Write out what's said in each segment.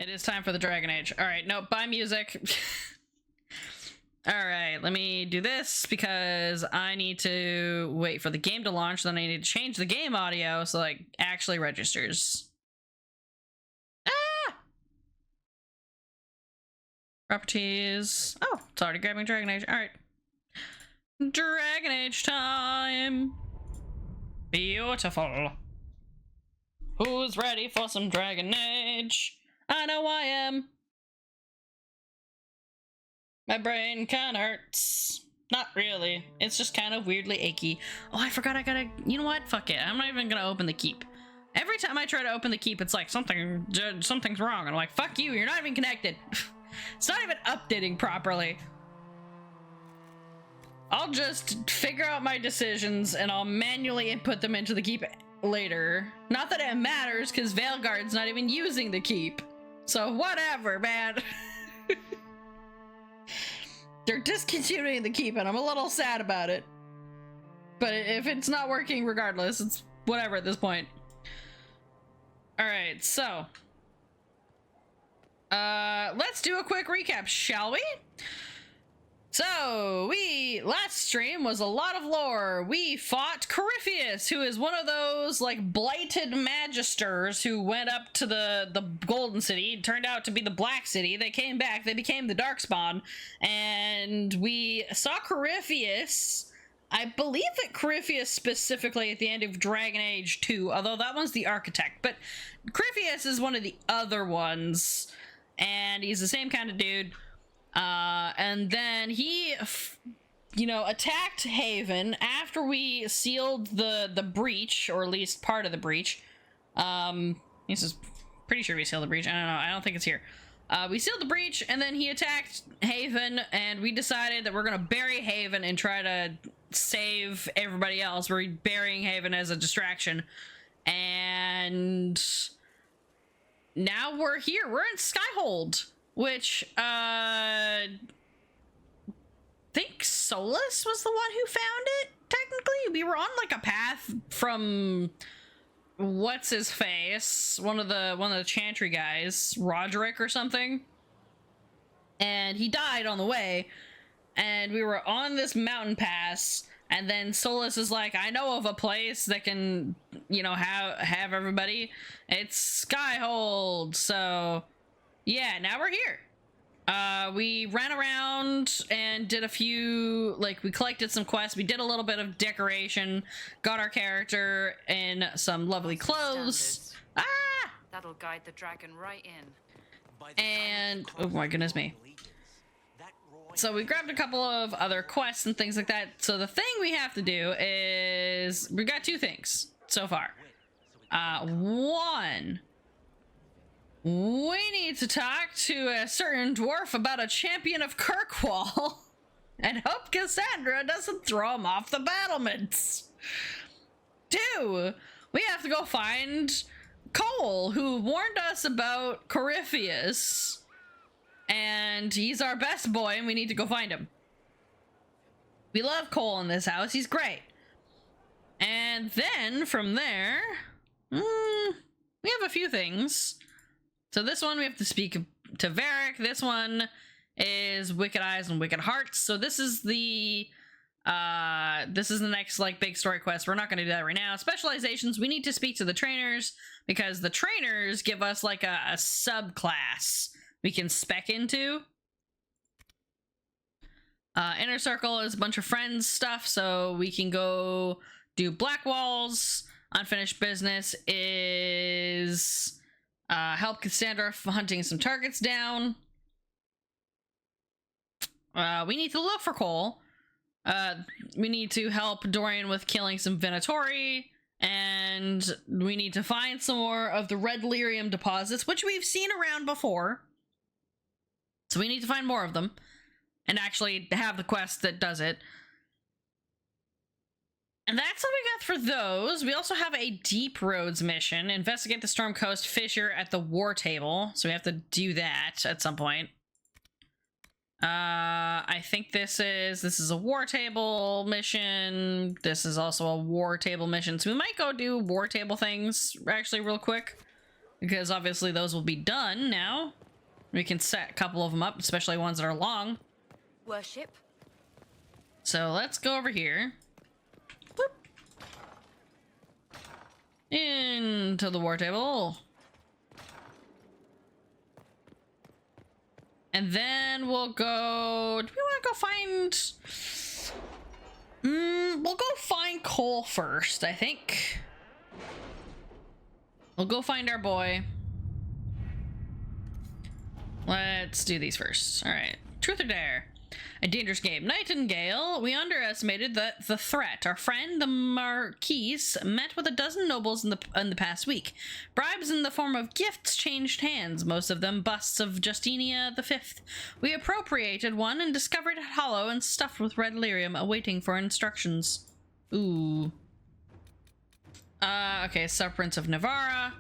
It is time for the Dragon Age. All right, no, buy music. All right, let me do this because I need to wait for the game to launch. Then I need to change the game audio so like actually registers. Ah! Properties. Oh, it's already grabbing Dragon Age. All right. Dragon Age time. Beautiful. Who's ready for some Dragon Age? I know I am. My brain kinda hurts. Not really. It's just kind of weirdly achy. Oh, I forgot I gotta... You know what? Fuck it. I'm not even gonna open the keep. Every time I try to open the keep, it's like, something's wrong. And I'm like, fuck you, you're not even connected. It's not even updating properly. I'll just figure out my decisions and I'll manually input them into the keep later. Not that it matters, because Veilguard's not even using the keep. So whatever, man. They're discontinuing the keep and I'm a little sad about it. But if it's not working regardless, it's whatever at this point. Alright, so. Let's do a quick recap, shall we? So, last stream was a lot of lore. We fought Corypheus, who is one of those, like, blighted magisters who went up to the Golden City. It turned out to be the Black City. They came back, they became the Darkspawn, and we saw Corypheus. I believe that Corypheus specifically at the end of Dragon Age 2, although that one's the Architect, but Corypheus is one of the other ones, and he's the same kind of dude. And then he, you know, attacked Haven after we sealed the breach, or at least part of the breach. This is pretty sure we sealed the breach. I don't know. I don't think it's here. We sealed the breach, and then he attacked Haven, and we decided that we're gonna bury Haven and try to save everybody else. We're burying Haven as a distraction, and now we're here. We're in Skyhold. Which, think Solus was the one who found it, technically? We were on, like, a path from... What's-his-face? One of the Chantry guys. Roderick or something? And he died on the way. And we were on this mountain pass. And then Solus is like, I know of a place that can, you know, have everybody. It's Skyhold, so... Yeah, now we're here. We ran around and did a few, like, we collected some quests. We did a little bit of decoration, got our character in some lovely clothes. Ah! That'll guide the dragon right in. And, oh my goodness me. So we grabbed a couple of other quests and things like that. So the thing we have to do is, we got two things so far. One, we need to talk to a certain dwarf about a champion of Kirkwall and hope Cassandra doesn't throw him off the battlements. Two, we have to go find Cole, who warned us about Corypheus, and he's our best boy and we need to go find him. We love Cole in this house, he's great. And then from there, we have a few things. So this one we have to speak to Varric. This one is Wicked Eyes and Wicked Hearts. So this is the next like big story quest. We're not going to do that right now. Specializations, we need to speak to the trainers because the trainers give us like a subclass we can spec into. Inner Circle is a bunch of friends stuff, so we can go do Black Walls. Unfinished Business is help Cassandra hunting some targets down. We need to look for Cole. We need to help Dorian with killing some Venatori, and we need to find some more of the red lyrium deposits, which we've seen around before. So we need to find more of them and actually have the quest that does it. And that's what we got for those. We also have a Deep Roads mission. Investigate the Storm Coast fissure at the war table. So we have to do that at some point. I think this is a war table mission. This is also a war table mission. So we might go do war table things actually real quick. because obviously those will be done now. We can set a couple of them up, especially ones that are long. Worship. So let's go over here. Boop. Into the war table. And then we'll go... Do we want to go find... we'll go find Cole first, I think. We'll go find our boy. Let's do these first. All right. Truth or dare? A dangerous game. Nightingale, we underestimated the threat. Our friend, the Marquise, met with a dozen nobles in the past week. Bribes in the form of gifts changed hands, most of them busts of Justinia V. We appropriated one and discovered it hollow and stuffed with red lyrium, awaiting for instructions. Ooh. Okay, Sub-Prince of Navarra.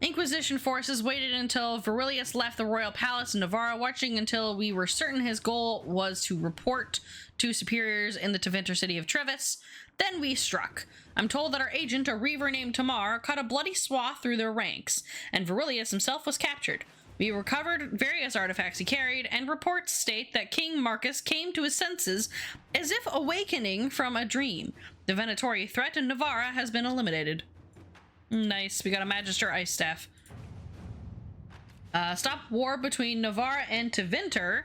Inquisition forces waited until Varric left the royal palace in Navarra, watching until we were certain his goal was to report to superiors in the Tevinter city of Trevis. Then we struck. I'm told that our agent, a reaver named Tamar, cut a bloody swath through their ranks, and Varric himself was captured. We recovered various artifacts he carried, and reports state that King Marcus came to his senses as if awakening from a dream. The Venatori threat in Navarra has been eliminated. Nice. We got a Magister Ice Staff. Stop war between Navarra and Tevinter.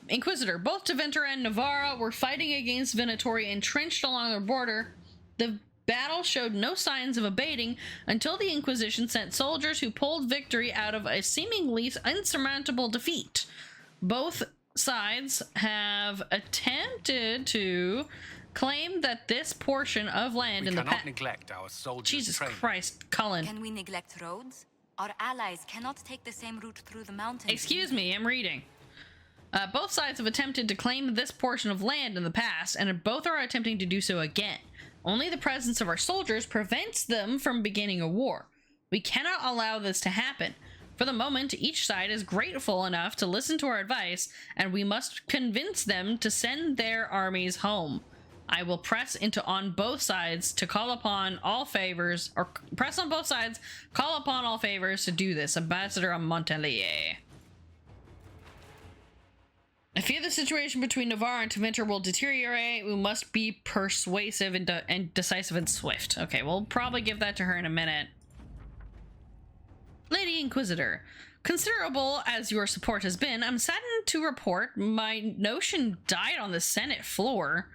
Inquisitor. Both Tevinter and Navarra were fighting against Venatori entrenched along their border. The battle showed no signs of abating until the Inquisition sent soldiers who pulled victory out of a seemingly insurmountable defeat. Both sides have attempted to claim that this portion of land in the cannot neglect our soldiers' Jesus training. Christ, Cullen. Can we neglect roads? Our allies cannot take the same route through the mountains. Excuse me, I'm reading. Both sides have attempted to claim this portion of land in the past, and both are attempting to do so again. Only the presence of our soldiers prevents them from beginning a war. We cannot allow this to happen. For the moment, each side is grateful enough to listen to our advice, and we must convince them to send their armies home. I will press on both sides to call upon all favors, or press on both sides, call upon all favors to do this. Ambassador Montelier. I fear the situation between Navarre and Tevinter will deteriorate. We must be persuasive and decisive and swift. Okay, we'll probably give that to her in a minute. Lady Inquisitor, considerable as your support has been, I'm saddened to report my notion died on the Senate floor.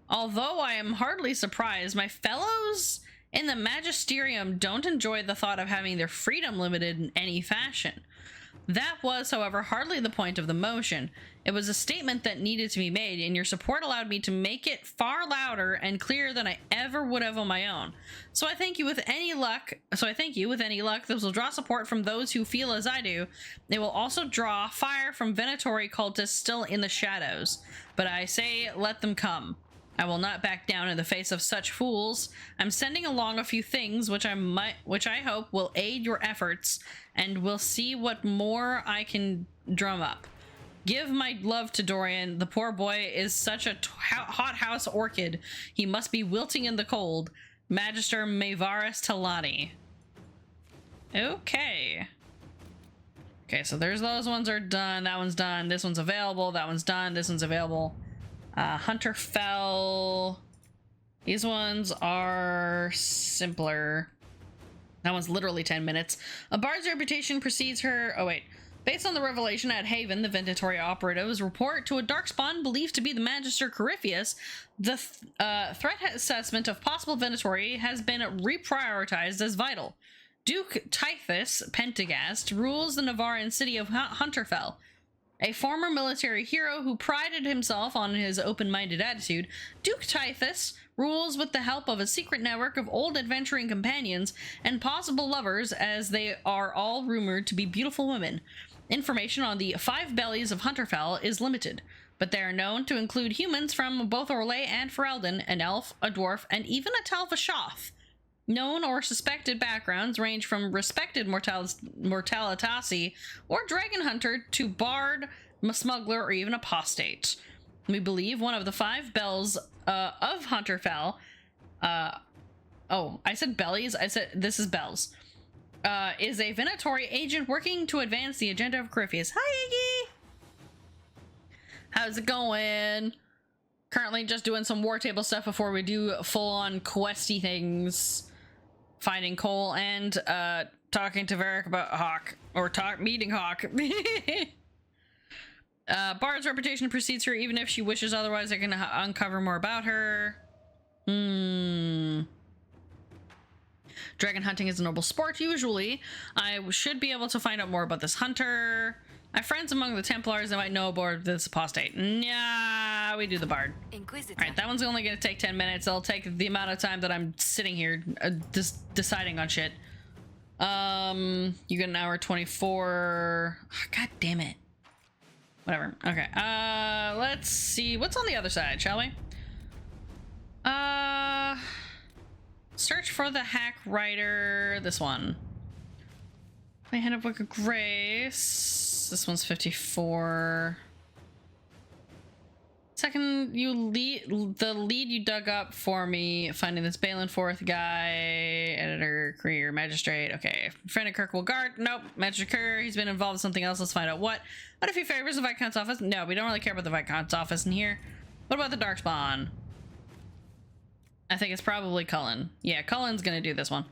Although I am hardly surprised, my fellows in the magisterium don't enjoy the thought of having their freedom limited in any fashion. That was, however, hardly the point of the motion. It was a statement that needed to be made, and your support allowed me to make it far louder and clearer than I ever would have on my own. So I thank you with any luck. This will draw support from those who feel as I do. It will also draw fire from Venatori cultists still in the shadows. But I say, let them come. I will not back down in the face of such fools. I'm sending along a few things which I hope will aid your efforts, and we'll see what more I can drum up. Give my love to Dorian. The poor boy is such a hothouse orchid. He must be wilting in the cold. Magister Mavaris Talani. Okay. Okay, so there's those ones are done. That one's done. This one's available. That one's done. This one's available. Hunterfell. These ones are simpler. That one's literally 10 minutes. A bard's reputation precedes her. Oh, wait. Based on the revelation at Haven, the Venatori operatives report to a darkspawn believed to be the Magister Corypheus, the threat assessment of possible Venatori has been reprioritized as vital. Duke Tythus Pentagast rules the Navarran city of Hunterfell. A former military hero who prided himself on his open-minded attitude, Duke Tythus rules with the help of a secret network of old adventuring companions and possible lovers, as they are all rumored to be beautiful women. Information on the 5 bellies of Hunterfell is limited, but they are known to include humans from both Orlais and Ferelden, an elf, a dwarf, and even a Talvashoth. Known or suspected backgrounds range from respected mortalitasi or dragon hunter to bard, smuggler, or even apostate. We believe one of the 5 bells of Hunterfell. Oh, I said bellies. I said this is bells. is a Venatori agent working to advance the agenda of Corypheus. Hi, Iggy! How's it going? Currently just doing some war table stuff before we do full-on questy things. Finding Cole and talking to Varric about Hawke. Or meeting Hawke. Bard's reputation precedes her even if she wishes otherwise. I can uncover more about her. Dragon hunting is a noble sport, usually. I should be able to find out more about this hunter. I have friends among the Templars that might know about this apostate. Nah, we do the Bard. Inquisitor. Alright, that one's only gonna take 10 minutes. It'll take the amount of time that I'm sitting here just deciding on shit. You get an hour 24. Oh, God damn it. Whatever. Okay, let's see. What's on the other side, shall we? Search for the hack writer. This one. My Hand of Book of Grace. This one's 54. Second, the lead you dug up for me, finding this Balin Forth guy, editor, career, magistrate. Okay, friend of Kirk will guard. Nope, Magistrate Kerr. He's been involved in something else. Let's find out what. What if he favors the Viscount's office? No, we don't really care about the Viscount's office in here. What about the Darkspawn? I think it's probably Cullen. Yeah, Cullen's gonna do this one.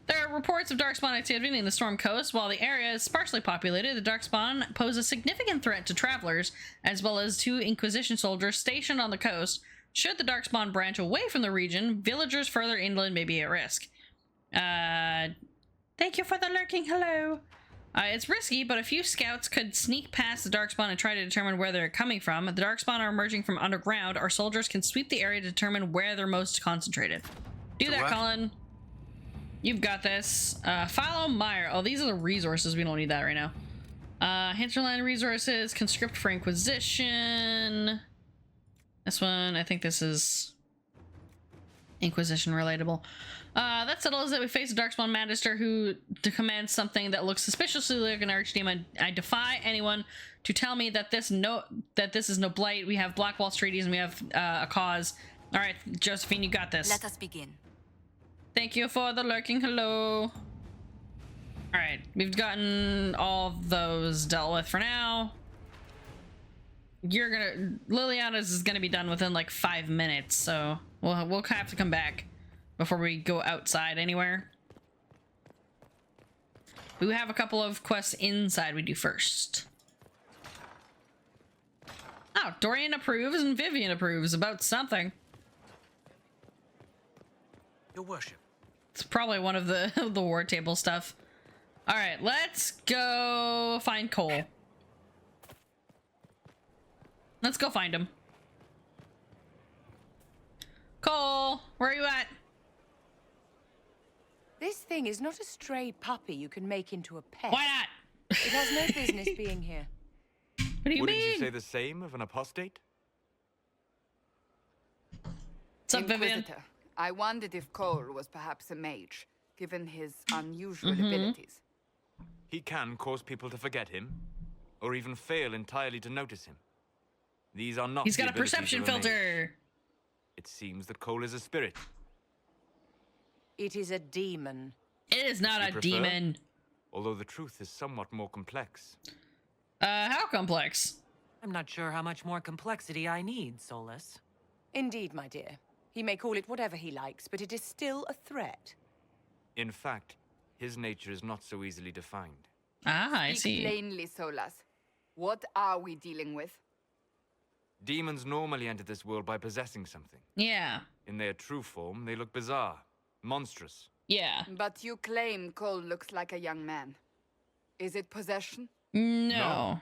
There are reports of Darkspawn activity in the Storm Coast. While the area is sparsely populated, the Darkspawn pose a significant threat to travelers, as well as to Inquisition soldiers stationed on the coast. Should the Darkspawn branch away from the region, villagers further inland may be at risk. Thank you for the lurking hello. It's risky, but a few scouts could sneak past the Darkspawn and try to determine where they're coming from. The Darkspawn are emerging from underground. Our soldiers can sweep the area to determine where they're most concentrated. Do that, Colin. You've got this. Follow Meyer. Oh, these are the resources. We don't need that right now. Hinterland resources. Conscript for Inquisition. This one, I think this is Inquisition relatable. That settles it. We face a Darkspawn Magister who commands something that looks suspiciously like an archdemon. I defy anyone to tell me that this is no blight. We have Blackwall treaties and we have a cause. All right, Josephine, you got this. Let us begin. Thank you for the lurking hello. All right, we've gotten all of those dealt with for now. Liliana's is gonna be done within like 5 minutes, so we'll have to come back before we go outside anywhere. We have a couple of quests inside we do first. Oh, Dorian approves and Vivian approves about something. Your worship. It's probably one of the the war table stuff. All right, let's go find Cole. Let's go find him. Cole, where are you at? This thing is not a stray puppy you can make into a pet. Why not? It has no business being here. What do you Wouldn't mean? you say the same of an apostate? What's up, Vivian? Inquisitor, I wondered if Cole was perhaps a mage, given his unusual abilities. He can cause people to forget him, or even fail entirely to notice him. These are not. He's the got a abilities perception of a mage. filter. It seems that Cole is a spirit. It is a demon. It is not You a prefer? demon. Although the truth is somewhat more complex. How complex? I'm not sure how much more complexity I need, Solus. Indeed, my dear. He may call it whatever he likes, but it is still a threat. In fact, his nature is not so easily defined. Ah, I Speak see. plainly, Solas. What are we dealing with? Demons normally enter this world by possessing something. Yeah. In their true form, they look bizarre, monstrous. Yeah. But you claim Cole looks like a young man. Is it possession? No.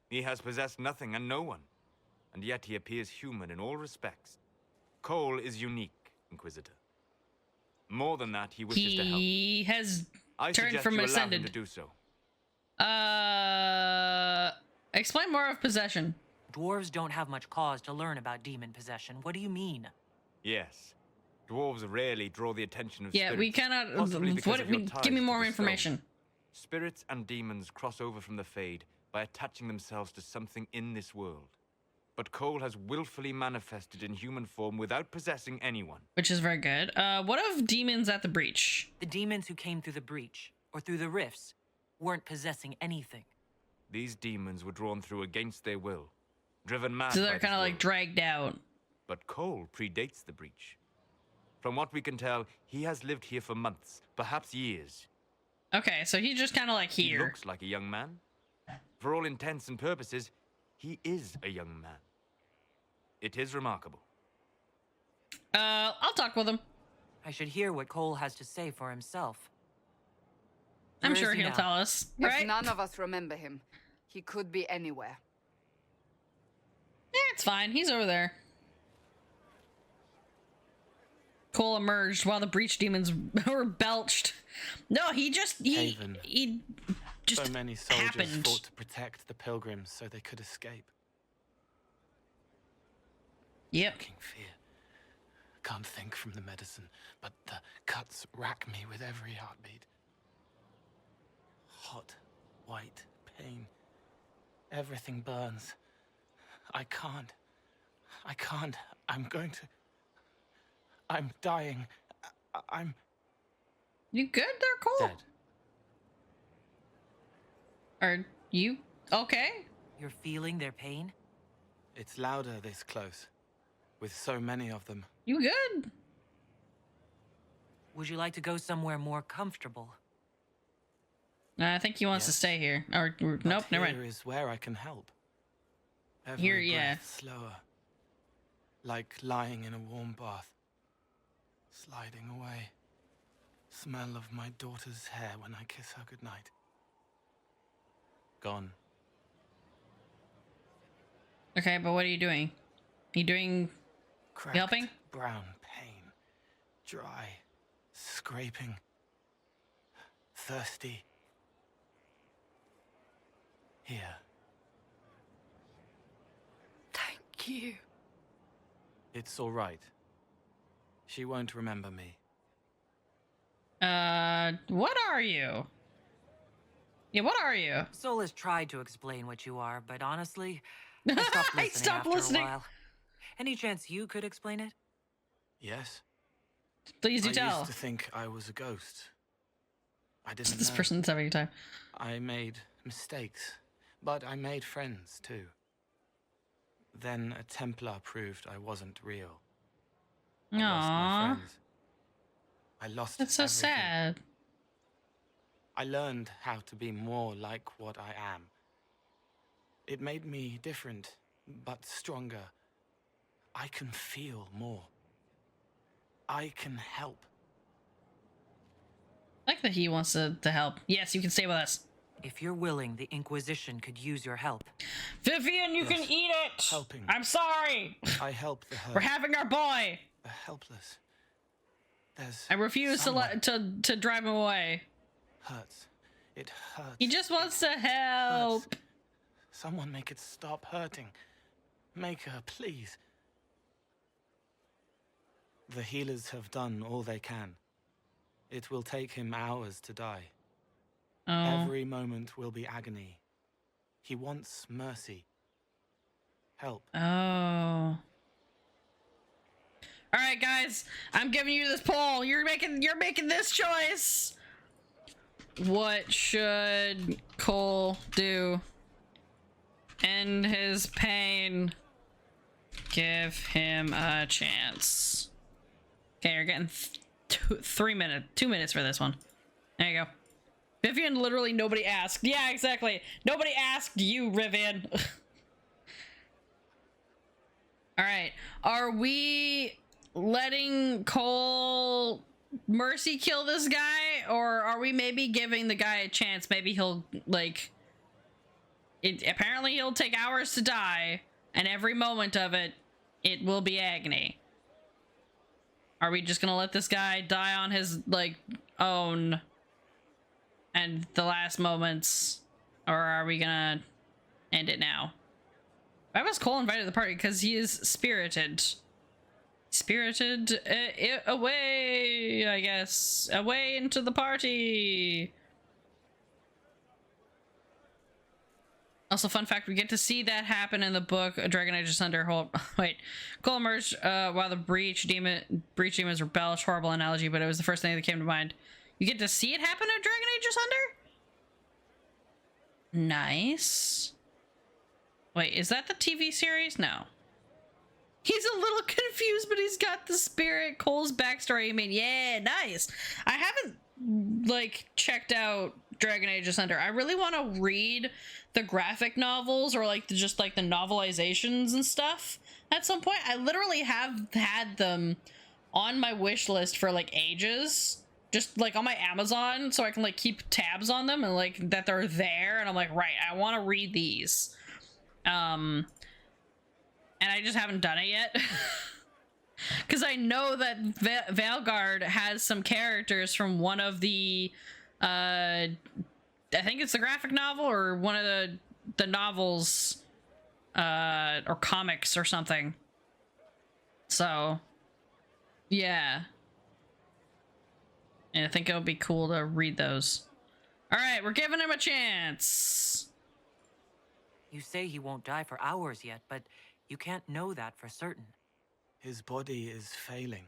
He has possessed nothing and no one, and yet he appears human in all respects. Cole is unique, Inquisitor. More than that, he wishes to help. He has I turned suggest from you allow him ascended. to do so. Explain more of possession. Dwarves don't have much cause to learn about demon possession. What do you mean? Yes. Dwarves rarely draw the attention of Yeah, spirits. we cannot. Possibly because What? of your ties Give me to more the information. stone. Spirits and demons cross over from the Fade by attaching themselves to something in this world. But Cole has willfully manifested in human form without possessing anyone. Which is very good. What of demons at the breach? The demons who came through the breach. or through the rifts, weren't possessing anything. These demons were drawn through against their will, driven mad So by they're this kind of like world. dragged out. But Cole predates the breach. From what we can tell, he has lived here for months, perhaps years. Okay, so he's just kind of like He here. looks like a young man. For all intents and purposes, he is a young man. It is remarkable. I'll talk with him. I should hear what Cole has to say for himself. I'm Where is sure he he'll now? tell us, If right? none of us remember him, he could be anywhere. Yeah, it's fine. He's over there. Cole emerged while the breach demons were belched. No, he just Haven. he just So many soldiers happened. fought to protect the pilgrims so they could escape. Yep. Fucking fear. Can't think from the medicine, but the cuts rack me with every heartbeat. Hot, white pain. Everything burns. I can't. I'm going to. I'm dying. I'm You good there, Cole? dead. Are you okay? You're feeling their pain? It's louder this close, with so many of them. You good? Would you like to go somewhere more comfortable? I think he wants to Yes. stay here. Or But nope, never here mind. is where I can help. Every Here, yeah. breath slower, like lying in a warm bath, sliding away. Smell of my daughter's hair when I kiss her goodnight. Gone. Okay, but what are you doing? You doing? Cracked, helping? brown pain, dry, scraping, thirsty. Here. Thank you. It's all right. She won't remember me. What are you? Yeah, what are you? Sol has tried to explain what you are, but honestly, I stopped I listening stopped after listening. a while. Any chance you could explain it? Yes? Please do I tell. used to think I was a ghost. I didn't This know. person's having a time. I made mistakes, but I made friends too. Then a Templar proved I wasn't real. I lost my Aww, friends. I lost that's so everything. sad. I learned how to be more like what I am. It made me different, but stronger. I can feel more. I can help. I like that he wants to help. Yes, you can stay with us. If you're willing, the Inquisition could use your help. Vivian, you can Yes. eat it. Helping. I'm sorry. I help the hurt, We're having our boy. the helpless. There's I refuse someone to drive him away. hurts. It hurts. He just wants to It help. hurts. Someone make it stop hurting. Make her, please. The healers have done all they can. It will take him hours to die. Oh. Every moment will be agony. He wants mercy. Help. Oh. All right, guys. I'm giving you this poll. You're making this choice. What should Cole do? End his pain. Give him a chance. Okay, you're getting 2 minutes for this one. There you go. Vivian, literally nobody asked. Yeah, exactly. Nobody asked you, Rivian. All right. Are we letting Cole mercy kill this guy, or are we maybe giving the guy a chance? Maybe he'll apparently he'll take hours to die, and every moment of it will be agony. Are we just gonna let this guy die on his own and the last moments, or are we gonna end it now? Why was Cole invited to the party? Because he is spirited. Spirited away, I guess. Away into the party. Also, fun fact, we get to see that happen in the book Dragon Age Asunder. Wait. Cole emerged while the breach demons rebellish. Horrible analogy, but it was the first thing that came to mind. You get to see it happen at Dragon Age Asunder? Nice. Wait, is that the TV series? No. He's a little confused, but he's got the spirit. Cole's backstory. I mean, yeah, nice. I haven't, like, checked out Dragon Age Asunder. I really want to read the graphic novels or, like, just, like, the novelizations and stuff at some point. I literally have had them on my wish list for, like, ages. Just, like, on my Amazon, so I can, like, keep tabs on them and, like, that they're there. And I'm like, right, I want to read these. And I just haven't done it yet. Because I know that Valgard has some characters from one of the, I think it's the graphic novel or one of the novels, or comics or something. So, yeah. And I think it would be cool to read those. All right, we're giving him a chance. You say he won't die for hours yet, but you can't know that for certain. His body is failing.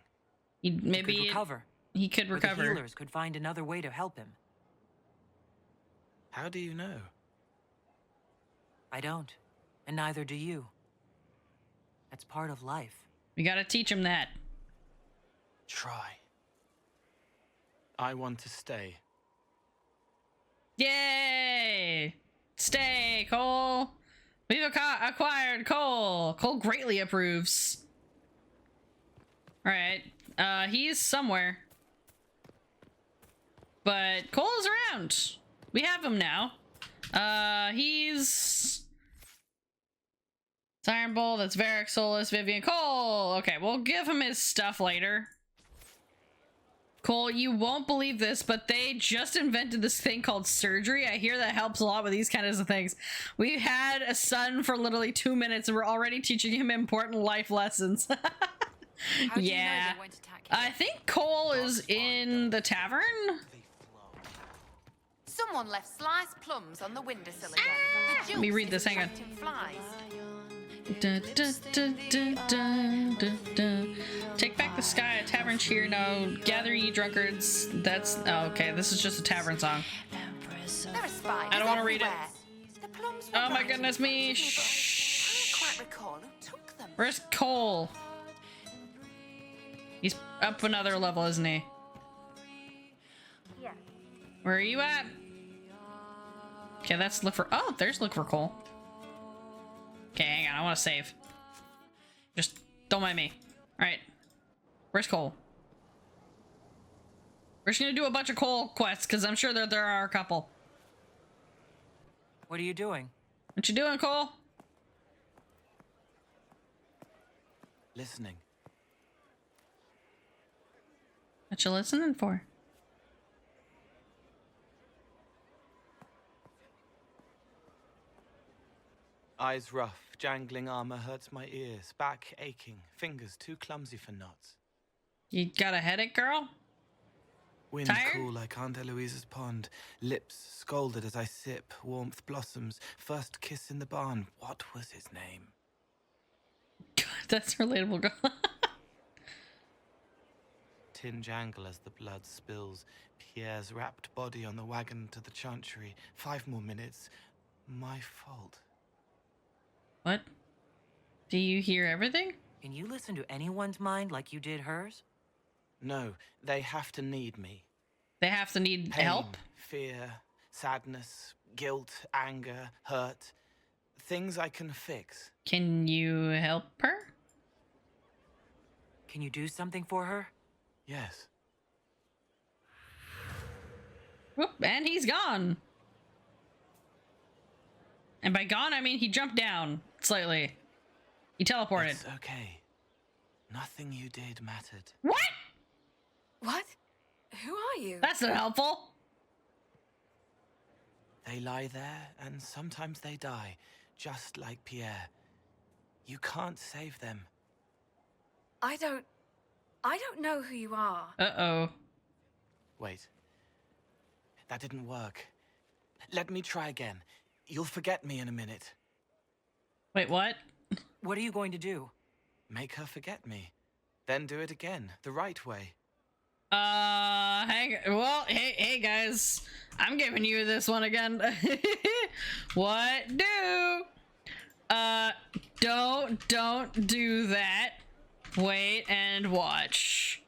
Maybe he could recover. He could Or recover. the healers could find another way to help him. How do you know? I don't, and neither do you. That's part of life. We gotta teach him that. Try. I want to stay. Yay! Stay, Cole. We've acquired Cole. Cole greatly approves. All right. He's somewhere. But Cole is around. We have him now. He's Siren Bull, that's Varric, Solus, Vivian, Cole. Okay, we'll give him his stuff later. Cole, you won't believe this, but they just invented this thing called surgery. I hear that helps a lot with these kinds of things. We've had a son for literally 2 minutes and we're already teaching him important life lessons. How do you know Yeah. they won't attack you? I think Cole is in the tavern. Someone left sliced plums on the windowsill again. The Let me juice read is this, hang on. attracting flies. Dun, dun, dun, dun, dun, dun, dun. Take back the sky, a tavern cheer now. Gather ye drunkards. That's okay. This is just a tavern song. There are spiders I don't want to read it. everywhere. The plums were Oh my bright goodness and me! pretty, but I Shh. can't quite recall who took them. Where's Cole? He's up another level, isn't he? Yeah. Where are you at? Okay, let's look for. Oh, there's look for Cole. Okay, hang on. I want to save. Just don't mind me. All right. Where's Cole? We're just gonna do a bunch of Cole quests because I'm sure there are a couple. What are you doing? What you doing, Cole? Listening. What you listening for? Eyes rough, jangling armor hurts my ears, back aching, fingers too clumsy for knots. You got a headache, girl? Wind Tired? cool like Aunt Eloise's pond, lips scalded as I sip, warmth blossoms, first kiss in the barn. What was his name? God, that's relatable, girl. Tin jangle as the blood spills, Pierre's wrapped body on the wagon to the chantry. 5 more minutes. My fault. What? Do you hear everything? Can you listen to anyone's mind like you did hers? No, they have to need me. They have to need Pain, help? fear, sadness, guilt, anger, hurt. Things I can fix. Can you help her? Can you do something for her? Yes. Whoop, and he's gone. And by gone, I mean he jumped down slightly. He teleported. It's okay. Nothing you did mattered. What? What? Who are you? That's not helpful. They lie there, and sometimes they die, just like Pierre. You can't save them. I don't know who you are. Uh-oh. Wait. That didn't work. Let me try again. You'll forget me in a minute. Wait, what? What are you going to do? Make her forget me. Then do it again, the right way. Hey guys, I'm giving you this one again. What do? Don't do that. Wait and watch.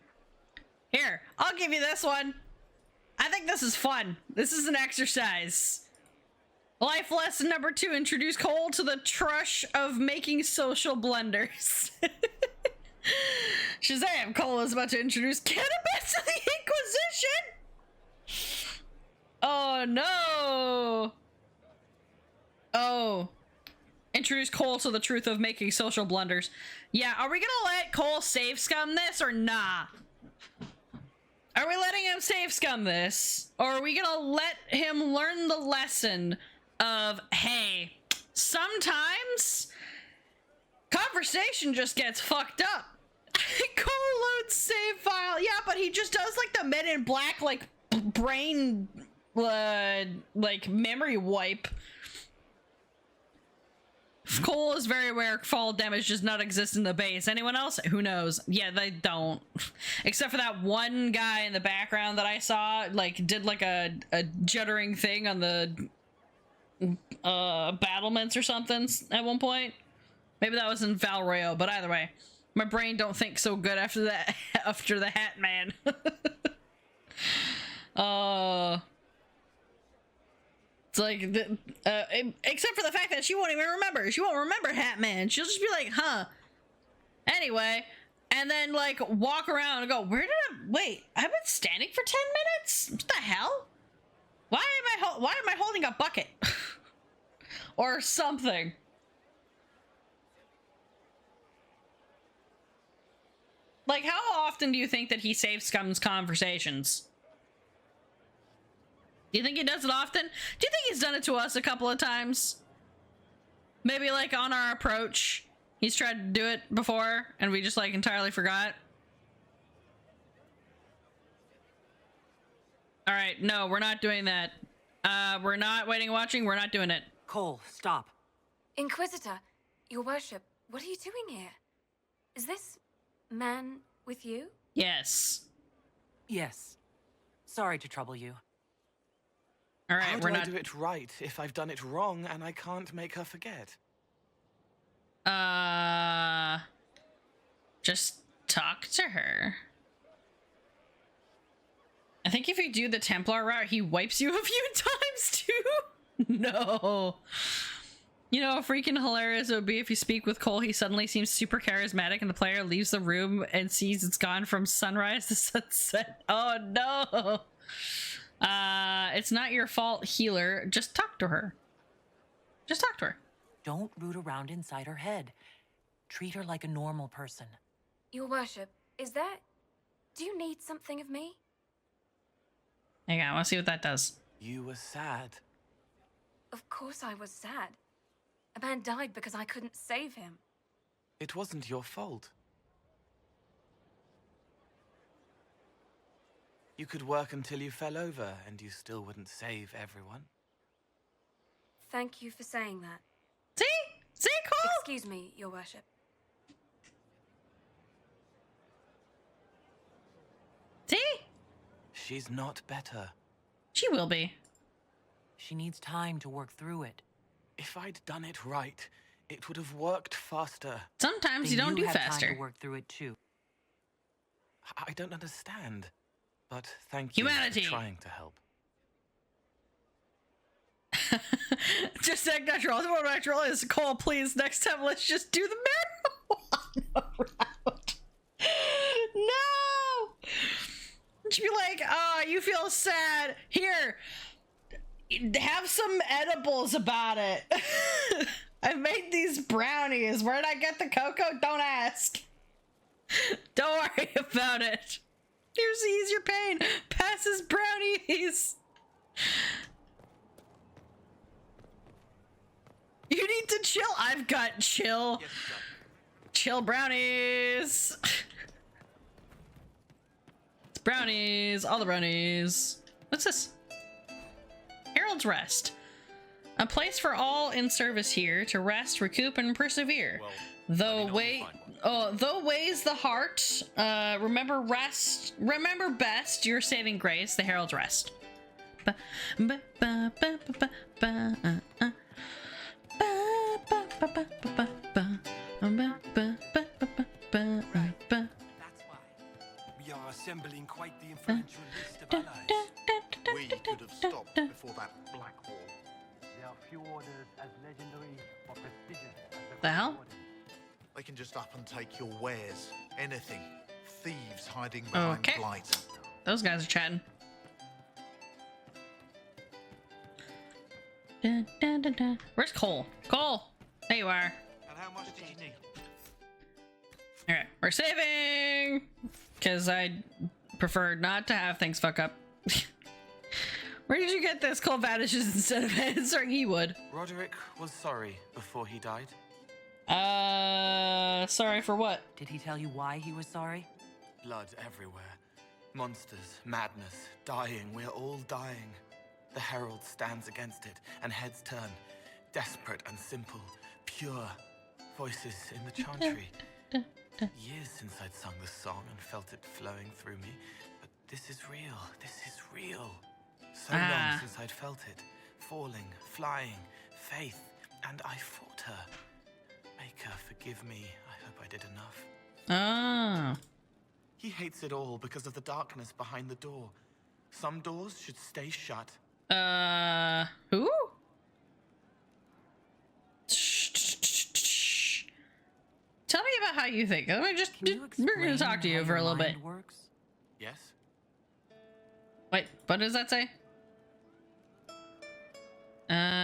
Here, I'll give you this one. I think this is fun. This is an exercise. Life lesson number 2, introduce Cole to the trush of making social blunders. Shazam, Cole is about to introduce cannabis to the Inquisition! Oh no! Oh. Introduce Cole to the truth of making social blunders. Yeah, are we gonna let Cole save scum this or nah? Are we letting him save scum this? Or are we gonna let him learn the lesson of, hey, sometimes conversation just gets fucked up. Cole loads save file. Yeah, but he just does like the Men in Black, like brain, like memory wipe. Cole is very aware fall damage does not exist in the base. Anyone else? Who knows? Yeah, they don't. Except for that one guy in the background that I saw, like, did like a juddering thing on the battlements or something at one point. Maybe that was in Valroyo, but either way, my brain don't think so good after that. After the Hat Man. It's like except for the fact that she won't even remember. She won't remember Hat Man. She'll just be like, huh. Anyway, and then like walk around and go, where did I wait? I've been standing for 10 minutes? What the hell? Why am I holding a bucket? Or something. Like, how often do you think that he saves Scum's conversations? Do you think he does it often? Do you think he's done it to us a couple of times? Maybe like on our approach, he's tried to do it before and we just like entirely forgot. All right, no, we're not doing that. We're not waiting and watching. We're not doing it. Cole, stop. Inquisitor, your worship, what are you doing here? Is this man with you? Yes. Yes. Sorry to trouble you. All right, How we're do not. I do it right if I've done it wrong and I can't make her forget? Just talk to her. I think if you do the Templar route, he wipes you a few times too. No. You know how freaking hilarious it would be if you speak with Cole, he suddenly seems super charismatic and the player leaves the room and sees it's gone from sunrise to sunset. Oh no. It's not your fault, healer. Just talk to her. Just talk to her. Don't root around inside her head. Treat her like a normal person. Your worship, is that... Do you need something of me? Hang on, I want to see what that does. You were sad. Of course I was sad. A man died because I couldn't save him. It wasn't your fault. You could work until you fell over, and you still wouldn't save everyone. Thank you for saying that. See? See, Cole? Excuse me, your worship. See? She's not better. She will be. She needs time to work through it. If I'd done it right, it would have worked faster. Sometimes Then you don't do have faster. time to work through it too. I don't understand, but thank you Humanity. for trying to help. Just act natural. The more natural is Cole, please. Next time, let's just do the marijuana route. No! She'd be like, oh, you feel sad. Here, have some edibles about it. I made these brownies. Where did I get the cocoa? Don't ask. Don't worry about it. Here's to ease your pain. Pass his brownies. You need to chill. I've got chill. Yes, Chill brownies. It's brownies. All the brownies. What's this? Herald's Rest. A place for all in service here to rest, recoup, and persevere. Well, Though let me know if you wait, find one. though weighs the heart, remember best your saving grace, the Herald's Rest. We are assembling quite the influential list of allies. We could have stopped before that black wall. There are few orders as legendary or prestigious as The hell? Warden. They can just up and take your wares. Anything. Thieves hiding behind Okay. blight. Those guys are chatting. Dun, dun, dun, dun. Where's Cole? Cole! There you are. And how much did you need? Alright, we're saving! Because I prefer not to have things fuck up. Where did you get this? Cole vanishes instead of answering he would. Roderick was sorry before he died. Sorry for what? Did he tell you why he was sorry? Blood everywhere. Monsters, madness, dying. We're all dying. The Herald stands against it, and heads turn. Desperate and simple, pure. Voices in the chantry. Years since I'd sung the song and felt it flowing through me. But this is real. This is real. So long since I'd felt it. Falling, flying, faith. And I fought her. Maker, forgive me. I hope I did enough. Ah. He hates it all because of the darkness behind the door. Some doors should stay shut. Who? Tell me about how you think. Let me just, we're gonna talk to you for a little bit. Works? Yes? Wait, what does that say?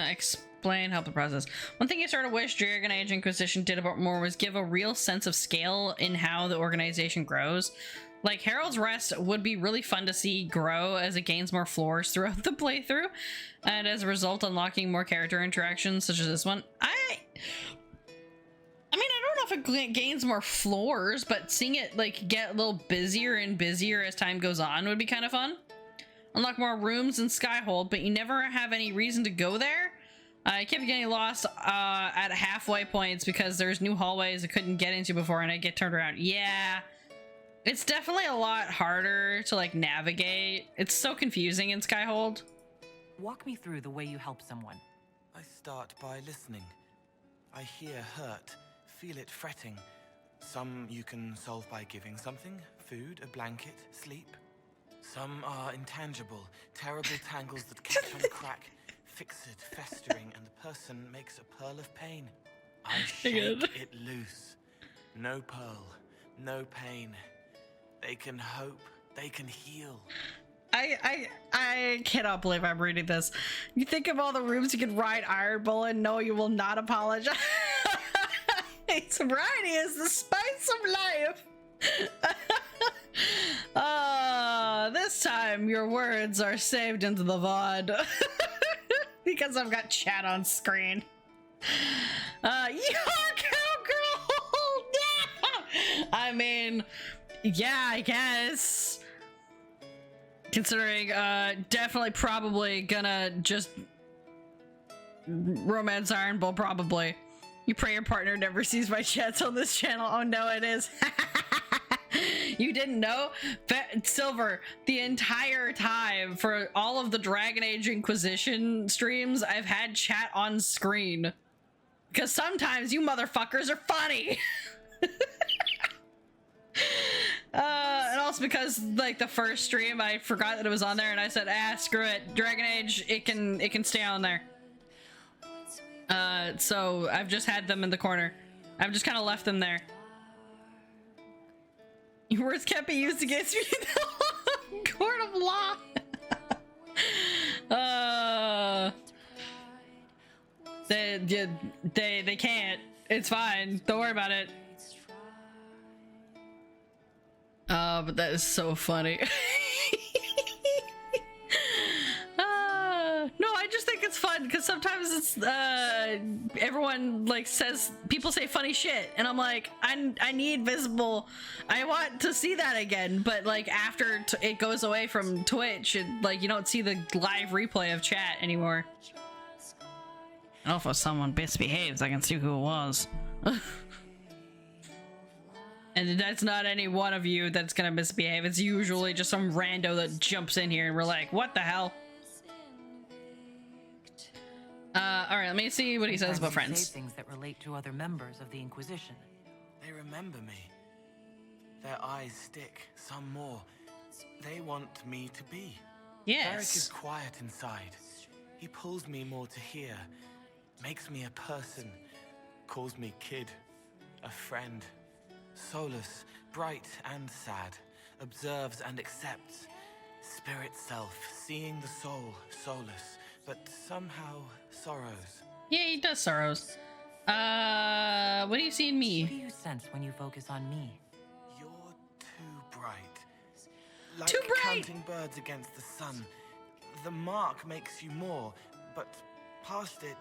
Explain, help the process. One thing you sort of wish Dragon Age Inquisition did about more was give a real sense of scale in how the organization grows. Like, Herald's Rest would be really fun to see grow as it gains more floors throughout the playthrough, and as a result unlocking more character interactions such as this one. I mean, I don't know if it gains more floors, but seeing it like get a little busier and busier as time goes on would be kind of fun. Unlock more rooms in Skyhold, but you never have any reason to go there. I kept getting lost at halfway points because there's new hallways I couldn't get into before and I get turned around. Yeah, it's definitely a lot harder to like navigate. It's so confusing in Skyhold. Walk me through the way you help someone. I start by listening. I hear hurt, feel it fretting. Some you can solve by giving something, food, a blanket, sleep. Some are intangible, terrible tangles that catch and crack, fixed, festering, and the person makes a pearl of pain. I shake it loose. No pearl, no pain. They can hope, they can heal. I cannot believe I'm reading this. You think of all the rooms you could ride Iron Bull and no, you will not apologize. Sobriety is the spice of life. This time your words are saved into the VOD. Because I've got chat on screen. Your cowgirl! Yeah! I mean, yeah, I guess. Considering, definitely probably gonna just romance Iron Bull, probably. You pray your partner never sees my chats on this channel. Oh no, it is. You didn't know? Silver, the entire time for all of the Dragon Age Inquisition streams, I've had chat on screen. Because sometimes you motherfuckers are funny. And also because like the first stream I forgot that it was on there and I said, screw it, Dragon Age, it can stay on there. So I've just had them in the corner. I've just kind of left them there. Your words can't be used against me in the court of law. They can't. It's fine. Don't worry about it. But that is so funny. No, I just think it's fun because sometimes it's everyone like says, people say funny shit and I'm like, I need visible, I want to see that again, but like after it goes away from Twitch, like you don't see the live replay of chat anymore. Oh, if someone misbehaves I can see who it was. And that's not any one of you that's gonna misbehave. It's usually just some rando that jumps in here and we're like, what the hell? Alright, let me see what he says about Sometimes you friends. say things that relate to other members of the Inquisition. They remember me. Their eyes stick, some more. They want me to be. Varric is Yes. quiet inside. He pulls me more to hear, makes me a person, calls me kid, a friend. Solace, bright and sad, observes and accepts. Spirit self, seeing the soul, soulless, but somehow sorrows. Yeah, he does sorrows. What do you see in What do me? you sense when you focus on me? You're too bright. Like Too bright! counting birds against the sun. The mark makes you more, but past it,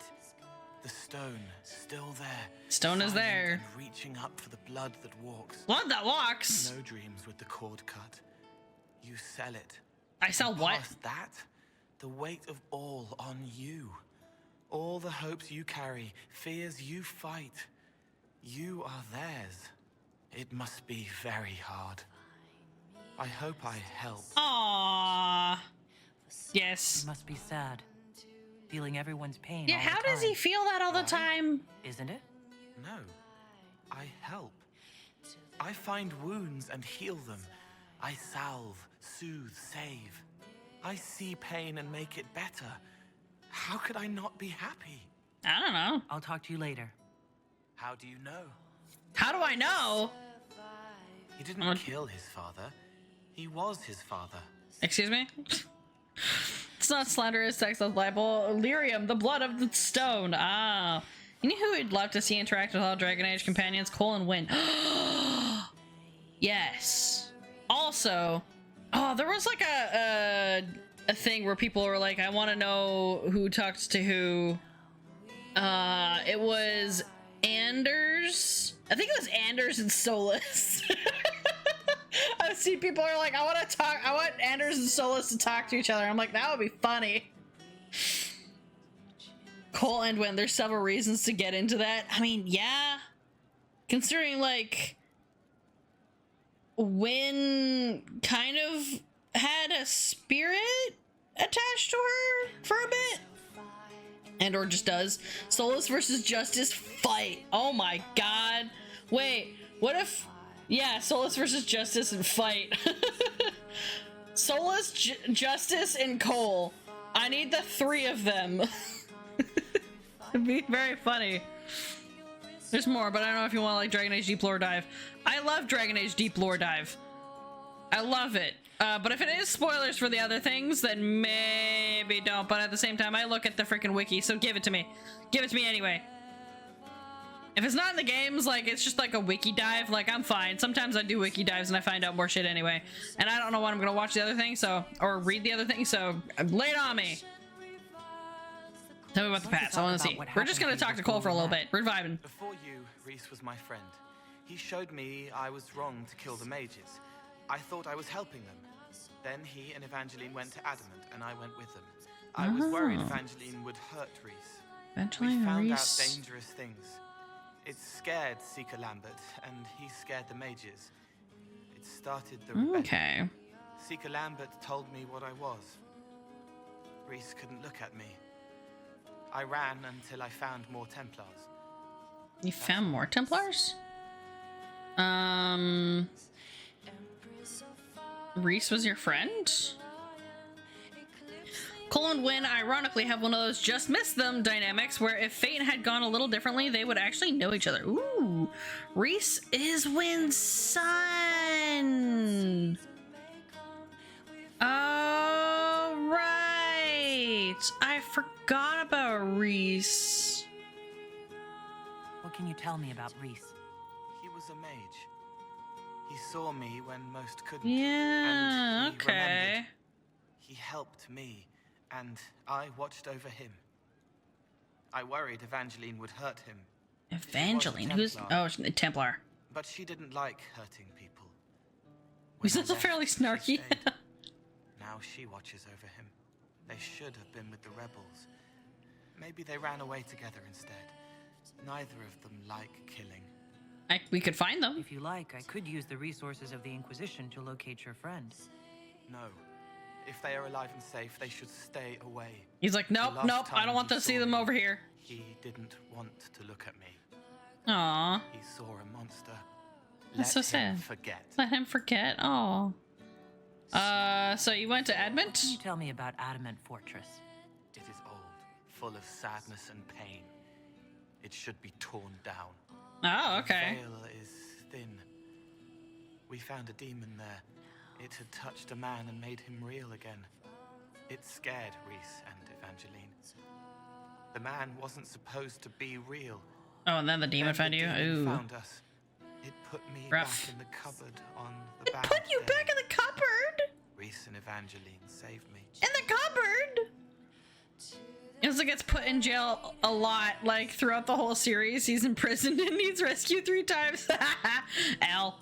the stone still there. Stone is silent there. and reaching up for the blood that walks. Blood that walks. No dreams with the cord cut. You sell it. I sell what? Past that, the weight of all on you. All the hopes you carry, fears you fight. You are theirs. It must be very hard. I hope I help. Aww. Yes. You must be sad, feeling everyone's pain. Yeah, all how the does he time, feel that all the time? Isn't it? No, I help. I find wounds and heal them. I salve, soothe, save. I see pain and make it better. How could I not be happy? I don't know. I'll talk to you later. How do you know? How do I know? He didn't kill his father. He was his father. Excuse me? It's not slanderous sex of libel. Lyrium, the blood of the stone. Ah. You know who we'd love to see interact with all Dragon Age companions? Cole and Wynn. Yes. Also, oh, there was like a thing where people were like, I want to know who talks to who. It was Anders. I think it was Anders and Solus. I've seen people are like, I want Anders and Solus to talk to each other. I'm like, that would be funny. Cole and Wynn, there's several reasons to get into that. I mean, yeah. Considering, like, Wynn kind of had a spirit attached to her for a bit. And or just does. Solus versus Justice fight. Oh my god. Wait, what if... Yeah, Solus versus Justice and fight. Solus, Justice, and Cole. I need the three of them. It'd be very funny. There's more, but I don't know if you want like Dragon Age Deep Lore Dive. I love Dragon Age Deep Lore Dive. I love it. But if it is spoilers for the other things, then maybe don't. But at the same time, I look at the freaking wiki, so give it to me. Give it to me anyway. If it's not in the games, like, it's just like a wiki dive, like, I'm fine. Sometimes I do wiki dives and I find out more shit anyway. And I don't know when I'm gonna watch the other thing, so, or read the other thing, so lay it on me. Tell me about the past. I want to see. We're just gonna talk to Cole for a little bit. We're vibing. Before you, Rhys was my friend. He showed me I was wrong to kill the mages. I thought I was helping them. Then he and Evangeline went to Adamant, and I went with them. I was worried Evangeline would hurt Rhys. Eventually, We found Rhys. out dangerous things. It scared Seeker Lambert, and he scared the mages. It started the rebellion. Okay. Seeker Lambert told me what I was. Rhys couldn't look at me. I ran until I found more Templars. You found more Templars? Rhys was your friend? Cole and Wynn ironically have one of those just missed them dynamics where if fate had gone a little differently, they would actually know each other. Ooh, Rhys is Wynn's son. Oh, right. I forgot about Rhys. What can you tell me about Rhys? He was a mage. He saw me when most couldn't. Yeah, and he okay. remembered. He helped me, and I watched over him. I worried Evangeline would hurt him. Evangeline? She was Who's... a Templar. Oh, she's a Templar. But she didn't like hurting people. He's When I also left, fairly she snarky. stayed. Now she watches over him. They should have been with the rebels. Maybe they ran away together instead. Neither of them like killing. We could find them. If you like, I could use the resources of the Inquisition to locate your friend. No. If they are alive and safe, they should stay away. He's like, nope, The last nope, I time don't want he to see saw them me, over here. He didn't want to look at me. Aw, He saw a monster. that's Let so him sad. forget. Let him forget. Oh. So you went to Edmund? Can you tell me about Adamant Fortress? It is old, full of sadness and pain. It should be torn down. Oh, okay. The veil is thin. We found a demon there. It had touched a man and made him real again. It scared Reese and Evangeline. The man wasn't supposed to be real. Oh, and then the demon Then found the you? demon Ooh. found us. It put me Rough. back in the cupboard on the It bad put you day. back in the cupboard? Reese and Evangeline saved me. In the cupboard? Ilsa gets put in jail a lot, like throughout the whole series. He's imprisoned and he's rescued 3 times. L.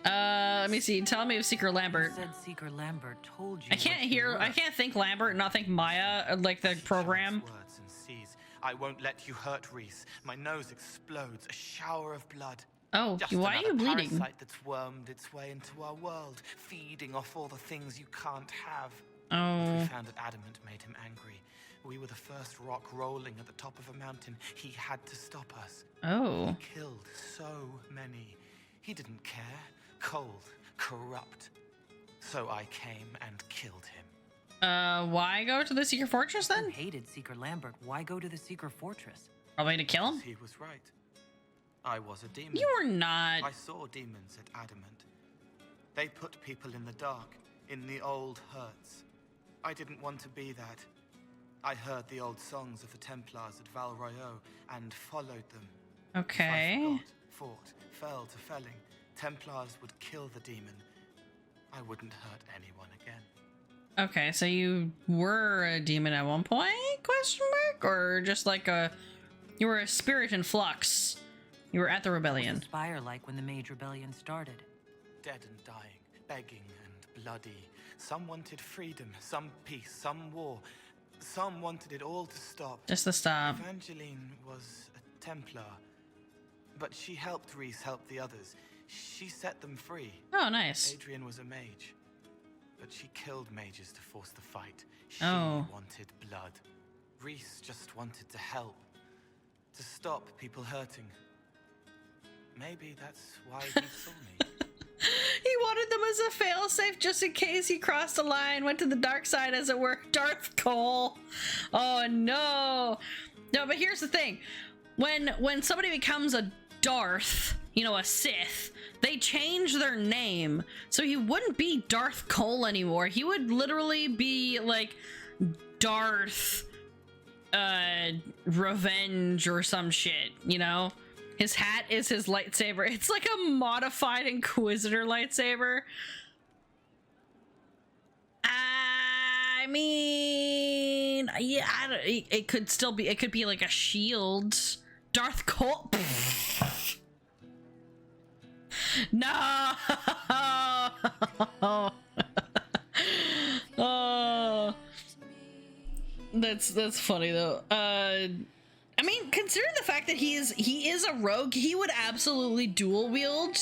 Let me see. Tell me if Seeker Lambert. You said Seeker Lambert told you. I can't what you hear. were. I can't think Lambert and not think Maya, like the program. Words and seas. I won't let you hurt Reese. My nose explodes. A shower of blood. Oh, Just why are you another bleeding? parasite that's wormed its way into our world, feeding off all the things you can't have. Oh. We found that Adamant made him angry. We were the first rock rolling at the top of a mountain. He had to stop us. Oh. He killed so many. He didn't care. Cold, corrupt. So I came and killed him. Why go to the Secret Fortress You then? hated Seeker Lambert. Why go to the Seeker Fortress? Probably to kill him? He was right. I was a demon. You were not. I saw demons at Adamant. They put people in the dark, in the old hurts. I didn't want to be that. I heard the old songs of the Templars at Val Royeaux and followed them. Okay. If I forgot, fought, fell to felling, Templars would kill the demon. I wouldn't hurt anyone again. Okay, so you were a demon at one point? Question mark? Or just like you were a spirit in flux? You were at the What rebellion. was the Spire like when the Mage Rebellion started? Dead and dying, begging and bloody. Some wanted freedom, some peace, some war. Some wanted it all to stop. Just to stop. Evangeline was a Templar, but she helped Reese help the others. She set them free. Oh, nice. Adrian was a mage, but she killed mages to force the fight. She Oh. wanted blood. Reese just wanted to help, to stop people hurting. Maybe that's why he saw me. He wanted them as a failsafe just in case he crossed a line, went to the dark side, as it were. Darth Cole. Oh no. No, but here's the thing. When somebody becomes a Darth, you know, a Sith, they change their name. So he wouldn't be Darth Cole anymore. He would literally be like Darth Revenge or some shit, you know? His hat is his lightsaber. It's like a modified Inquisitor lightsaber. I mean, yeah, it could still be. It could be like a shield. Darth Cole. No. Oh, that's funny though. I mean, considering the fact that he is a rogue, he would absolutely dual wield.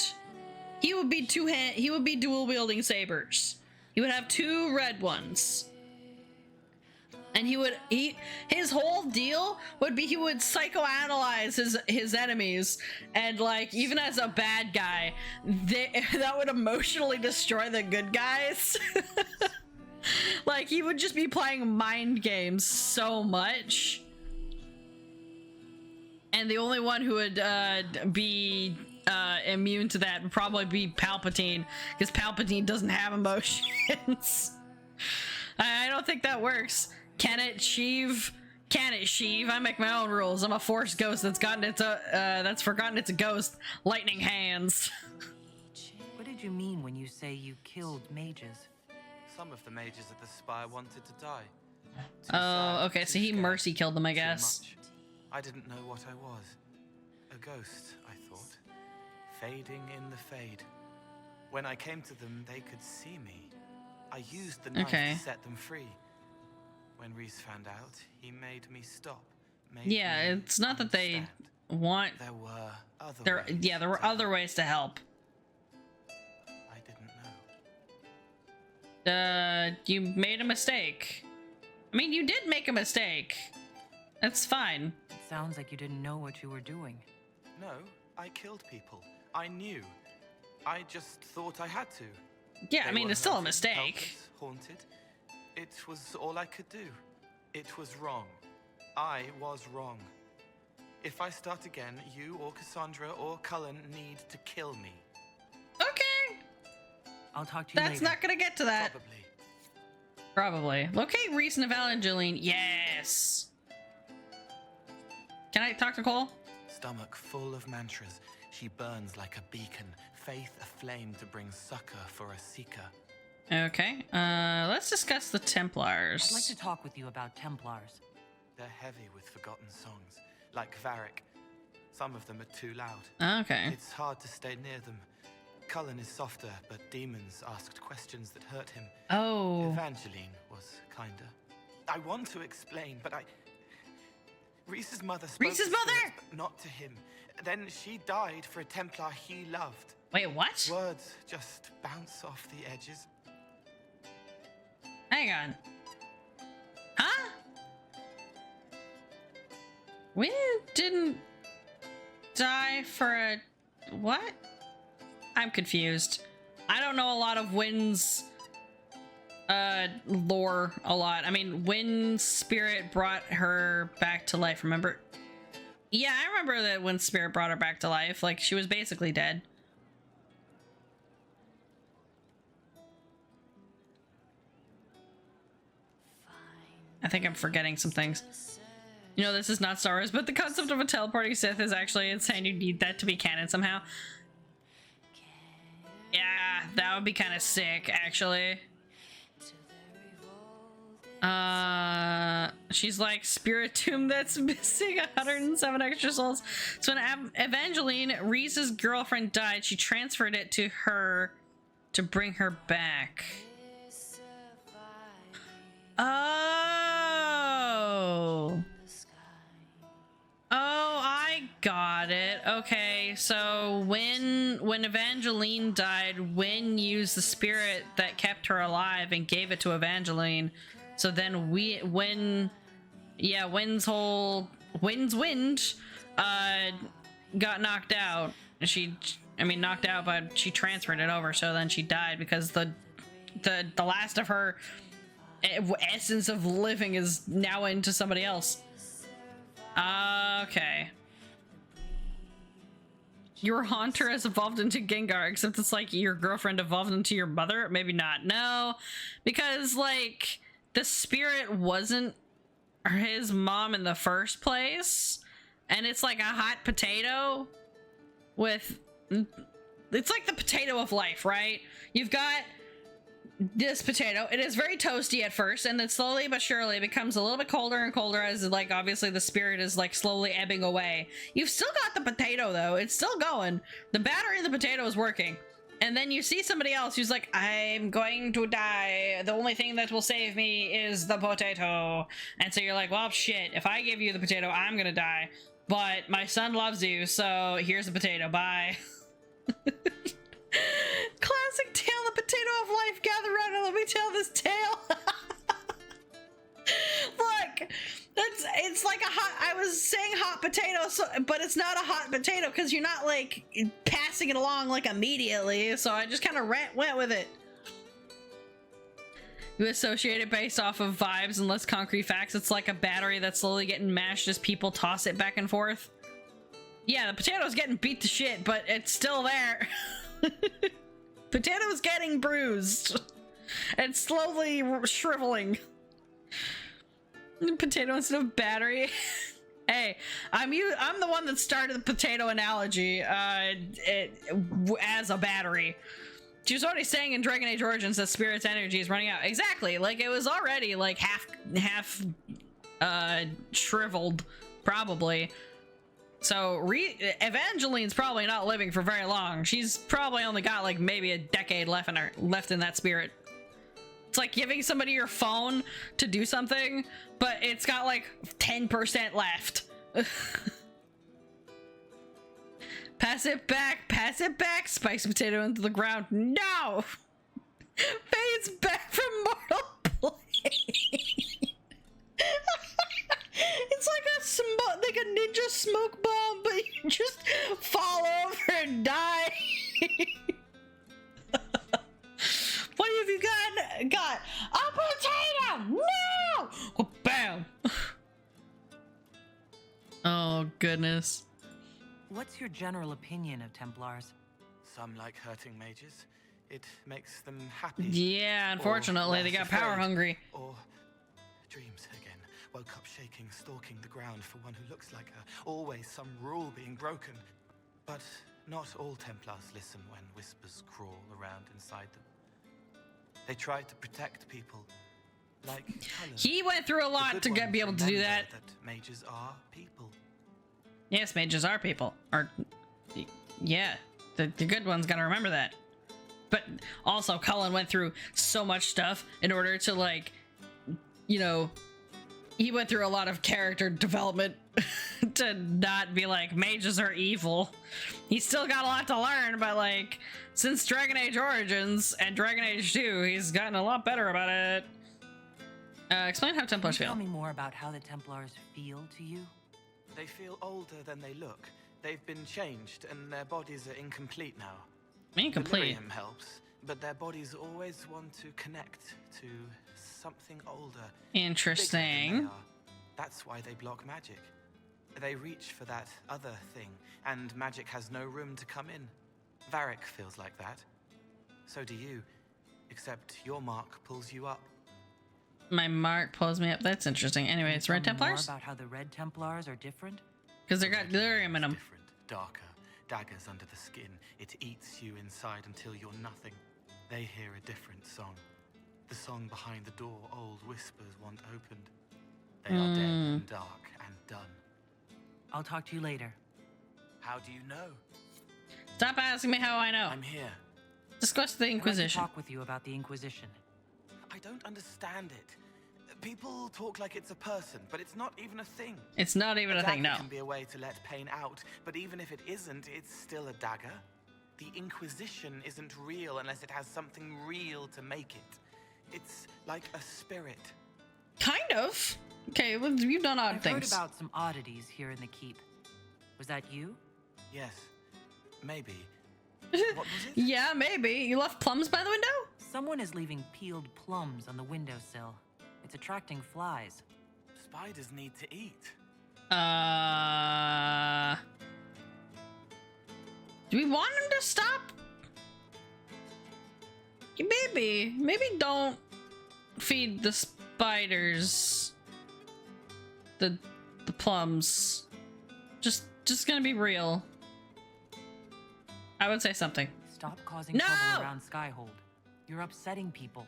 He would be dual wielding sabers. He would have 2 red ones. And his whole deal would be he would psychoanalyze his enemies, and like even as a bad guy, that would emotionally destroy the good guys. Like he would just be playing mind games so much. And the only one who would be immune to that would probably be Palpatine, because Palpatine doesn't have emotions. I don't think that works. Can it, Sheev? Can it, Sheev? I make my own rules. I'm a Force ghost that's forgotten it's a ghost. Lightning hands. What did you mean when you say you killed mages? Some of the mages at the Spire wanted to die. Too Oh, sad, okay, too so he scared, mercy killed them, I too guess. much. I didn't know what I was. A ghost, I thought. Fading in the fade. When I came to them, they could see me. I used the knife Okay. to set them free. When Reese found out, he made me stop. Made Yeah, me it's not that they understand. want... There were other ways. Yeah, there were other ways to help. I didn't know. You made a mistake. I mean, you did make a mistake. That's fine. It sounds like you didn't know what you were doing. No, I killed people. I knew. I just thought I had to. Yeah, They I mean, were it's still a hurting, mistake. helpless, haunted. It was all I could do. It was wrong. I was wrong. If I start again, you or Cassandra or Cullen need to kill me. Okay. I'll talk to you That's later. not gonna get to that. Probably. Locate Reese and Evangeline. Yes. Can I talk to Cole? Stomach full of mantras, she burns like a beacon, faith aflame to bring succor for a seeker. Okay. Let's discuss the Templars. I'd like to talk with you about Templars. They're heavy with forgotten songs, like Varric. Some of them are too loud. Okay. It's hard to stay near them. Cullen is softer, but demons asked questions that hurt him. Oh. Evangeline was kinder. I want to explain, but Reese's mother spoke Reese's to mother? spirits, but not to him. Then she died for a Templar he loved. Wait, what? Words just bounce off the edges. Hang on. Huh? Wynn didn't die for a... What? I'm confused. I don't know a lot of Wynn's lore a lot. I mean, Wynn's spirit brought her back to life, remember? Yeah, I remember that Wynn's spirit brought her back to life. Like, she was basically dead. I think I'm forgetting some things. You know, this is not Star Wars, but the concept of a teleporting Sith is actually insane. You need that to be canon somehow. Yeah, that would be kind of sick, actually. She's like Spirit Tomb that's missing 107 extra souls. So when Evangeline, Reese's girlfriend, died, she transferred it to her to bring her back. Oh. Oh, I got it. Okay, so when Evangeline died, Wynn used the spirit that kept her alive and gave it to Evangeline. So then Wynn's wind got knocked out. Knocked out, but she transferred it over. So then she died because the last of her essence of living is now into somebody else. Okay. Your Haunter has evolved into Gengar, except it's like your girlfriend evolved into your mother. Maybe not. No, because like the spirit wasn't his mom in the first place, and it's like a hot potato with... It's like the potato of life, right? You've got this potato. It is very toasty at first, and then slowly but surely it becomes a little bit colder and colder as like obviously the spirit is like slowly ebbing away. You've still got the potato though. It's still going. The battery in the potato is working. And then you see somebody else who's like, I'm going to die. The only thing that will save me is the potato. And so you're like, well, shit, if I give you the potato, I'm gonna die. But my son loves you, so here's the potato. Bye. Classic tale, the potato of life. Gather around and let me tell this tale. Look, it's like a hot... I was saying hot potato, but it's not a hot potato because you're not like passing it along like immediately. So I just kind of went with it. You associate it based off of vibes and less concrete facts. It's like a battery that's slowly getting mashed as people toss it back and forth. Yeah, the potato's getting beat to shit, but it's still there. Potato's getting bruised. And slowly shriveling. Potato instead of battery. Hey, I'm the one that started the potato analogy as a battery. She was already saying in Dragon Age Origins that Spirit's energy is running out. Exactly, like it was already like half shriveled, probably. So Evangeline's probably not living for very long. She's probably only got like maybe a decade left in that spirit. It's like giving somebody your phone to do something, but it's got like 10% left. Pass it back, spikes potato into the ground. No! Fades back from mortal plane. It's like a ninja smoke bomb, but you just fall over and die. What have you got? A potato! No! Oh, bam! Oh, goodness. What's your general opinion of Templars? Some like hurting mages. It makes them happy. Yeah, unfortunately, Or they got less power afraid. hungry. Or dreams again. Woke up shaking, stalking the ground for one who looks like her. Always some rule being broken. But not all Templars listen when whispers crawl around inside them. They try to protect people, like Cullen. He went through a The lot good to ones be able to do remember that. That mages are people. Yes, mages are people. Yeah, the good ones gotta remember that. But also, Cullen went through so much stuff in order to, like, you know, he went through a lot of character development to not be like, mages are evil. He's still got a lot to learn, but, like, since Dragon Age Origins and Dragon Age 2, he's gotten a lot better about it. Explain how Templars Can you feel. tell me more about how the Templars feel to you? They feel older than they look. They've been changed, and their bodies are incomplete now. Incomplete. Delirium helps, but their bodies always want to connect to something older. bigger than Interesting. they are. That's why they block magic. They reach for that other thing, and magic has no room to come in. Varric feels like that. So do you, except your mark pulls you up. My mark pulls me up. That's interesting. Anyway, it's Red Tell me more Templars? about how the Red Templars are different? Because they got delirium in them. Different, darker, daggers under the skin. It eats you inside until you're nothing. They hear a different song. The song behind the door old whispers want opened. They are dead and dark and done. I'll talk to you later. How do you know? Stop asking me how I know. I'm here. Discuss the I'd like to Inquisition. talk with you about the Inquisition. I don't understand it. People talk like it's a person, but it's not even a thing. It's not even a thing, dagger no. can be a way to let pain out, but even if it isn't, it's still a dagger. The Inquisition isn't real unless it has something real to make it. It's like a spirit. Kind of. Okay, well, you've done odd I've things. heard about some oddities here in the keep. Was that you? Yes, maybe. What was it? Yeah, maybe. You left plums by the window? Someone is leaving peeled plums on the windowsill. It's attracting flies. Spiders need to eat. Do we want him to stop? Maybe don't feed the spiders the plums. Just gonna be real. I would say something. Stop causing No! trouble around Skyhold. You're upsetting people.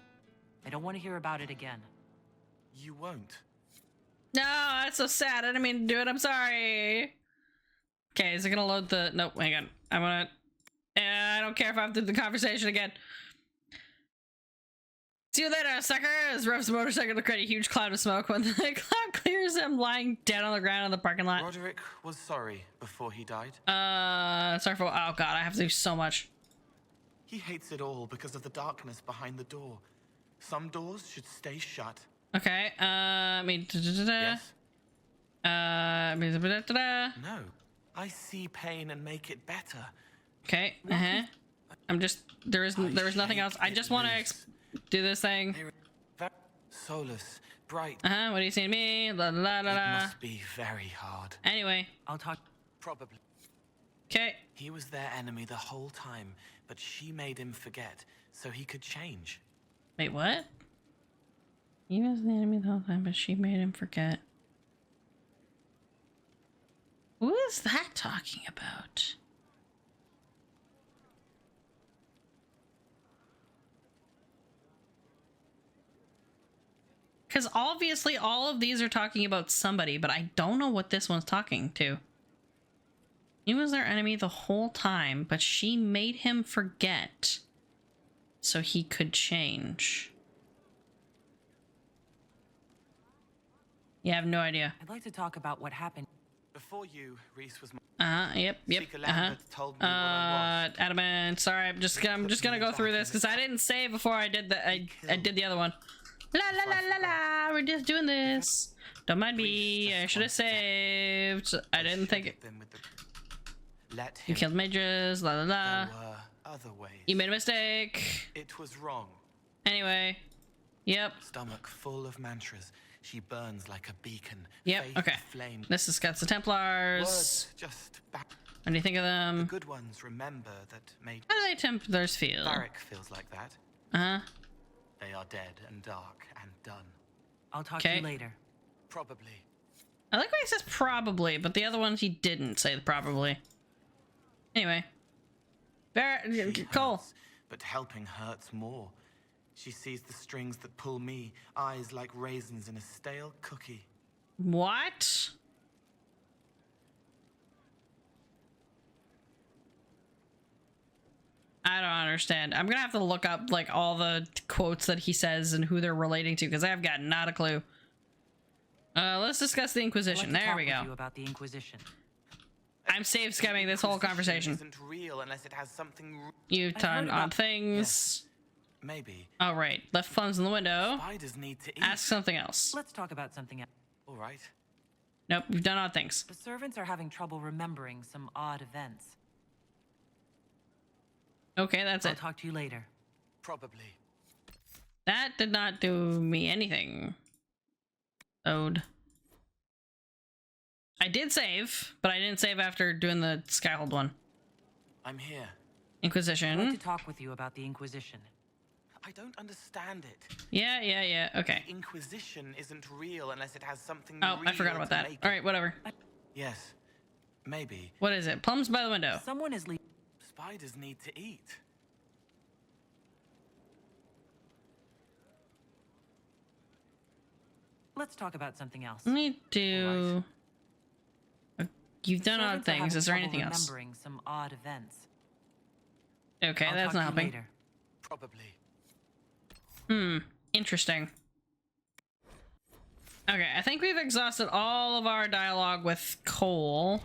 I don't want to hear about it again. You won't. No, that's so sad. I didn't mean to do it. I'm sorry. Okay, is it gonna load the... Nope, hang on. I wanna... I don't care if I have to do the conversation again. See you later, suckers! Revs the motorcycle to create a huge cloud of smoke. When the cloud clears, him lying dead on the ground in the parking lot. Roderick was sorry before he died. Sorry for... Oh god, I have to do so much. He hates it all because of the darkness behind the door. Some doors should stay shut. Okay, I mean... Yes? No. No. I see pain and make it better. Okay, I'm just... There is nothing else. I just want to do this thing. Soulless, bright. What do you see to me? La la la It la. must be very hard. Anyway, I'll talk. Probably. okay. He was their enemy the whole time, but she made him forget, so he could change. Wait, what? He was the enemy the whole time, but she made him forget. Who is that talking about? Because obviously all of these are talking about somebody, but I don't know what this one's talking to. He was their enemy the whole time, but she made him forget so he could change. Yeah, I have no idea. I'd like to talk about what happened. Before you, Reese was my... Yep. Seek a land that told me what I was. Adamant. Sorry, I'm just gonna go through this because I didn't save before I did the I did the other one. La la la la la. We're just doing this. Don't mind me. I should have saved. I didn't think it. You killed mages. La la la. There were other ways. You made a mistake. It was wrong. Anyway. Yep. Stomach full of mantras. She burns like a beacon. Yep. Faith Okay. Flame. This is got the Templars. Words just back. What do you think of The them? good ones remember that made. How do they Templars feel? Varric feels like that. Uh-huh. They are dead and dark and done. I'll talk to you later. Probably. I like when he says probably, but the other ones he didn't say probably. Anyway. Cole. Hurts, but helping hurts more. She sees the strings that pull me, eyes like raisins in a stale cookie. What? I don't understand. I'm gonna have to look up like all the quotes that he says and who they're relating to because I've got not a clue. Let's discuss the Inquisition. There we go. You about the Inquisition. I'm save scamming this whole conversation. Isn't real unless it has something. You've turned on things. Yes. Maybe. All right. Left thumbs in the window. Spiders need to eat. Ask something else. Let's talk about something else. All right. Nope. You've done odd things. The servants are having trouble remembering some odd events. Okay, that's I'll it. talk to you later. Probably. That did not do me anything. Ode. I did save, but I didn't save after doing the Skyhold one. I'm here. Inquisition. I'd like to talk with you about the Inquisition. I don't understand it. Yeah. Okay. The Inquisition isn't real unless it has something Oh, real I forgot about to that. make All right, whatever. Yes. Maybe. What is it? Plums by the window. Someone is leaving. Spiders need to eat. Let's talk about something else. Let me do... You've done odd Servants are things. having Is there trouble anything else? remembering some odd events. Okay, I'll that's talk not to you helping. later. Probably. Interesting. Okay, I think we've exhausted all of our dialogue with Cole.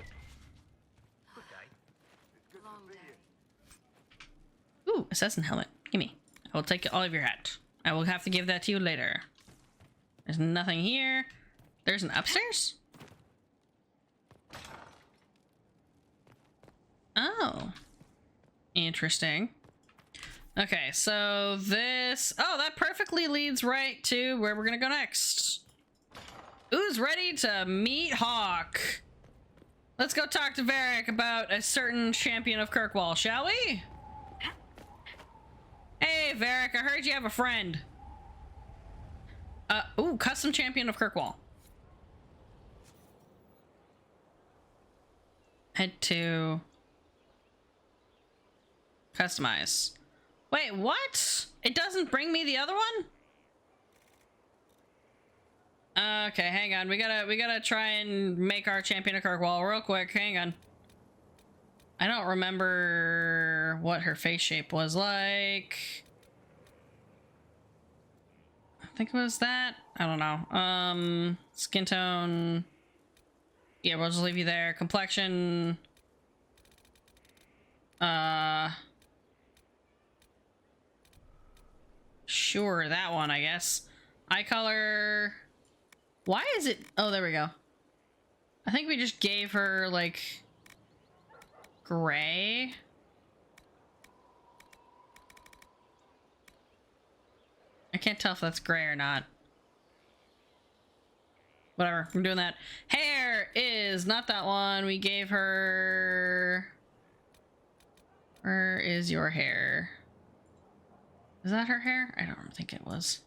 Long day. Ooh, assassin helmet. Gimme. I will take all of your hat. I will have to give that to you later. There's nothing here. There's an upstairs? Oh. Interesting. Okay, so this... Oh, that perfectly leads right to where we're gonna go next. Who's ready to meet Hawke? Let's go talk to Varric about a certain champion of Kirkwall, shall we? Hey, Varric, I heard you have a friend. Ooh, custom champion of Kirkwall. Head to... Customize. Wait, what? It doesn't bring me the other one? Okay, hang on. We gotta try and make our champion of Kirkwall real quick. Hang on. I don't remember what her face shape was like. I think it was that. I don't know. Skin tone. Yeah, we'll just leave you there. Complexion. Sure, that one, I guess. Eye color. Why is it? Oh, there we go. I think we just gave her, like, gray. I can't tell if that's gray or not. Whatever, we're doing that. Hair is not that one. We gave her... Where is your hair? Is that her hair? I don't think it was.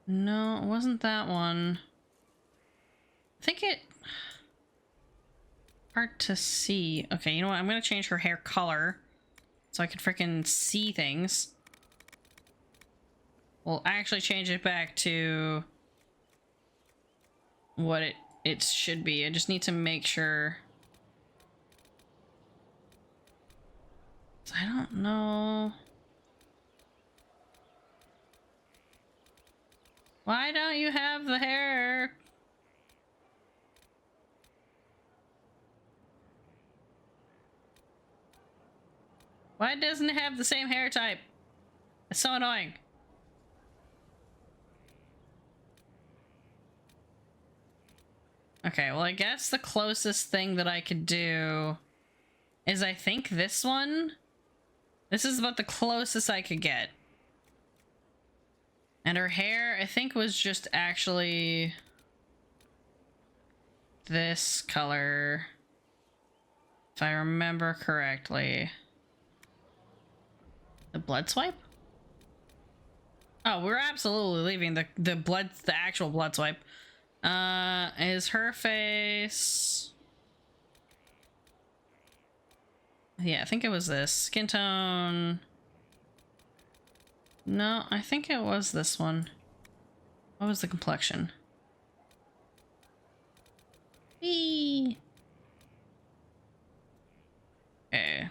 No, it wasn't that one. I think it... Hard to see. Okay, you know what? I'm gonna change her hair color so I can freaking see things. We'll actually change it back to what it should be. I just need to make sure. I don't know. Why don't you have the hair? Why doesn't it have the same hair type? It's so annoying. Okay, well, I guess the closest thing that I could do is I think this one. This is about the closest I could get. And her hair, I think, was just actually this color, if I remember correctly. The blood swipe? Oh, we're absolutely leaving the actual blood swipe. Is her face... Yeah, I think it was this. Skin tone... No, I think it was this one. What was the complexion? Whee! Okay.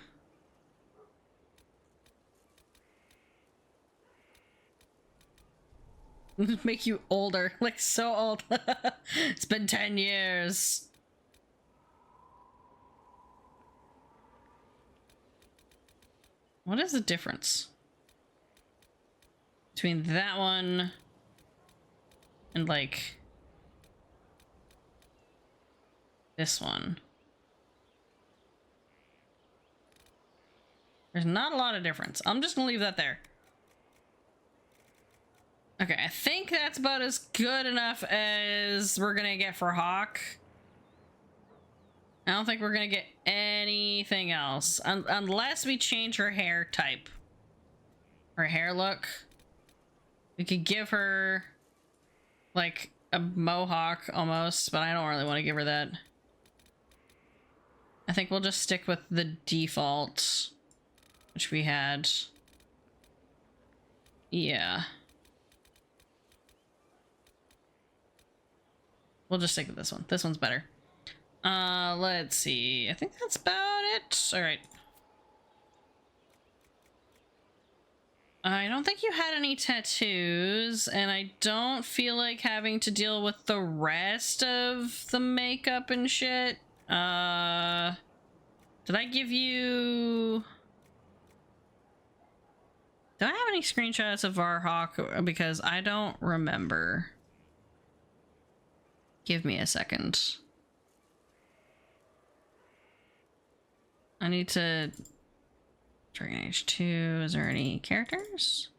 Make you older, like so old. It's been 10 years. What is the difference between that one and like this one? There's not a lot of difference. I'm just gonna leave that there. Okay, I think that's about as good enough as we're gonna get for Hawke. I don't think we're gonna get anything else. Unless we change her hair type. Her hair look. We could give her like a mohawk almost, but I don't really want to give her that. I think we'll just stick with the default, which we had. Yeah. We'll just stick with this one. This one's better. Let's see. I think that's about it. All right. I don't think you had any tattoos, and I don't feel like having to deal with the rest of the makeup and shit. Did I give you... Do I have any screenshots of our Hawke? Because I don't remember. Give me a second. I need to... Dragon Age 2, is there any characters?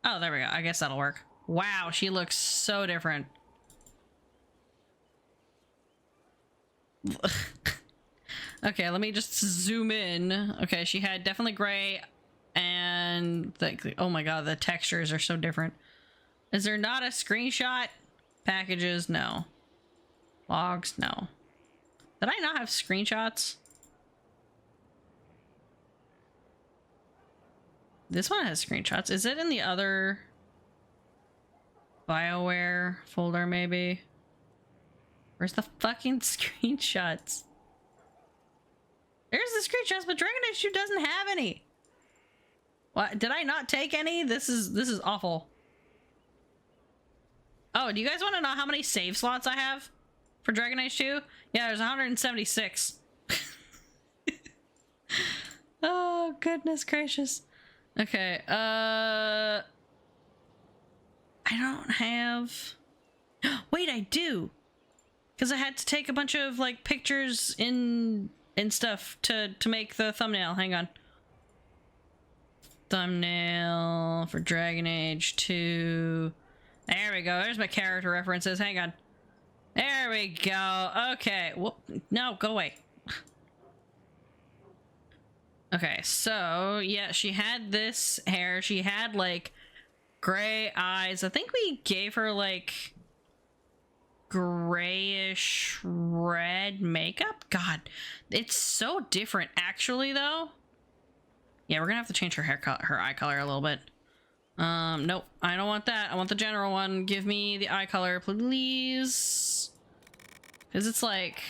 Oh, there we go. I guess that'll work. Wow, she looks so different. Okay, let me just zoom in. Okay, she had definitely gray and... oh my god, the textures are so different. Is there not a screenshot? Packages? No. Logs? No. Did I not have screenshots? This one has screenshots. Is it in the other BioWare folder, maybe? Where's the fucking screenshots? There's the screenshots, but Dragon Age 2 doesn't have any. What? Did I not take any? This is awful. Oh, do you guys want to know how many save slots I have for Dragon Age 2? Yeah, there's 176. Oh, goodness gracious. Okay, I don't have... Wait, I do! Because I had to take a bunch of, like, pictures and stuff to make the thumbnail. Hang on. Thumbnail for Dragon Age 2... There we go. There's my character references. Hang on. There we go. Okay. Whoop. No, go away. Okay, so, yeah, she had this hair. She had, like, gray eyes. I think we gave her, like, grayish red makeup. God, it's so different, actually, though. Yeah, we're gonna have to change her her eye color a little bit. Nope, I don't want that. I want the general one. Give me the eye color, please. Because it's like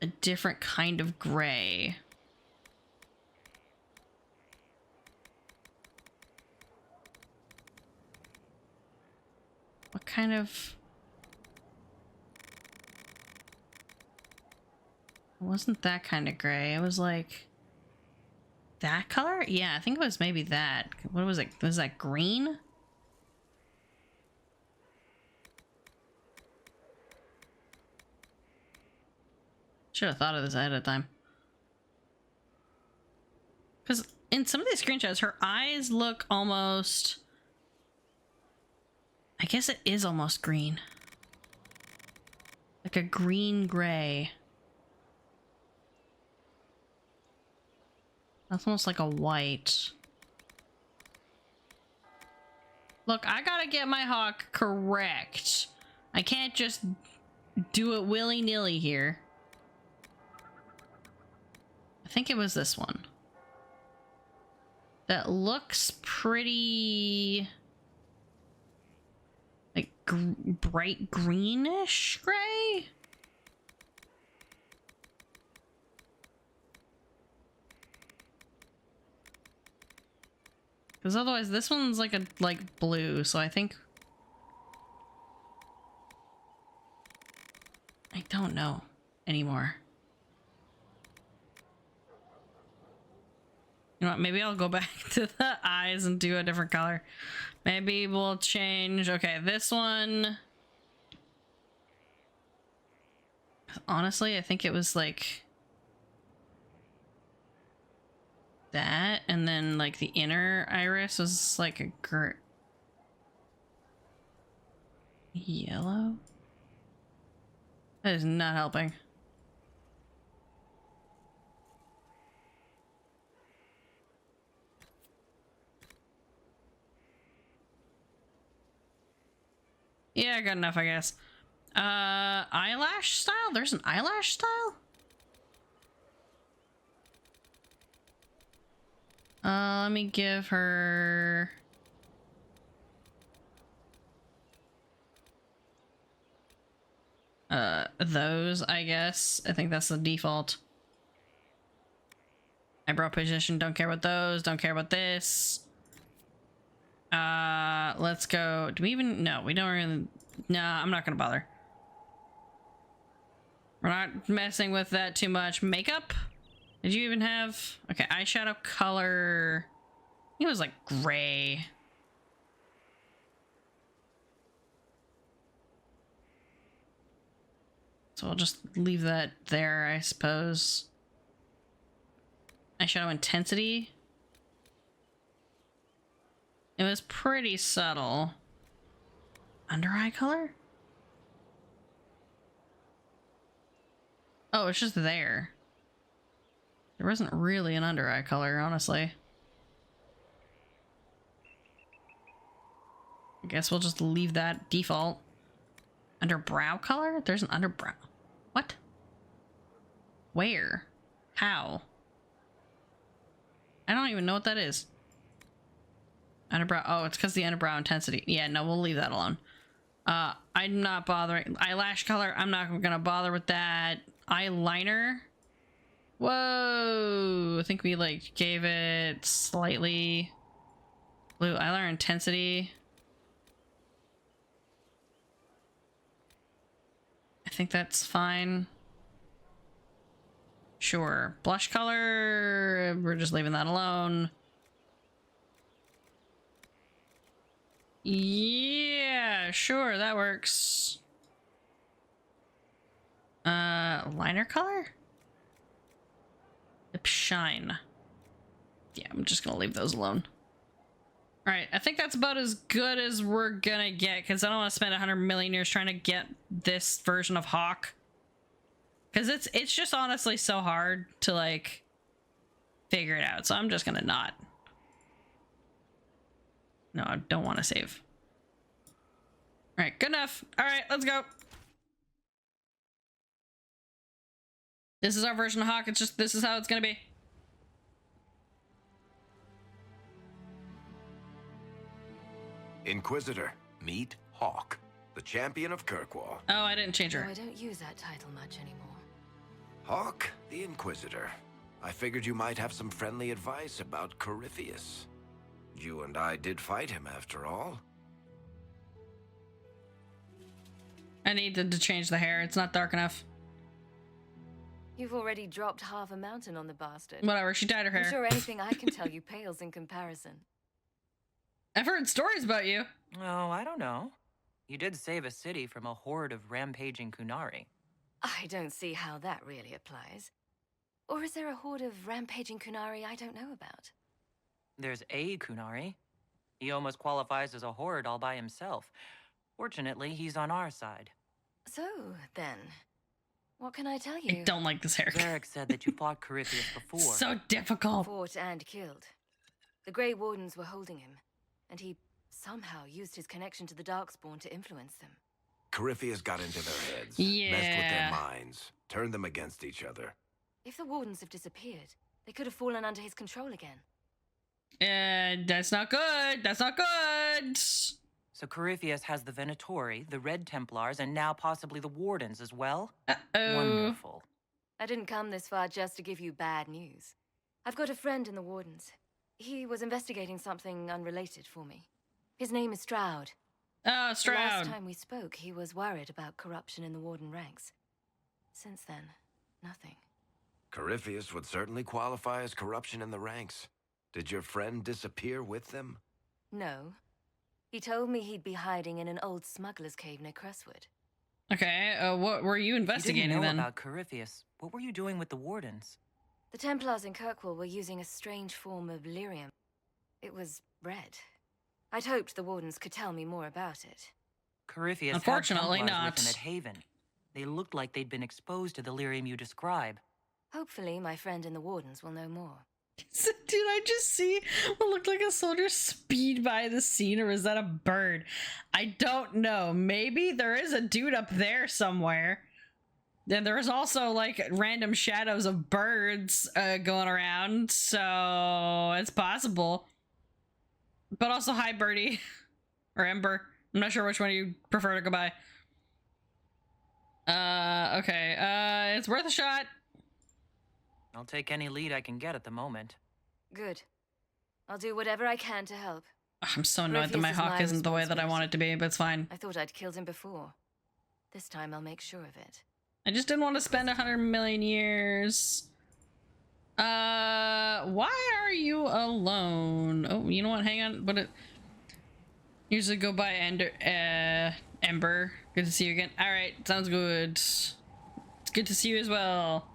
a different kind of gray. What kind of... It wasn't that kind of gray. It was like... That color? Yeah, I think it was maybe that. What was it? Was that green? Should have thought of this ahead of time. Because in some of these screenshots, her eyes look almost... I guess it is almost green. Like a green-gray. That's almost like a white. Look, I gotta get my Hawke correct. I can't just do it willy-nilly here. I think it was this one. That looks pretty... like bright greenish gray? Because otherwise this one's like a blue, so I think... I don't know anymore. You know what, maybe I'll go back to the eyes and do a different color. Maybe we'll change... Okay, this one... Honestly, I think it was like... that, and then like the inner iris was like a yellow. That is not helping. Yeah, good enough, I guess. Eyelash style? There's an eyelash style? Let me give her... those, I guess. I think that's the default. Eyebrow position, don't care about those, don't care about this. Let's go... Do we even... No, we don't really... Nah, I'm not gonna bother. We're not messing with that too much. Makeup? Did you even have... Okay, eyeshadow color... I think it was like gray. So I'll just leave that there, I suppose. Eyeshadow intensity. It was pretty subtle. Under eye color? Oh, it's just there. There wasn't really an under eye color, honestly. I guess we'll just leave that default. Under brow color? There's an underbrow. What? Where? How? I don't even know what that is. Underbrow. Oh, it's because the underbrow intensity. Yeah, no, we'll leave that alone. I'm not bothering. Eyelash color, I'm not gonna bother with that. Eyeliner. Whoa, I think we like gave it slightly blue. Eyeliner intensity. I think that's fine. Sure. Blush color, we're just leaving that alone. Yeah, sure, that works. Liner color? Lip shine. Yeah, I'm just gonna leave those alone. Alright, I think that's about as good as we're gonna get, because I don't want to spend 100 million years trying to get this version of Hawke. Because it's just honestly so hard to, like, figure it out, so I'm just gonna not. No, I don't want to save. Alright, good enough. Alright, let's go. This is our version of Hawke. It's just, this is how it's gonna be. Inquisitor, meet Hawke, the champion of Kirkwall. Oh, I didn't change her. No, I don't use that title much anymore. Hawke, the Inquisitor. I figured you might have some friendly advice about Corypheus. You and I did fight him, after all. I needed to change the hair. It's not dark enough. You've already dropped half a mountain on the bastard. Whatever, she dyed her hair. I'm sure anything I can tell you pales in comparison. I've heard stories about you. Oh, I don't know. You did save a city from a horde of rampaging Kunari. I don't see how that really applies. Or is there a horde of rampaging Kunari I don't know about? There's a Kunari. He almost qualifies as a horde all by himself. Fortunately, he's on our side. So, then, what can I tell you? I don't like this haircut. Varric said that you fought Corypheus before. So difficult. Fought and killed. The Grey Wardens were holding him, and he somehow used his connection to the Darkspawn to influence them. Corypheus got into their heads, Yeah. messed with their minds, turned them against each other. If the Wardens have disappeared, they could have fallen under his control again. That's not good. That's not good. So Corypheus has the Venatori, the Red Templars, and now possibly the Wardens as well? Uh-oh. Wonderful. I didn't come this far just to give you bad news. I've got a friend in the Wardens. He was investigating something unrelated for me. His name is Straud. Oh, The Straud. last time we spoke, he was worried about corruption in the Warden ranks. Since then, nothing. Corypheus would certainly qualify as corruption in the ranks. Did your friend disappear with them? No. He told me he'd be hiding in an old smuggler's cave near Crestwood. Okay, what were you investigating you didn't know then? about Corypheus. What were you doing with the Wardens? The Templars in Kirkwall were using a strange form of lyrium. It was red. I'd hoped the Wardens could tell me more about it. Corypheus Unfortunately had Templars not. with him at Haven. They looked like they'd been exposed to the lyrium you describe. Hopefully, my friend in the Wardens will know more. Did I just see what looked like a soldier speed by the scene, or is that a bird? I don't know. Maybe there is a dude up there somewhere. And there's also like random shadows of birds going around, so it's possible. But also, hi, Birdie. Or Ember. I'm not sure which one you prefer to go by. Okay. It's worth a shot. I'll take any lead I can get at the moment. Good. I'll do whatever I can to help. I'm so annoyed that my Corypheus is Hawke my isn't the way that I want it to be, but it's fine. I thought I'd killed him before. This time I'll make sure of it. I just didn't want to spend 100 million years. Why are you alone? Oh, you know what? Hang on. But it usually go by Ember. Good to see you again. All right, sounds good. It's good to see you as well.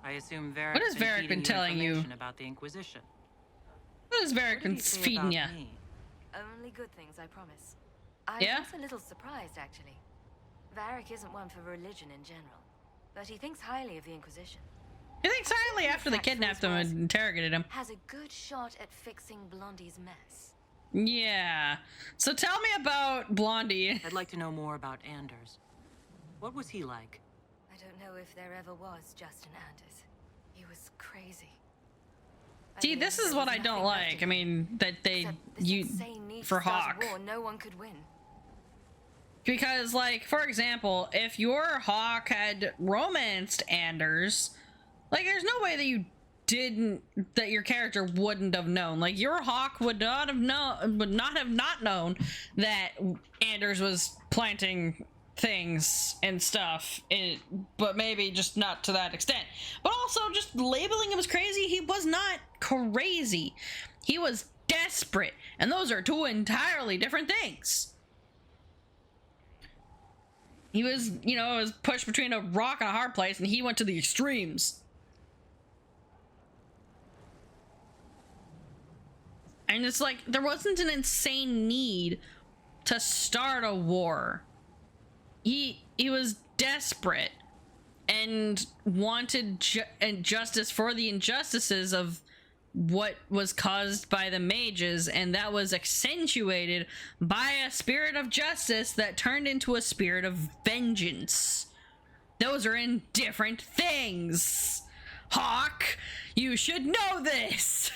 I assume Varric. What has Varric been telling you? About the Inquisition? What has Varric been feeding you? Only good things, I promise. I Yeah? was a little surprised, actually. Varric isn't one for religion in general, but he thinks highly of the Inquisition. He thinks highly after they kidnapped him and interrogated him. Has a good shot at fixing Blondie's mess. Yeah. So tell me about Blondie. I'd like to know more about Anders. What was he like? I don't know if there ever was Justin Anders. He was crazy. See, this is what I don't like. I mean, that they for Hawke. War, no one could win. Because, like, for example, if your Hawke had romanced Anders, like, there's no way that you didn't, that your character wouldn't have known. Like, your Hawke would not have known that Anders was planting things and stuff, but maybe just not to that extent. But also, just labeling him as crazy, he was not crazy. He was desperate, and those are two entirely different things. He was, was pushed between a rock and a hard place, and he went to the extremes. And it's like, there wasn't an insane need to start a war. He was desperate and wanted justice for the injustices of what was caused by the mages, and that was accentuated by a spirit of justice that turned into a spirit of vengeance. Those are in different things. Hawke, you should know this.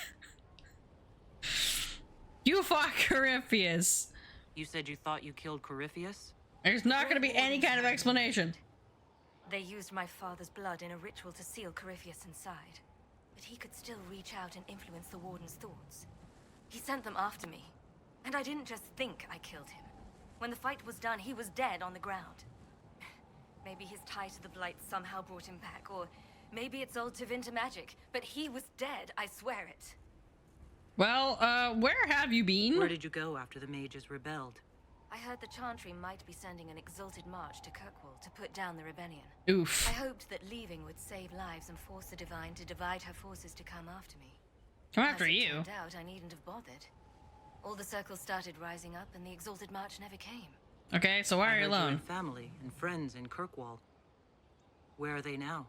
You fought Corypheus. You said you thought you killed Corypheus? There's not going to be any kind of explanation. They used my father's blood in a ritual to seal Corypheus inside. But he could still reach out and influence the Warden's thoughts. He sent them after me. And I didn't just think I killed him. When the fight was done, he was dead on the ground. Maybe his tie to the Blight somehow brought him back, or maybe it's old Tevinter magic. But he was dead, I swear it. Well, where have you been? Where did you go after the mages rebelled? I heard the Chantry might be sending an exalted march to Kirkwall to put down the rebellion. Oof. I hoped that leaving would save lives and force the Divine to divide her forces to come after me. Come after As it you. turned out, I needn't have bothered. All the circles started rising up, and the exalted march never came. Okay, so why are you I heard alone? had family and friends in Kirkwall. Where are they now?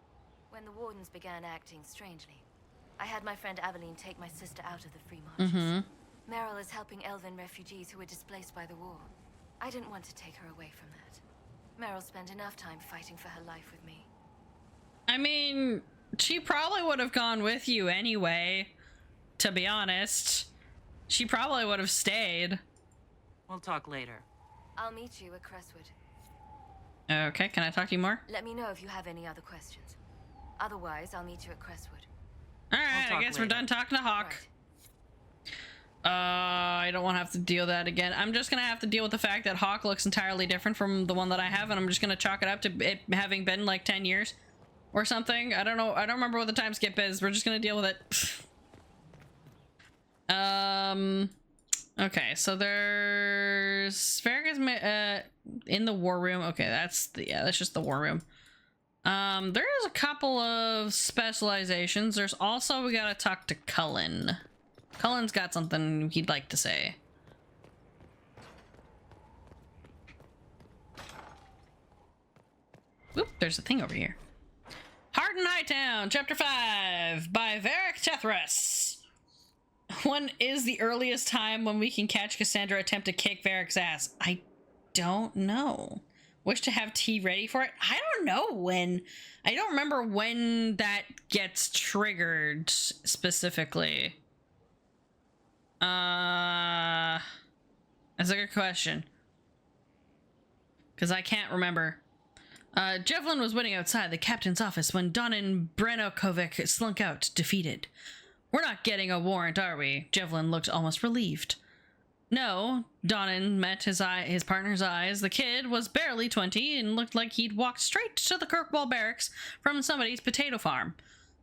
When the Wardens began acting strangely, I had my friend Aveline take my sister out of the Free Marches. Mm-hmm. Meryl is helping elven refugees who were displaced by the war. I didn't want to take her away from that. Meryl spent enough time fighting for her life with me. I mean, she probably would have gone with you anyway, to be honest. She probably would have stayed. We'll talk later. I'll meet you at Crestwood. Okay, can I talk to you more? Let me know if you have any other questions. Otherwise, I'll meet you at Crestwood. Alright, I guess we're done talking to Hawke. Right. I don't want to have to deal with that again. I'm just gonna have to deal with the fact that Hawke looks entirely different from the one that I have, and I'm just gonna chalk it up to it having been like 10 years or something. I don't know. I don't remember what the time skip is. We're just gonna deal with it. Okay, so there's Varric is in the war room. Okay, that's just the war room. There's a couple of specializations. There's also, we gotta talk to Cullen. Cullen's got something he'd like to say. Oop, there's a thing over here. Heart in Hightown, Chapter 5, by Varric Tethras. When is the earliest time when we can catch Cassandra attempt to kick Varric's ass? I don't know. Wish to have tea ready for it? I don't know when. I don't remember when that gets triggered specifically. That's a good question. Because I can't remember. Jevlin was waiting outside the captain's office when Donin Brenokovic slunk out, defeated. We're not getting a warrant, are we? Jevlin looked almost relieved. No, Donin met his partner's eyes. The kid was barely 20 and looked like he'd walked straight to the Kirkwall barracks from somebody's potato farm.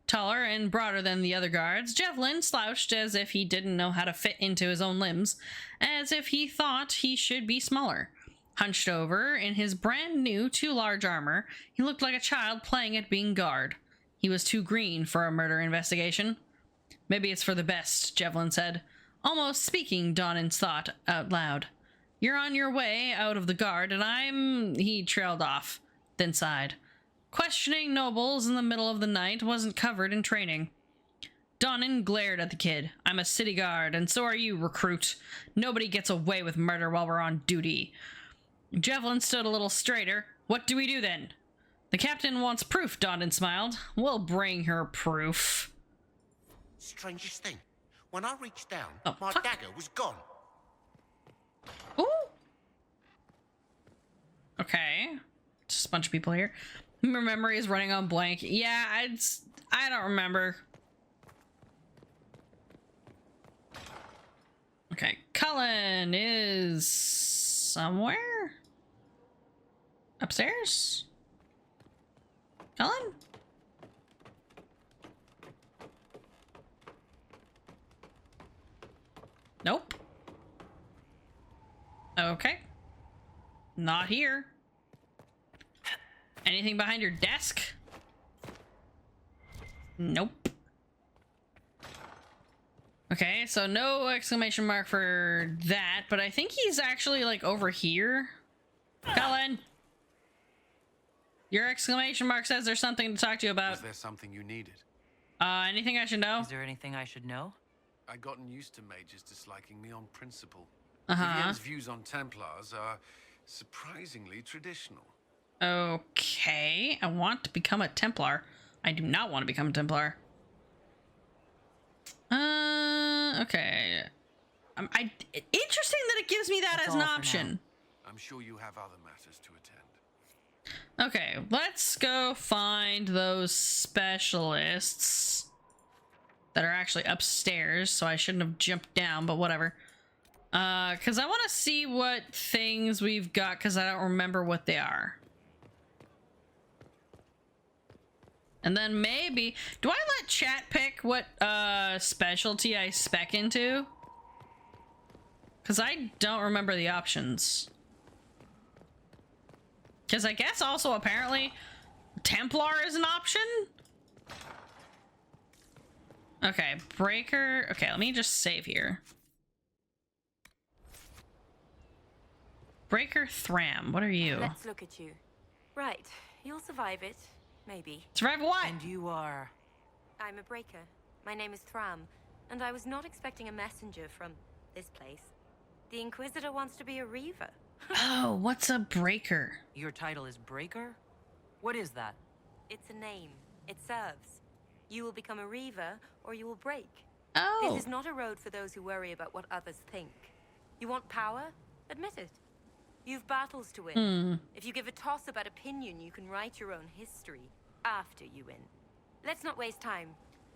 Taller and broader than the other guards, Jevlin slouched as if he didn't know how to fit into his own limbs, as if he thought he should be smaller. Hunched over in his brand new too large armor, he looked like a child playing at being guard. He was too green for a murder investigation. Maybe it's for the best, Jevlin said, almost speaking Donin's thought out loud. You're on your way out of the guard, and he trailed off, then sighed. Questioning nobles in the middle of the night wasn't covered in training. Donin glared at the kid. I'm a city guard, and so are you, recruit. Nobody gets away with murder while we're on duty. Jevlin stood a little straighter. What do we do then? The captain wants proof, Donin smiled. We'll bring her proof. Strangest thing. When I reached down, Oh, my fuck. dagger was gone. Ooh. Okay. Just a bunch of people here. My memory is running on blank. Yeah, I don't remember. Okay, Cullen is somewhere? Upstairs? Cullen? Nope. Okay. Not here. Anything behind your desk? Nope. Okay, so no exclamation mark for that, but I think he's actually like over here. Cullen! Your exclamation mark says there's something to talk to you about. Was there something you needed? Anything I should know? Is there anything I should know? I'd gotten used to mages disliking me on principle. Uh-huh. Vivienne's views on Templars are surprisingly traditional. Okay, I want to become a Templar. I do not want to become a Templar. Okay. Interesting that it gives me that That's as an all for option. I'm sure you have other matters to attend. Okay, let's go find those specialists that are actually upstairs, so I shouldn't have jumped down, but whatever. Because I want to see what things we've got, because I don't remember what they are. And then maybe... Do I let chat pick what specialty I spec into? Because I don't remember the options. Because I guess also apparently Templar is an option? Okay, Breaker... Okay, let me just save here. Breaker Thram, what are you? Let's look at you. Right, you'll survive it. Maybe. Survive what? And you are... I'm a breaker. My name is Thram, and I was not expecting a messenger from this place. The Inquisitor wants to be a Reaver. Oh, what's a breaker? Your title is Breaker? What is that? It's a name. It serves. You will become a Reaver, or you will break. Oh. This is not a road for those who worry about what others think. You want power? Admit it. You've battles to win. If you give a toss about opinion, you can write your own history after you win. Let's not waste time.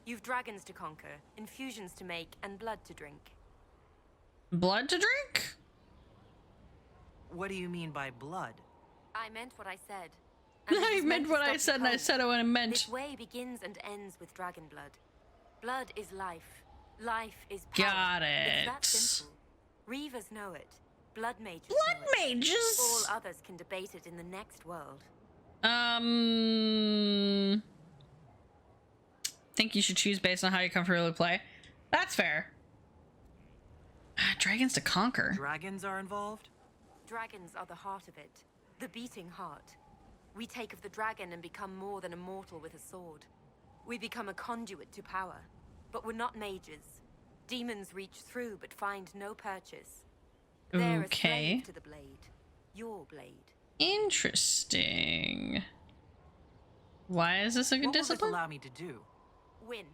You've dragons to conquer, infusions to make, and blood to drink. Blood to drink? What do you mean by blood? I meant what I said. I meant what I said, and I said it when I meant. This way begins and ends with dragon blood. Blood is life. Life is power. Got it. It's that simple. Reavers know it. Blood mages Blood know it. mages? All others can debate it in the next world. Think you should choose based on how you comfortably play. That's fair. Dragons to conquer. Dragons are involved? Dragons are the heart of it. The beating heart. We take of the dragon and become more than a mortal with a sword. We become a conduit to power. But we're not mages. Demons reach through but find no purchase. They're a slave to the blade. Your blade. Interesting. Why is this a good discipline? What will this allow me to do? Win.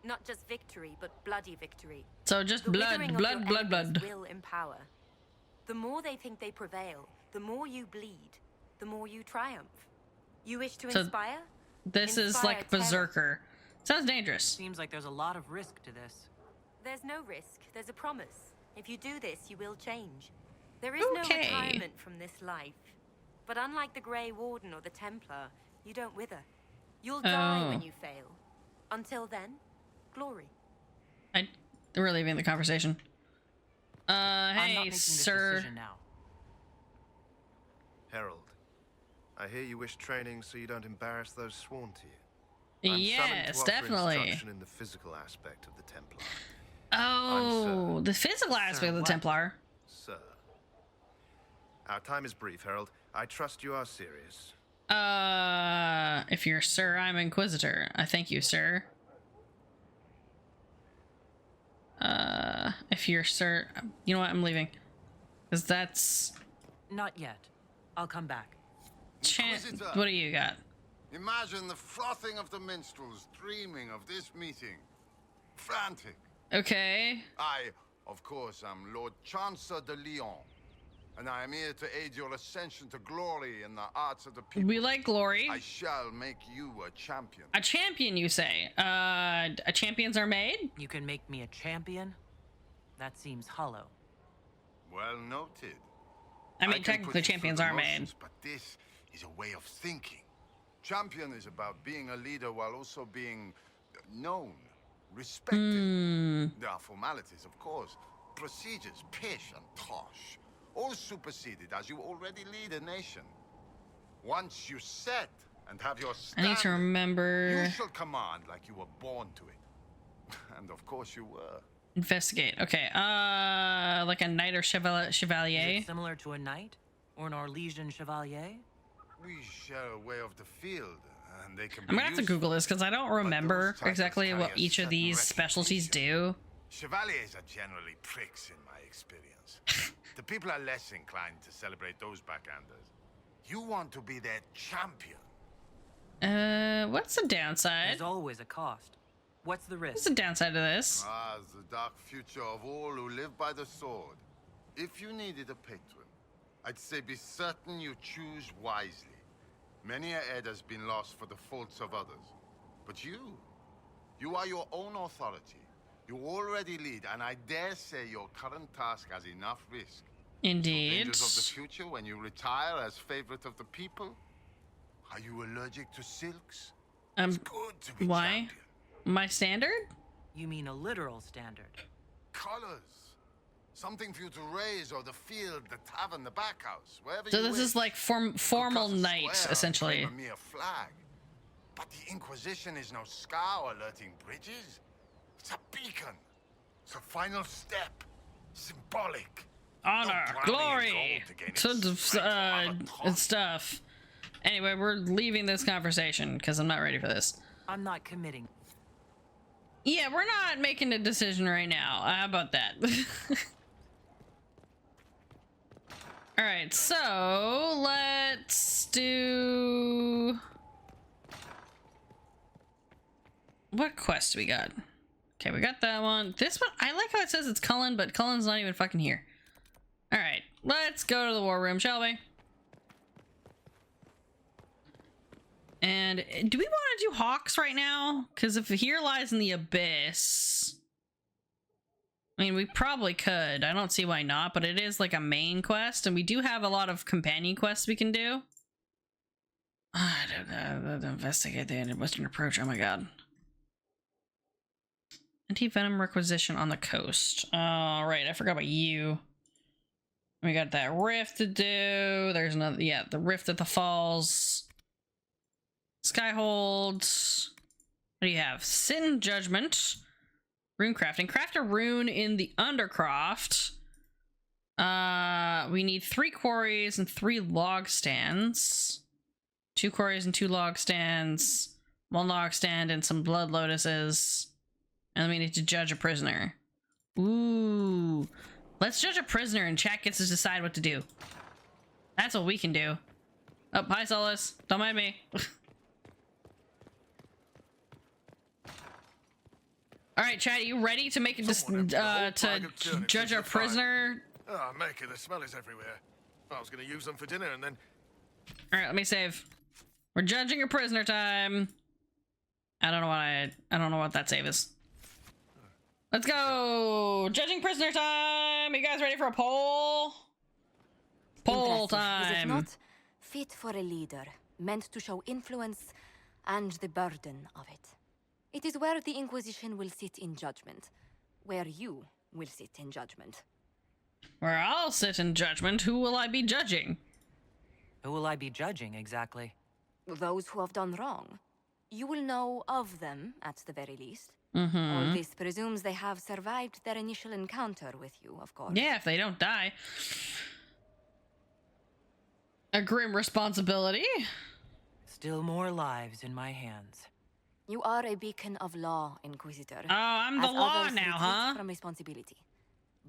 Not just victory, but bloody victory. So just blood. Will empower. The more they think they prevail, the more you bleed, the more you triumph. You wish to inspire? This is like Berserker. Sounds dangerous. Seems like there's a lot of risk to this. There's no risk. There's a promise. If you do this, you will change. There is no retirement from this life. But unlike the Grey Warden or the Templar, you don't wither. You'll die when you fail. Until then, glory. We're leaving the conversation. I'm not Hey, making this sir. decision now. Herald, I hear you wish training so you don't embarrass those sworn to you. I'm Yes, summoned to offer definitely. instruction in the physical aspect of the Templar. Oh, the physical aspect of the Templar. Sir. Our time is brief, Herald. I trust you are serious. If you're sir, I'm Inquisitor. I thank you, sir. If you're sir, you know what? I'm leaving. Because that's... Not yet. I'll come back. What do you got? Imagine the frothing of the minstrels dreaming of this meeting. Frantic. Okay. I, of course, am Lord Chancellor de Lyon, and I am here to aid your ascension to glory in the arts of the people. We like glory. I shall make you a champion. A champion, you say? Champions are made? You can make me a champion? That seems hollow. Well noted. I mean, technically champions are made. But this is a way of thinking. Champion is about being a leader while also being known, respected. There are formalities, of course. Procedures, pish and tosh. All superseded as you already lead a nation. Once you set and have your standard, I need to remember... you shall command like you were born to it. And of course you were. Investigate. Okay. Like a knight or chevalier? Is it similar to a knight? Or an Orlesian chevalier? We share a way of the field, and they can be I'm gonna have to Google this because I don't remember exactly what each of these specialties do. Chevaliers are generally pricks in my experience. The people are less inclined to celebrate those backhanders. You want to be their champion. What's the downside? There's always a cost. What's the risk? What's the downside of this? Ah, the dark future of all who live by the sword. If you needed a patron, I'd say be certain you choose wisely. Many a head has been lost for the faults of others. But you are your own authority. You already lead, and I dare say your current task has enough risk. Indeed. So dangers of the future when you retire as favorite of the people? Are you allergic to silks? Why? My standard? You mean a literal standard? Colors. Something for you to raise or the field, the tavern, the backhouse, wherever So you this wish. is like formal Could cut a knight, square, essentially. claim a mere flag. But the Inquisition is no scow alerting bridges. It's a beacon. It's a final step. Symbolic. Honor, No drowning in glory, gold to gain tons of and stuff. Anyway, we're leaving this conversation because I'm not ready for this. I'm not committing. Yeah, we're not making a decision right now. How about that? All right, so let's do... What quest we got? Okay, we got that one. This one, I like how it says it's Cullen, but Cullen's not even fucking here. All right, let's go to the war room, shall we? And do we want to do Hawks right now? Because if here lies in the abyss, I mean, we probably could. I don't see why not, but it is like a main quest, and we do have a lot of companion quests we can do. I don't know. Investigate the western approach. Oh my god. Anti-venom requisition on the coast. All right, I forgot about you. We got that rift to do. There's another, yeah, the rift at the falls. Skyhold. What do you have? Sin Judgment. Rune crafting. Craft a rune in the Undercroft. We need 3 quarries and 3 log stands. 2 quarries and 2 log stands. 1 log stand and some blood lotuses. And then we need to judge a prisoner. Ooh. Let's judge a prisoner and chat gets to decide what to do. That's what we can do. Oh, hi Solus. Don't mind me. Alright, chat, are you ready to make to judge our prisoner? Oh, Maker, the smell is everywhere. I was going to use them for dinner and then... Alright, let me save. We're judging a prisoner time. I don't know what that save is. Let's go! Judging prisoner time! You guys ready for a poll? Poll Impressive, is it time! not? Fit for a leader, meant to show influence and the burden of it. It is where the Inquisition will sit in judgment, where you will sit in judgment. Where I'll sit in judgment, who will I be judging? Who will I be judging, exactly? Those who have done wrong. You will know of them, at the very least. Mm-hmm. All this presumes they have survived their initial encounter with you, of course. Yeah, if they don't die. A grim responsibility. Still more lives in my hands. You are a beacon of law, Inquisitor. Oh, I'm the as law others now, retreat huh? From responsibility.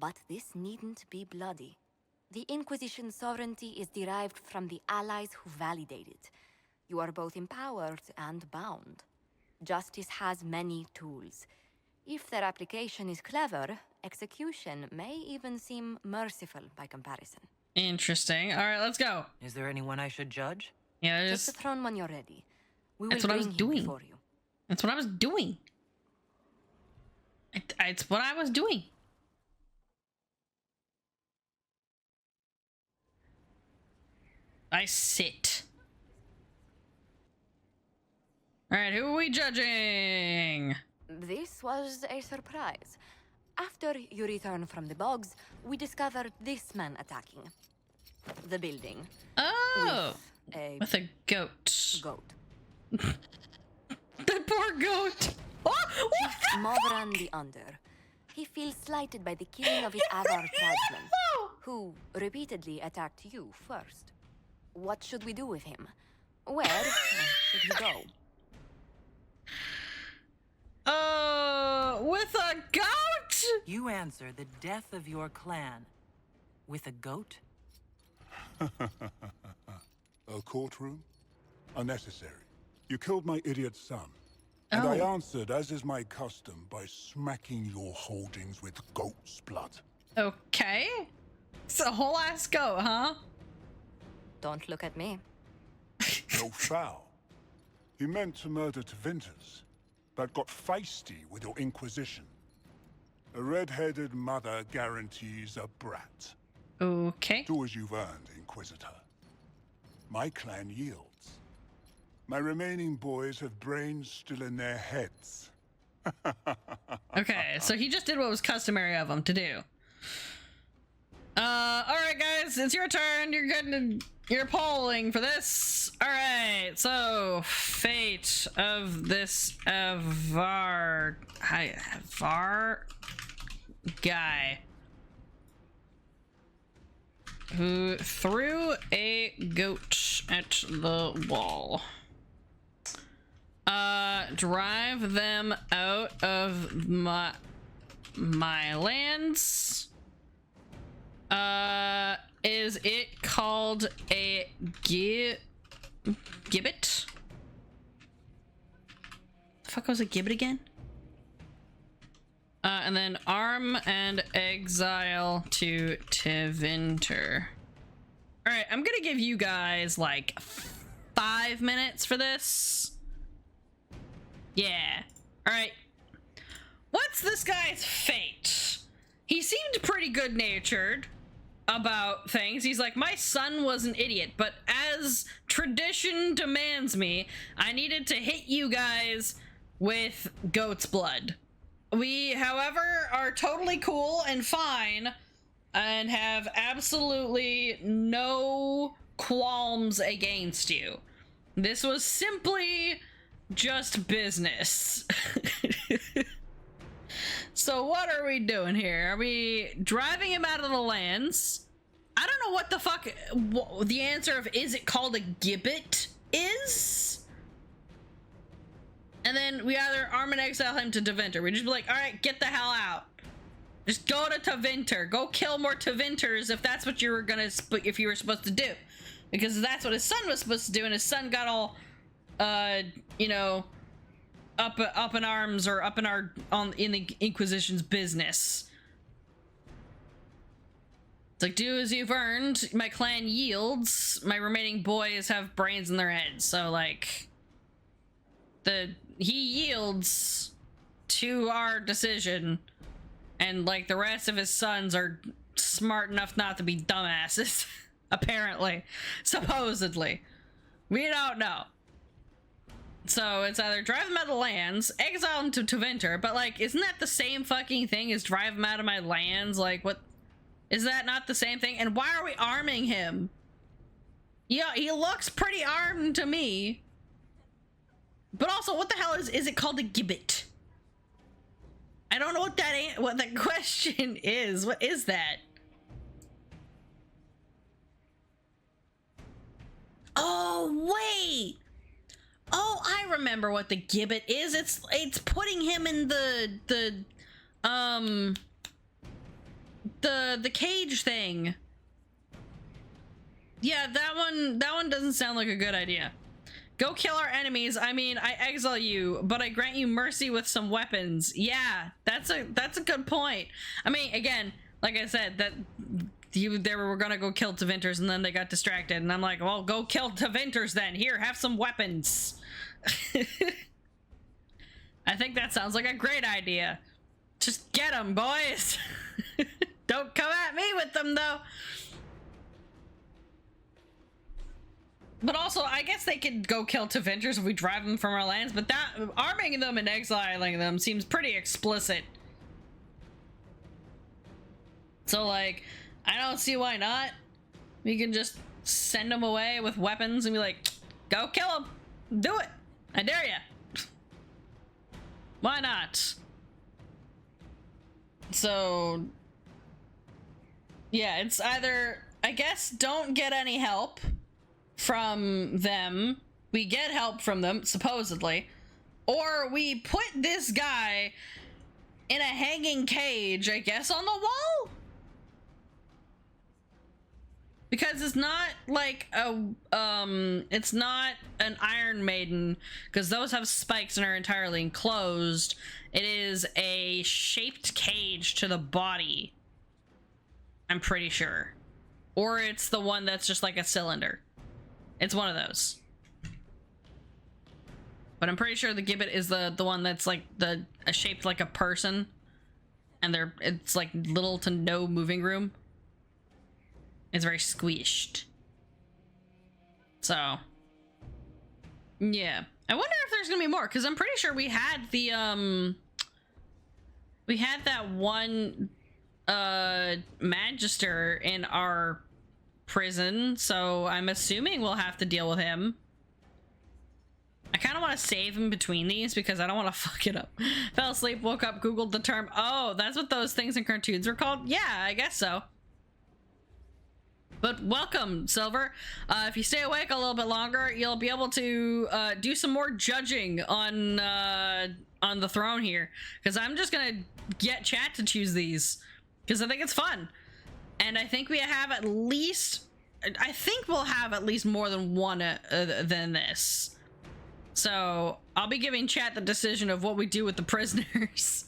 But this needn't be bloody. The Inquisition's sovereignty is derived from the allies who validate it. You are both empowered and bound. Justice has many tools. If their application is clever, execution may even seem merciful by comparison. Interesting. All right, let's go. Is there anyone I should judge? Yeah, Take the throne when you're ready. We That's will what I was bring him doing. before you. That's what I was doing. It's what I was doing. I sit. All right, who are we judging? This was a surprise. After you return from the bogs, we discovered this man attacking the building. Oh, with a goat. The poor goat. Oh, Movran the Under. He feels slighted by the killing of his Avar tribesmen, who repeatedly attacked you first. What should we do with him? Where should he go? With a goat? You answer the death of your clan with a goat? A courtroom? Unnecessary. You killed my idiot son. And I answered, as is my custom, by smacking your holdings with goat's blood. Okay. It's a whole ass goat, huh? Don't look at me. No foul. He meant to murder Tevinters, but got feisty with your Inquisition. A red-headed mother guarantees a brat. Okay. Do as you've earned, Inquisitor. My clan yields. My remaining boys have brains still in their heads. Okay, so he just did what was customary of him to do. Alright guys, it's your turn. You're polling for this. Alright, so fate of this Var guy who threw a goat at the wall. Drive them out of my lands. Is it called a gibbet? The fuck was a gibbet again? And then arm and exile to Tevinter. Alright, I'm gonna give you guys like 5 minutes for this. Yeah. Alright. What's this guy's fate? He seemed pretty good-natured about things. He's like, my son was an idiot, but as tradition demands me, I needed to hit you guys with goat's blood. We, however, are totally cool and fine and have absolutely no qualms against you. This was simply just business. So what are we doing here? Are we driving him out of the lands? I don't know what the fuck the answer of is it called a gibbet is? And then we either arm and exile him to Tevinter. We just be like, all right, get the hell out. Just go to Tevinter. Go kill more Tevinters if that's what you were gonna, if you were supposed to do. Because that's what his son was supposed to do, and his son got all, you know, up in arms or up in in the Inquisition's business. It's like, do as you've earned. My clan yields. My remaining boys have brains in their heads. So like, he yields to our decision, and like the rest of his sons are smart enough not to be dumbasses. Apparently, supposedly, we don't know. So it's either drive them out of the lands, exile them to Tevinter, but like, isn't that the same fucking thing as drive them out of my lands? Like, what? Is that not the same thing? And why are we arming him? Yeah, he looks pretty armed to me. But also, what the hell is it called a gibbet? I don't know what that question is. What is that? Oh, wait. Oh, I remember what the gibbet is. It's putting him in the cage thing. Yeah, that one doesn't sound like a good idea. Go kill our enemies. I mean, I exile you, but I grant you mercy with some weapons. Yeah, that's a good point. I mean, again, like I said, that they were gonna go kill Tevinters and then they got distracted, and I'm like, well, go kill Tevinters then. Here, have some weapons. I think that sounds like a great idea. Just get them, boys. Don't come at me with them, though. But also, I guess they could go kill Tevinters if we drive them from our lands, but that arming them and exiling them seems pretty explicit. So, like, I don't see why not. We can just send them away with weapons and be like, go kill them. Do it. I dare ya. Why not? So, yeah, it's either, I guess, don't get any help from them. We get help from them, supposedly. Or we put this guy in a hanging cage, I guess, on the wall? Because it's not like it's not an Iron Maiden, because those have spikes and are entirely enclosed. It is a shaped cage to the body, I'm pretty sure. Or it's the one that's just like a cylinder. It's one of those. But I'm pretty sure the gibbet is the one that's like shaped like a person, and it's like little to no moving room. It's very squished. So Yeah. I wonder if there's gonna be more, because I'm pretty sure we had the, we had that one, Magister in our prison, so I'm assuming we'll have to deal with him. I kind of want to save in between these because I don't want to fuck it up. Fell asleep, woke up, Googled the term. Oh, that's what those things in cartoons were called? Yeah, I guess so. But welcome, Silver. If you stay awake a little bit longer, you'll be able to do some more judging on the throne here. Because I'm just going to get chat to choose these. Because I think it's fun. And I think we have at least... I think we'll have at least more than one than this. So I'll be giving chat the decision of what we do with the prisoners.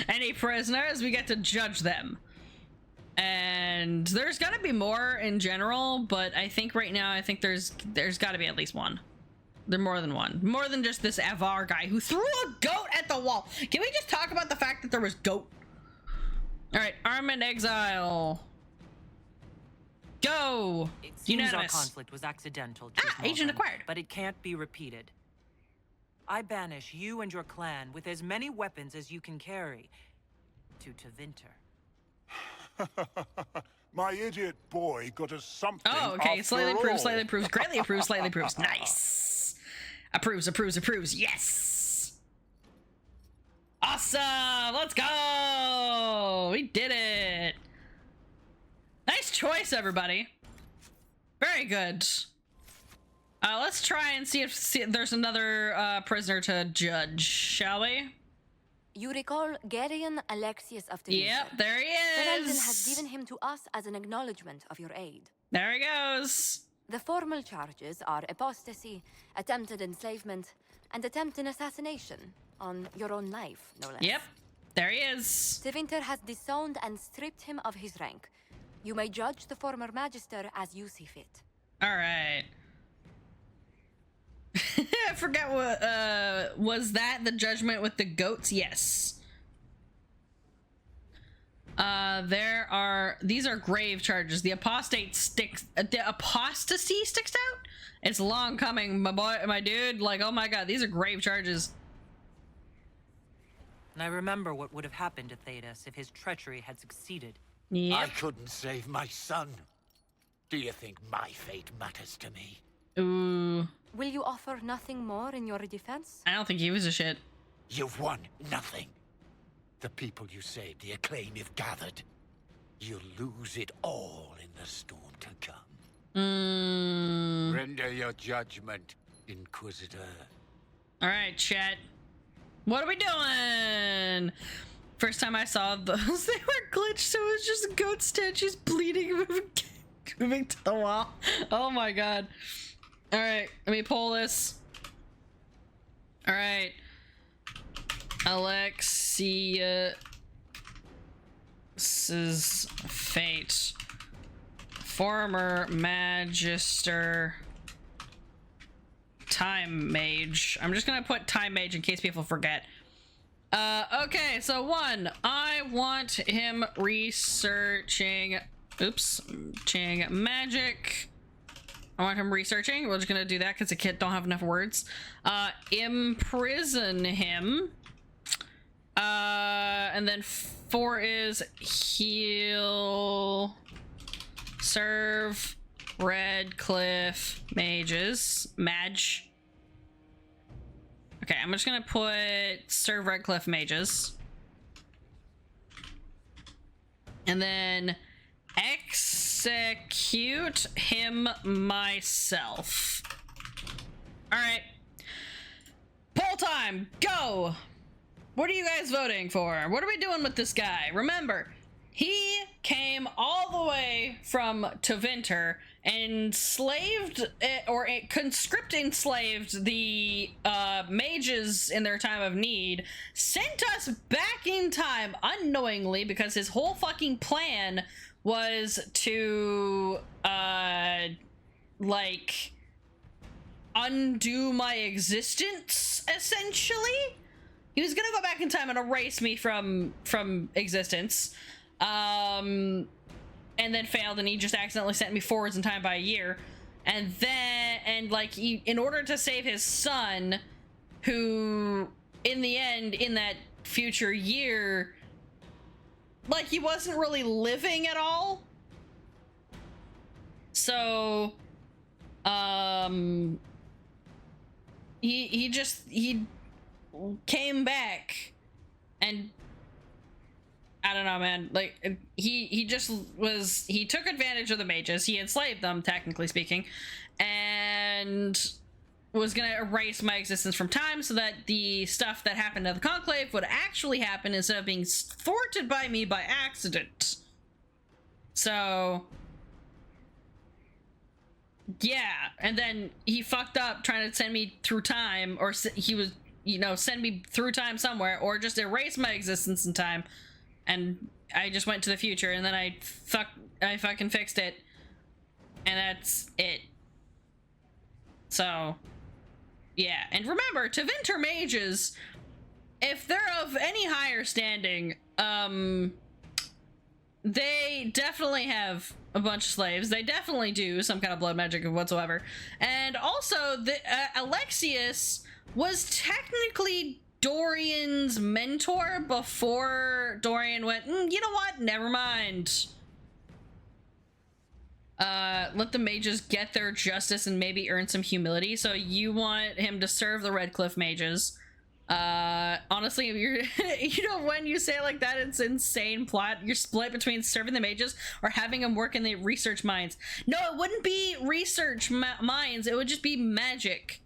Any prisoners, we get to judge them. And there's gotta be more in general, but I think right now, I think there's gotta be at least one. There's more than one. More than just this Avar guy who threw a goat at the wall. Can we just talk about the fact that there was goat? All right, Armament Exile. Go! It seems Unanimous. our conflict was accidental, agent acquired. But it can't be repeated. I banish you and your clan with as many weapons as you can carry to Tevinter. My idiot boy got us something. Oh, okay. Slightly after approves, all. slightly approves, greatly approves, slightly approves. Nice. Approves, approves, approves. Yes. Awesome. Let's go. We did it. Nice choice, everybody. Very good. Let's try and see if there's another prisoner to judge, shall we? You recall Garion Alexius of Tevinter. Yep, there he Ferelden is. has given him to us as an acknowledgement of your aid. There he goes. The formal charges are apostasy, attempted enslavement, and attempted assassination on your own life, no less. Yep, there he is. Tevinter has disowned and stripped him of his rank. You may judge the former magister as you see fit. All right. I forget what, was that the judgment with the goats? Yes. These are grave charges. The apostasy sticks out? It's long coming, my dude. Like, oh my god, these are grave charges. And I remember what would have happened to Thedas if his treachery had succeeded. Yep. I couldn't save my son. Do you think my fate matters to me? Ooh. Will you offer nothing more in your defense? I don't think he was a shit. You've won nothing. The people you saved, the acclaim you've gathered. You'll lose it all in the storm to come. Render your judgment, Inquisitor. All right, chat. What are we doing? First time I saw those, they were glitched, so it was just goat statues bleeding, moving to the wall. Oh my god. All right, let me pull this. All right. Alexius's fate. Former Magister. Time Mage. I'm just gonna put Time Mage in case people forget. Okay, so 1, I want him researching, magic. I want him researching. We're just gonna do that because the kid don't have enough words. Imprison him. And then 4 is heal, serve Redcliffe mages, mage. Okay, I'm just gonna put serve Redcliffe mages. And then execute him myself. All right. Poll time, go! What are you guys voting for? What are we doing with this guy? Remember, he came all the way from Tevinter and enslaved or conscript enslaved the mages in their time of need, sent us back in time unknowingly because his whole fucking plan was to like undo my existence, essentially. He was gonna go back in time and erase me from existence, and then failed, and he just accidentally sent me forwards in time by a year. And then, and like, he, in order to save his son, who in the end, in that future year, like, he wasn't really living at all. So, he came back, and I don't know, man. Like, he took advantage of the mages. He enslaved them, technically speaking, and was gonna erase my existence from time so that the stuff that happened to the Conclave would actually happen instead of being thwarted by me by accident. So, yeah, and then he fucked up trying to send me through time, or he was, you know, send me through time somewhere, or just erase my existence in time, and I just went to the future, and then I fucking fixed it, and that's it. So, yeah, and remember, Tevinter mages, if they're of any higher standing, they definitely have a bunch of slaves. They definitely do some kind of blood magic whatsoever. And also, the Alexius was technically Dorian's mentor before Dorian went, you know what? Never mind. Let the mages get their justice and maybe earn some humility. So you want him to serve the Redcliffe mages. Honestly, you're, you know, when you say it like that, it's insane plot. You're split between serving the mages or having them work in the research mines. No, it wouldn't be research mines. It would just be magic.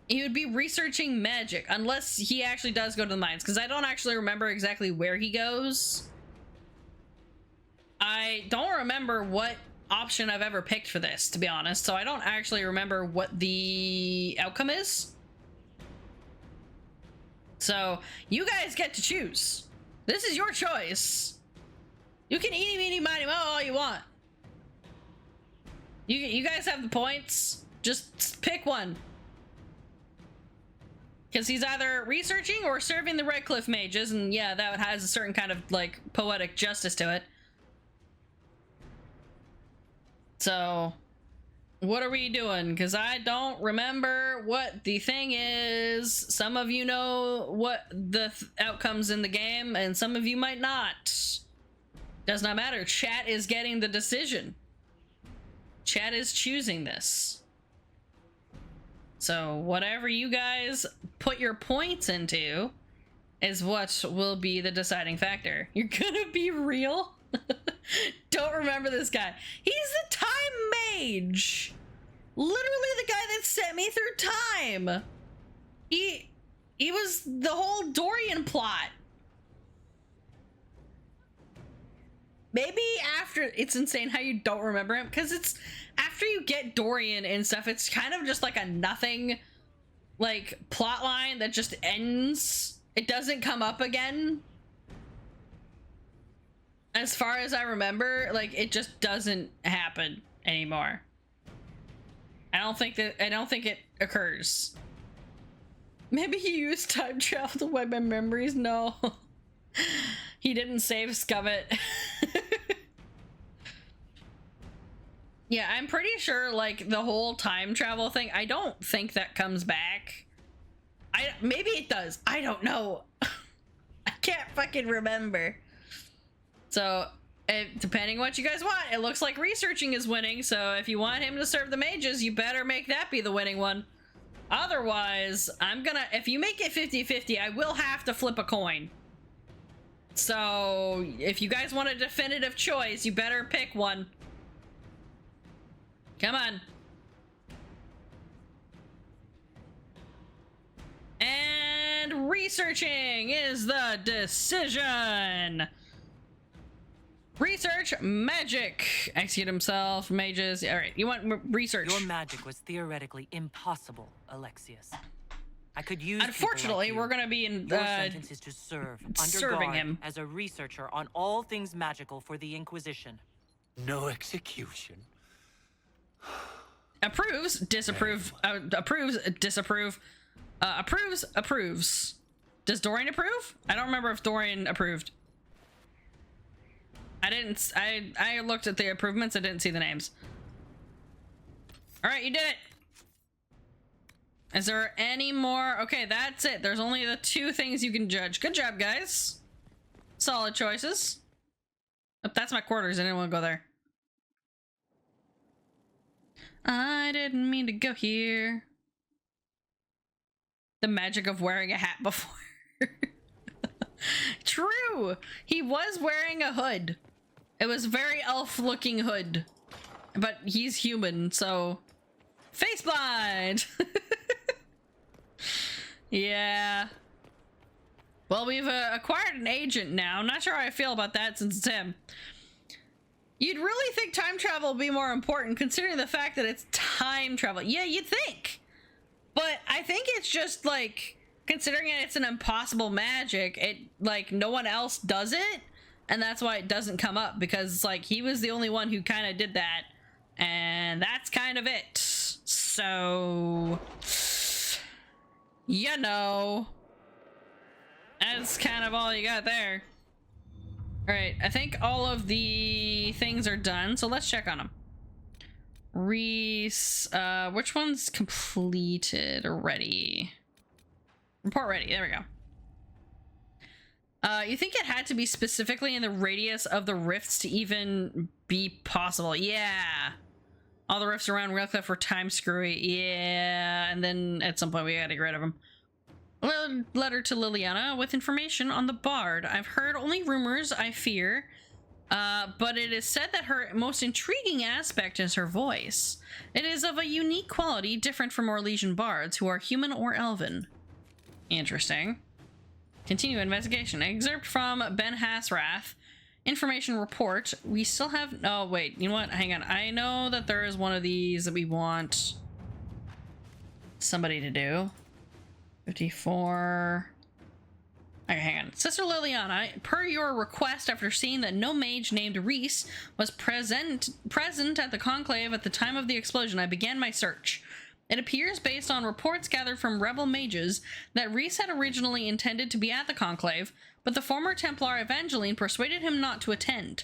He would be researching magic, unless he actually does go to the mines, because I don't actually remember exactly where he goes. I don't remember what option I've ever picked for this, to be honest, so I don't actually remember what the outcome is. So, you guys get to choose. This is your choice. You can eeny, meeny, miny, moe all you want. You guys have the points. Just pick one. Because he's either researching or serving the Redcliffe mages, and yeah, that has a certain kind of, like, poetic justice to it. So, what are we doing? Because I don't remember what the thing is. Some of you know what the outcomes in the game, and some of you might not. Does not matter. Chat is getting the decision. Chat is choosing this. So, whatever you guys put your points into is what will be the deciding factor. You're gonna be real? Don't remember this guy. He's the time mage. Literally the guy that sent me through time. He was the whole Dorian plot. Maybe after, it's insane how you don't remember him, because it's after you get Dorian and stuff, it's kind of just like a nothing, like, plot line that just ends. It doesn't come up again. As far as I remember, like, it just doesn't happen anymore. I don't think it occurs. Maybe he used time travel to wipe my memories. No. He didn't save Scummit. Yeah, I'm pretty sure, like, the whole time travel thing, I don't think that comes back. Maybe it does. I don't know. I can't fucking remember. So, depending what you guys want, it looks like researching is winning, so if you want him to serve the mages, you better make that be the winning one. Otherwise, if you make it 50-50, I will have to flip a coin. So, if you guys want a definitive choice, you better pick one. Come on. And researching is the decision. Research magic. Execute himself, mages. All right, you want research. Your magic was theoretically impossible, Alexius. I could use. Unfortunately, like we're gonna be in. Your sentence is to serve under serving guard him as a researcher on all things magical for the Inquisition. No execution. Approves, disapprove, approves, disapprove, approves, approves. Does Dorian approve? I don't remember if Dorian approved. I looked at the improvements, I didn't see the names. All right, you did it. Is there any more? Okay, that's it. There's only the 2 things you can judge. Good job, guys. Solid choices. Oh, that's my quarters. I didn't want to go there. I didn't mean to go here. The magic of wearing a hat before. True. He was wearing a hood. It was a very elf-looking hood. But he's human, so... Face blind! Yeah. Well, we've acquired an agent now. I'm not sure how I feel about that since it's him. You'd really think time travel would be more important considering the fact that it's time travel. Yeah, you'd think. But I think it's just like, considering it's an impossible magic, it like no one else does it. And that's why it doesn't come up, because like he was the only one who kind of did that. And that's kind of it. So, you know, that's kind of all you got there. All right, I think all of the things are done, so let's check on them. Reese, which one's completed or ready? Report ready, there we go. You think it had to be specifically in the radius of the rifts to even be possible? Yeah. All the rifts around Railcliff were time screwy. Yeah, and then at some point we had to get rid of them. Letter to Liliana with information on the bard. I've heard only rumors, I fear, but it is said that her most intriguing aspect is her voice. It is of a unique quality different from Orlesian bards who are human or elven. Interesting. Continue investigation. Excerpt from Ben Hasrath. Information report. We still have... Oh, wait. You know what? Hang on. I know that there is one of these that we want somebody to do. 54. Okay, hang on. Sister Liliana, per your request, after seeing that no mage named Reese was present at the conclave at the time of the explosion, I began my search. It appears, based on reports gathered from rebel mages, that Reese had originally intended to be at the conclave, but the former Templar Evangeline persuaded him not to attend.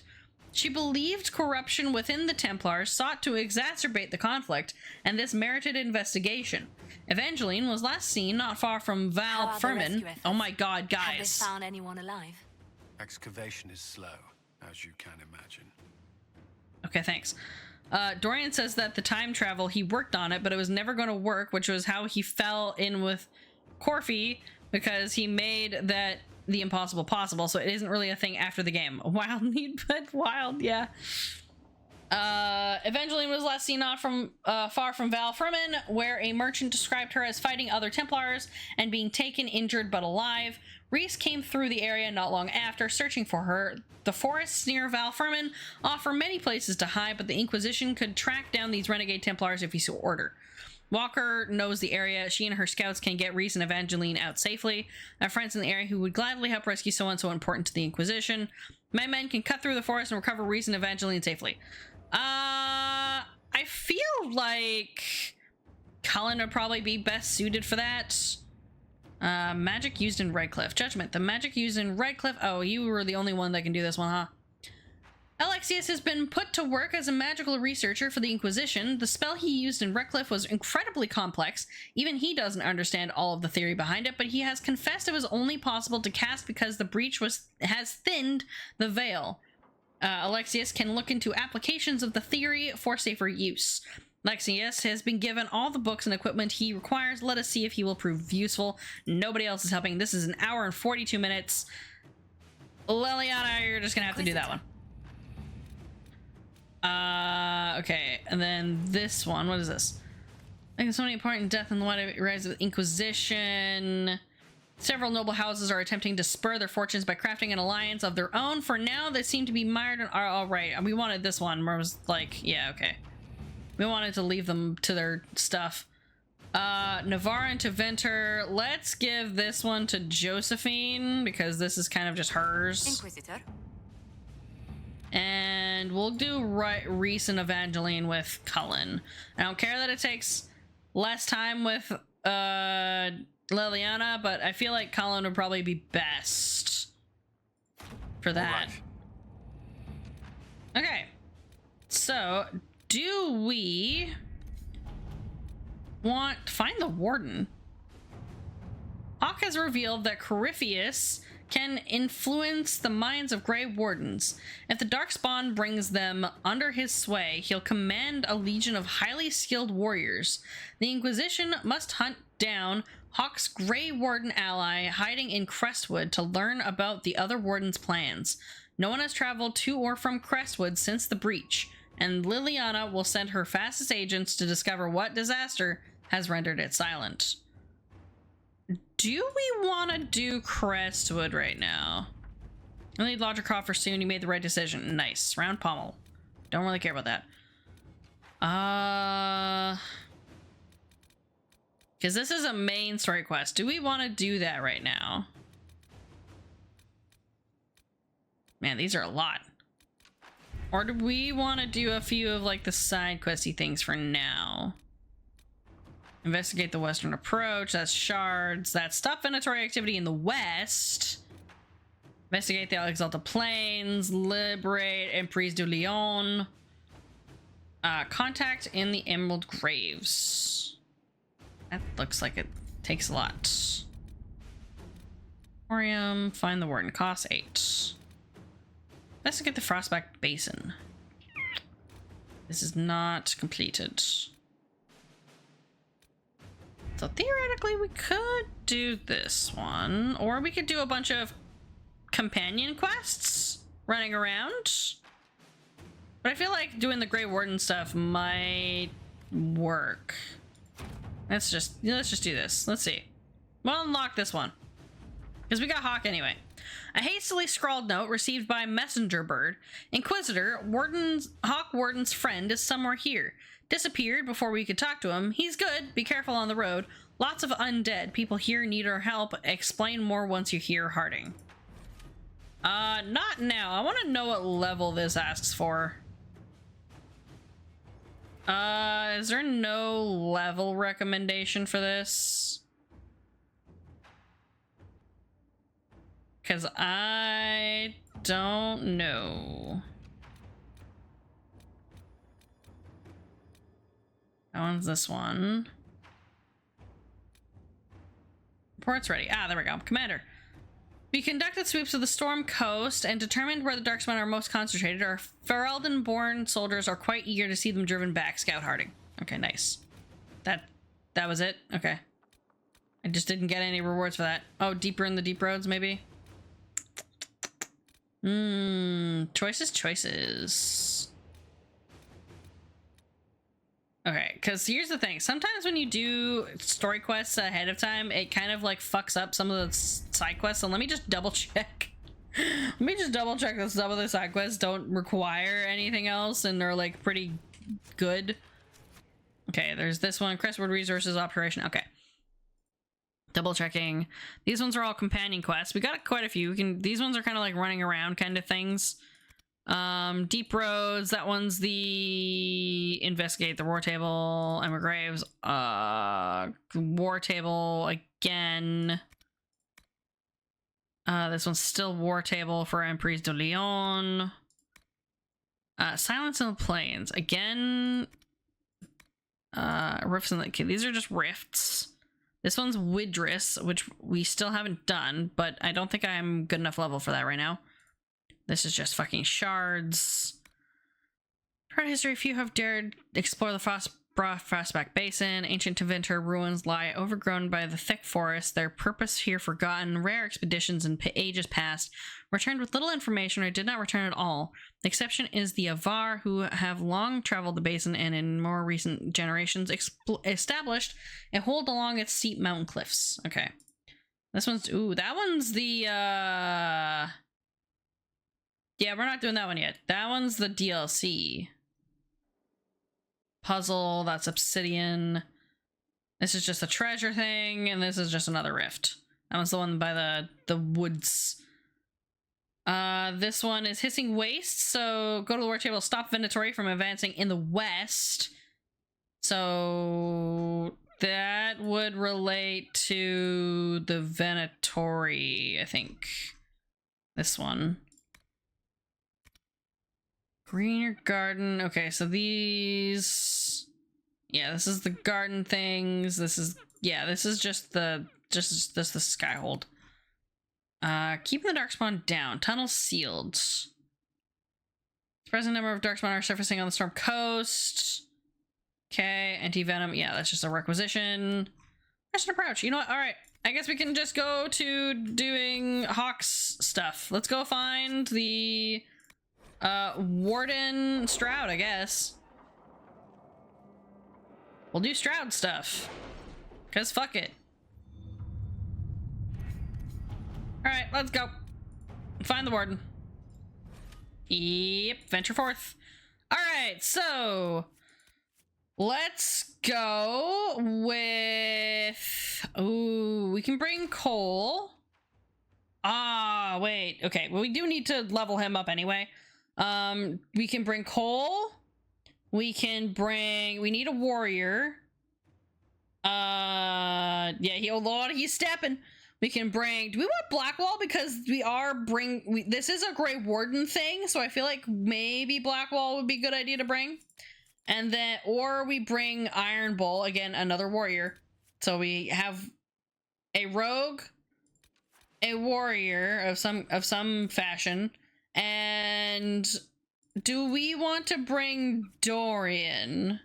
She believed corruption within the Templars sought to exacerbate the conflict, and this merited investigation. Evangeline was last seen not far from Val Furman. Oh my god, guys. Have they found anyone alive? Excavation is slow, as you can imagine. Okay, thanks. Dorian says that the time travel, he worked on it, but it was never going to work, which was how he fell in with Corfy, because he made that the impossible possible, so it isn't really a thing after the game. Wild need, but wild, yeah. Evangeline was last seen not from far from Val Furman, where a merchant described her as fighting other Templars and being taken injured but alive. Reese came through the area not long after, searching for her. The forests near Val Furman offer many places to hide, but the Inquisition could track down these renegade Templars if he so ordered. Walker knows the area. She and her scouts can get Reese and Evangeline out safely. I have friends in the area who would gladly help rescue someone so important to the Inquisition. My men can cut through the forest and recover Reese and Evangeline safely. I feel like Cullen would probably be best suited for that. Magic used in Redcliffe. Judgment. The magic used in Redcliffe. Oh, you were the only one that can do this one, huh? Alexius has been put to work as a magical researcher for the Inquisition. The spell he used in Redcliffe was incredibly complex. Even he doesn't understand all of the theory behind it, but he has confessed it was only possible to cast because the breach has thinned the veil. Alexius can look into applications of the theory for safer use. Alexius has been given all the books and equipment he requires. Let us see if he will prove useful. Nobody else is helping. This is an hour and 42 minutes. Liliana, you're just gonna have to do that one. Okay, and then this one, what is this? I think so many important death and the rise of the Inquisition. Several noble houses are attempting to spur their fortunes by crafting an alliance of their own. For now, they seem to be mired in... All right, we wanted this one where it was like, yeah, okay. We wanted to leave them to their stuff. Navarre and Teventer. Let's give this one to Josephine, because this is kind of just hers. Inquisitor. And we'll do Reese and Evangeline with Cullen. I don't care that it takes less time with Liliana, but I feel like Cullen would probably be best for that. Right. Okay. So, do we Find the Warden. Hawke has revealed that Corypheus can influence the minds of Grey Wardens. If the Darkspawn brings them under his sway, he'll command a legion of highly skilled warriors. The Inquisition must hunt down Hawke's Grey Warden ally hiding in Crestwood to learn about the other Warden's plans. No one has traveled to or from Crestwood since the breach, and Liliana will send her fastest agents to discover what disaster has rendered it silent. Do we want to do Crestwood right now? I need Lodger Coffer soon. You made the right decision. Nice. Round pommel. Don't really care about that. Because this is a main story quest. Do we want to do that right now? Man, these are a lot. Or do we want to do a few of like the side questy things for now? Investigate the western approach. That's shards. That's stop venatory activity in the west. Investigate the Exalted Plains. Liberate Emprise du Lion. Contact in the Emerald Graves. That looks like it takes a lot. Emporium. Find the Warden. Cost 8. Investigate the Frostback Basin. This is not completed. So theoretically, we could do this one, or we could do a bunch of companion quests running around. But I feel like doing the Grey Warden stuff might work. Let's just do this. Let's see. We'll unlock this one because we got Hawke anyway. A hastily scrawled note received by messenger bird. Inquisitor, Hawke Warden's friend is somewhere here. Disappeared before we could talk to him. He's good. Be careful on the road. Lots of undead. People here need our help. Explain more once you hear Harding. Not now. I want to know what level this asks for. Is there no level recommendation for this? Because I don't know. That one's this one. Report's ready. Ah, there we go. Commander. We conducted sweeps of the Storm Coast and determined where the Darkspawn are most concentrated. Our Ferelden-born soldiers are quite eager to see them driven back. Scout Harding. Okay, nice. That was it? Okay. I just didn't get any rewards for that. Oh, deeper in the deep roads, maybe? Choices. Okay, because here's the thing. Sometimes when you do story quests ahead of time, it kind of like fucks up some of the side quests. So let me just double check. Let me just double check that some of the side quests don't require anything else and they're like pretty good. Okay, there's this one. Crestwood Resources Operation. Okay. Double checking. These ones are all companion quests. We got quite a few. These ones are kind of like running around kind of things. Deep Roads, that one's the investigate the war table. Emma Graves, war table again. This one's still war table for Emprise de Leon. Silence in the Plains again. Rifts in the okay, these are just rifts. This one's Widris, which we still haven't done, but I don't think I'm good enough level for that right now. This is just fucking shards. Throughout history, few have dared explore the Frostback Basin. Ancient Tevinter ruins lie overgrown by the thick forest, their purpose here forgotten. Rare expeditions in ages past returned with little information or did not return at all. The exception is the Avar, who have long traveled the basin and in more recent generations established a hold along its steep mountain cliffs. Okay. This one's... Ooh, that one's the... Yeah, we're not doing that one yet. That one's the DLC. Puzzle, that's Obsidian. This is just a treasure thing, and this is just another rift. That one's the one by the woods. This one is Hissing Waste, so go to the war table, stop Venatory from advancing in the west. So that would relate to the Venatory, I think. This one. Greener Garden. Okay, so these... Yeah, this is the garden things. This is just the Skyhold. Keeping the darkspawn down. Tunnel sealed. Present number of darkspawn are surfacing on the storm coast. Okay, anti-venom. Yeah, that's just a requisition. Just an approach. You know what? All right. I guess we can just go to doing Hawke's stuff. Let's go find the Warden Straud, I guess. We'll do Straud stuff. Cause fuck it. Alright, let's go. Find the Warden. Yep, venture forth. Alright, so let's go with... Ooh, we can bring Cole. Ah, wait. Okay, well, we do need to level him up anyway. We can bring Cole. We need a warrior. Yeah, he's stepping. We can bring... Do we want Blackwall? Because this is a Grey Warden thing, so I feel like maybe Blackwall would be a good idea to bring. And then, or we bring Iron Bull, again, another warrior. So we have a rogue, a warrior of some fashion, and do we want to bring Dorian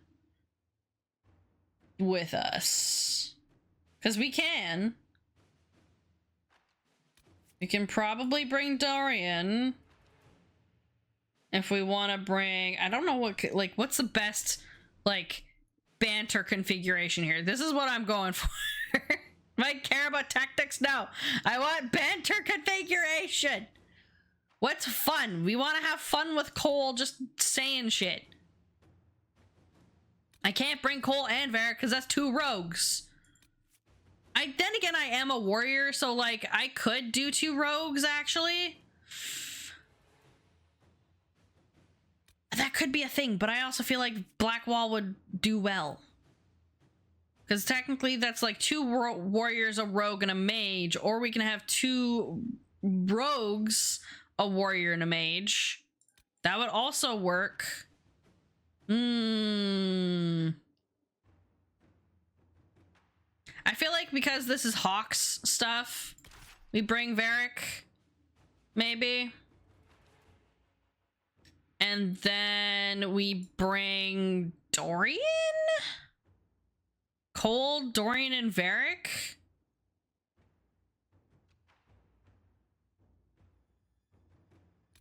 with us? Because we can. We can probably bring Dorian. If we want to bring... I don't know what's the best, banter configuration here. This is what I'm going for. Might care about tactics? No. I want banter configuration. What's fun? We want to have fun with Cole just saying shit. I can't bring Cole and Varric because that's 2 rogues. Then again, I am a warrior, so, I could do 2 rogues, actually. That could be a thing, but I also feel like Blackwall would do well. Because technically, that's, 2 warriors, a rogue, and a mage. Or we can have 2 rogues, a warrior, and a mage. That would also work. I feel like because this is Hawke's stuff, we bring Varric, maybe. And then we bring Dorian? Cole, Dorian, and Varric?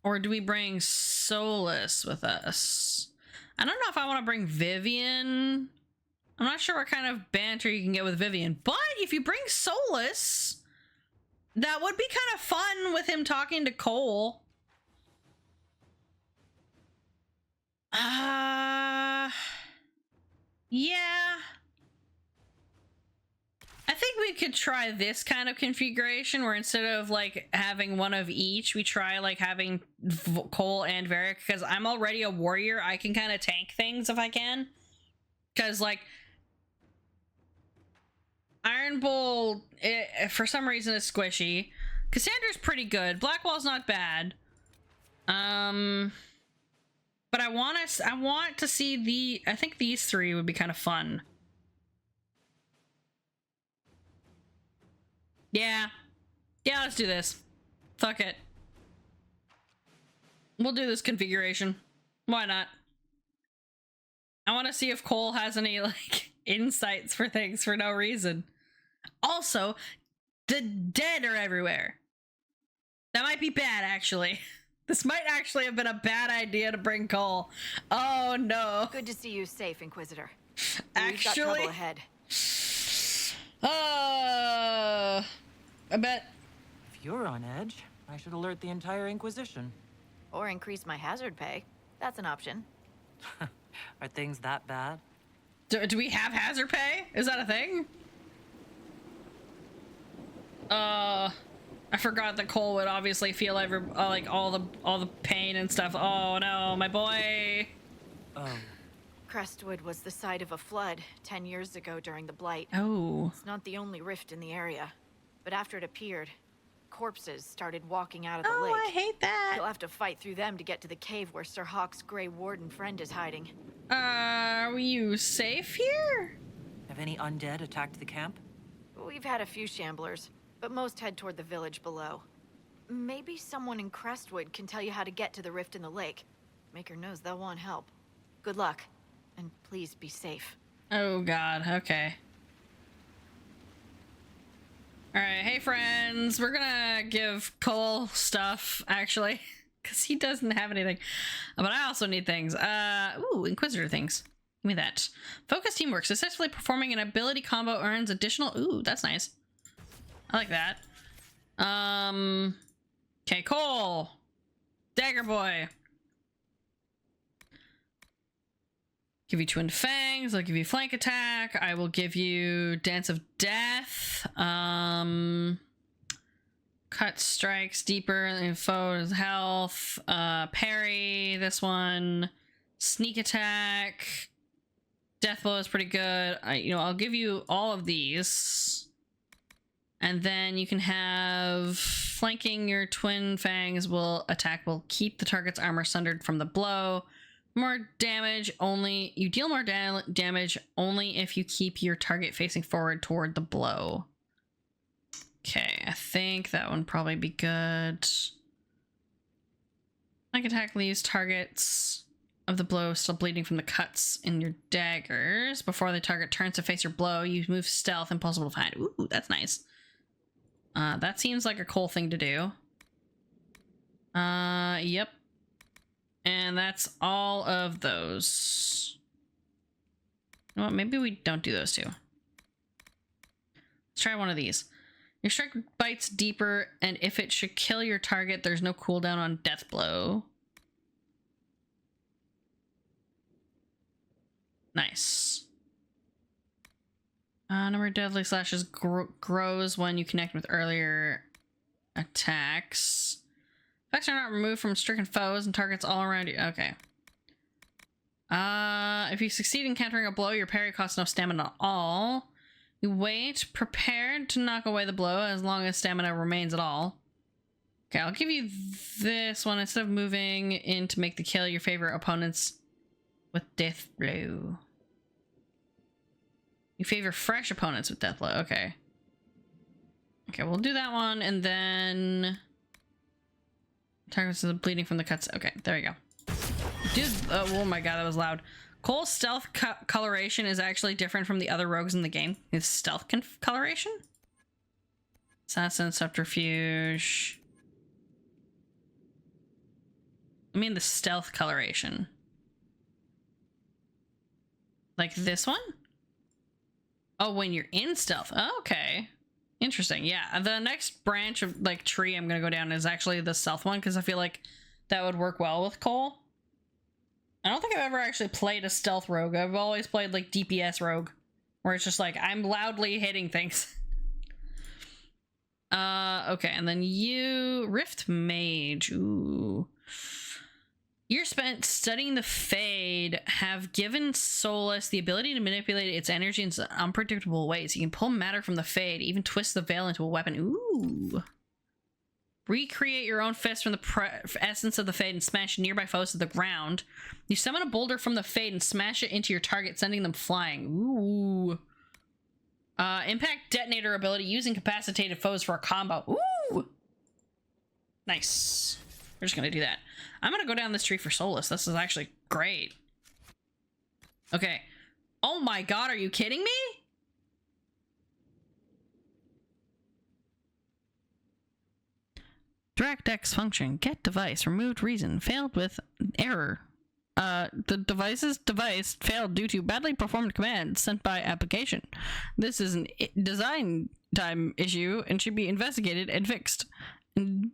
Or do we bring Solus with us? I don't know if I want to bring Vivian. I'm not sure what kind of banter you can get with Vivian, but if you bring Solus, that would be kind of fun with him talking to Cole. Yeah. I think we could try this kind of configuration where instead of having one of each, we try having Cole and Varric, because I'm already a warrior. I can kind of tank things if I can. Because Iron Bull, for some reason, is squishy. Cassandra's pretty good. Blackwall's not bad. But I want to see I think these 3 would be kind of fun. Yeah. Yeah, let's do this. Fuck it. We'll do this configuration. Why not? I want to see if Cole has any, insights for things for no reason. Also, the dead are everywhere. That might be bad, actually. This might actually have been a bad idea to bring Cole. Oh, no. Good to see you safe, Inquisitor. Actually... We've got trouble ahead. I bet. If you're on edge, I should alert the entire Inquisition. Or increase my hazard pay. That's an option. Are things that bad? Do we have hazard pay? Is that a thing? I forgot that Cole would obviously feel all the pain and stuff. Oh no, my boy. Crestwood was the site of a flood 10 years ago during the Blight. Oh. It's not the only rift in the area, but after it appeared, corpses started walking out of the lake. I hate that. You'll have to fight through them to get to the cave where Sir Hawke's Grey Warden friend is hiding. Are you safe here? Have any undead attacked the camp? We've had a few shamblers, but most head toward the village below. Maybe someone in Crestwood can tell you how to get to the rift in the lake. Maker knows they'll want help. Good luck, and please be safe. Oh god, okay. Alright, hey friends, we're gonna give Cole stuff, actually, because he doesn't have anything. But I also need things. Ooh, Inquisitor things. Give me that. Focus teamwork. Successfully performing an ability combo earns additional... Ooh, that's nice. I like that. Okay, Cole. Dagger boy. Give you Twin Fangs. I'll give you Flank Attack. I will give you Dance of Death. Cut strikes deeper in foe's health. Parry. This one. Sneak Attack. Death Blow is pretty good. I'll give you all of these. And then you can have flanking. Your Twin Fangs will keep the target's armor sundered from the blow. More damage only. You deal more damage only if you keep your target facing forward toward the blow. Okay, I think that one probably be good. Flank attack leaves targets of the blow still bleeding from the cuts in your daggers. Before the target turns to face your blow, you move stealth, impossible to find. Ooh, that's nice. That seems like a cool thing to do. Yep. And that's all of those. You know what? Maybe we don't do those two. Let's try one of these. Your strike bites deeper, and if it should kill your target, there's no cooldown on Death Blow. Nice. Number of deadly slashes grows when you connect with earlier attacks. Effects are not removed from stricken foes and targets all around you. Okay. If you succeed in countering a blow, your parry costs no stamina at all. You wait, prepared to knock away the blow as long as stamina remains at all. Okay, I'll give you this one. Instead of moving in to make the kill, your favorite opponents with Death Blow. You favor fresh opponents with Death Blow. Okay. Okay, we'll do that one, and then... Targets are bleeding from the cuts. Okay, there you go. Dude, oh my god, that was loud. Cole's stealth coloration is actually different from the other rogues in the game. His stealth coloration? Assassin, Subterfuge. I mean the stealth coloration. Like this one? Oh, when you're in stealth. Oh, okay. Interesting. Yeah, the next branch of like tree I'm gonna go down is actually the stealth one, because I feel like that would work well with Cole. I don't think I've ever actually played a stealth rogue. I've always played like DPS rogue, where it's just like I'm loudly hitting things. Okay, and then you Rift Mage. Ooh. You're spent studying the Fade, have given Solus the ability to manipulate its energy in unpredictable ways. You can pull matter from the Fade, even twist the veil into a weapon. Ooh. Recreate your own fist from the essence of the Fade and smash nearby foes to the ground. You summon a boulder from the Fade and smash it into your target, sending them flying. Ooh. Impact detonator ability, use incapacitated foes for a combo. Ooh. Nice. We're just gonna do that. I'm gonna go down this tree for Solus. This is actually great. Okay. Oh my god, are you kidding me? Direct X function. Get device. Removed reason. Failed with error. The device failed due to badly performed command sent by application. This is an design time issue and should be investigated and fixed. And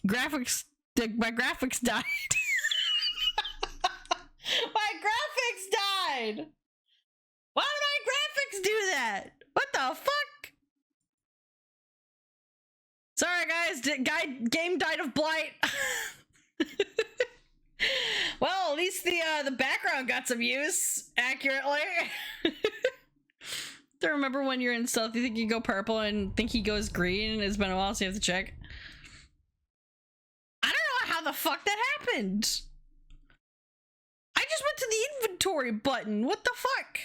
my graphics died. My graphics died. Why did my graphics do that? What the fuck? Sorry guys, game died of blight. Well, at least the background got some use accurately. To remember when you're in stealth, you think you go purple and think he goes green. It's been a while, so you have to check. the fuck that happened. I just went to the inventory button. What the fuck?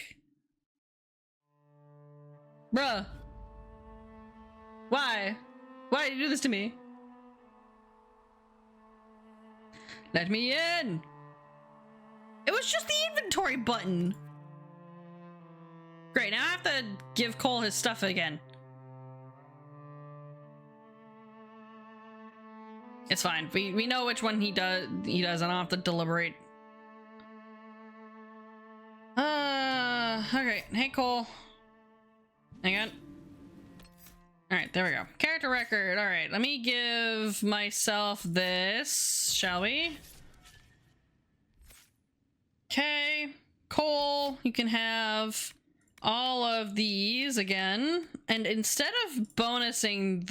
Bruh. Why? Why did you do this to me? Let me in. It was just the inventory button. Great, now I have to give Cole his stuff again. It's fine. We know which one he does. I don't have to deliberate. Okay. Hey, Cole. Hang on. Alright, there we go. Character record. Alright, let me give myself this, shall we? Okay. Cole, you can have all of these again. And instead of bonusing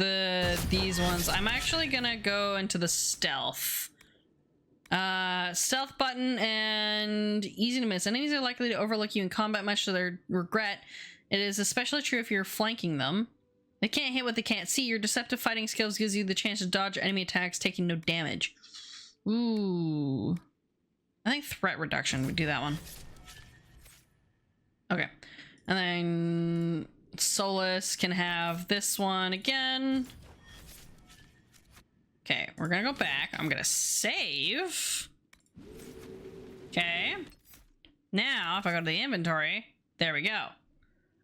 these ones, I'm actually gonna go into the stealth. Stealth button and easy to miss. Enemies are likely to overlook you in combat much to their regret. It is especially true if you're flanking them. They can't hit what they can't see. Your deceptive fighting skills gives you the chance to dodge enemy attacks, taking no damage. Ooh. I think threat reduction would do that one. Okay. And then Solus can have this one again. Okay, we're gonna go back. I'm gonna save. Okay. Now, if I go to the inventory, there we go.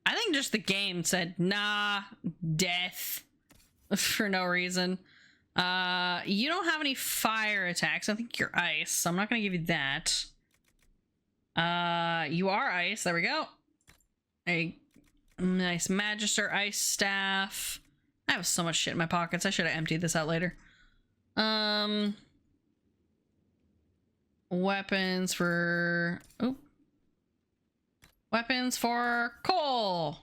I think just the game said, nah, death, for no reason. You don't have any fire attacks. I think you're ice, so I'm not gonna give you that. You are ice. There we go. A nice Magister ice staff. I have so much shit in my pockets. I should have emptied this out later. Weapons for... Oh. Weapons for Cole.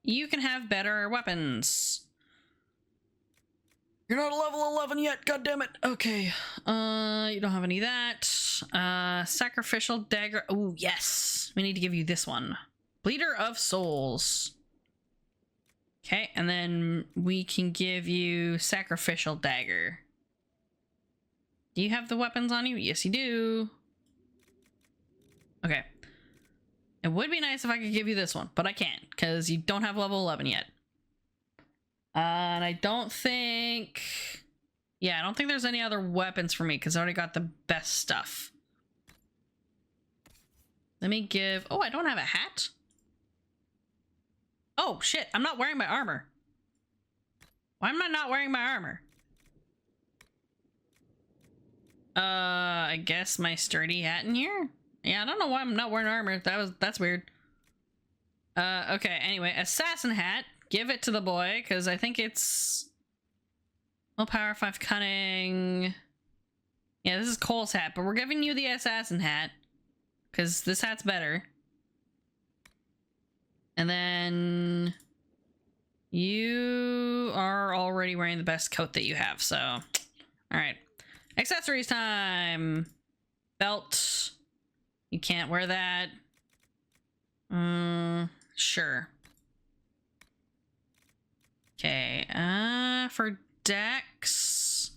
You can have better weapons. You're not level 11 yet, goddammit. Okay. You don't have any of that. Sacrificial dagger. Oh, yes. We need to give you this one. Bleeder of Souls. Okay, and then we can give you Sacrificial Dagger. Do you have the weapons on you? Yes, you do. Okay. It would be nice if I could give you this one, but I can't, because you don't have level 11 yet. And I don't think... Yeah, I don't think there's any other weapons for me, because I already got the best stuff. Let me give... Oh, I don't have a hat? Oh, shit, I'm not wearing my armor. Why am I not wearing my armor? I guess my sturdy hat in here? Yeah, I don't know why I'm not wearing armor. That's weird. Okay, anyway, assassin hat. Give it to the boy, because I think it's... Willpower, 5 cunning. Yeah, this is Cole's hat, but we're giving you the assassin hat, because this hat's better. And then... You are already wearing the best coat that you have, so... Alright. Accessories time! Belt. You can't wear that. Sure. Okay, for Dex...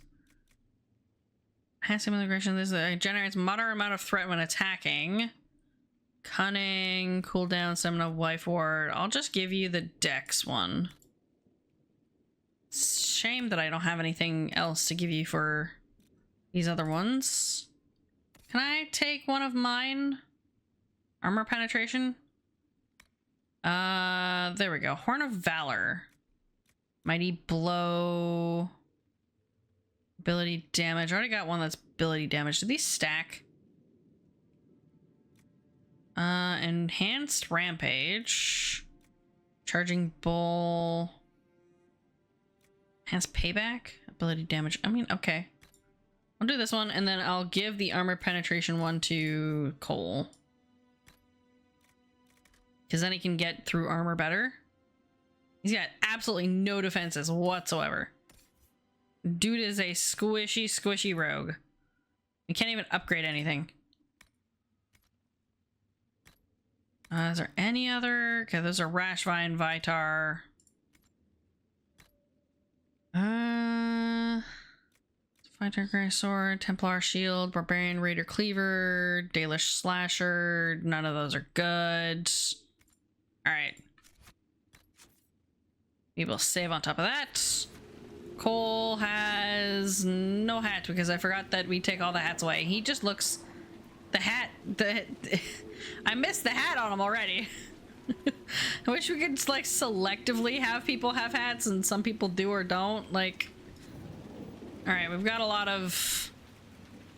Handsome immigration, this generates moderate amount of threat when attacking. Cunning, cooldown, summon a wife ward. I'll just give you the Dex one. Shame that I don't have anything else to give you for these other ones. Can I take one of mine? Armor penetration? There we go. Horn of Valor. Mighty Blow. Ability damage. I already got one that's ability damage. Do these stack? Enhanced Rampage. Charging Bull. Enhanced Payback. Ability damage. I mean, okay. I'll do this one, and then I'll give the armor penetration one to Cole. Because then he can get through armor better. He's got absolutely no defenses whatsoever. Dude is a squishy rogue. We can't even upgrade anything. Is there any other? Okay, those are Rashvine, Vitar. Fighter Grey Sword, Templar Shield, Barbarian Raider Cleaver, Dalish Slasher. None of those are good. Alright. We will save on top of that. Cole has no hat because I forgot that we take all the hats away. He just looks... The hat... I missed the hat on him already. I wish we could, like, selectively have people have hats and some people do or don't. Like... Alright, we've got a lot of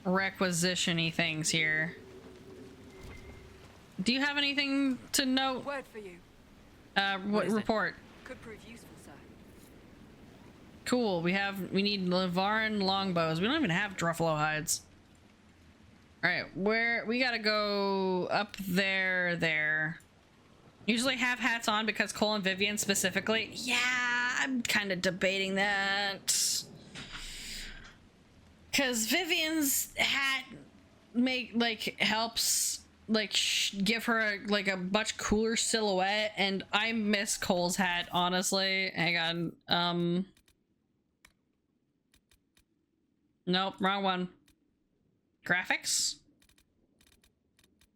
requisition-y things here. Do you have anything to note? Word for you. What report? Could prove useful, sir. Cool, we need Levarin longbows. We don't even have Druffalo hides. Alright, we gotta go up there. Usually have hats on because Cole and Vivian specifically. Yeah, I'm kind of debating that. Because Vivian's hat helps give her a much cooler silhouette, and I miss Cole's hat, honestly. Hang on. Nope, wrong one. Graphics?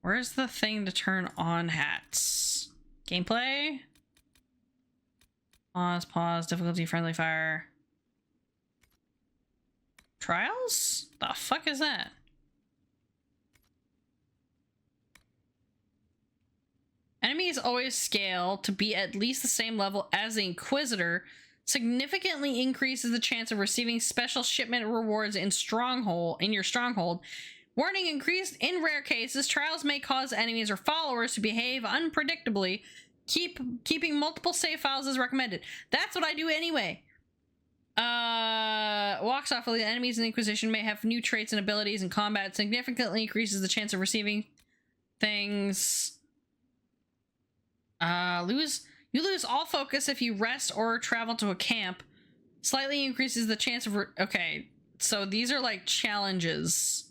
Where's the thing to turn on hats? Gameplay? Pause, difficulty, friendly fire. Trials? The fuck is that? Enemies always scale to be at least the same level as the Inquisitor, significantly increases the chance of receiving special shipment rewards in your stronghold. Warning: increased in rare cases, trials may cause enemies or followers to behave unpredictably. Keeping multiple save files is recommended. That's what I do anyway. Walk softly. The enemies in the Inquisition may have new traits and abilities in combat. Significantly increases the chance of receiving things. You lose all focus if you rest or travel to a camp. Slightly increases the chance of okay, so these are like challenges.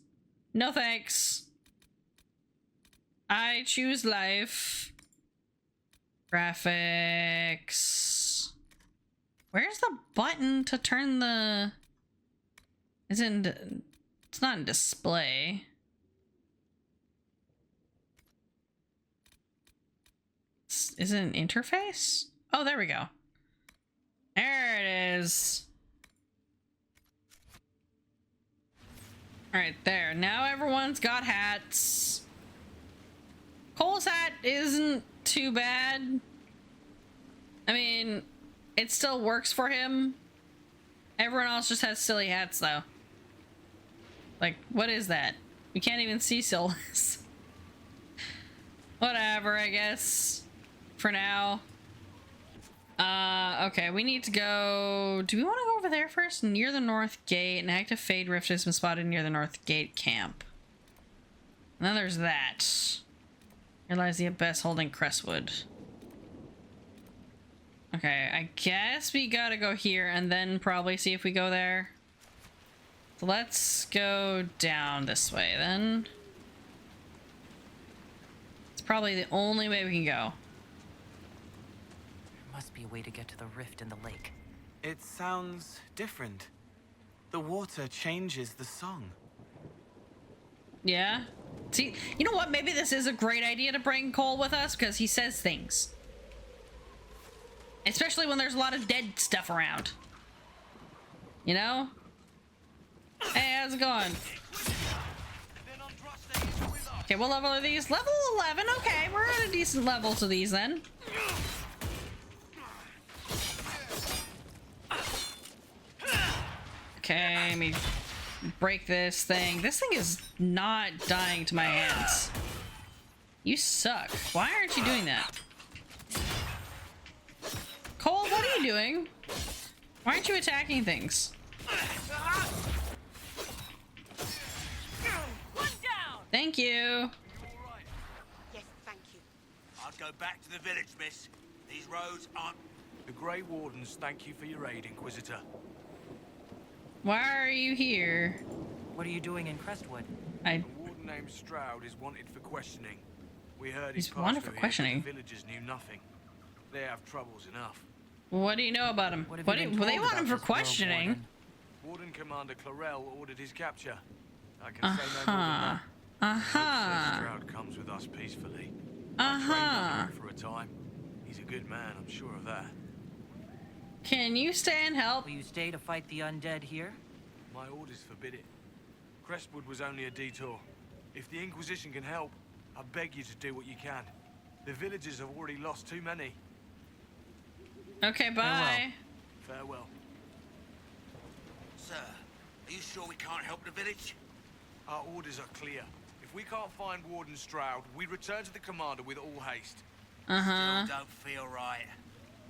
No thanks. I choose life. Graphics. Where's the button to turn the... It's not in display. Is it an interface? Oh, there we go. There it is. Alright, there. Now everyone's got hats. Cole's hat isn't too bad. I mean, it still works for him. Everyone else just has silly hats, though. Like, what is that? We can't even see Silas. Whatever, I guess. For now. Okay, we need to go... Do we want to go over there first? Near the North Gate. An active Fade Rift has been spotted near the North Gate camp. And then there's that. Here lies the Abyss holding Crestwood. Okay, I guess we gotta go here and then probably see if we go there. So let's go down this way then. It's probably the only way we can go. There must be a way to get to the rift in the lake. It sounds different. The water changes the song. Yeah? See, you know what? Maybe this is a great idea to bring Cole with us because he says things. Especially when there's a lot of dead stuff around. You know? Hey, how's it going? Okay, what level are these? Level 11, okay. We're at a decent level to these then. Okay, let me break this thing. This thing is not dying to my hands. You suck. Why aren't you doing that? Cole, what are you doing? Why aren't you attacking things? Thank you. Yes, thank you. I'll go back to the village, miss. These roads aren't... The Grey Wardens thank you for your aid, Inquisitor. Why are you here? What are you doing in Crestwood? A warden named Straud is wanted for questioning. We heard he's wanted for questioning. The villagers knew nothing. They have troubles enough. What do you know about him? What do they want him for questioning? Warden Commander Clarel ordered his capture. I can say no more than that. I hope Sir Straud comes with us peacefully. I trained under him for a time. He's a good man, I'm sure of that. Can you stay and help? Will you stay to fight the undead here? My orders forbid it. Crestwood was only a detour. If the Inquisition can help, I beg you to do what you can. The villagers have already lost too many. Okay, bye. Farewell. Sir, are you sure we can't help the village? Our orders are clear. If we can't find Warden Straud, we return to the commander with all haste. Uh-huh. Still don't feel right.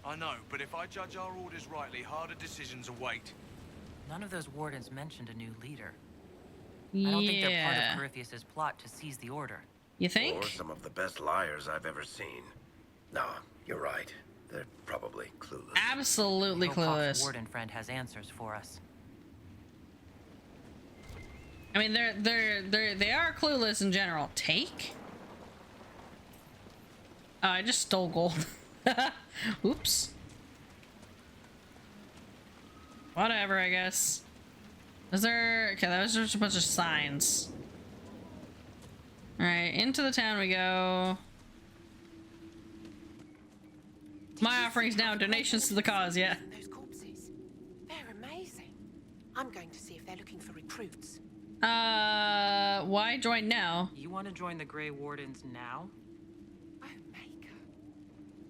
I know, but if I judge our orders rightly, harder decisions await. None of those wardens mentioned a new leader. I don't think they're part of Corypheus's plot to seize the order. You think? Or some of the best liars I've ever seen. No, you're right. They're probably clueless. Absolutely Hawke's clueless. warden friend has answers for us. I mean, they are clueless in general. Take? Oh, I just stole gold. Oops. Whatever, I guess. Is there... Okay, that was just a bunch of signs. Alright, into the town we go. My offerings now, donations to the cause, yeah. Those corpses. They're amazing. I'm going to see if they're looking for recruits. Why join now? You want to join the Grey Wardens now? Oh, Maker.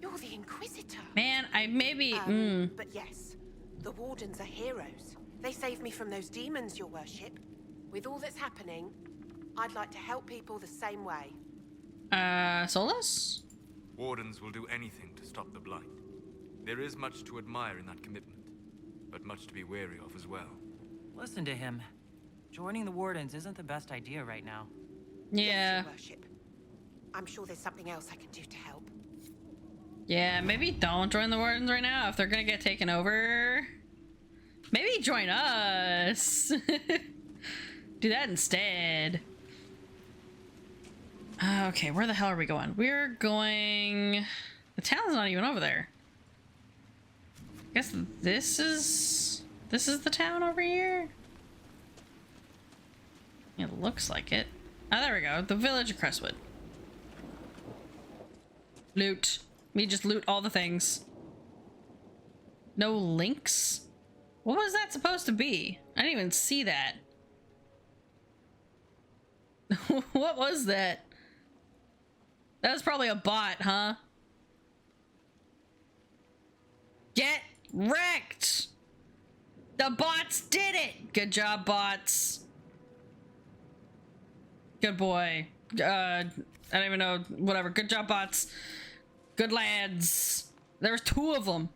You're the Inquisitor. Man, I maybe... But yes, the Wardens are heroes. They saved me from those demons, your worship. With all that's happening, I'd like to help people the same way. Solus? Wardens will do anything to stop the blight. There is much to admire in that commitment, but much to be wary of as well. Listen to him. Joining the Wardens isn't the best idea right now. Yeah. Yes, your worship. I'm sure there's something else I can do to help. Yeah, maybe don't join the Wardens right now if they're gonna get taken over. Maybe join us. Do that instead. Okay, where the hell are we going? We're going... The town's not even over there. I guess this is the town over here? It looks like it. Oh, there we go. The village of Crestwood. Loot. We just loot all the things. No links? What was that supposed to be? I didn't even see that. What was that? That was probably a bot, huh? Get wrecked! The bots did it! Good job, bots. Good boy. I don't even know. Whatever. Good job, bots. Good lads. There's 2 of them.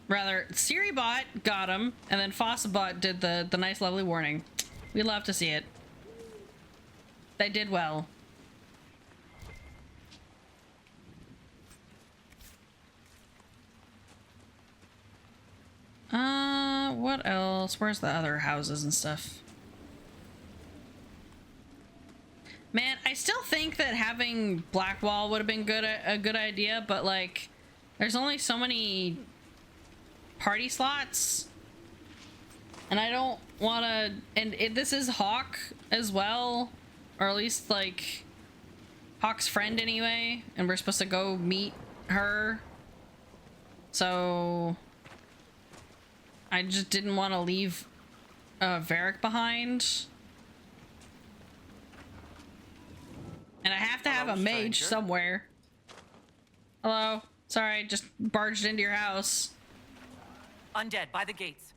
Rather, Siribot got him, and then Fossabot did the nice, lovely warning. We love to see it. They did well. What else? Where's the other houses and stuff? Man, I still think that having Blackwall would have been a good idea, but like, there's only so many party slots, and I don't want to. And this is Hawke as well, or at least like Hawke's friend anyway, and we're supposed to go meet her. So I just didn't want to leave Varric behind. And I have to have a mage somewhere. Hello? Sorry, just barged into your house. Undead, by the gates.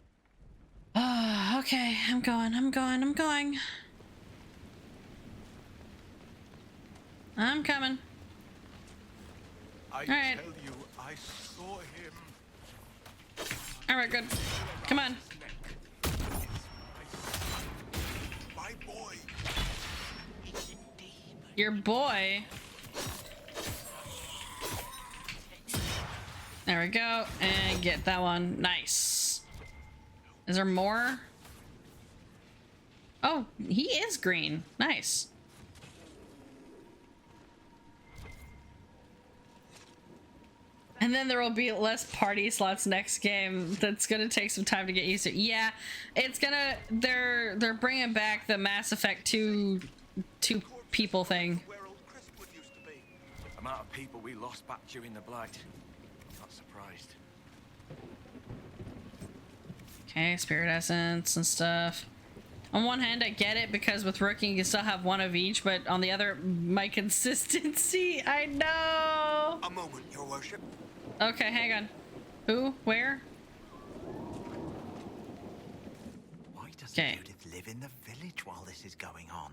Okay, I'm going. I'm coming. All right. Tell you, I saw him. All right, good. Come on. My boy. Your boy. There we go. And get that one. Nice. Is there more? Oh, he is green. Nice. And then there will be less party slots next game. That's gonna take some time to get used to. Yeah, it's gonna. They're bringing back the Mass Effect 2 people thing. The amount of people we lost back during the Blight. Not surprised. Okay, spirit essence and stuff. On one hand, I get it because with Rookie you can still have one of each, but on the other, my consistency. I know. A moment, Your Worship. Okay, hang on. Who? Where? Why doesn't Judith live in the village while this is going on?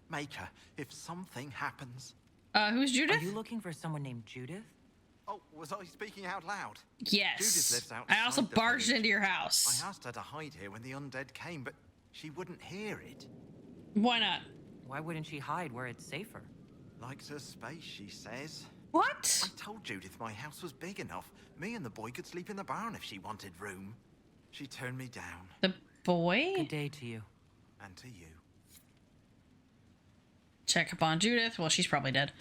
Make her, if something happens. Who's Judith? Are you looking for someone named Judith? Oh, was I speaking out loud? Yes. Judith lives outside I also the barged village. into your house. I asked her to hide here when the undead came, but she wouldn't hear it. Why not? Why wouldn't she hide where it's safer? Likes her space, she says. What? I told Judith my house was big enough. Me and the boy could sleep in the barn if she wanted room. She turned me down. The boy? Good day to you. And to you. Check up on Judith. Well, she's probably dead.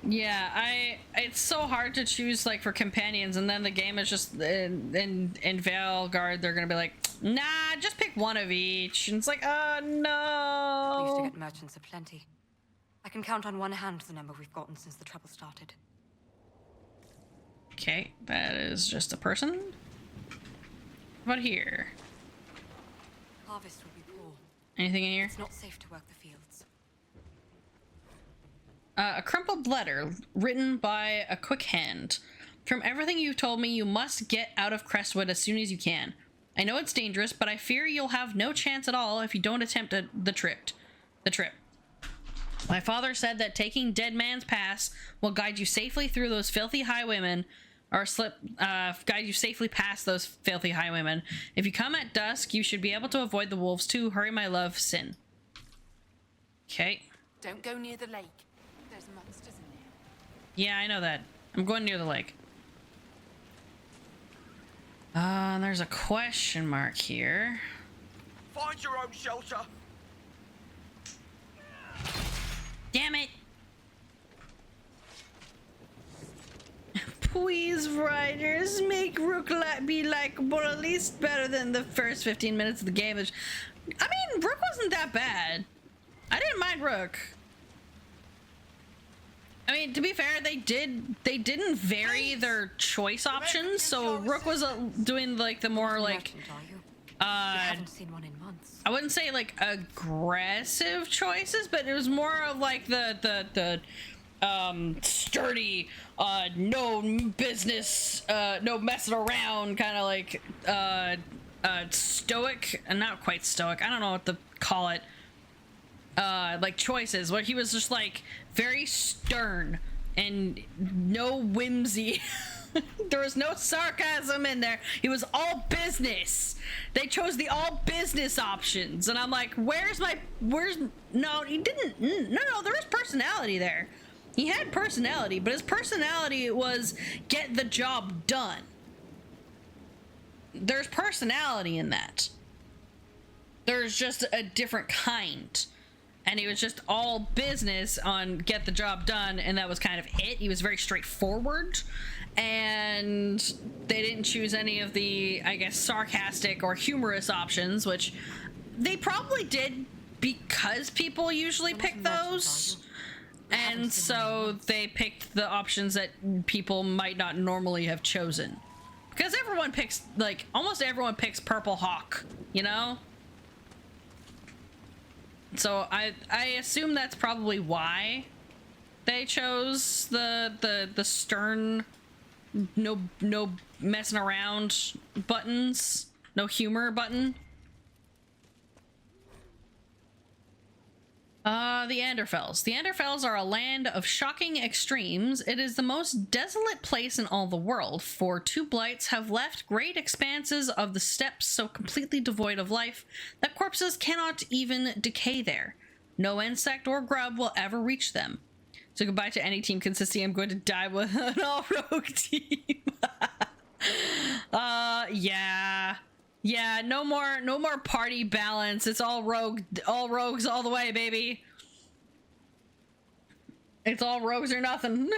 Yeah, it's so hard to choose, like, for companions, and then the game is just in Veilguard, they're gonna be like, nah, just pick one of each. And it's like, oh no. We used to get merchants aplenty. I can count on one hand the number we've gotten since the trouble started. Okay, that is just a person. What about here? Harvest will be poor. Anything in here? It's not safe to work the fields. A crumpled letter written by a quick hand. From everything you've told me, you must get out of Crestwood as soon as you can. I know it's dangerous, but I fear you'll have no chance at all if you don't attempt the trip. My father said that taking Dead Man's Pass will guide you safely through those filthy highwaymen, or guide you safely past those filthy highwaymen. If you come at dusk, you should be able to avoid the wolves too. Hurry, my love, Sin. Okay. Don't go near the lake. There's monsters in there. Yeah, I know that. I'm going near the lake. There's a question mark here. Find your own shelter. Damn it! Please, writers, make Rook be likable, at least better than the first 15 minutes of the game. I mean, Rook wasn't that bad. I didn't mind Rook. I mean, to be fair, they didn't vary their choice options, so Rook was doing like the more like I haven't seen one in months. I wouldn't say like aggressive choices, but it was more of like the sturdy, no business, no messing around, kind of like stoic, and not quite stoic. I don't know what to call it. Like choices where he was just like very stern and no whimsy. There was no sarcasm in there. He was all business. They chose the all business options, and I'm like, no, he didn't. No, there was personality there. He had personality, but his personality was get the job done. There's personality in that. There's just a different kind. And he was just all business on get the job done, and that was kind of it. He was very straightforward, and they didn't choose any of the, I guess, sarcastic or humorous options, which they probably did because people usually pick those. And so they picked the options that people might not normally have chosen. Because everyone picks, like, almost everyone picks Purple Hawke, you know? So I assume that's probably why they chose the stern, no messing around buttons, no humor button. The Anderfels. The Anderfels are a land of shocking extremes. It is the most desolate place in all the world, for two blights have left great expanses of the steppes so completely devoid of life that corpses cannot even decay there. No insect or grub will ever reach them. So goodbye to any team consistency. I'm going to die with an all-rogue team. Yeah, no more party balance. It's all rogues all the way, baby. It's all rogues or nothing.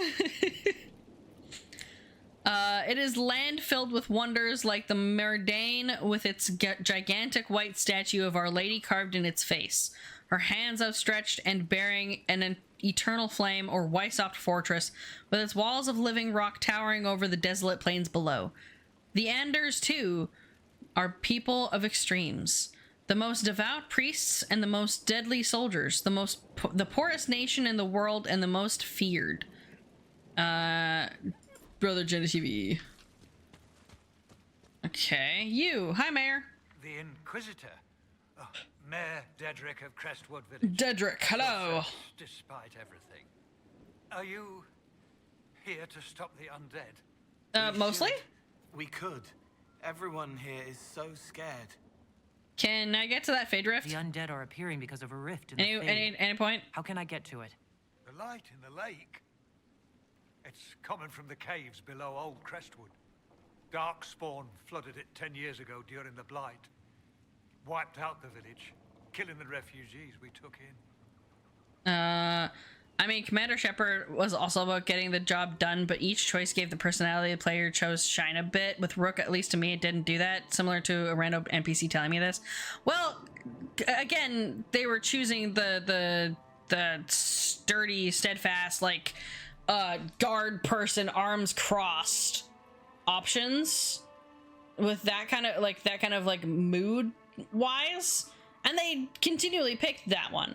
It is land filled with wonders like the Merdane with its gigantic white statue of Our Lady carved in its face, her hands outstretched and bearing an eternal flame, or Weissopt fortress with its walls of living rock towering over the desolate plains below. The Anders, too, are people of extremes. The most devout priests and the most deadly soldiers, the poorest nation in the world and the most feared. Brother Jenna TV. Okay, you. Hi, Mayor. The Inquisitor. Oh, Mayor Dedrick of Crestwood Village. Dedrick, hello. Despite everything. Are you here to stop the undead? Mostly? We could. Everyone here is so scared. Can I get to that Fade Rift? The undead are appearing because of a rift in the Fade. Any point? How can I get to it? The light in the lake. It's coming from the caves below Old Crestwood. Darkspawn flooded it 10 years ago during the Blight. Wiped out the village, killing the refugees we took in. I mean, Commander Shepard was also about getting the job done, but each choice gave the personality the player chose shine a bit. With Rook, at least to me, it didn't do that, similar to a random NPC telling me this. Well, again, they were choosing the sturdy, steadfast, like, guard person, arms crossed options with that kind of mood wise, and they continually picked that one.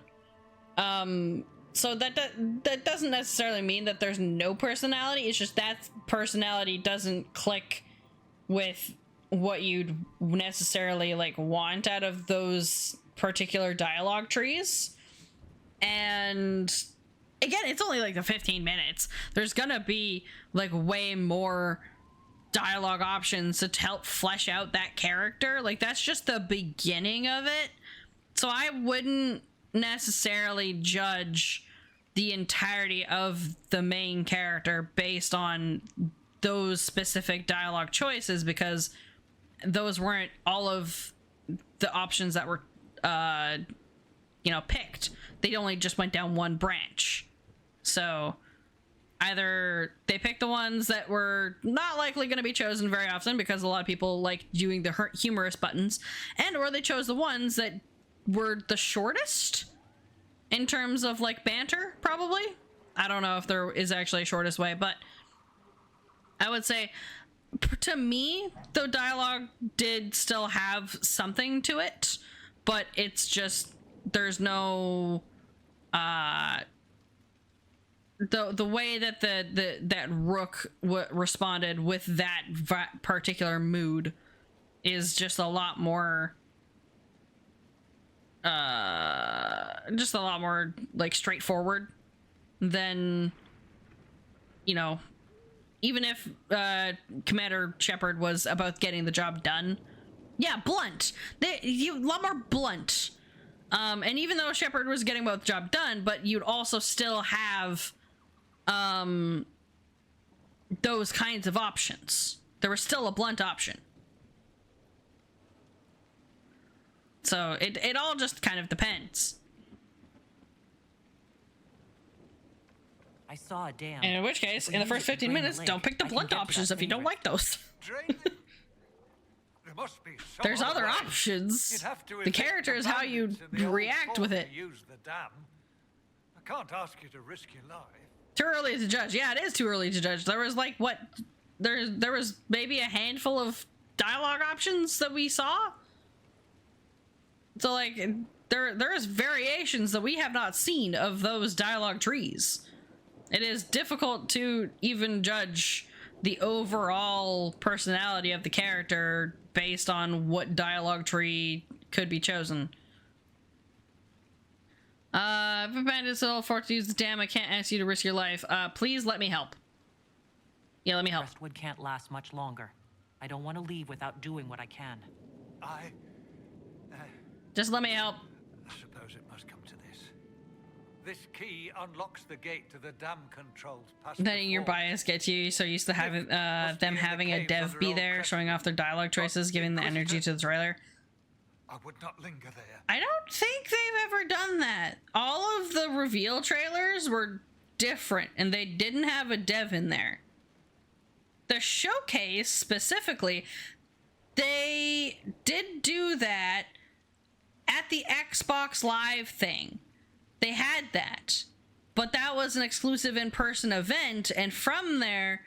So that doesn't necessarily mean that there's no personality. It's just that personality doesn't click with what you'd necessarily like want out of those particular dialogue trees. And again, it's only like the 15 minutes. There's gonna be like way more dialogue options to help flesh out that character. Like, that's just the beginning of it. So I wouldn't necessarily judge the entirety of the main character based on those specific dialogue choices, because those weren't all of the options that were picked. They only just went down one branch. So either they picked the ones that were not likely going to be chosen very often because a lot of people like doing the humorous buttons, and or they chose the ones that were the shortest in terms of like banter, probably. I don't know if there is actually a shortest way, but I would say to me the dialogue did still have something to it, but it's just there's no the way that that Rook responded with that particular mood is just a lot more like straightforward than, even if Commander Shepard was about getting the job done. Yeah, blunt. A lot more blunt. And even though Shepard was getting both the job done, but you'd also still have those kinds of options. There was still a blunt option. So it all just kind of depends. I saw a dam. And in which case, in the first 15 minutes, don't pick the blunt options if you don't like those. There's other options. The character is how you react with it. Use the dam. I can't ask you to risk your life. Too early to judge. Yeah, it is too early to judge. There was like there was maybe a handful of dialogue options that we saw. So like there is variations that we have not seen of those dialogue trees. It is difficult to even judge the overall personality of the character based on what dialogue tree could be chosen. If a bandit's ill forced to use the dam, I can't ask you to risk your life. Please let me help. Yeah, let me help. Crestwood can't last much longer. I don't want to leave without doing what I can. Just let me help. I suppose it must come to this. This key unlocks the gate to the dam controls past. Letting your bias get you so used to having them having a dev be there, showing off their dialogue choices, giving the energy to the trailer. I would not linger there. I don't think they've ever done that. All of the reveal trailers were different, and they didn't have a dev in there. the showcase specifically, they did do that at the Xbox Live thing. They had that, but that was an exclusive in-person event, and from there,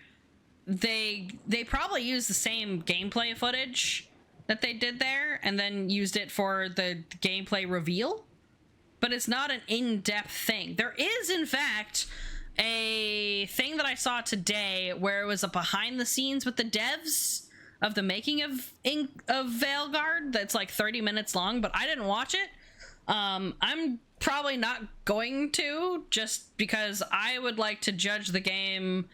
they probably used the same gameplay footage that they did there, and then used it for the gameplay reveal. But it's not an in-depth thing. There is, in fact, a thing that I saw today where it was a behind the scenes with the devs of the making of Veilguard that's like 30 minutes long, but I didn't watch it. I'm probably not going to, just because I would like to judge the game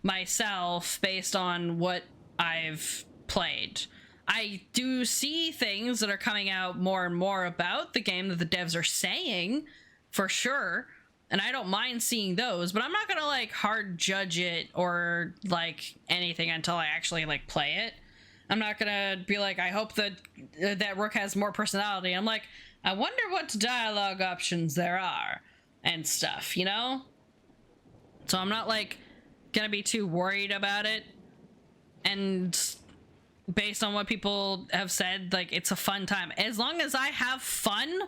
myself based on what I've played. I do see things that are coming out more and more about the game that the devs are saying, for sure, and I don't mind seeing those, but I'm not gonna like hard judge it or like anything until I actually like play it. I'm not gonna be like, I hope that Rook has more personality. I'm like, I wonder what dialogue options there are and stuff, you know? So I'm not like gonna be too worried about it. And based on what people have said, like, it's a fun time. As long as I have fun,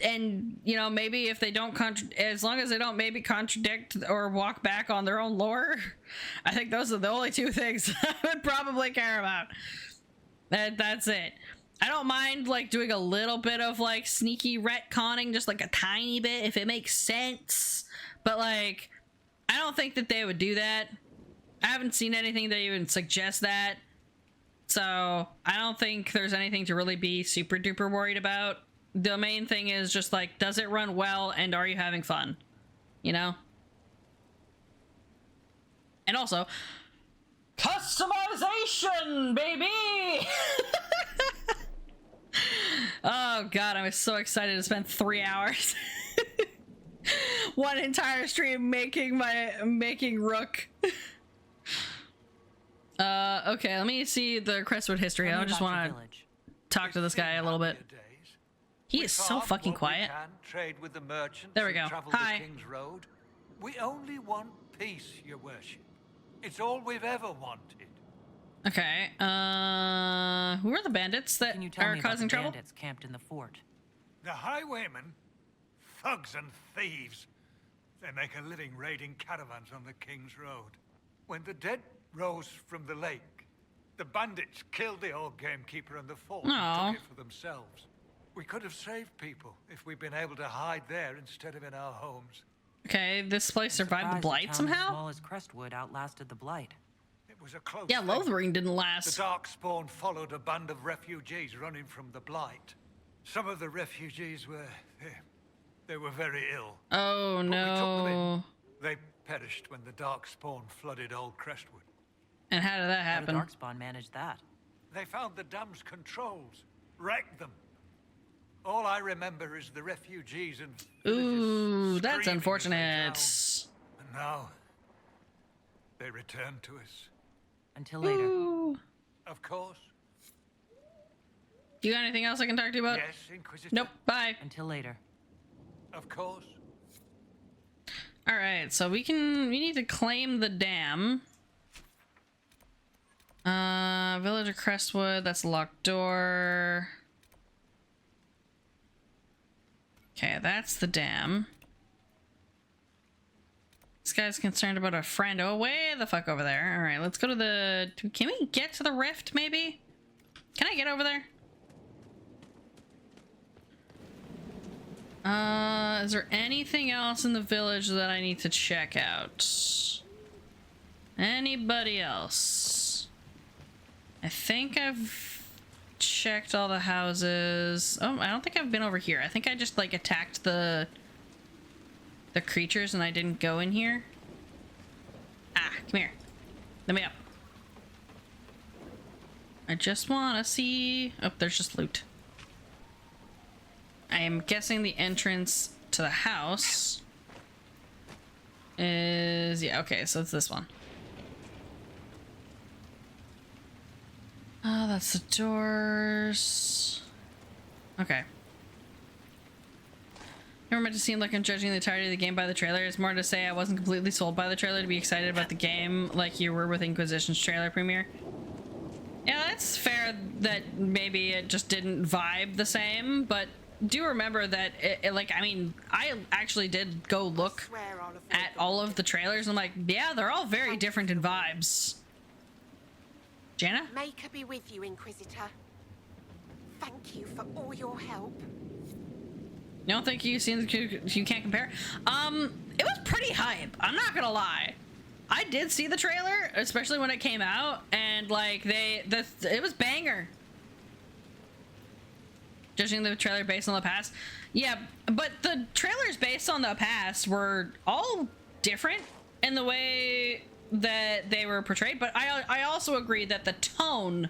and, you know, maybe if they don't as long as they don't maybe contradict or walk back on their own lore, I think those are the only two things I would probably care about. That's it. I don't mind, like, doing a little bit of, like, sneaky retconning, just, like, a tiny bit, if it makes sense. But, like, I don't think that they would do that. I haven't seen anything that even suggests that. So, I don't think there's anything to really be super duper worried about. The main thing is just, like, does it run well, and are you having fun? You know? And also, customization, baby! Oh god, I'm so excited to spend 3 hours. One entire stream making Rook. Okay, let me see the Crestwood history. I just want to talk to this guy a little bit. He is so fucking quiet. Trade with the merchants. There we go. Hi. The King's Road. We only want peace, your worship. It's all we've ever wanted. Okay. Who are the bandits that are causing trouble? Bandits camped in the fort. The highwaymen, thugs and thieves. They make a living raiding caravans on the King's Road. When the dead rose from the lake, the bandits killed the old gamekeeper and the fort and took it for themselves. We could have saved people if we'd been able to hide there instead of in our homes. Okay, this place survived the blight somehow? As small as Crestwood outlasted the blight. It was a close Yeah, Lothering didn't last. The Darkspawn followed a band of refugees running from the blight. Some of the refugees were... they were very ill. Oh, no. We took them in. They perished when the Darkspawn flooded Old Crestwood. And how did that happen? How did Darkspawn manage that? They found the dam's controls, wrecked them. All I remember is the refugees and... Ooh, that's unfortunate. And now, they return to us. Until later. Ooh. Of course. You got anything else I can talk to you about? Yes, Inquisitor. Nope, bye. Until later. Of course. Alright, so we need to claim the dam. Village of Crestwood, that's a locked door. Okay, that's the dam. This guy's concerned about a friend. Oh, way the fuck over there. Alright, let's go to the... Can we get to the rift, maybe? Can I get over there? Is there anything else in the village that I need to check out? Anybody else? I think I've checked all the houses. Oh, I don't think I've been over here. I think I just like attacked the creatures and I didn't go in here. Ah, come here. Let me up. I just want to see... Oh, there's just loot. I am guessing the entrance to the house is... Yeah, okay, so it's this one. Oh, that's the doors. Okay. Here never meant to seem like I'm judging the entirety of the game by the trailer. It's more to say I wasn't completely sold by the trailer to be excited about the game like you were with Inquisition's trailer premiere. Yeah, that's fair that maybe it just didn't vibe the same, but do remember that, like, I mean, I actually did go look at all of the trailers, and I'm like, yeah, they're all very different in vibes. Jana? May her be with you, Inquisitor. Thank you for all your help. You don't think you can't compare? It was pretty hype. I'm not gonna lie. I did see the trailer, especially when it came out, and like it was banger. Judging the trailer based on the past, yeah, but the trailers based on the past were all different in the way that they were portrayed. But I also agree that the tone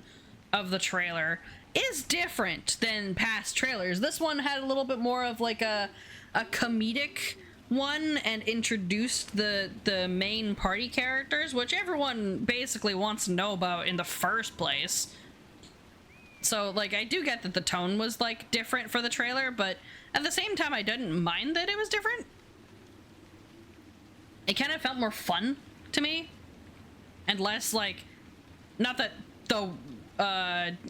of the trailer is different than past trailers. This one had a little bit more of like a comedic one and introduced the main party characters, which everyone basically wants to know about in the first place. So like I do get that the tone was like different for the trailer, but at the same time I didn't mind that it was different. It kind of felt more fun to me and less like, not that the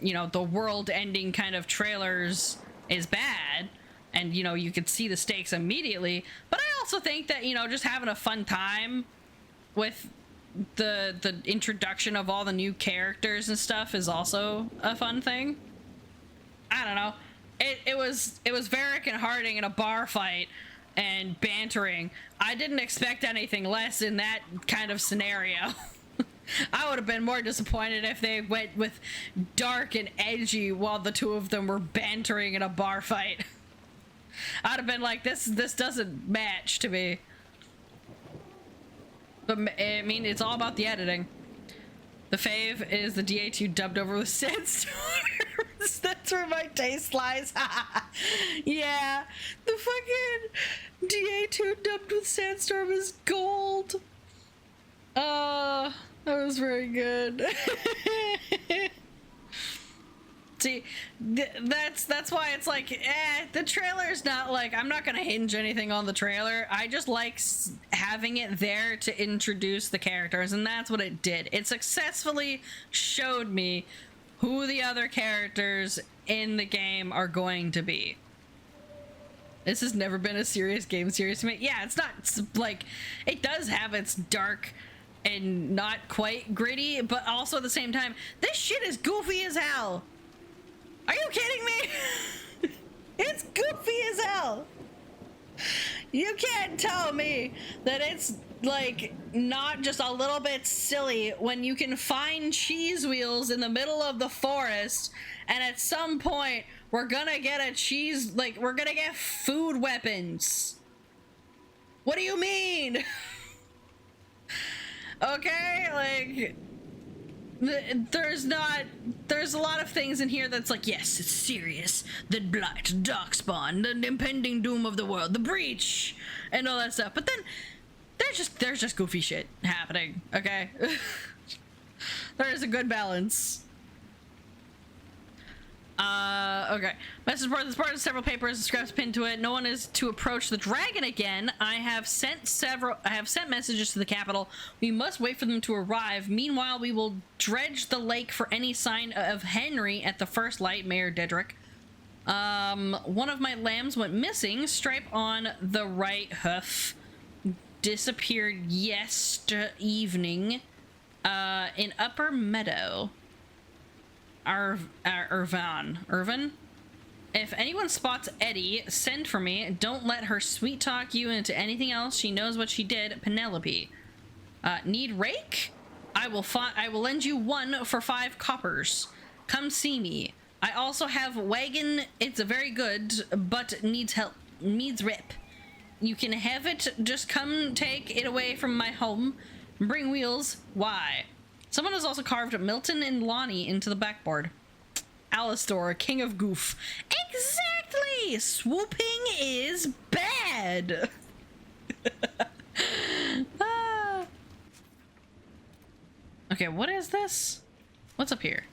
you know, the world ending kind of trailers is bad and, you know, you could see the stakes immediately, but I also think that, you know, just having a fun time with the introduction of all the new characters and stuff is also a fun thing. I don't know. It was Varric and Harding in a bar fight and bantering. I didn't expect anything less in that kind of scenario. I would have been more disappointed if they went with dark and edgy while the two of them were bantering in a bar fight. I'd have been like, this doesn't match to me. But I mean, it's all about the editing. The fave is the DA2 dubbed over with sandstorms. That's where my taste lies. Yeah, the fucking DA2 dubbed with sandstorm is gold. That was very good. See, that's why it's like, the trailer's not like, I'm not gonna hinge anything on the trailer. I just like having it there to introduce the characters, and that's what it did. It successfully showed me who the other characters in the game are going to be. This has never been a serious game series to me. Yeah, it's not, like, it does have its dark and not quite gritty, but also at the same time, this shit is goofy as hell. Are you kidding me? It's goofy as hell. You can't tell me that it's like not just a little bit silly when you can find cheese wheels in the middle of the forest, and at some point we're gonna get we're gonna get food weapons. What do you mean? Okay, like, there's a lot of things in here that's like, yes, it's serious. The blight, darkspawn, the impending doom of the world, the breach, and all that stuff. But then there's just goofy shit happening, okay? There is a good balance. Okay. Message board. This part has several papers and scraps pinned to it. No one is to approach the dragon again. I have sent messages to the capital. We must wait for them to arrive. Meanwhile, we will dredge the lake for any sign of Henry at the first light, Mayor Dedrick. One of my lambs went missing. Stripe on the right hoof disappeared yesterday evening in Upper Meadow. Irvin? If anyone spots Eddie, send for me. Don't let her sweet talk you into anything else. She knows what she did. Penelope. Need rake? I will lend you 1 for 5 coppers. Come see me. I also have wagon. It's a very good, but needs help. Needs rip. You can have it. Just come take it away from my home. Bring wheels. Why? Someone has also carved Milton and Lonnie into the backboard. Alistor, king of goof. Exactly! Swooping is bad! Okay, what is this? What's up here?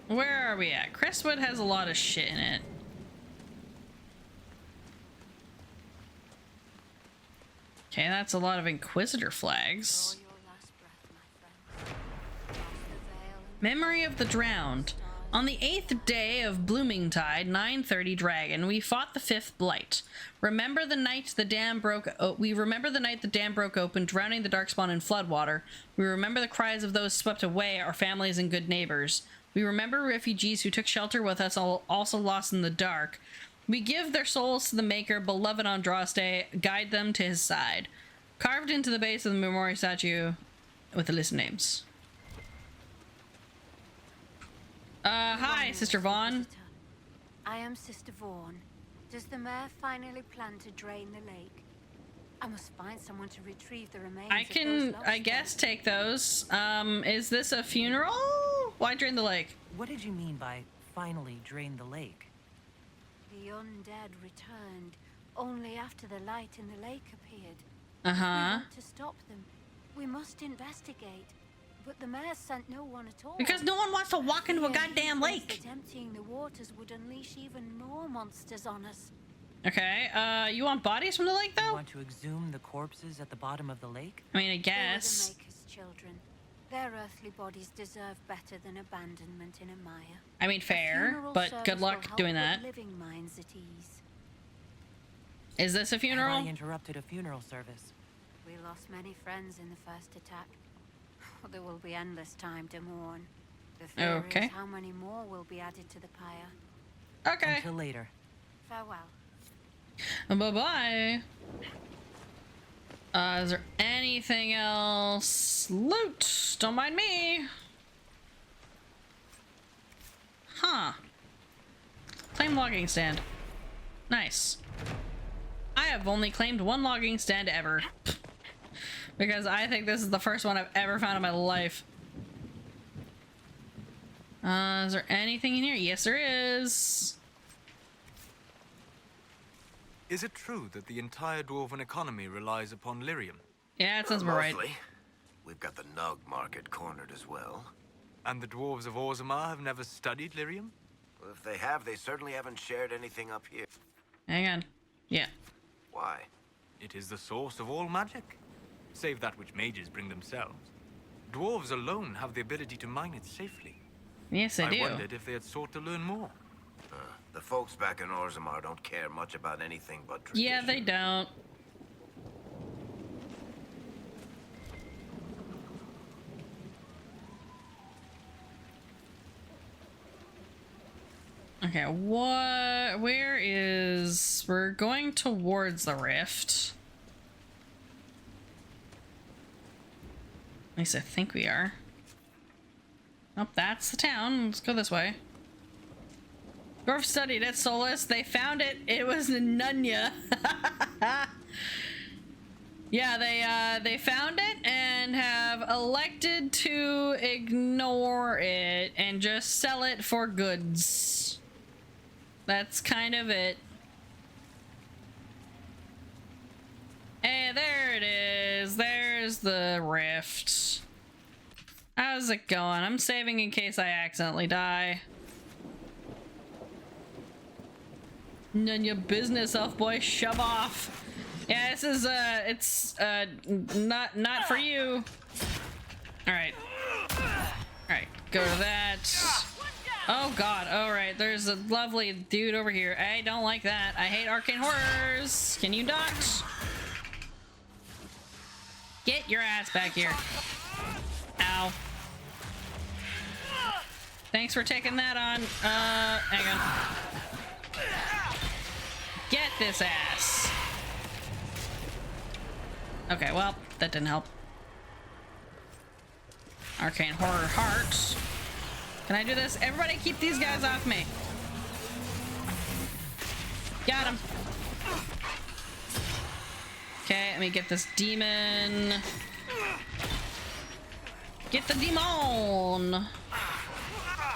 Where are we at? Crestwood has a lot of shit in it. Okay, that's a lot of Inquisitor flags. Memory of the Drowned. On the 8th day of Bloomingtide, 930 Dragon, we fought the 5th Blight. Remember the night the dam broke open, drowning the Darkspawn in floodwater. We remember the cries of those swept away, our families and good neighbors. We remember refugees who took shelter with us, also lost in the dark. We give their souls to the Maker, beloved Andraste, guide them to his side. Carved into the base of the memorial statue with the list of names. Hi, Sister Vaughn. I am Sister Vaughn. Does the mayor finally plan to drain the lake? I must find someone to retrieve the remains. I can, I guess, take those. Is this a funeral? Why drain the lake? What did you mean by finally drain the lake? The undead returned only after the light in the lake appeared. Uh-huh. We want to stop them. We must investigate. But the mayor sent no one at all. Because no one wants to walk into a goddamn lake. That emptying the waters would unleash even more monsters on us. Okay, you want bodies from the lake, though? You want to exhume the corpses at the bottom of the lake? I mean, I guess. They were the Maker's children. Their earthly bodies deserve better than abandonment in a mire. I mean, fair, but good luck doing that. Living minds at ease. Is this a funeral? Have I interrupted a funeral service? We lost many friends in the first attack. There will be endless time to mourn. The fear is how many more will be added to the pyre. Okay. Until later. Farewell. Bye-bye. Is there anything else? Loot! Don't mind me. Huh. Claim logging stand. Nice. I have only claimed one logging stand ever. Because I think this is the first one I've ever found in my life. Is there anything in here? Yes, there is. Is it true that the entire dwarven economy relies upon lyrium? Yeah, it sounds about right. Mostly. We've got the Nug market cornered as well. And the dwarves of Orzammar have never studied lyrium? Well, if they have, they certainly haven't shared anything up here. Hang on. Yeah. Why? It is the source of all magic. Save that which mages bring themselves. Dwarves alone have the ability to mine it safely. Yes, they do. I wondered if they had sought to learn more. The folks back in Orzammar don't care much about anything but tradition. Yeah, they don't. Okay, what? Where is... We're going towards the rift. At least I think we are. Nope, that's the town. Let's go this way. Dwarf studied at Solus. They found it. It was in Nunya. Yeah, they found it and have elected to ignore it and just sell it for goods. That's kind of it. Hey, there it is. There's the rift. How's it going? I'm saving in case I accidentally die. None your business, elf boy. Shove off. Yeah, this is it's not for you. All right, go to that. Oh god, all right, there's a lovely dude over here. I don't like that. I hate arcane horrors. Can you dodge? Get your ass back here. Ow. Thanks for taking that on. Hang on. Get this ass. Okay, well, that didn't help. Arcane horror hearts. Can I do this? Everybody keep these guys off me. Got him. Okay, let me get this demon. Get the demon.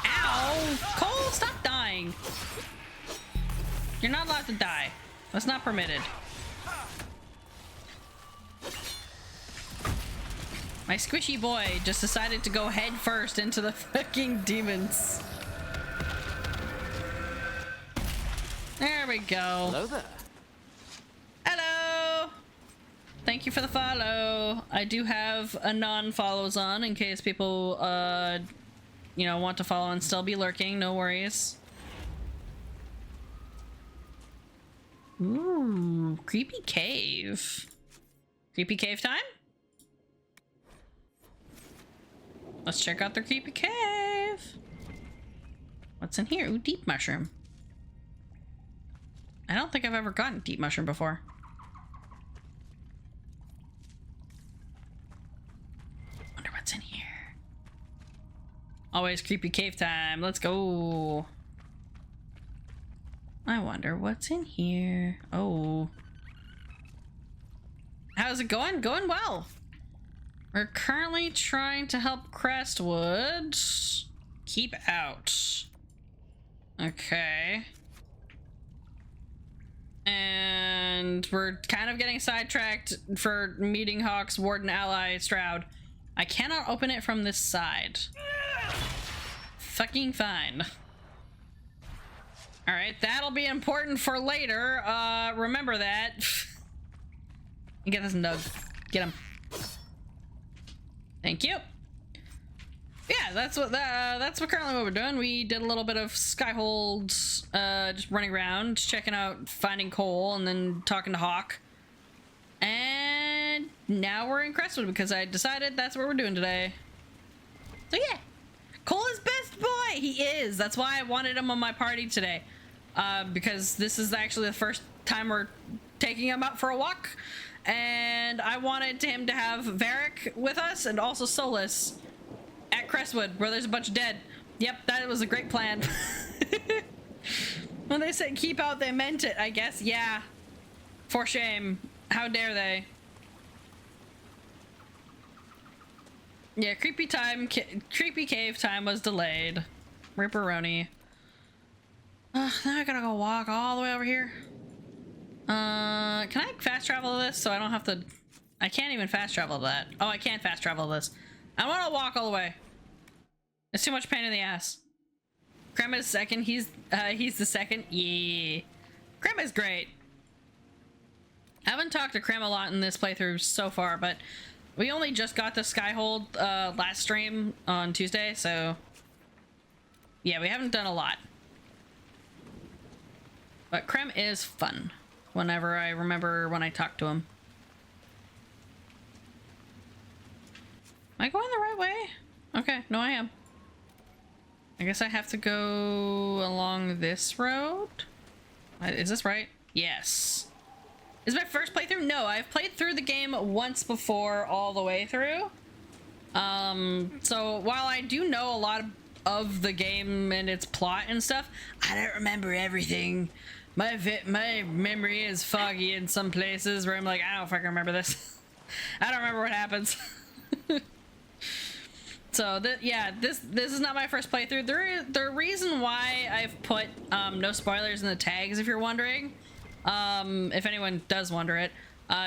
Ow! Cole, stop dying. You're not allowed to die. That's not permitted. My squishy boy just decided to go head first into the fucking demons. There we go. Hello there. Hello. Thank you for the follow. I do have a non-follows on in case people, you know, want to follow and still be lurking. No worries. Ooh, creepy cave. Creepy cave time? Let's check out the creepy cave. What's in here? Ooh, deep mushroom. I don't think I've ever gotten deep mushroom before. Wonder what's in here. Always creepy cave time. Let's go. I wonder what's in here. Oh. How's it going? Going well. We're currently trying to help Crestwood keep out. Okay. And we're kind of getting sidetracked for meeting Hawke's Warden ally, Straud. I cannot open it from this side. Fucking fine. Alright, that'll be important for later. Remember that. You get this nug. Get him. Thank you. Yeah, that's what currently what we're doing. We did a little bit of Skyhold, just running around, checking out, finding coal, and then talking to Hawke. And now we're in Crestwood because I decided that's what we're doing today. So yeah, Cole is best boy. He is. That's why I wanted him on my party today, because this is actually the first time we're taking him out for a walk, and I wanted him to have Varric with us and also Solus at Crestwood, where there's a bunch of dead. Yep, that was a great plan. When they said keep out, they meant it, I guess. Yeah. For shame. How dare they? Yeah, creepy cave time was delayed. Ripperoni. Now I gotta go walk all the way over here. Can I fast travel to this so I don't have to... I can't even fast travel to that. Oh, I can't fast travel to this. I want to walk all the way. It's too much pain in the ass. Crema's second. He's the second. Yeah. Crema's great. I haven't talked to Crema a lot in this playthrough so far, but we only just got the Skyhold last stream on Tuesday, so yeah, we haven't done a lot. But Crem is fun whenever I remember when I talk to him. Am I going the right way? Okay, no I am. I guess I have to go along this road? Is this right? Yes. Is it my first playthrough? No, I've played through the game once before all the way through. So while I do know a lot of the game and its plot and stuff, I don't remember everything. My memory is foggy in some places where I'm like, I don't fucking remember this. I don't remember what happens. So yeah, this is not my first playthrough. The reason why I've put no spoilers in the tags, if you're wondering, if anyone does wonder it,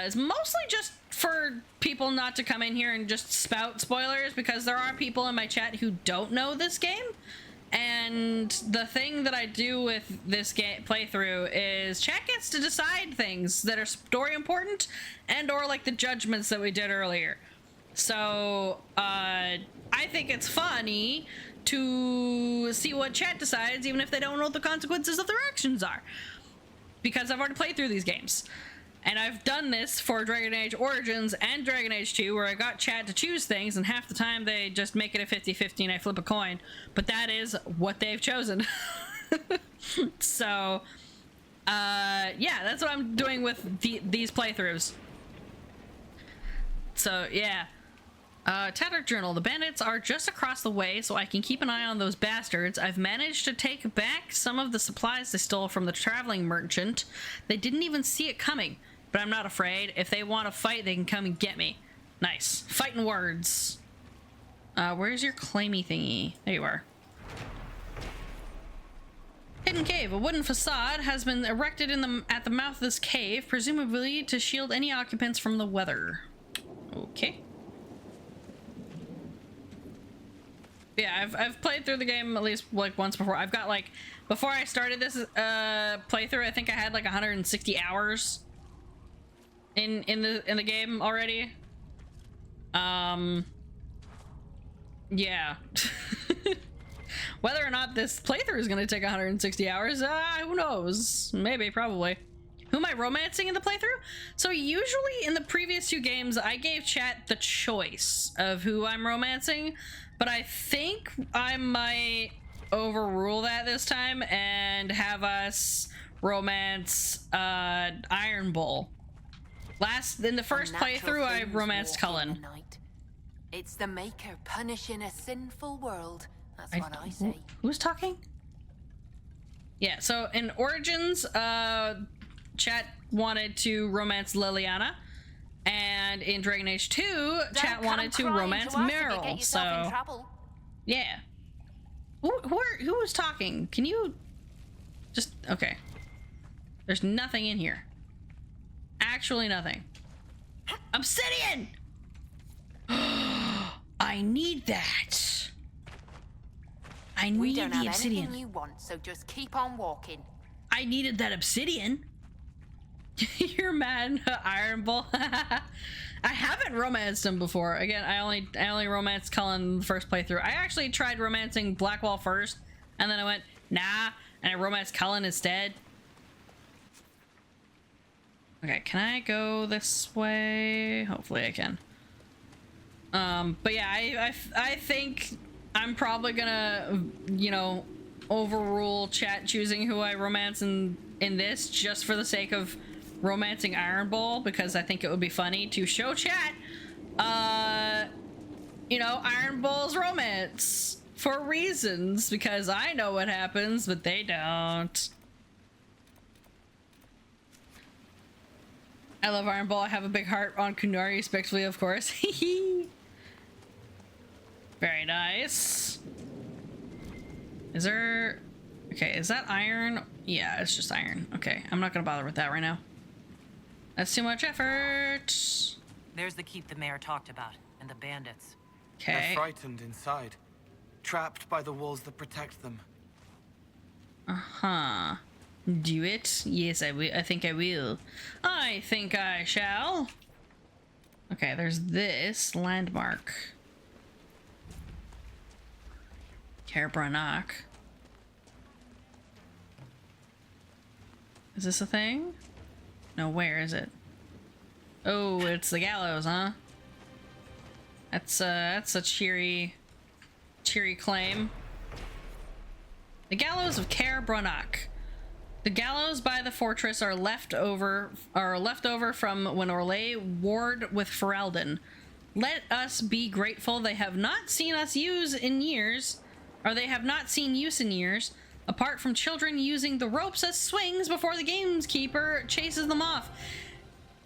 is mostly just for people not to come in here and just spout spoilers, because there are people in my chat who don't know this game. And the thing that I do with this game playthrough is chat gets to decide things that are story important and or like the judgments that we did earlier. So I think it's funny to see what chat decides, even if they don't know what the consequences of their actions are, because I've already played through these games. And I've done this for Dragon Age Origins and Dragon Age 2, where I got chat to choose things, and half the time they just make it a 50-50 and I flip a coin. But that is what they've chosen. So, yeah, that's what I'm doing with these playthroughs. So, yeah. Tattered Journal. The bandits are just across the way, so I can keep an eye on those bastards. I've managed to take back some of the supplies they stole from the traveling merchant. They didn't even see it coming, but I'm not afraid. If they want to fight, they can come and get me. Nice. Fighting words. Where's your claimy thingy? There you are. Hidden cave. A wooden facade has been erected at the mouth of this cave, presumably to shield any occupants from the weather. Okay. Yeah, I've played through the game at least like once before. I've got like, before I started this playthrough, I think I had like 160 hours in the game already. Yeah. Whether or not this playthrough is going to take 160 hours, who knows? Maybe, probably. Who am I romancing in the playthrough? So usually in the previous 2 games, I gave chat the choice of who I'm romancing, but I think I might overrule that this time and have us romance Iron Bull. In the first playthrough, I romanced Cullen. It's the Maker punishing a sinful world. That's what I say. Who's talking? Yeah, so in Origins, chat wanted to romance Liliana, and in Dragon Age 2, chat wanted to romance Meryl. So, yeah. Who was talking? Can you just okay? There's nothing in here. Actually, nothing. Obsidian. I need that. I need we don't the have obsidian. Anything you want, so just keep on walking. I needed that obsidian. You're mad, Iron Bull. I haven't romanced him before. Again, I only romanced Cullen the first playthrough. I actually tried romancing Blackwall first, and then I went nah, and I romanced Cullen instead. Okay, can I go this way? Hopefully I can. But yeah, I think I'm probably gonna, you know, overrule chat choosing who I romance in this just for the sake of romancing Iron Bull, because I think it would be funny to show chat, you know, Iron Bull's romance for reasons, because I know what happens, but they don't. I love Iron Bull. I have a big heart on Kunari, respectfully, of course. Very nice. Is there... Okay, is that iron? Yeah, it's just iron. Okay, I'm not gonna bother with that right now. That's too much effort. There's the keep the mayor talked about, and the bandits. Okay. They're frightened inside, trapped by the walls that protect them. Uh-huh. Do it? Yes, I will. I think I will. I think I shall. Okay, there's this landmark. Caer-Branach. Is this a thing? No, where is it? Oh, it's the gallows, huh? That's a cheery claim. The gallows of Caer-Branach. The gallows by the fortress are left over from when Orlais warred with Ferelden. Let us be grateful they have not seen us use in years, or they have not seen use in years, apart from children using the ropes as swings before the gamekeeper chases them off.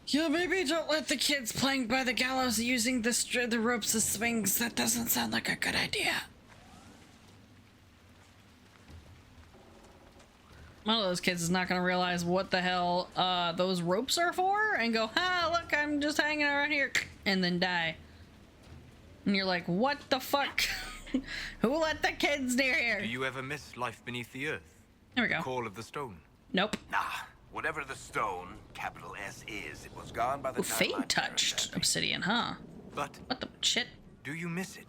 Yeah, maybe don't let the kids playing by the gallows using the ropes as swings. That doesn't sound like a good idea. One of those kids is not going to realize what the hell those ropes are for and go, ah, look, I'm just hanging around here, and then die. And you're like, what the fuck? Who let the kids near here? Do you ever miss life beneath the earth? There we go. The call of the stone? Nope. Nah, whatever the stone, capital S, is, it was gone by the Ooh, time fade touched obsidian, huh? But what the shit? Do you miss it?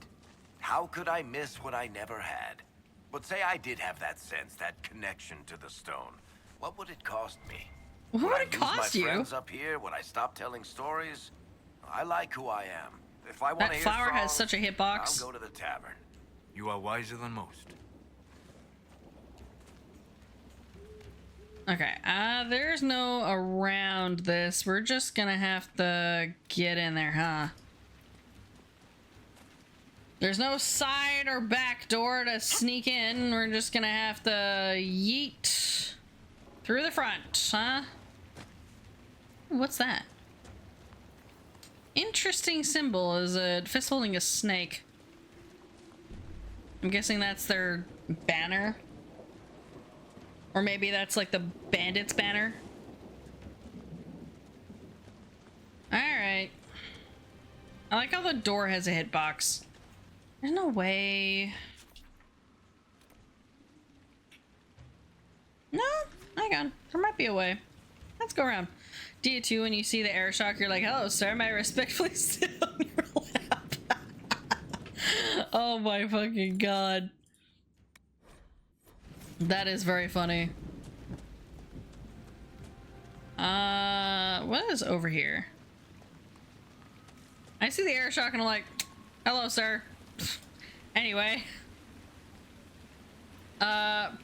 How could I miss what I never had? But say I did have that sense, that connection to the stone. What would it cost me? What would it lose cost my you? friends up here? Would I stop telling stories? I like who I am. If I want to That hear flower has songs, such a hitbox. I'll go to the tavern. You are wiser than most. Okay, there's no around this. We're just gonna have to get in there, huh? There's no side or back door to sneak in. We're just gonna have to yeet through the front, huh? What's that? Interesting symbol. Is a fist holding a snake. I'm guessing that's their banner. Or maybe that's like the bandits' banner. Alright. I like how the door has a hitbox. There's no way. No? Hang on. There might be a way. Let's go around. Do you too, when you see the air shock, you're like, hello, sir, may I respectfully sit on your lap? Oh my fucking god. That is very funny. What is over here? I see the air shock and I'm like, hello, sir. Anyway.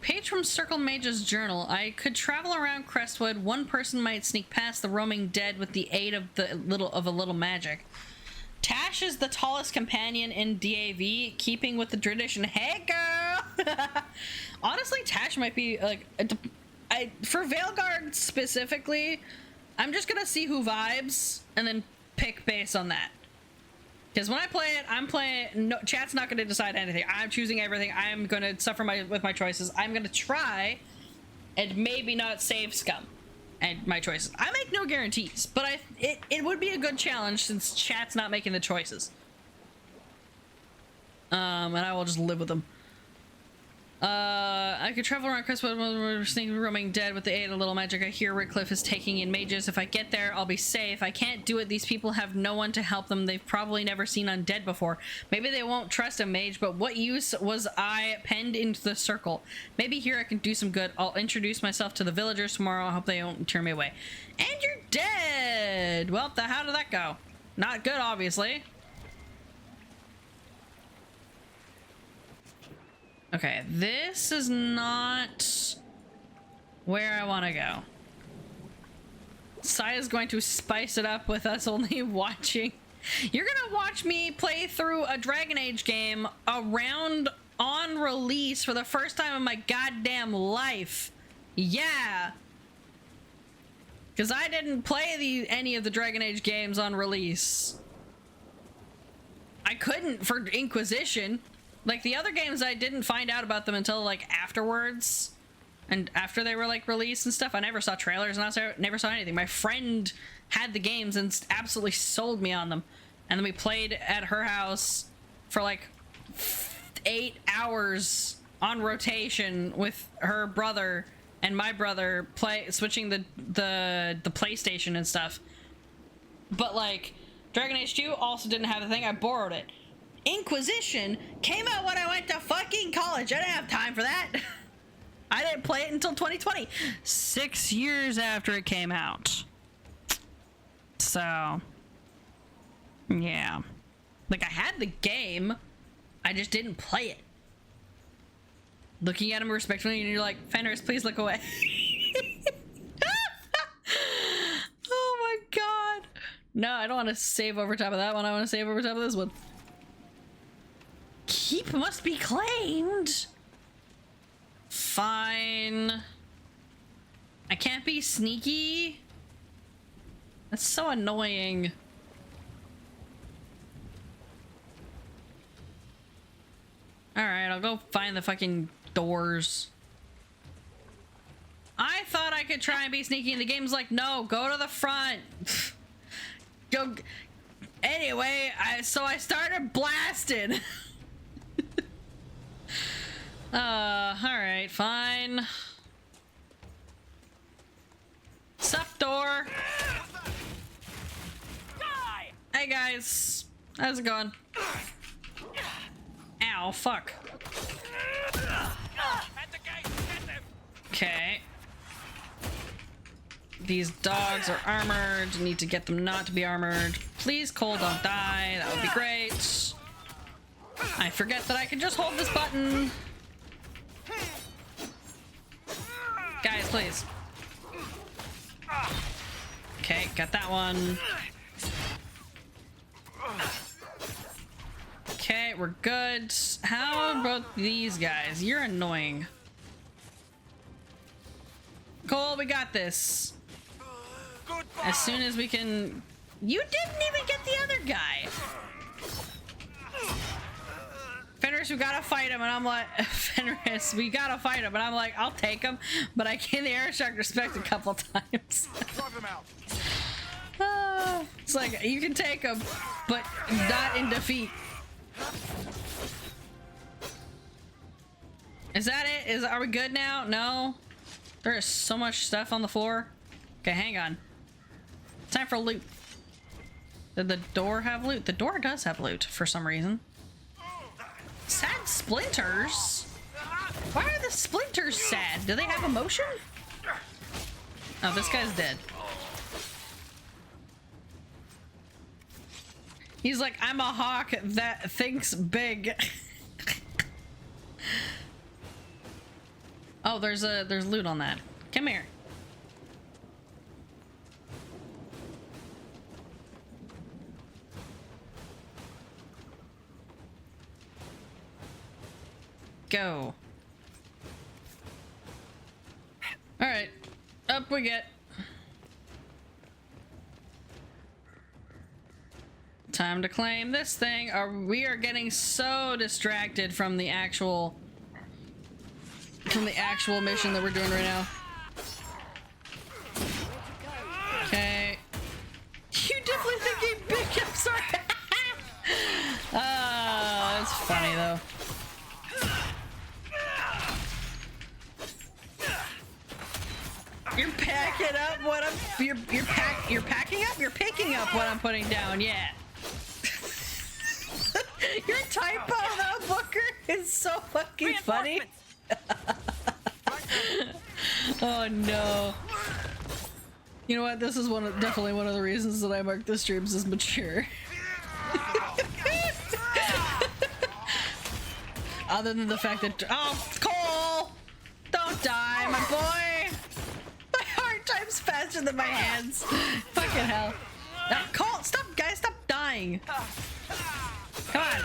Page from Circle Mage's journal. I could travel around Crestwood. One person might sneak past the roaming dead with the aid of a little magic. Tash is the tallest companion in DAV, keeping with the tradition. Hey, girl! Honestly, Tash might be like, for Veilguard specifically, I'm just gonna see who vibes and then pick based on that. Because when I play it, I'm playing. No, chat's not going to decide anything. I'm choosing everything. I'm going to suffer with my choices. I'm going to try, and maybe not save scum, and my choices. I make no guarantees, but it would be a good challenge since chat's not making the choices. And I will just live with them. I could travel around Crestwood when we're sneaking roaming dead with the aid of little magic. I hear Redcliffe is taking in mages. If I get there, I'll be safe. I can't do it. These people have no one to help them. They've probably never seen undead before. Maybe they won't trust a mage, but what use was I penned into the circle? Maybe here I can do some good. I'll introduce myself to the villagers tomorrow. I hope they won't turn me away. And you're dead! Well, how did that go? Not good, obviously. Okay, this is not where I want to go. Saya's going to spice it up with us only watching. You're gonna watch me play through a Dragon Age game around on release for the first time in my goddamn life. Yeah. Because I didn't play any of the Dragon Age games on release. I couldn't for Inquisition. Like, the other games, I didn't find out about them until, like, afterwards. And after they were, like, released and stuff. I never saw trailers and I never saw anything. My friend had the games and absolutely sold me on them. And then we played at her house for, like, 8 hours on rotation with her brother and my brother switching the PlayStation and stuff. But, like, Dragon Age 2 also didn't have the thing. I borrowed it. Inquisition came out when I went to fucking college. I didn't have time for that. I didn't play it until 2020. 6 years after it came out. So, yeah. Like, I had the game. I just didn't play it. Looking at him respectfully, and you're like, Fenris, please look away. Oh my god. No, I don't want to save over top of that one. I want to save over top of this one. Keep must be claimed. Fine. I can't be sneaky. That's so annoying. Alright, I'll go find the fucking doors. I thought I could try and be sneaky, and the game's like, no, go to the front. Go. Anyway, so I started blasting. Alright, fine. Sup, door? Hey guys, how's it going? Ow, fuck. Okay. These dogs are armored. Need to get them not to be armored. Please, Cole, don't die. That would be great. I forget that I can just hold this button. Guys, please. Okay, got that one. Okay, we're good. How about these guys? You're annoying. Cole, we got this. As soon as we can... You didn't even get the other guy. Fenris, we gotta fight him, and I'm like, Fenris, we gotta fight him, and I'm like, I'll take him, but I can't the air shock respect a couple times. It's like, you can take him, but not in defeat. Is that it? Are we good now? No? There is so much stuff on the floor. Okay, hang on. Time for loot. Did the door have loot? The door does have loot for some reason. Sad splinters? Why are the splinters sad? Do they have emotion? Oh, this guy's dead. He's like, I'm a hawk that thinks big. Oh, there's loot on that. Come here. Go. All right, up we get. Time to claim this thing. We are getting so distracted from the actual mission that we're doing right now. Okay. You definitely think he big. I'm sorry. It's funny though. You're packing up what I'm. You're packing up. You're picking up what I'm putting down. Yeah. Your typo though, Booker, is so fucking funny. Oh no. You know what? This is definitely one of the reasons that I mark the streams as mature. Other than the fact that Cole, don't die, my boy. My heart times faster than my hands. Fucking hell. Cole, stop, guys, stop dying. Come on,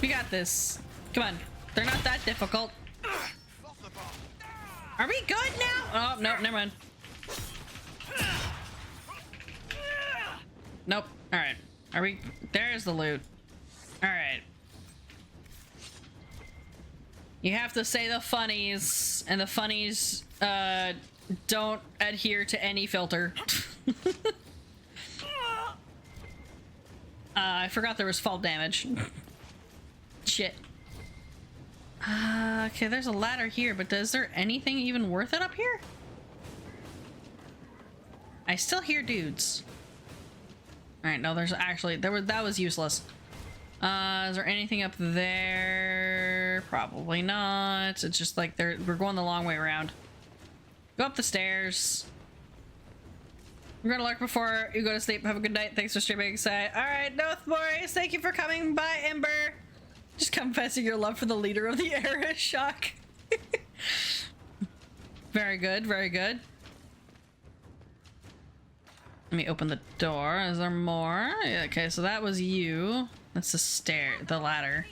we got this. Come on, they're not that difficult. Are we good now? Oh, no, never mind. Nope. All right. Are we? There's the loot. All right. You have to say the funnies, and the funnies don't adhere to any filter. I forgot there was fall damage. Shit. Okay, there's a ladder here, but is there anything even worth it up here? I still hear dudes. Alright, no, there's actually... that was useless. Is there anything up there? Probably not. It's just like we're going the long way around. Go up the stairs. We're gonna lurk before you go to sleep. Have a good night. Thanks for streaming. Alright, Noth Boys, thank you for coming. Bye, Ember. Just confessing your love for the leader of the era. Shock. Very good, very good. Let me open the door. Is there more? Yeah, okay, so that was you. That's the ladder.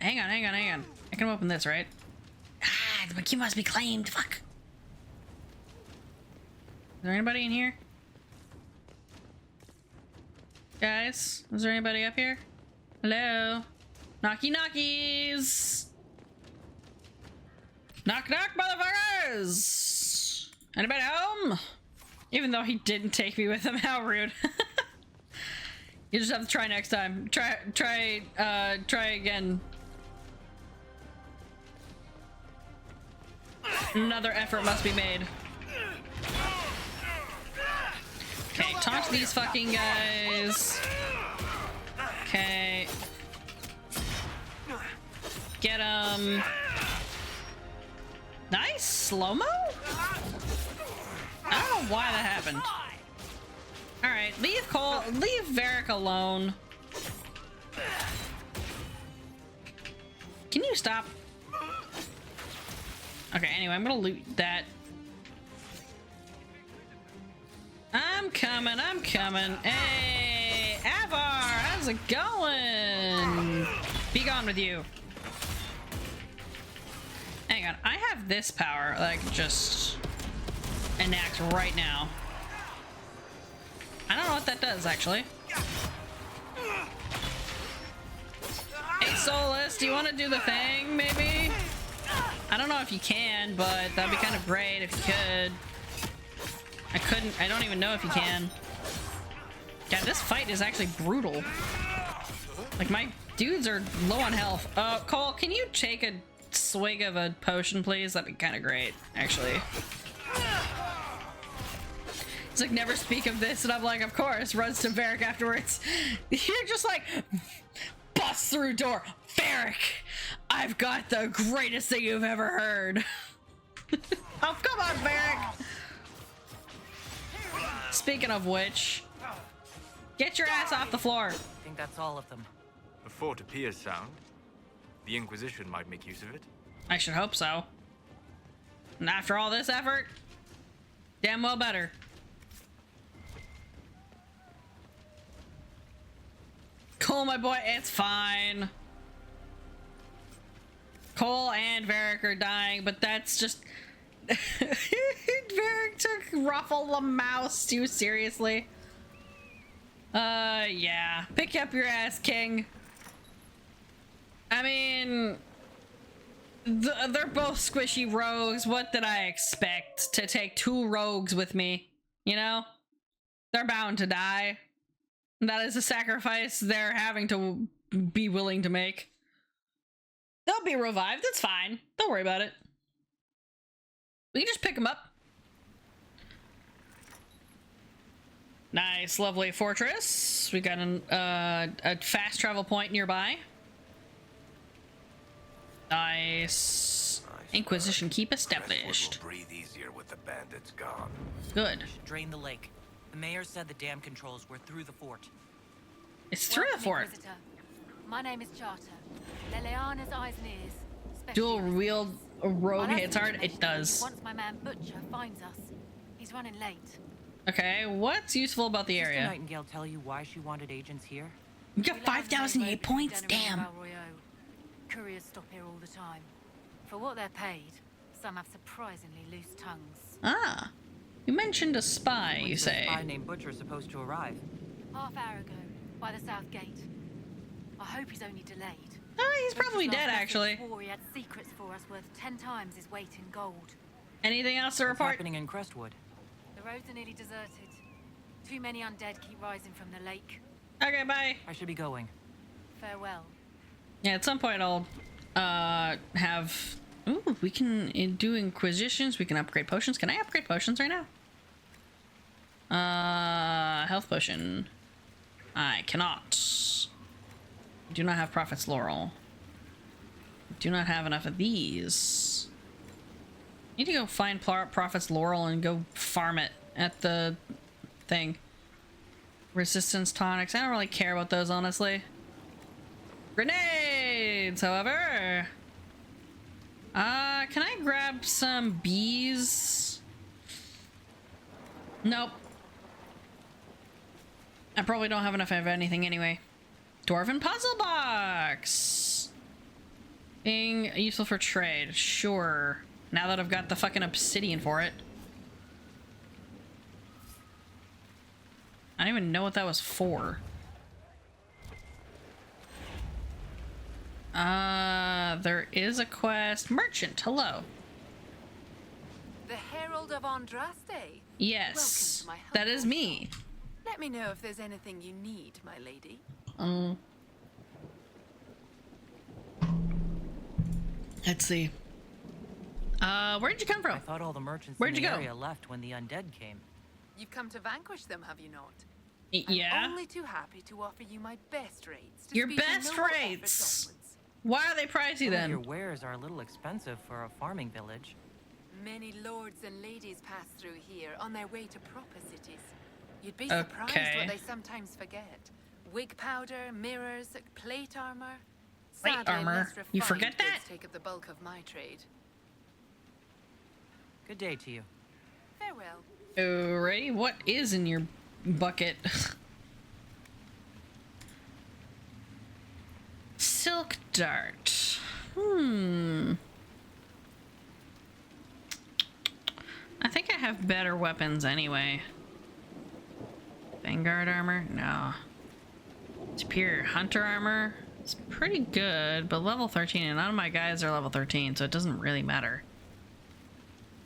Hang on, hang on, hang on. I can open this, right? Ah, the key must be claimed. Fuck. Is there anybody in here? Guys, is there anybody up here? Hello? Knocky knockies! Knock knock, motherfuckers! Anybody home? Even though he didn't take me with him, how rude. You just have to try next time. Try again. Another effort must be made. Okay, taunt these fucking guys. Okay. Get him. Nice slow-mo? I don't know why that happened. Alright, leave Varric alone. Can you stop? Okay, anyway, I'm gonna loot that. I'm coming, I'm coming. Hey, Avar, how's it going? Be gone with you. Hang on, I have this power that I can just enact right now. I don't know what that does, actually. Hey, Solus, do you want to do the thing, maybe? I don't know if you can, but that'd be kind of great if you could. I don't even know if you can. Yeah, this fight is actually brutal. Like, my Dudes are low on health. Cole, can you take a swig of a potion, please? That'd be kind of great, actually. It's like, never speak of this, and I'm like, of course. Runs to Varric afterwards. You're just like, bust through door. Varric, I've got the greatest thing you've ever heard. Oh, come on, Varric. Speaking of which, get your ass off the floor. I think that's all of them. The fort appears sound. The Inquisition might make use of it. I should hope so. And after all this effort, damn well better. Cole, my boy, it's fine. Cole and Varric are dying, but that's just... Varric took Ruffle the mouse too seriously. Yeah. Pick up your ass, King. I mean... they're both squishy rogues. What did I expect? To take two rogues with me? You know? They're bound to die. That is a sacrifice they're having to be willing to make. They'll be revived. It's fine. Don't worry about it. We can just pick them up. Nice, lovely fortress. We got a fast travel point nearby. Nice. Inquisition keep established. Will breathe easier with the bandits gone. Good. We should drain the lake. The mayor said the dam controls were through the fort. It's through the fort. Inquisitor. My name is Charter. Leleana's eyes and ears. Dual wield rogue hits hard. It does. Once my man Butcher finds us, he's running late. Okay, what's useful about the Did area? Nightingale tell you why she wanted agents here? We got 5,008 points. Damn. Couriers stop here all the time. For what they're paid, some have surprisingly loose tongues. Ah, you mentioned a spy. You say? A spy named Butcher supposed to arrive. Half hour ago, by the south gate. I hope he's only delayed. Oh, he's probably dead, actually. Swore he had secrets for us worth 10 times his weight in gold. Anything else to What's report? happening in Crestwood? The roads are nearly deserted. Too many undead keep rising from the lake. Okay, bye. I should be going. Farewell. Yeah, at some point I'll have... Ooh, we can do Inquisitions. We can upgrade potions. Can I upgrade potions right now? Health potion. I cannot. Do not have Prophet's Laurel. Do not have enough of these. Need to go find Prophet's Laurel and go farm it at the thing. Resistance tonics. I don't really care about those, honestly. Grenades, however. Can I grab some bees? Nope. I probably don't have enough of anything anyway. Dwarven puzzle box. Being useful for trade. Sure. Now that I've got the fucking obsidian for it. I don't even know what that was for. There is a quest. Merchant, hello. The Herald of Andraste. Yes, that is me. Let me know if there's anything you need, my lady. Let's see. Where'd you come from? I thought all the merchants Where'd in you the go? area left when the undead came. You've come to vanquish them, have you not? Yeah. I'm only too happy to offer you my best rates. Your best rates. Why are they pricey then? Your wares are a little expensive for a farming village. Many lords and ladies pass through here on their way to proper cities. You'd be surprised what they sometimes forget. Wig powder, mirrors, plate armor. Plate armor? You forget that? Take up the bulk of my trade. Good day to you. Farewell. Alrighty, what is in your bucket? Silk dart. I think I have better weapons anyway. Vanguard armor? No. Superior hunter armor? It's pretty good, but level 13, and none of my guys are level 13, so it doesn't really matter.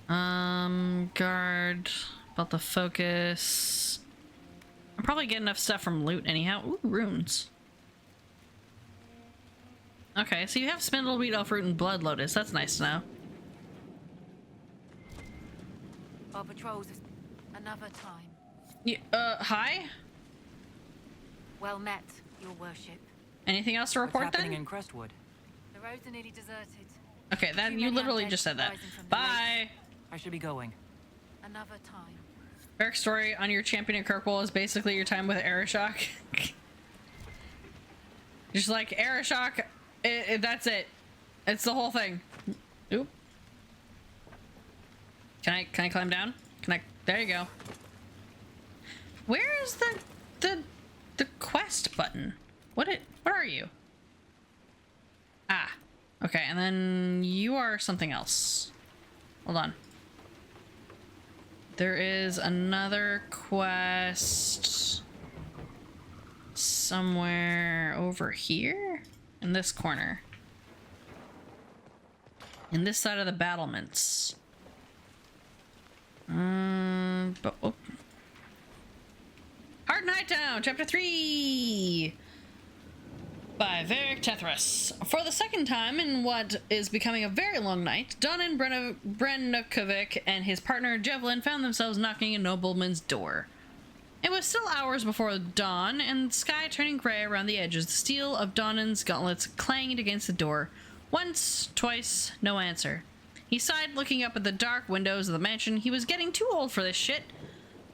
Guard. About the focus. I'll probably get enough stuff from loot anyhow. Ooh, runes. Okay, so you have spindleweed, elfroot, and blood lotus. That's nice to know. Our patrols is another time. Hi? Well met, your worship. Anything else to report What's happening then? in Crestwood? The roads are nearly deserted. Okay, then you literally just said that. Bye! I should be going. Another time. Varric's story on your champion at Kirkwall is basically your time with Arishok. Just like Arishok, that's it. It's the whole thing. Oop. Can I climb down? There you go. Where is the quest button? What are you? Ah. Okay, and then you are something else. Hold on. There is another quest somewhere over here in this corner. In this side of the battlements. But oh. Heart and Hightown, Chapter 3 by Varric Tethras. For the second time in what is becoming a very long night, Donan Brennokovic and his partner Jevlin found themselves knocking a nobleman's door. It was still hours before dawn, and the sky turning gray around the edges. The steel of Donan's gauntlets clanged against the door. Once, twice, no answer. He sighed, looking up at the dark windows of the mansion. He was getting too old for this shit.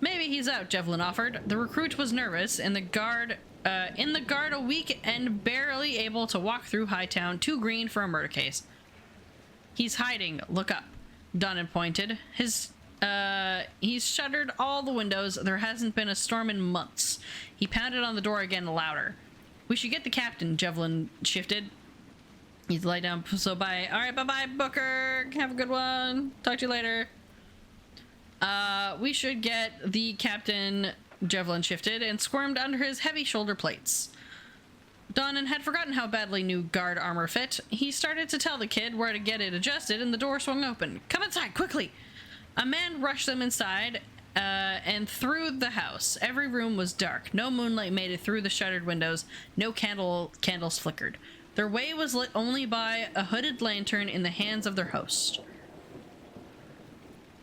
Maybe he's out, Jevlin offered. The recruit was nervous, and the guard a week and barely able to walk through Hightown, too green for a murder case. He's hiding. Look up. Donan pointed. He's shuttered all the windows. There hasn't been a storm in months. He pounded on the door again louder. We should get the captain, Jevlin shifted. He's laid down, so bye. Alright, bye-bye, Booker. Have a good one. Talk to you later. We should get the captain, Jevlin shifted, and squirmed under his heavy shoulder plates. Donan had forgotten how badly new guard armor fit. He started to tell the kid where to get it adjusted, and the door swung open. Come inside, quickly! A man rushed them inside, and through the house. Every room was dark. No moonlight made it through the shuttered windows. No candles flickered. Their way was lit only by a hooded lantern in the hands of their host.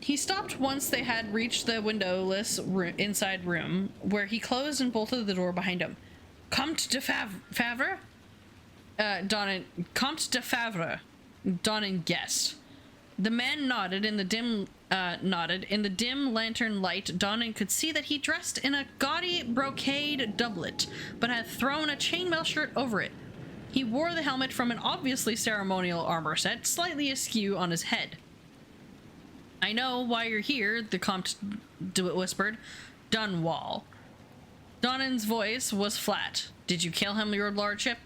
He stopped once they had reached the windowless inside room, where he closed and bolted the door behind him. Comte de Favre? Comte de Favre. Donan guessed. The man nodded in the dim lantern light. Donan could see that he dressed in a gaudy brocade doublet, but had thrown a chainmail shirt over it. He wore the helmet from an obviously ceremonial armor set, slightly askew on his head. I know why you're here, the Comte whispered. Dunwall. Donan's voice was flat. Did you kill him, your lordship?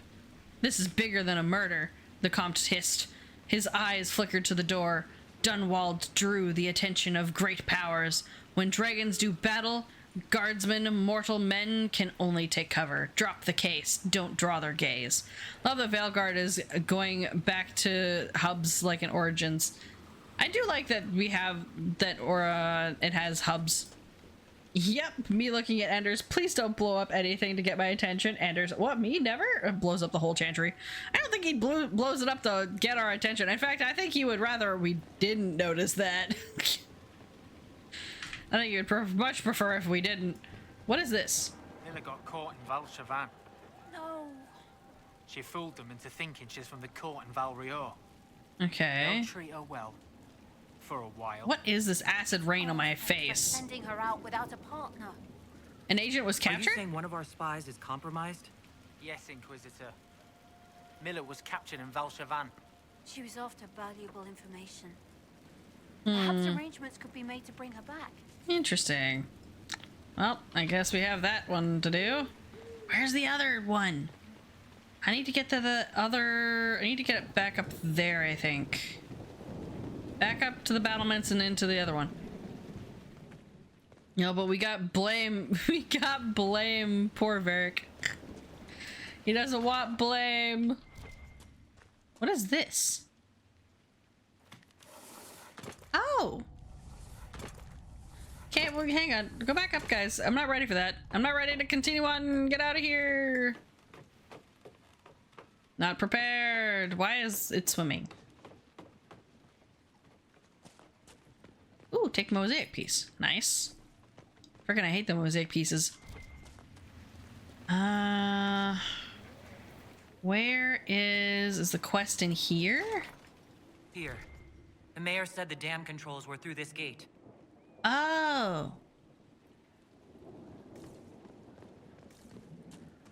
This is bigger than a murder, the Comte hissed. His eyes flickered to the door. Dunwall drew the attention of great powers. When dragons do battle, guardsmen, mortal men can only take cover. Drop the case. Don't draw their gaze. Love that Veilguard is going back to hubs like in Origins. I do like that we have that, or it has hubs. Yep, me looking at Anders. Please don't blow up anything to get my attention. Anders, what, me? Never? Blows up the whole chantry. I don't think he blows it up to get our attention. In fact, I think he would rather we didn't notice that. I think you'd much prefer if we didn't. What is this? Miller got caught in Valchavan. No. She fooled them into thinking she's from the court in Valrior. Okay. They'll treat her well. For a while. What is this acid rain on my face? Sending her out without a partner. An agent was captured? Are you saying one of our spies is compromised? Yes, Inquisitor. Miller was captured in Valchavan. She was after valuable information. Perhaps arrangements could be made to bring her back. Interesting. Well, I guess we have that one to do. Where's the other one? I need to get to the other... I need to get it back up there, I think. Back up to the battlements and into the other one. No, but we got blame. We got blame. Poor Varric. He doesn't want blame. What is this? Oh. Okay, well, hang on. Go back up, guys. I'm not ready for that. I'm not ready to continue on and get out of here. Not prepared. Why is it swimming? Ooh, take mosaic piece. Nice. Freaking I hate the mosaic pieces. Where is the quest in here? Here. The mayor said the dam controls were through this gate. Oh.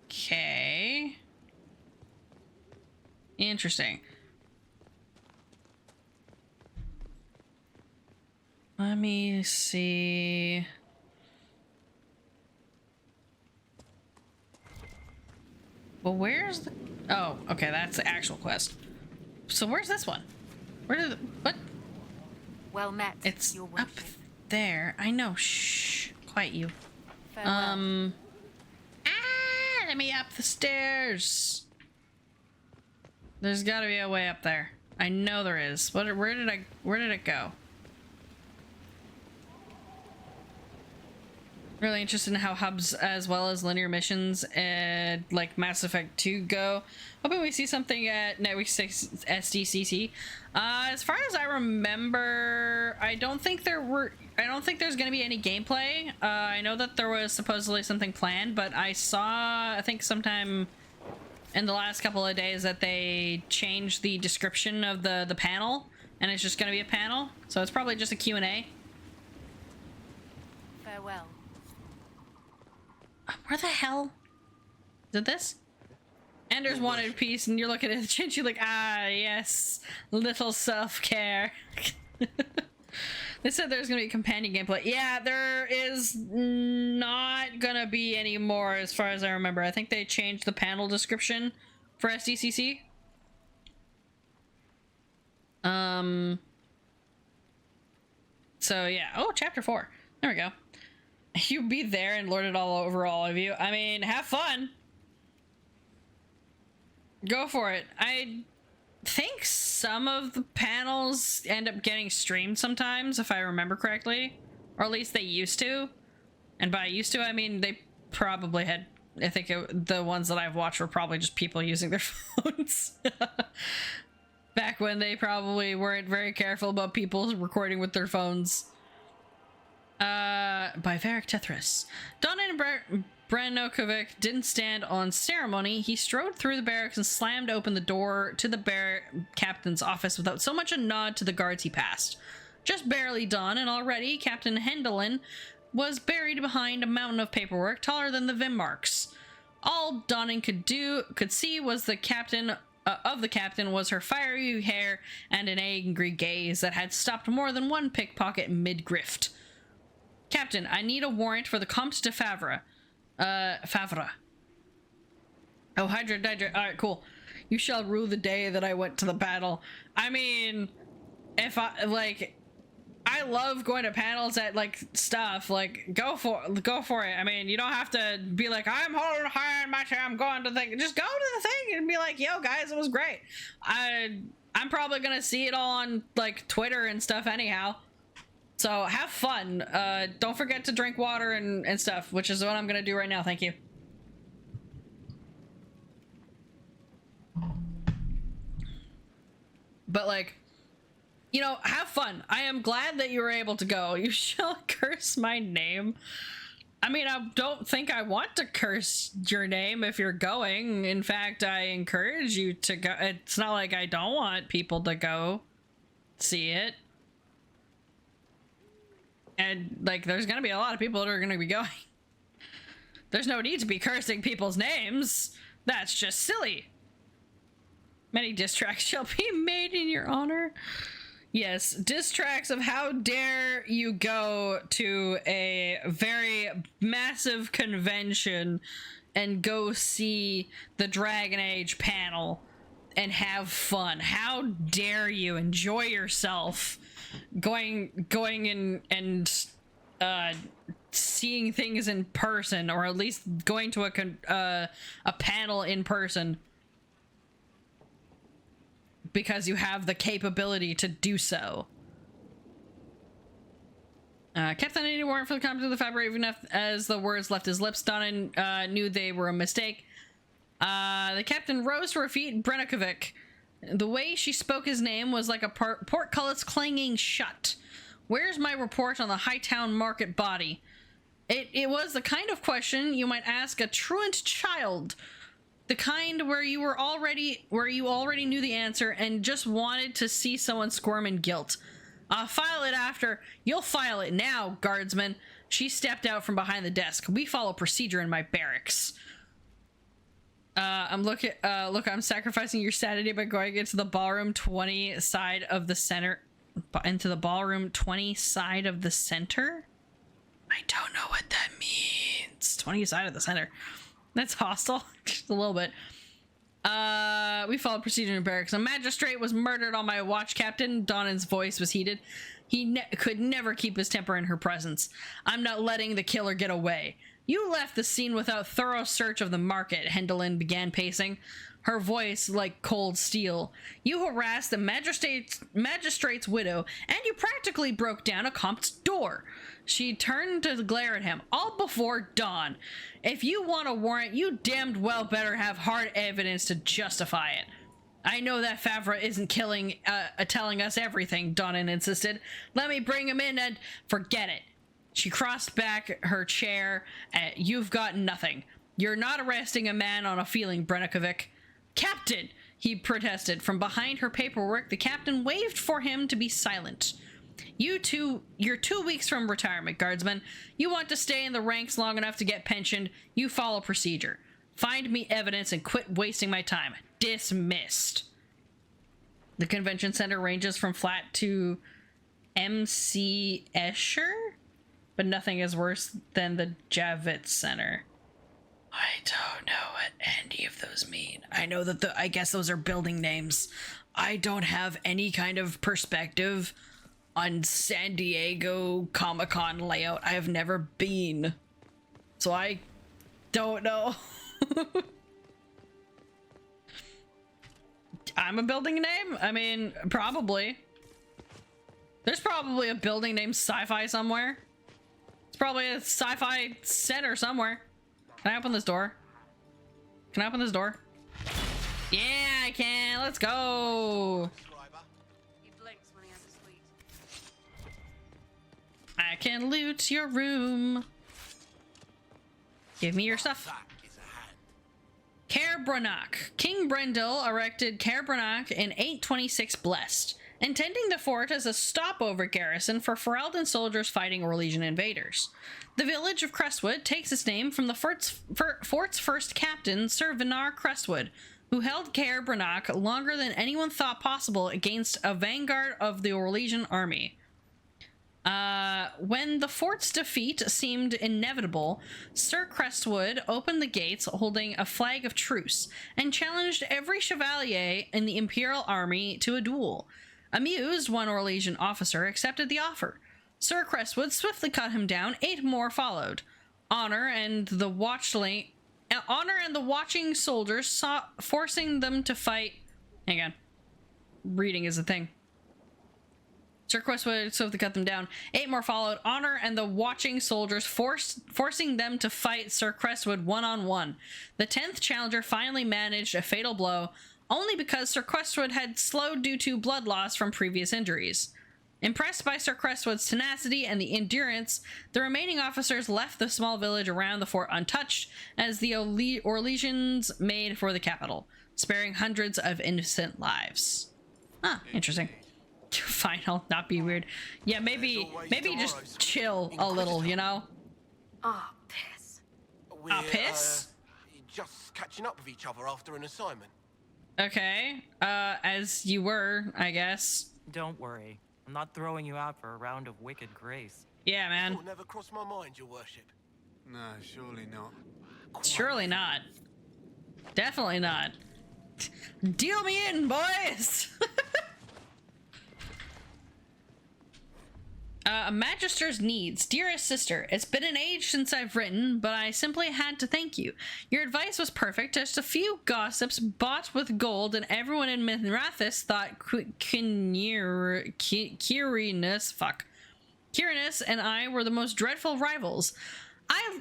Okay. Interesting. Let me see. Well, where's the... Oh, okay, that's the actual quest. So where's this one? Where did... What? Well met. It's up there. I know. Shh. Quiet you. Farewell. Let me up the stairs. There's gotta be a way up there. I know there is. Where did it go? Really interested in how hubs as well as linear missions and like Mass Effect 2 go. Hoping we see something at Netweek 6 SDCC. As far as I remember, I don't think there's going to be any gameplay. I know that there was supposedly something planned, but I saw, I think sometime in the last couple of days that they changed the description of the panel, and it's just going to be a panel. So it's probably just a Q&A. Farewell. Where the hell? Is it this? Ender's wanted piece, and you're looking at the chinch, you're like, ah, yes, little self-care. They said there's gonna be companion gameplay. Yeah, there is not gonna be any more as far as I remember. I think they changed the panel description for SDCC. So yeah. Oh, chapter 4. There we go. You be there and lord it all over all of you. I mean, have fun. Go for it. I think some of the panels end up getting streamed sometimes, if I remember correctly. Or at least they used to. And by used to, I mean they probably had... I think the ones that I've watched were probably just people using their phones. Back when they probably weren't very careful about people recording with their phones. By Varric Tethris. Don and Branokovic didn't stand on ceremony. He strode through the barracks and slammed open the door to the captain's office without so much a nod to the guards he passed. Just barely dawn, and already Captain Hendelin was buried behind a mountain of paperwork taller than the Vim marks. All Donnan could see was the captain was her fiery hair and an angry gaze that had stopped more than one pickpocket mid-grift. Captain, I need a warrant for the Comte de Favre. Favre. Oh, Hydra. Alright, cool. You shall rue the day that I went to the battle. I mean, if I love going to panels at, stuff. Go for it. I mean, you don't have to be like, I'm holding high on my chair, I'm going to the thing. Just go to the thing and be like, yo, guys, it was great. I'm probably gonna see it all on, Twitter and stuff anyhow. So have fun. Don't forget to drink water and stuff, which is what I'm gonna do right now. Thank you. But have fun. I am glad that you were able to go. You shall curse my name. I mean, I don't think I want to curse your name if you're going. In fact, I encourage you to go. It's not like I don't want people to go see it. And, there's gonna be a lot of people that are gonna be going. There's no need to be cursing people's names. That's just silly. Many diss tracks shall be made in your honor. Yes, diss tracks of how dare you go to a very massive convention and go see the Dragon Age panel and have fun. How dare you enjoy yourself going in and seeing things in person, or at least going to a panel in person because you have the capability to do so. Captain any warrant for the Comte of the Fabric, even as the words left his lips. Donna knew they were a mistake. The captain rose to her feet. Brenikovic. The way she spoke his name was like a portcullis clanging shut. Where's my report on the Hightown market body? It was the kind of question you might ask a truant child. The kind where you already knew the answer and just wanted to see someone squirm in guilt. I'll file it after. You'll file it now, guardsman. She stepped out from behind the desk. We follow procedure in my barracks. Look, I'm sacrificing your sanity by going into the ballroom 20 side of the center. Into the ballroom 20 side of the center? I don't know what that means. 20 side of the center. That's hostile. Just a little bit. We followed procedure in barracks. A magistrate was murdered on my watch, Captain. Donnan's voice was heated. He could never keep his temper in her presence. I'm not letting the killer get away. You left the scene without thorough search of the market, Hendelin began pacing, her voice like cold steel. You harassed the magistrate's widow, and you practically broke down a compt's door. She turned to glare at him, all before dawn. If you want a warrant, you damned well better have hard evidence to justify it. I know that Favre isn't telling us everything, Donnan insisted. Let me bring him in and forget it. She crossed back her chair. You've got nothing. You're not arresting a man on a feeling, Brenikovic. Captain, he protested. From behind her paperwork, the captain waved for him to be silent. You're 2 weeks from retirement, guardsman. You want to stay in the ranks long enough to get pensioned. You follow procedure. Find me evidence and quit wasting my time. Dismissed. The convention center ranges from flat to MC Escher, but nothing is worse than the Javits Center. I don't know what any of those mean. I know that I guess those are building names. I don't have any kind of perspective on San Diego Comic-Con layout. I have never been. So I don't know. I'm a building name? I mean, probably. There's probably a building named Sci-Fi somewhere. It's probably a Sci-Fi center somewhere. Can I open this door? Can I open this door? Yeah, I can. Let's go. He blinks when he has a sweet. I can loot your room. Give me your stuff. Caer Bronach. King Brendel erected Caer Bronach in 826 Blessed, intending the fort as a stopover garrison for Ferelden soldiers fighting Orlesian invaders. The village of Crestwood takes its name from the fort's first captain, Sir Vinar Crestwood, who held Caer Bronach longer than anyone thought possible against a vanguard of the Orlesian army. When the fort's defeat seemed inevitable, Sir Crestwood opened the gates holding a flag of truce and challenged every chevalier in the Imperial army to a duel. Amused, one Orlesian officer accepted the offer. Sir Crestwood swiftly cut him down. 8 more followed. Honor and the watching soldiers forcing them to fight. Hang on. Reading is a thing. Sir Crestwood swiftly cut them down. 8 more followed. Honor and the watching soldiers forcing them to fight Sir Crestwood one-on-one. The 10th challenger finally managed a fatal blow, only because Sir Crestwood had slowed due to blood loss from previous injuries. Impressed by Sir Crestwood's tenacity and the endurance, the remaining officers left the small village around the fort untouched as the Orlesians made for the capital, sparing hundreds of innocent lives. Ah, interesting. Fine, I'll not be weird. Yeah, maybe just chill a little, you know? Ah, piss. Piss? Just catching up with each other after an assignment. Okay, as you were, I guess. Don't worry. I'm not throwing you out for a round of wicked grace. Yeah, man. It'll never crossed my mind, your worship. No, surely not. Surely not. Definitely not. Deal me in, boys! A Magister's needs. Dearest sister, it's been an age since I've written, but I simply had to thank you. Your advice was perfect. Just a few gossips bought with gold, and everyone in Minrathis thought Quirinus and I were the most dreadful rivals.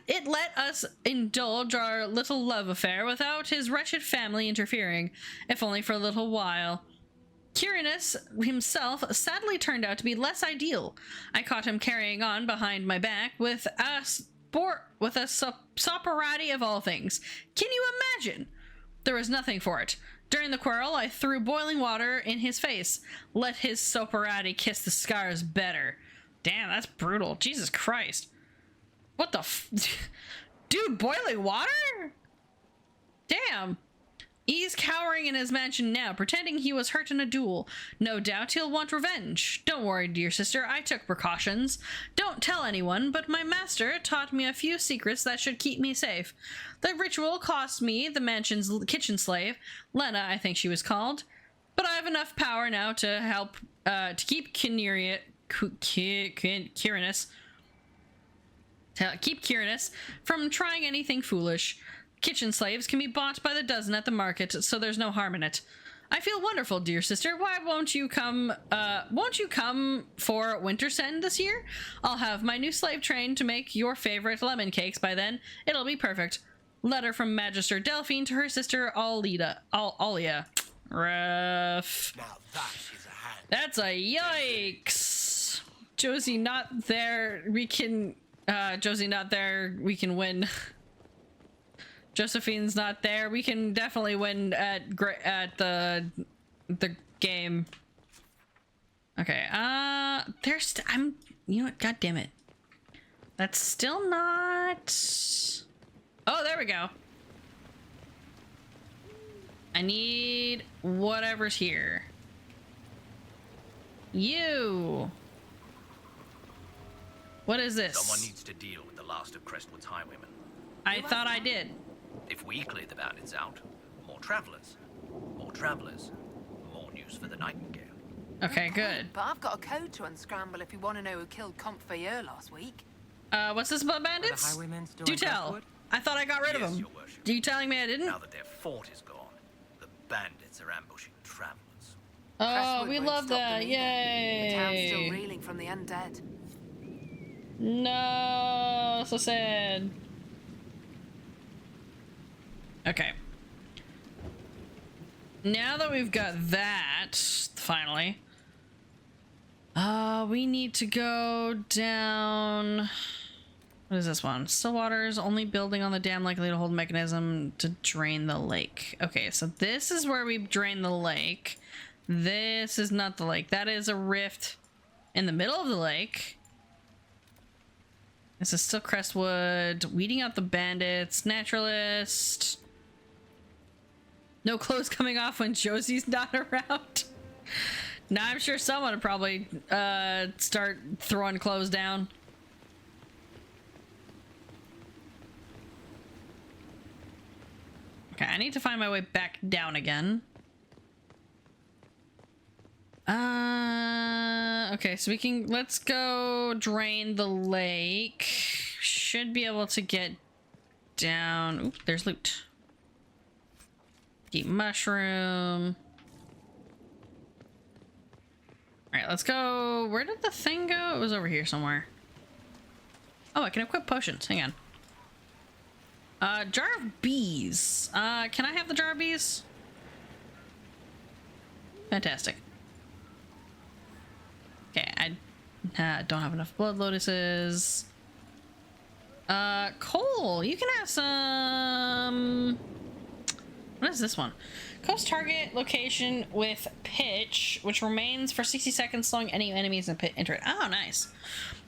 It let us indulge our little love affair without his wretched family interfering, if only for a little while. Quirinus himself sadly turned out to be less ideal. I caught him carrying on behind my back with a soparati of all things. Can you imagine? There was nothing for it. During the quarrel, I threw boiling water in his face. Let his soparati kiss the scars better. Damn, that's brutal. Jesus Christ. What the Dude, boiling water? Damn. He's cowering in his mansion now, pretending he was hurt in a duel. No doubt he'll want revenge. Don't worry, dear sister, I took precautions. Don't tell anyone, but my master taught me a few secrets that should keep me safe. The ritual cost me the mansion's kitchen slave, Lena, I think she was called. But I have enough power now to help, to keep Quirinus from trying anything foolish. Kitchen slaves can be bought by the dozen at the market, so there's no harm in it. I feel wonderful, dear sister. Why won't you come for Winter's End this year? I'll have my new slave trained to make your favorite lemon cakes by then. It'll be perfect. Letter from Magister Delphine to her sister Alia. Rough. Now that is a hand. That's a yikes. Josie not there, we can Josie not there, we can win. Josephine's not there. We can definitely win at the game. Okay. You know what? God damn it. That's still not. Oh, there we go. I need whatever's here. You. What is this? Someone needs to deal with the last of Crestwood's highwaymen. I thought I did. If we clear the bandits out, more travelers. More travelers. More news for the Nightingale. Okay, good. But I've got a code to unscramble if you want to know who killed Comte Fayeur last week. What's this about bandits? Do tell. I thought I got rid of them. Your worship. Are you telling me I didn't? Now that their fort is gone, the bandits are ambushing travelers. Oh, Crestwood we won't love stop that. believing. The town's still Yay. reeling from the undead. No, so sad. Okay. Now that we've got that, finally, we need to go down. What is this one? Still waters, only building on the dam likely to hold mechanism to drain the lake. Okay, so this is where we drain the lake. This is not the lake. That is a rift in the middle of the lake. This is still Crestwood. Weeding out the bandits. Naturalist. No clothes coming off when Josie's not around. Now I'm sure someone would probably start throwing clothes down. Okay, I need to find my way back down again. Okay, so let's go drain the lake. Should be able to get down. Oop, there's loot. Deep mushroom. Alright, let's go. Where did the thing go? It was over here somewhere. Oh, I can equip potions. Hang on. Jar of bees. Can I have the jar of bees? Fantastic. Okay, I don't have enough blood lotuses. Cole, you can have some. What is this one? Coast target location with pitch, which remains for 60 seconds long. Any enemies in pit enter it. Oh, nice.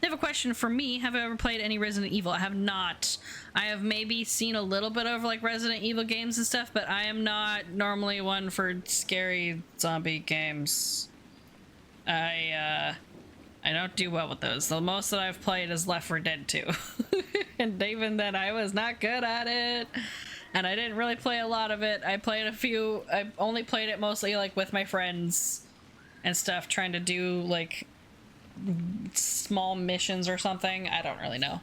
I have a question for me. Have I ever played any Resident Evil? I have not. I have maybe seen a little bit of like Resident Evil games and stuff, but I am not normally one for scary zombie games. I don't do well with those. The most that I've played is Left 4 Dead 2. And even then I was not good at it. And I didn't really play a lot of it. I played a few. I only played it mostly like with my friends and stuff, trying to do like small missions or something. I don't really know.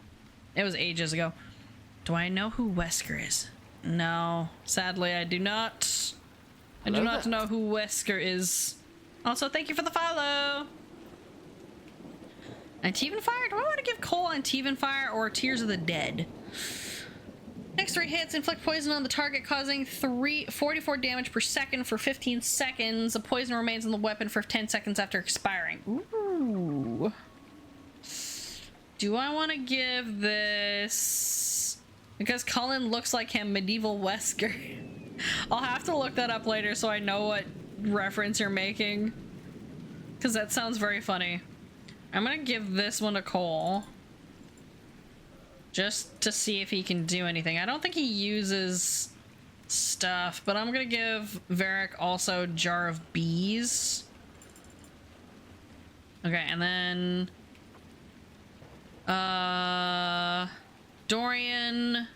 It was ages ago. Do I know who Wesker is? No, sadly I do not. I do not know who Wesker is. Also, thank you for the follow. Antivan Fire? Do I want to give Cole Antivan Fire or Tears of the Dead? Next 3 hits inflict poison on the target, causing 44 damage per second for 15 seconds. The poison remains on the weapon for 10 seconds after expiring. Ooh. Do I want to give this... Because Cullen looks like him, Medieval Wesker. I'll have to look that up later so I know what reference you're making. Because that sounds very funny. I'm going to give this one to Cole. Just to see if he can do anything. I don't think he uses stuff, but I'm gonna give Varric also Jar of Bees. Okay, and then Dorian.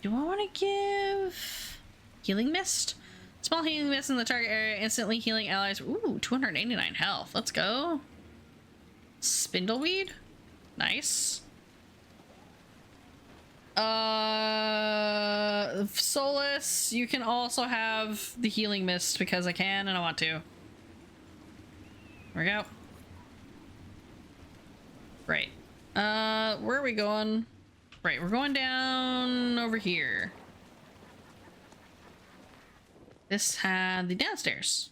Do I want to give Healing Mist? Small healing mist in the target area, instantly healing allies. Ooh, 289 health. Let's go. Spindleweed? Nice. Solace, you can also have the healing mist because I can and I want to. There we go. Right. Where are we going? Right, we're going down over here. This had the downstairs.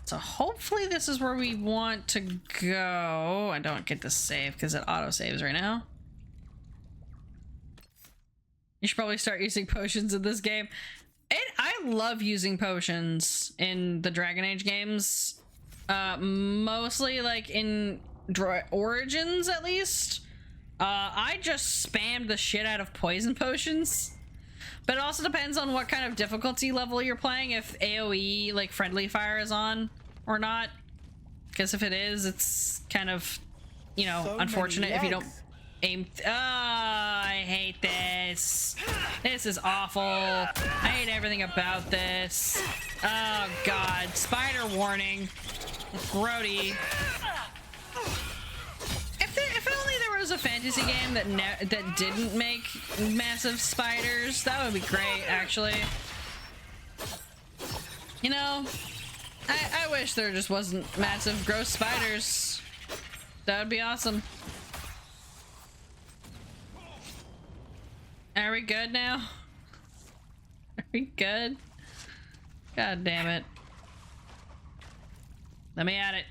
So hopefully this is where we want to go. I don't get to save because it auto saves right now. You should probably start using potions in this game. I love using potions in the Dragon Age games. Mostly like in Origins at least. I just spammed the shit out of poison potions. But it also depends on what kind of difficulty level you're playing, if AoE, like, friendly fire is on or not. Because if it is, it's kind of, you know, so unfortunate if you don't aim. Oh, I hate this. This is awful. I hate everything about this. Oh, God. Spider warning. Grody. If only there was a fantasy game that didn't make massive spiders, that would be great, actually. You know, I wish there just wasn't massive gross spiders. That would be awesome. Are we good now? Are we good? God damn it. Let me at it.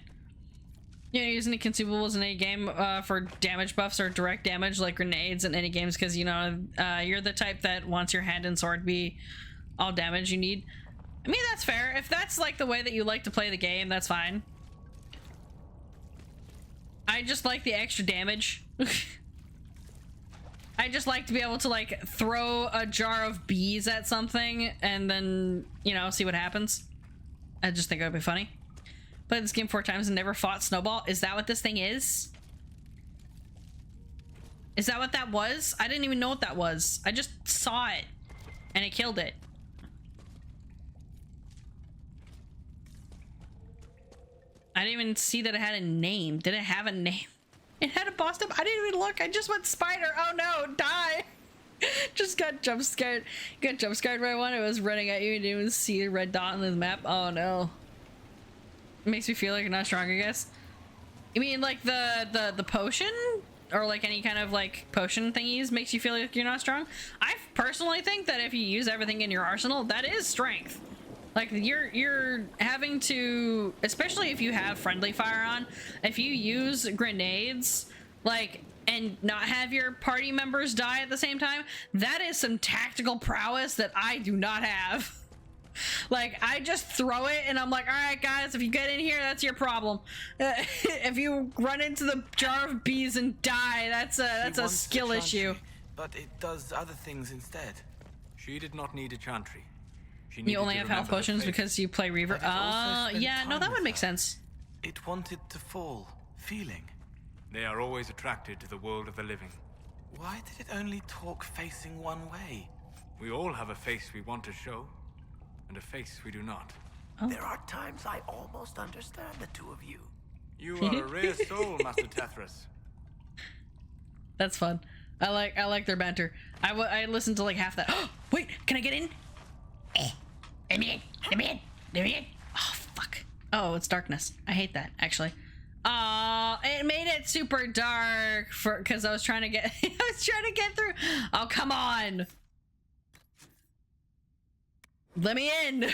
You don't use any consumables in any game for damage buffs or direct damage like grenades in any games because, you know, you're the type that wants your hand and sword be all damage you need. I mean, that's fair. If that's like the way that you like to play the game, that's fine. I just like the extra damage. I just like to be able to like throw a jar of bees at something and then, you know, see what happens. I just think it would be funny. Played this game 4 times and never fought Snowball. Is that what this thing is? Is that what that was? I didn't even know what that was. I just saw it and it killed it. I didn't even see that it had a name. Did it have a name? It had a boss name. I didn't even look. I just went spider. Oh no, die. Just got jump scared. Got jump scared right when it was running at you and you didn't even see the red dot on the map. Oh no. It makes me feel like you're not strong, I guess. You mean like the potion? Or like any kind of like potion thingies makes you feel like you're not strong? I personally think that if you use everything in your arsenal, that is strength. Like you're having to, especially if you have friendly fire on, if you use grenades, like, and not have your party members die at the same time, that is some tactical prowess that I do not have. Like, I just throw it and I'm like, all right, guys, if you get in here, that's your problem. If you run into the jar of bees and die, that's a skill issue. But it does other things instead. She did not need a chantry. You only have health potions because you play Reaver. Yeah, no, that would make sense. It wanted to fall, feeling. They are always attracted to the world of the living. Why did it only talk facing one way? We all have a face we want to show, and a face we do not. Oh. There are times I almost understand the two of you. You are a rare soul, Master Tethras. That's fun. I like their banter. I listened to like half that. Wait, can I get in? Let me in. Oh, fuck. Oh, it's darkness. I hate that, actually. It made it super dark because I was trying to get through. Oh, come on. Let me in.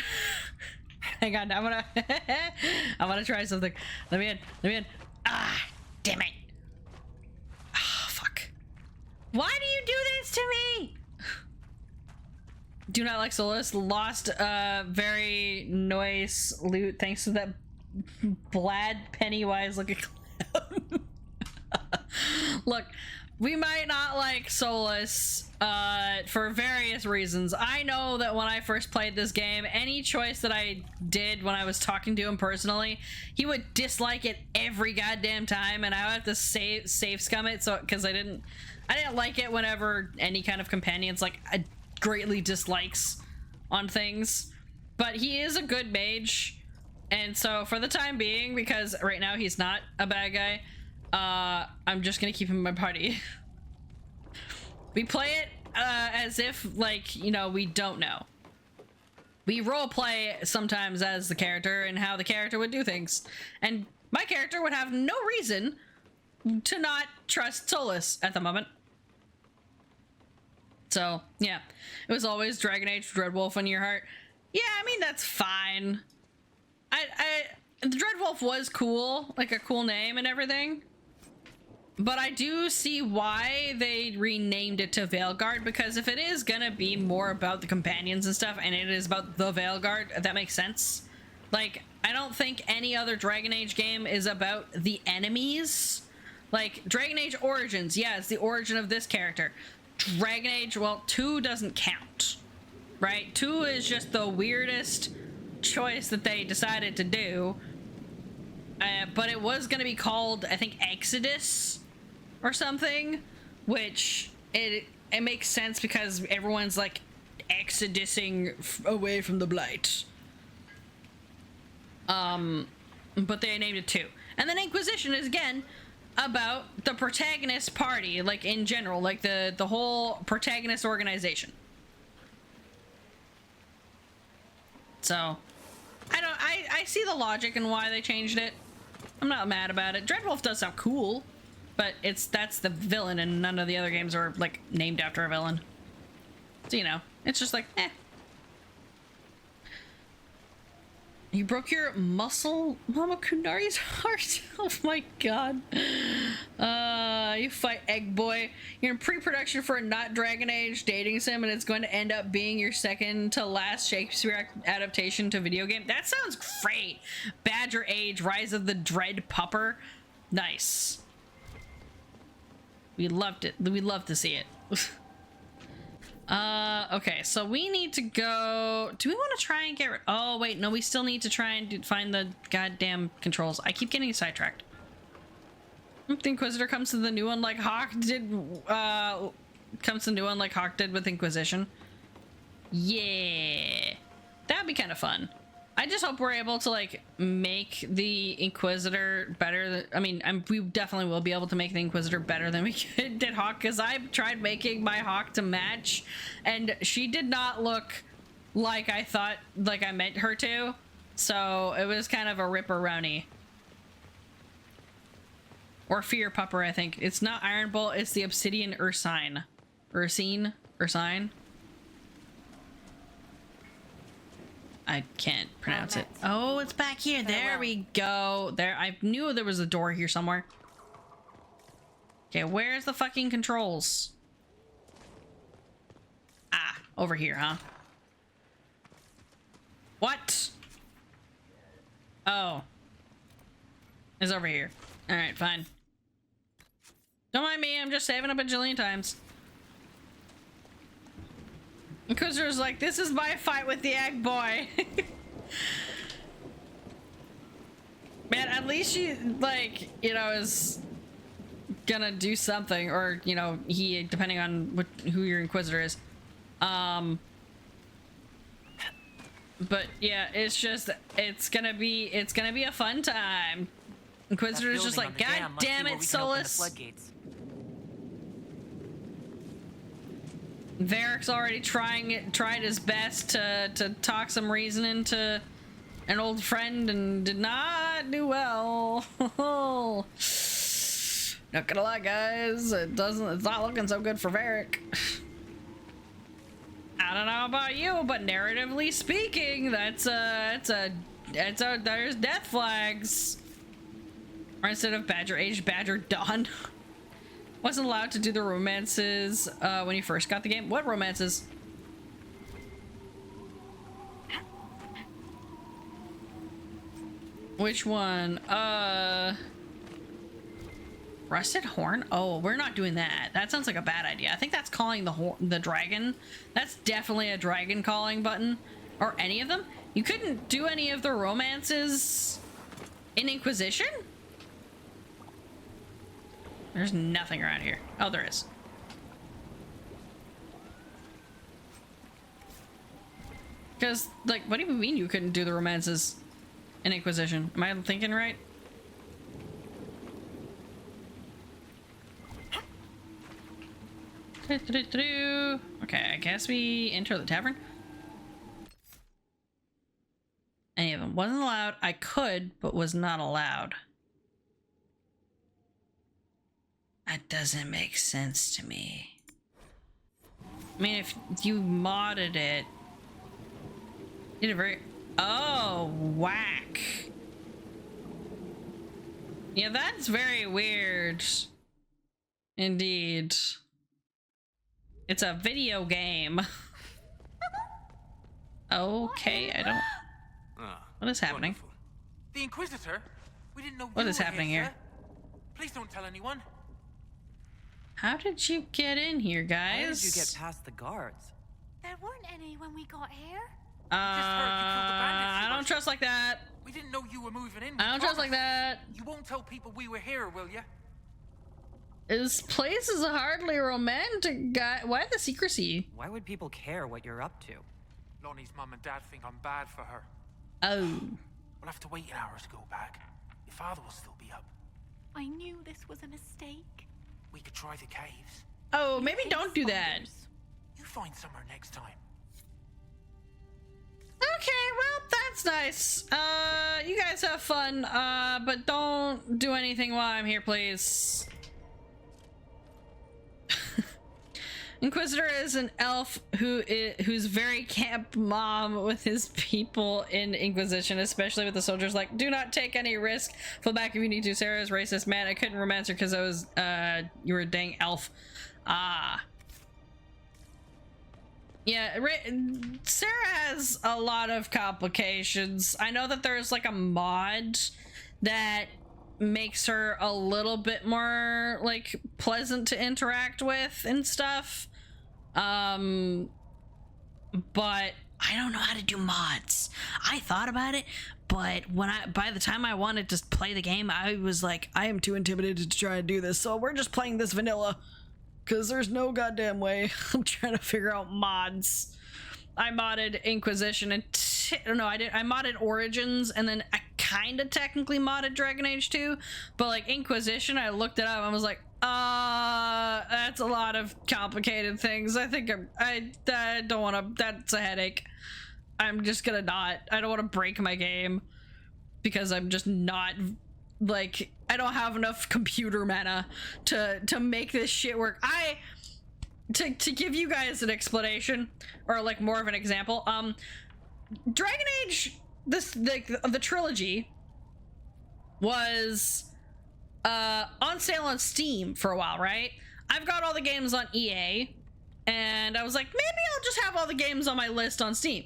Hang on, I wanna try something. Let me in. Ah, damn it. Ah, fuck. Why do you do this to me? Do not like Solus. Lost very nice loot thanks to that Blad Pennywise looking clown. Look, we might not like Solus for various reasons. I know that when I first played this game, any choice that I did when I was talking to him personally, he would dislike it every goddamn time, and I would have to save scum it, so because I didn't like it whenever any kind of companions like greatly dislikes on things. But he is a good mage, and so for the time being, because right now he's not a bad guy, I'm just gonna keep him in my party. We play it as if, like, you know, we don't know. We roleplay sometimes as the character and how the character would do things, and my character would have no reason to not trust Solus at the moment. So yeah, it was always Dragon Age Dreadwolf in your heart. Yeah, I mean, that's fine. The Dreadwolf was cool, like a cool name and everything. But I do see why they renamed it to Veilguard, because if it is gonna be more about the companions and stuff, and it is about the Veilguard, that makes sense. Like, I don't think any other Dragon Age game is about the enemies. Like, Dragon Age Origins, yeah, it's the origin of this character. Dragon Age, well, 2 doesn't count, right? 2 is just the weirdest choice that they decided to do. But it was gonna be called, I think, Exodus or something, which it makes sense because everyone's like exodusing away from the blight. But they named it 2. And then Inquisition is again about the protagonist party, like in general, like the whole protagonist organization. So I see the logic and why they changed it. I'm not mad about it. Dreadwolf does sound cool, but that's the villain, and none of the other games are like named after a villain. So, you know, it's just like, eh. You broke your muscle, Mama Kunari's heart. Oh my god. You fight Egg Boy. You're in pre-production for a not Dragon Age dating sim, and it's going to end up being your second to last Shakespeare adaptation to video game. That sounds great. Badger Age, Rise of the Dread Pupper. Nice. We loved it. We love to see it. Okay, so we need to go. Do we want to try and get rid? Oh wait, no, we still need to try and find the goddamn controls. I keep getting sidetracked. The Inquisitor comes to the new one like Hawke did. Comes to the new one like Hawke did with Inquisition. Yeah, that'd be kind of fun. I just hope we're able to like make the Inquisitor better. I mean, we definitely will be able to make the Inquisitor better than we did Hawke, because I tried making my Hawke to match, and she did not look like I thought, like I meant her to. So it was kind of a ripperoni. Or Fear Pupper, I think. It's not Iron Bolt, it's the Obsidian Ursine. Ursine? I can't pronounce it. Oh, it's back here. There we go. There, I knew there was a door here somewhere. Okay, where's the fucking controls? Ah, over here, huh? What? Oh. It's over here. Alright, fine. Don't mind me, I'm just saving a bajillion times. Inquisitor's like, this is my fight with the Egg Boy. Man, at least she, like, you know, is gonna do something, or, you know, he, depending on who your Inquisitor is. But yeah, it's just, it's gonna be a fun time. Inquisitor's just like, God damn it, Solus. Varric's already tried his best to talk some reason into an old friend and did not do well. Not gonna lie, guys, it's not looking so good for Varric. I don't know about you, but narratively speaking, there's death flags. Or instead of Badger Age, Badger Dawn. Wasn't allowed to do the romances when you first got the game. What romances? Which one? Rusted Horn? Oh, we're not doing that. That sounds like a bad idea. I think that's calling the dragon. That's definitely a dragon calling button. Or any of them. You couldn't do any of the romances in Inquisition? There's nothing around here. Oh, there is. Because, like, what do you mean you couldn't do the romances in Inquisition? Am I thinking right? Okay, I guess we enter the tavern. Any of them. Wasn't allowed. I could, but was not allowed. That doesn't make sense to me. I mean, if you modded it... Did a very... Oh, whack. Yeah, that's very weird. Indeed. It's a video game. Okay, I don't... What is happening? Wonderful. The Inquisitor? We didn't know what is happening here? Please don't tell anyone. How did you get in here, guys? How did you get past the guards? There weren't any when we got here. I don't trust like that. We didn't know you were moving in. I don't trust like that. You won't tell people we were here, will you? This place is hardly romantic, guy. Why the secrecy? Why would people care what you're up to? Lonnie's mum and dad think I'm bad for her. Oh. We'll have to wait an hour to go back. Your father will still be up. I knew this was a mistake. We could try the caves. Oh, maybe don't do that. You find somewhere next time. Okay, well, that's nice. You guys have fun, but don't do anything while I'm here, please. Inquisitor is an elf who's very camp mom with his people in Inquisition, especially with the soldiers. Like, do not take any risk. Fall back if you need to. Sarah's racist. Man, I couldn't romance her because I was you were a dang elf. Yeah, Sarah has a lot of complications. I know that there's like a mod that makes her a little bit more like pleasant to interact with and stuff. But I don't know how to do mods. I thought about it, but by the time I wanted to play the game, I was like, I am too intimidated to try and do this. So we're just playing this vanilla because there's no goddamn way I'm trying to figure out mods. I modded Inquisition and I modded Origins, and then I kind of technically modded Dragon Age 2, but like Inquisition, I looked it up and was like, that's a lot of complicated things. I think I don't want to, that's a headache. I'm just gonna not, I don't want to break my game because I'm just not, like, I don't have enough computer mana to make this shit work. To give you guys an explanation, or like more of an example, Dragon Age, the trilogy was on sale on Steam for a while, right? I've got all the games on EA, and I was like, maybe I'll just have all the games on my list on Steam.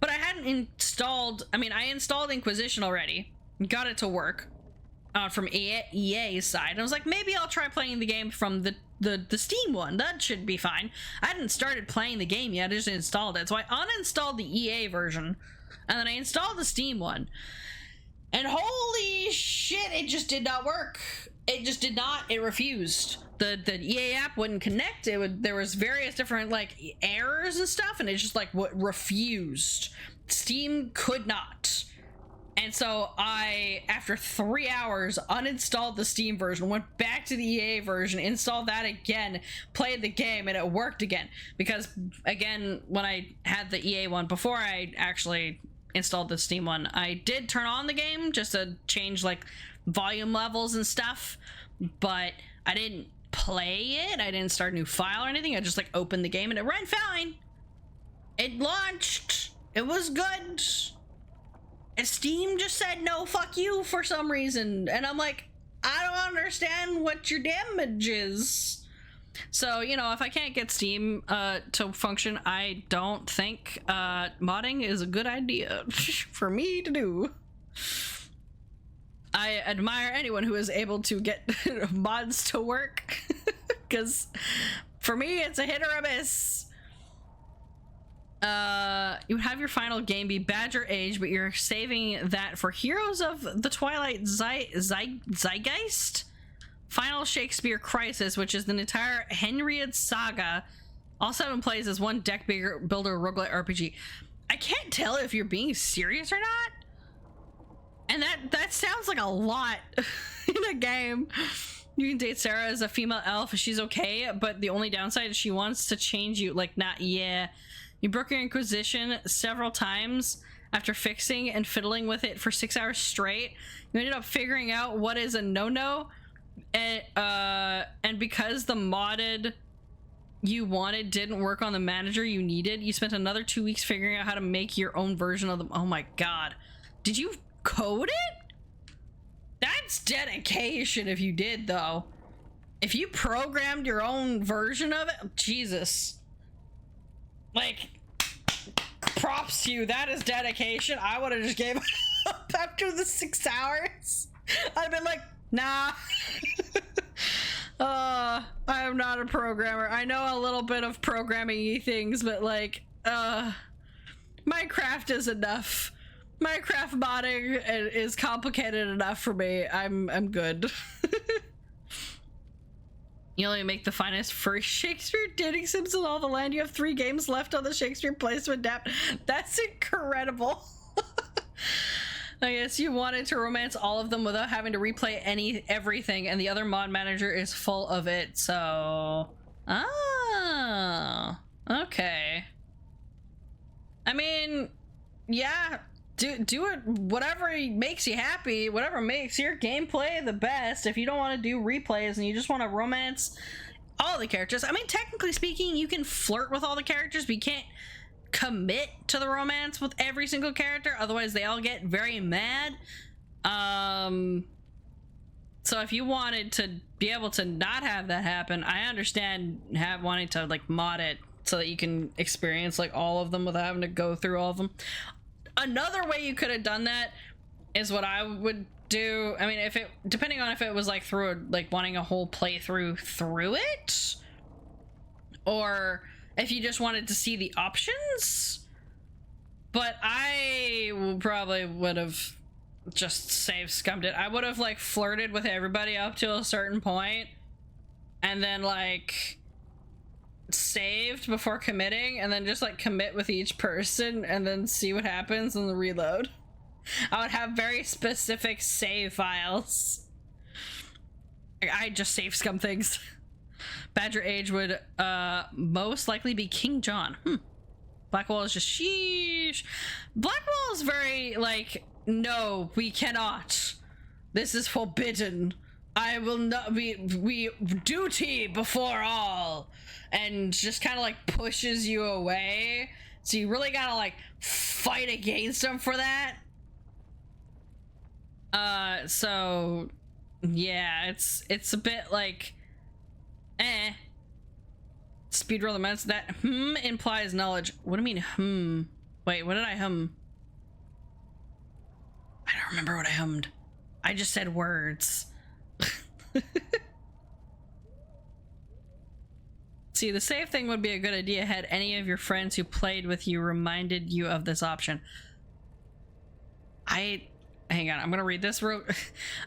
But I hadn't installed, I installed Inquisition already, got it to work from EA's side. And I was like, maybe I'll try playing the game from the Steam one. That should be fine. I hadn't started playing the game yet, I just installed it. So I uninstalled the EA version, and then I installed the Steam one. And holy shit, it just did not work. It just did not, it refused. The EA app wouldn't connect. There was various different like errors and stuff, and it just like refused. Steam could not. And so I, after 3 hours, uninstalled the Steam version, went back to the EA version, installed that again, played the game, and it worked again. Because, again, when I had the EA one, before I actually installed the Steam one. I did turn on the game just to change like volume levels and stuff, but I didn't play it. I didn't start a new file or anything. I just like opened the game and it ran fine. It launched. It was good. And Steam just said no, fuck you for some reason. And I'm like, I don't understand what your damage is. So, you know, if I can't get Steam to function, I don't think modding is a good idea for me to do. I admire anyone who is able to get mods to work, because for me, it's a hit or a miss. You would have your final game be Badger Age, but you're saving that for Heroes of the Twilight Zeitgeist? Final Shakespeare Crisis, which is the entire Henriad saga. All 7 plays as one deck builder roguelite RPG. I can't tell if you're being serious or not. And that sounds like a lot in a game. You can date Sarah as a female elf. She's okay, but the only downside is she wants to change you. Like, not, yeah. You broke your Inquisition several times after fixing and fiddling with it for 6 hours straight. You ended up figuring out what is a no-no. And because the modded you wanted didn't work on the manager you needed, you spent another 2 weeks figuring out how to make your own version of them. Oh my god. Did you code it? That's dedication if you did, though. If you programmed your own version of it, Jesus. Like, props to you. That is dedication. I would have just gave up after the 6 hours. I'd have been like, nah. I am not a programmer. I know a little bit of programming-y things, but like, Minecraft is enough. Minecraft modding is complicated enough for me. I'm good. You only make the finest for Shakespeare dating sims in all the land. You have 3 games left on the Shakespeare plays to adapt. That's incredible. I guess you wanted to romance all of them without having to replay everything, and the other mod manager is full of it, so... Oh, okay. I mean, yeah, do it, whatever makes you happy, whatever makes your gameplay the best. If you don't want to do replays and you just want to romance all the characters, I mean, technically speaking, you can flirt with all the characters, but you can't commit to the romance with every single character, otherwise they all get very mad. So if you wanted to be able to not have that happen, I understand wanting to like mod it so that you can experience like all of them without having to go through all of them. Another way you could have done that is what I would do. I mean, if it, depending on if it was like through like wanting a whole playthrough through it, or if you just wanted to see the options. But I probably would have just save scummed it. I would have like flirted with everybody up to a certain point and then like saved before committing, and then just like commit with each person and then see what happens in the reload. I would have very specific save files. I just save scum things. Badger Age would most likely be King John. Blackwall is just sheesh. Blackwall is very like, no, we cannot. This is forbidden. I will not be, we duty before all. And just kind of like pushes you away. So you really gotta like fight against them for that. So yeah, it's a bit like speedrun the mess. That implies knowledge. What do you mean wait, what did I hum? I don't remember what I hummed. I just said words. See, the save thing would be a good idea had any of your friends who played with you reminded you of this option. Hang on, I'm gonna read this real.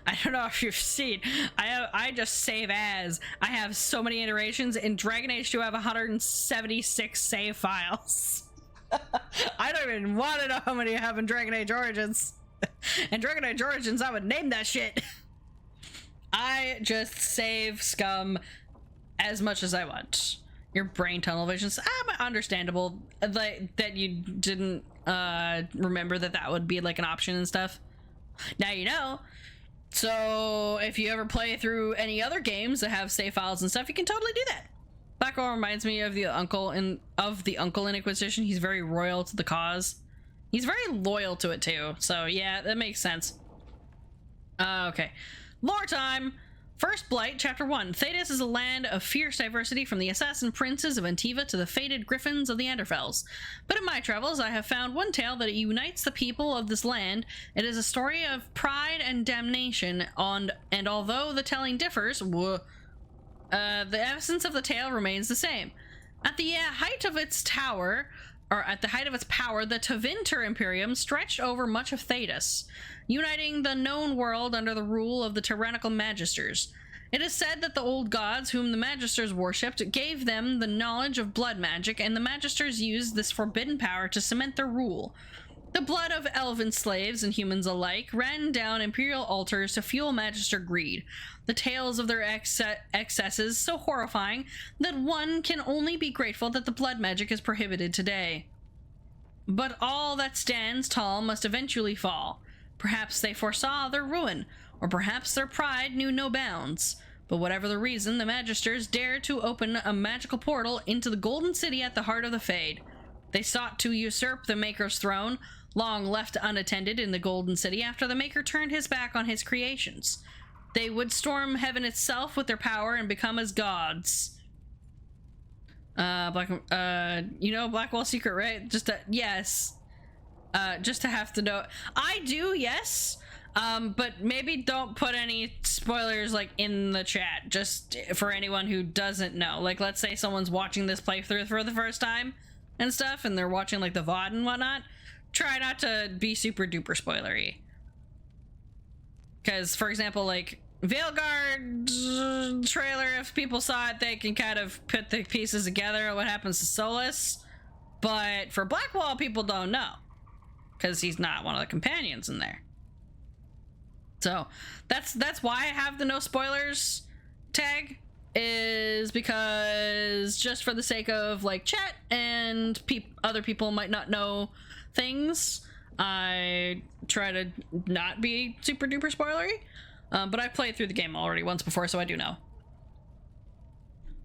I don't know if you've seen. I just save as. I have so many iterations. In Dragon Age 2, I have 176 save files. I don't even want to know how many I have in Dragon Age Origins. In Dragon Age Origins, I would name that shit. I just save scum as much as I want. Your brain tunnel visions, understandable that you didn't remember that would be like an option and stuff. Now you know. So if you ever play through any other games that have save files and stuff, you can totally do that. Blackwall reminds me of the uncle in Inquisition. He's very royal to the cause. He's very loyal to it too. So yeah, that makes sense. Okay, lore time. First Blight, Chapter 1. Thedas is a land of fierce diversity, from the assassin princes of Antiva to the fated griffins of the Anderfels. But in my travels, I have found one tale that unites the people of this land. It is a story of pride and damnation, and although the telling differs, the essence of the tale remains the same. At the height of its power, the Tevinter Imperium stretched over much of Thedas, uniting the known world under the rule of the tyrannical Magisters. It is said that the old gods whom the Magisters worshipped gave them the knowledge of blood magic, and the Magisters used this forbidden power to cement their rule. The blood of elven slaves and humans alike ran down imperial altars to fuel Magister greed. The tales of their excesses so horrifying that one can only be grateful that the blood magic is prohibited today. But all that stands tall must eventually fall. Perhaps they foresaw their ruin, or perhaps their pride knew no bounds. But whatever the reason, the Magisters dared to open a magical portal into the Golden City at the heart of the Fade. They sought to usurp the Maker's throne, long left unattended in the Golden City after the Maker turned his back on his creations. They would storm heaven itself with their power and become as gods. Blackwall secret, right? Yes. Just to have to know. I do, yes. But maybe don't put any spoilers like in the chat, just for anyone who doesn't know. Like, let's say someone's watching this playthrough for the first time and stuff, and they're watching like the VOD and whatnot. Try not to be super duper spoilery. Because, for example, like Veilguard trailer, if people saw it, they can kind of put the pieces together of what happens to Solus. But for Blackwall, people don't know, because he's not one of the companions in there. So that's why I have the no spoilers tag, is because just for the sake of like chat and other people might not know things, I try to not be super duper spoilery. But I played through the game already once before, so I do know.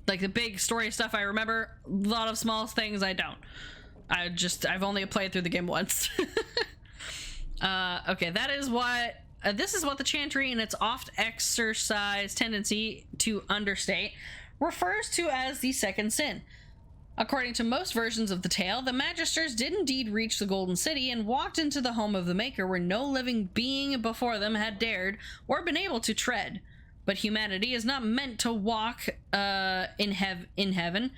Like the big story stuff I remember, a lot of small things I don't. I've only played through the game once. Okay, that is what this is what the Chantry, in its oft exercised tendency to understate, refers to as the second sin. According to most versions of the tale, the Magisters did indeed reach the Golden City and walked into the home of the Maker, where no living being before them had dared or been able to tread. But humanity is not meant to walk in heaven.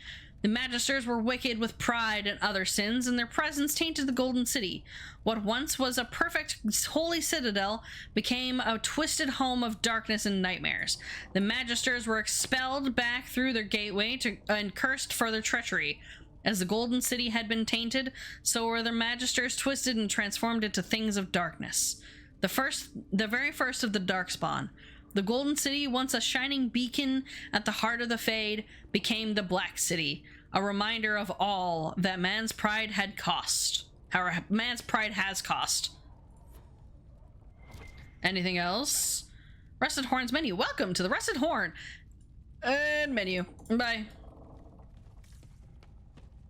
The Magisters were wicked with pride and other sins, and their presence tainted the Golden City. What once was a perfect, holy citadel became a twisted home of darkness and nightmares. The Magisters were expelled back through their gateway and cursed for their treachery. As the Golden City had been tainted, so were their Magisters twisted and transformed into things of darkness. The very first of the Darkspawn. The Golden City, once a shining beacon at the heart of the Fade, became the Black City, a reminder of all that man's pride had cost. Man's pride has cost. Anything else? Rusted Horn's menu. Welcome to the Rusted Horn. And menu. Bye.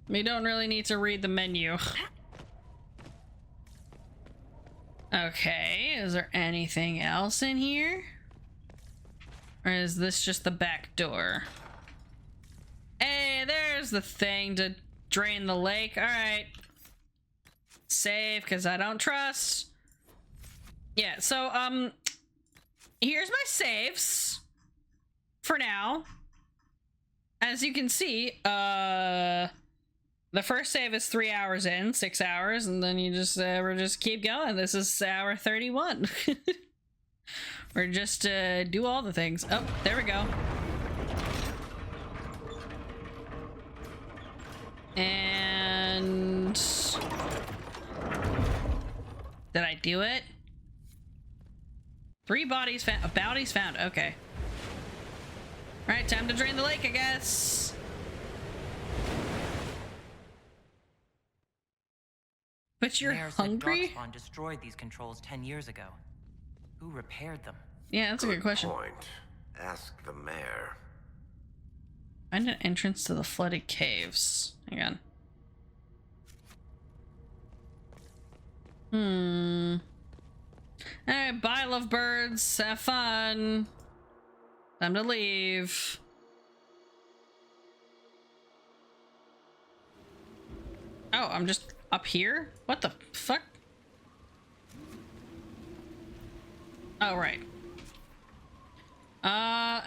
We don't really need to read the menu. Okay, is there anything else in here? Or is this just the back door? Hey, there's the thing to drain the lake. Alright. Save, because I don't trust. Yeah, so, here's my saves. For now. As you can see, the first save is 3 hours in, 6 hours, and then you just, we're just keep going. This is hour 31. Or just do all the things. Oh, there we go. And did I do it? 3 bodies found. Bodies found. Okay. All right, time to drain the lake, I guess. But you're Mayor hungry? said Darkspawn destroyed these controls 10 years ago. Who repaired them? Yeah, that's a good question. Point. Ask the mayor. Find an entrance to the flooded caves. Hang on. Alright, bye, lovebirds. Have fun. Time to leave. Oh, I'm just up here? What the fuck? Oh, right.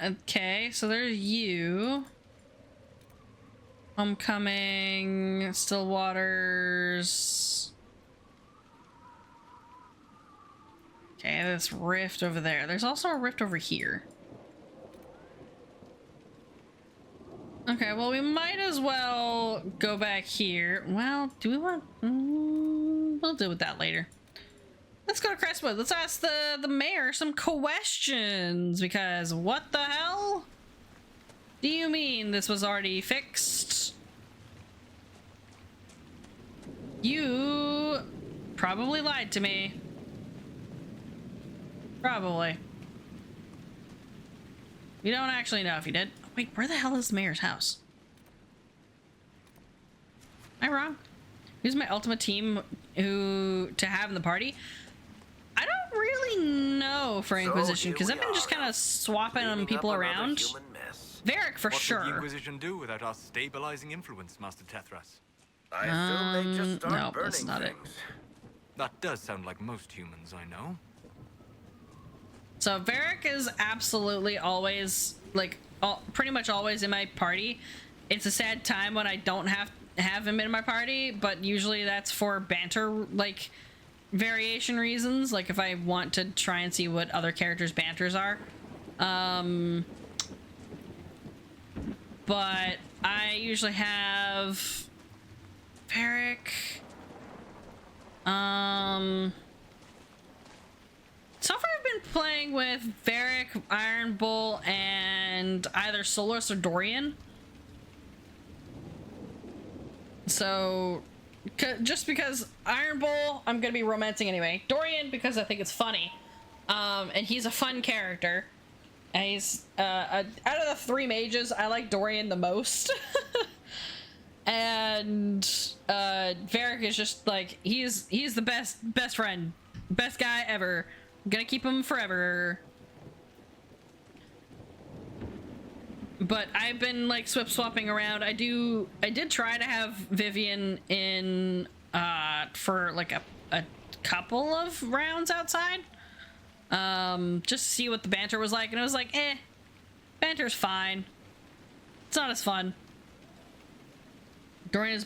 Okay, so there's you. Homecoming, Still Waters. Okay, this rift over there. There's also a rift over here. Okay, well, we might as well go back here. Well, do we want... we'll deal with that later. Let's go to Crestwood. Let's ask the mayor some questions, because what the hell do you mean this was already fixed? You probably lied to me. Probably. You don't actually know if you did. Wait, where the hell is the mayor's house? Am I wrong? Who's my ultimate team to have in the party? I don't really know for Inquisition, because I've been just kind of swapping people around. Varric for sure. What would the Inquisition do without our stabilizing influence, Master Tethras? I assume they just start no, burning that's not things. That does sound like most humans I know. So Varric is absolutely always, like, pretty much always in my party. It's a sad time when I don't have him in my party, but usually that's for banter, like, variation reasons. Like, if I want to try and see what other characters' banters are. But I usually have Varric. So far I've been playing with Varric, Iron Bull, and either Solas or Dorian. So, just because Iron Bull, I'm gonna be romancing anyway. Dorian, because I think it's funny. And he's a fun character. And he's, out of the three mages, I like Dorian the most. And, Varric is just, like, he's the best friend. Best guy ever. I'm gonna keep him forever. But I've been, like, swapping around. I did try to have Vivian in, for, like, a couple of rounds outside. Just to see what the banter was like, and it was like, banter's fine. It's not as fun. Dorian,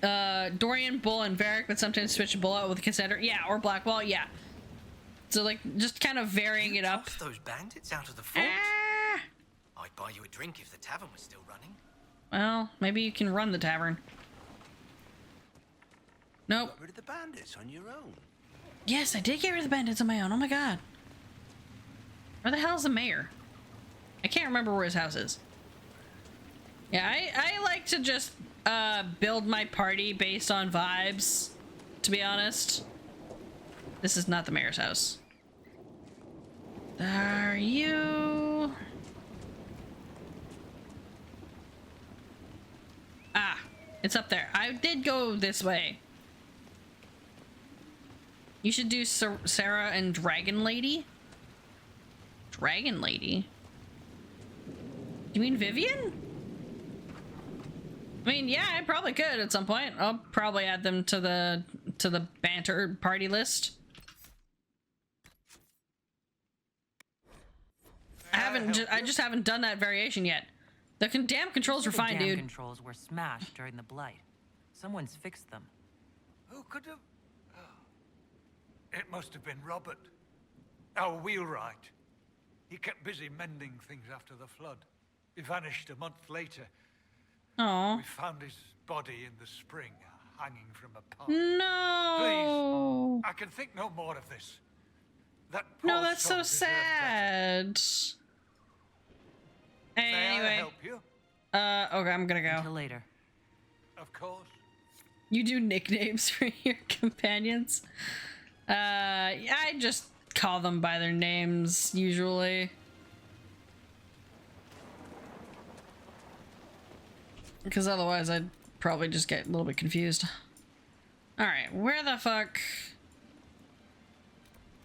Bull, and Varric would sometimes switch Bull out with a Cassandra. Yeah, or Blackwall, yeah. So, like, just kind of varying it up. Those bandits out of the fort? I'd buy you a drink if the tavern was still running. Well, maybe you can run the tavern. Nope. Got rid of the bandits on your own. Yes, I did get rid of the bandits on my own. Oh my god. Where the hell's the mayor? I can't remember where his house is. Yeah, I like to just build my party based on vibes, to be honest. This is not the mayor's house. Are you? Ah, it's up there. I did go this way. You should do Sarah and Dragon Lady? Dragon Lady? You mean Vivian? I mean, yeah, I probably could at some point. I'll probably add them to the banter party list. I just haven't done that variation yet. The damn controls are fine, dude. The controls were smashed during the blight. Someone's fixed them. Who could have... It must have been Robert, our wheelwright. He kept busy mending things after the flood. He vanished a month later. Oh. We found his body in the spring, hanging from a pond. No. Please, I can think no more of this. No, that's so sad. Anyway. May I help you? Okay, I'm gonna go. Until later. Of course. You do nicknames for your companions? I just call them by their names, usually. Because otherwise I'd probably just get a little bit confused. Alright, where the fuck?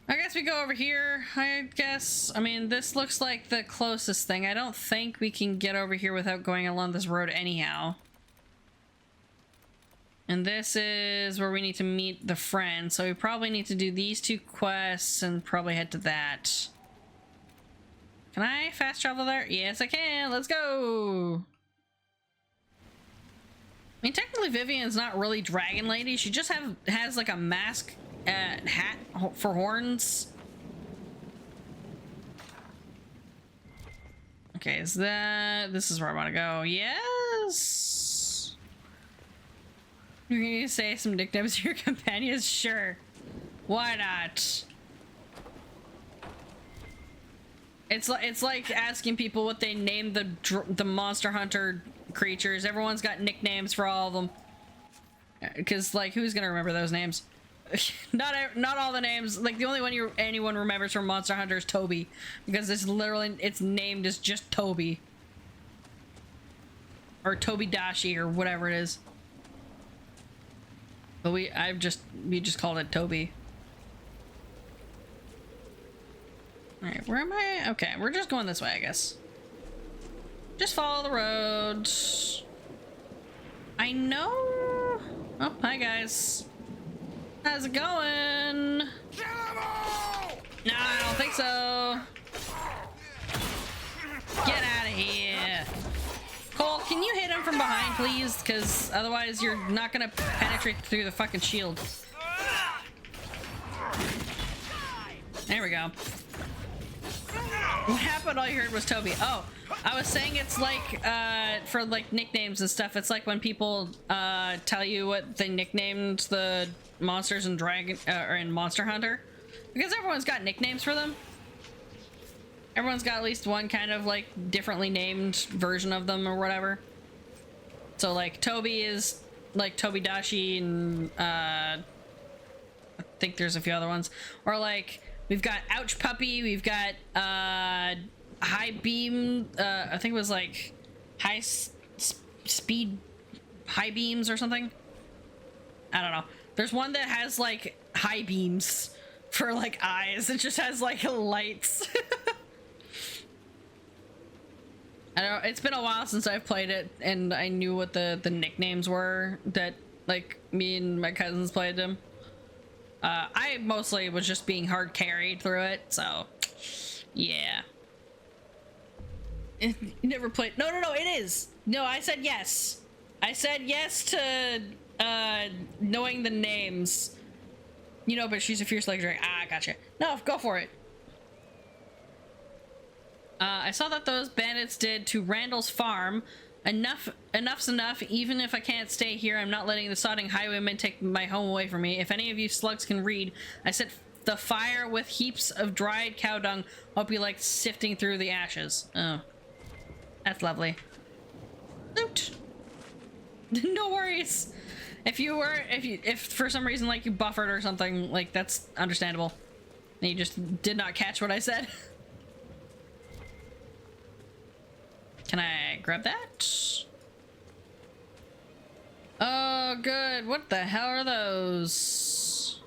I guess we go over here, I guess. I mean, this looks like the closest thing. I don't think we can get over here without going along this road anyhow. And this is where we need to meet the friend, so we probably need to do these 2 quests and probably head to that. Can I fast travel there? Yes, I can. Let's go. I mean, technically Vivian's not really Dragon Lady. She just has like a mask hat for horns. Okay, is that... This is where I want to go. Yes! You're gonna say some nicknames to your companions? Sure. Why not? It's like asking people what they name the Monster Hunter creatures. Everyone's got nicknames for all of them. Because, like, who's gonna remember those names? Not all the names. Like, the only one anyone remembers from Monster Hunter is Toby, because it's named as just Toby, or Toby Dashi, or whatever it is. But we just called it Toby. All right, where am I? Okay, we're just going this way, I guess. Just follow the road. I know. Oh, hi guys. How's it going? No, I don't think so. Get out of here. Cole, can you hit him from behind, please? Because otherwise you're not gonna penetrate through the fucking shield. There we go. What happened? All you heard was Toby. Oh, I was saying it's like, for like nicknames and stuff, it's like when people tell you what they nicknamed the monsters in or in Monster Hunter, because everyone's got nicknames for them. Everyone's got at least one kind of like differently named version of them or whatever. So like Toby is like Toby Dashi, and I think there's a few other ones. Or like we've got Ouch Puppy, we've got High Beam, I think it was like High Speed High Beams or something. I don't know. There's one that has like high beams for like eyes. It just has like lights. I don't know. It's been a while since I've played it, and I knew what the nicknames were that like me and my cousins played them. I mostly was just being hard carried through it, so yeah. You never played? No, it is. No, I said yes. I said yes to knowing the names. You know, but she's a fierce legendary. Ah, gotcha. No, go for it. I saw that those bandits did to Randall's farm. Enough's enough. Even if I can't stay here, I'm not letting the sodding highwaymen take my home away from me. If any of you slugs can read, I set the fire with heaps of dried cow dung. Hope you like sifting through the ashes. Oh, that's lovely. Loot. No worries. If for some reason like you buffered or something, like that's understandable. And you just did not catch what I said. Can I grab that? Oh, good. What the hell are those?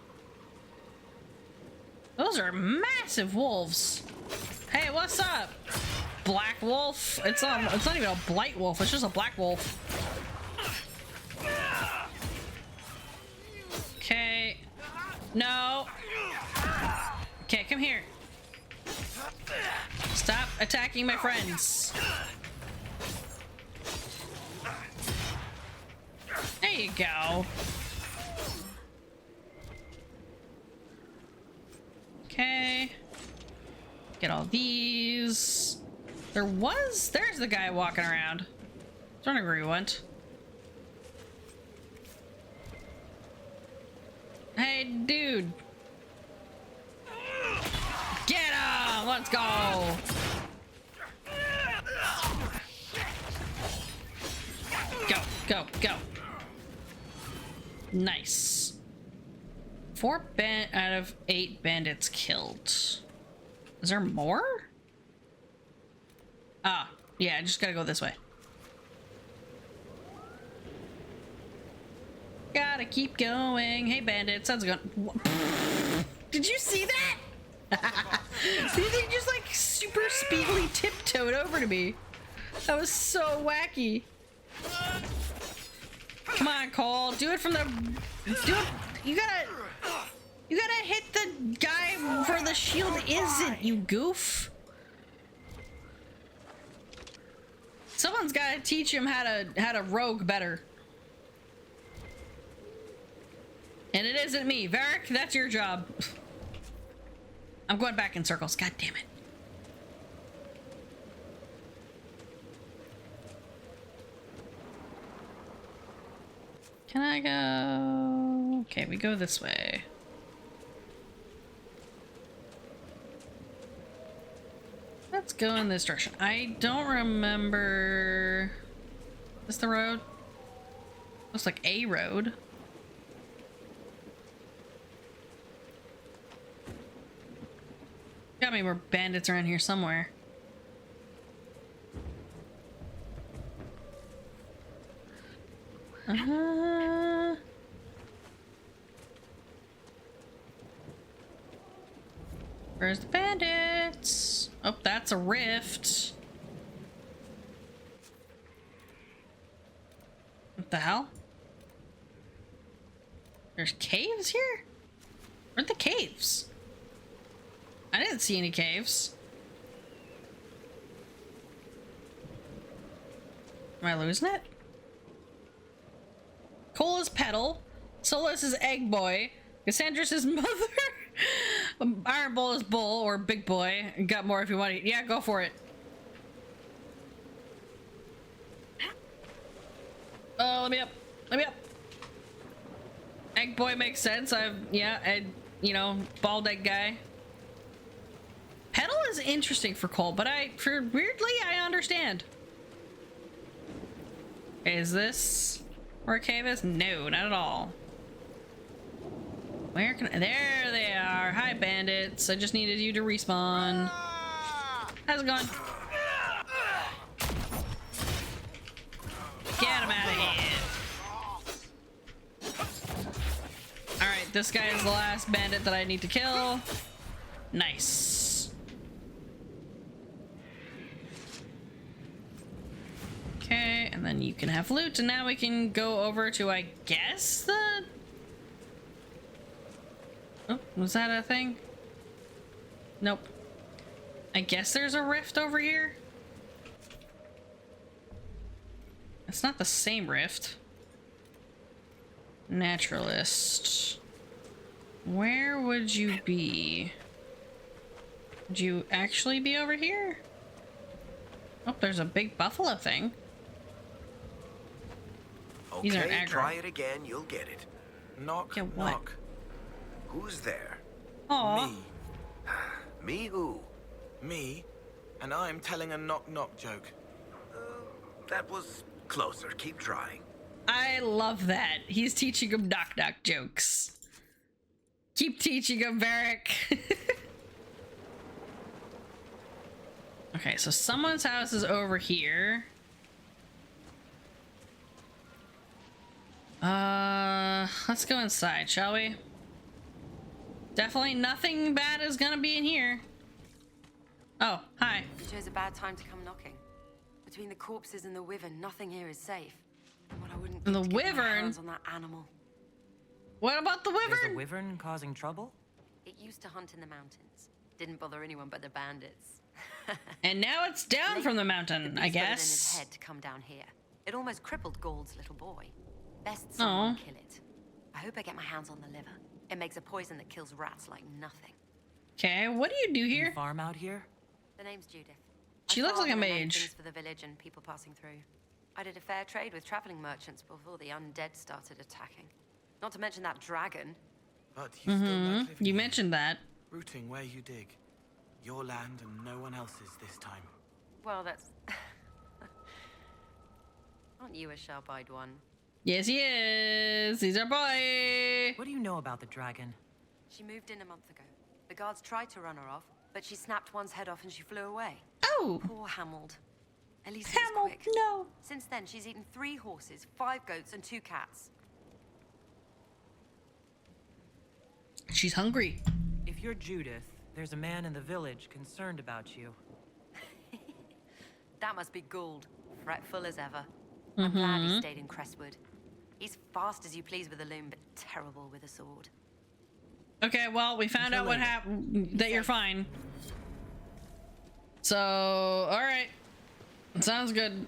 Those are massive wolves. Hey, what's up? Black wolf? It's not even a blight wolf. It's just a black wolf. Okay. No. Okay, come here. Stop attacking my friends. There you go. Okay. Get all these. There's the guy walking around. I was wondering where he went. Hey, dude. Get him! Let's go! Go, go, go. Nice. 4 out of 8 bandits killed. Is there more? Ah, yeah, I just gotta go this way. Gotta keep going. Hey, bandits, how's it going? Did you see that? They just like super speedily tiptoed over to me. That was so wacky. Come on, Cole. Do it from the... Do it. You gotta hit the guy where the shield isn't, you goof. Someone's gotta teach him how to rogue better. And it isn't me. Varric, that's your job. I'm going back in circles. God damn it. Can I go? Okay, we go this way. Let's go in this direction. I don't remember... Is this the road? Looks like a road. Got me more bandits around here somewhere. Where's the bandits? Oh, that's a rift. What the hell? There's caves here? Where'd the caves? I didn't see any caves. Am I losing it? Cole is Petal. Solus is Egg Boy. Cassandra's is Mother. Iron Bull is Bull or Big Boy. Got more if you want to. Yeah, go for it. Oh, let me up. Let me up. Egg Boy makes sense. You know, bald egg guy. Petal is interesting for Cole, but weirdly, I understand. Is this where a cave is? No, not at all. Where can I? There they are. Hi, bandits. I just needed you to respawn. How's it going? Get him out of here. Alright, this guy is the last bandit that I need to kill. Nice. Okay, and then you can have loot, and now we can go over to, I guess, the... Oh, was that a thing? Nope. I guess there's a rift over here? It's not the same rift. Naturalist. Where would you be? Would you actually be over here? Oh, there's a big buffalo thing. Okay, try it again, you'll get it. Knock, yeah, what? knock. Who's there? Aww. Me. Me who? Me, and I'm telling a knock-knock joke. That was closer. Keep trying. I love that. He's teaching him knock-knock jokes. Keep teaching him, Varric. Okay, so someone's house is over here. Let's go inside, shall we? Definitely nothing bad is gonna be in here. Oh, hi. You chose a bad time to come knocking. Between the corpses and the wyvern, nothing here is safe. What I wouldn't The give to get my wyvern? hands on that animal. What about the Is wyvern? the wyvern causing trouble? It used to hunt in the mountains. Didn't bother anyone but the bandits. And now it's down from the mountain, I beast got it in his guess. head to come down here. It almost crippled Gauld's little boy. Best someone kill it. I hope I get my hands on the liver. It makes a poison that kills rats like nothing. Okay, what do you do here? You farm out here? The name's Judith. She I looks like a farm and make mage. things for the village and people passing through. I did a fair trade with traveling merchants before the undead started attacking. Not to mention that dragon. But you still like living You here, mentioned that. rooting where you dig. Your land and no one else's this time. Well, that's... Aren't you a sharp-eyed one? Yes, he is. He's our boy. What do you know about the dragon? She moved in a month ago. The guards tried to run her off, but she snapped one's head off and she flew away. Oh! Poor Hamold. At least he was quick. No. Since then, she's eaten 3 horses, 5 goats, and 2 cats. She's hungry. If you're Judith, there's a man in the village concerned about you. That must be Gould, fretful as ever. I'm glad he stayed in Crestwood. He's fast as you please with a loom, but terrible with a sword. Okay, well, we found out what happened. That you're fine. So, alright. Sounds good.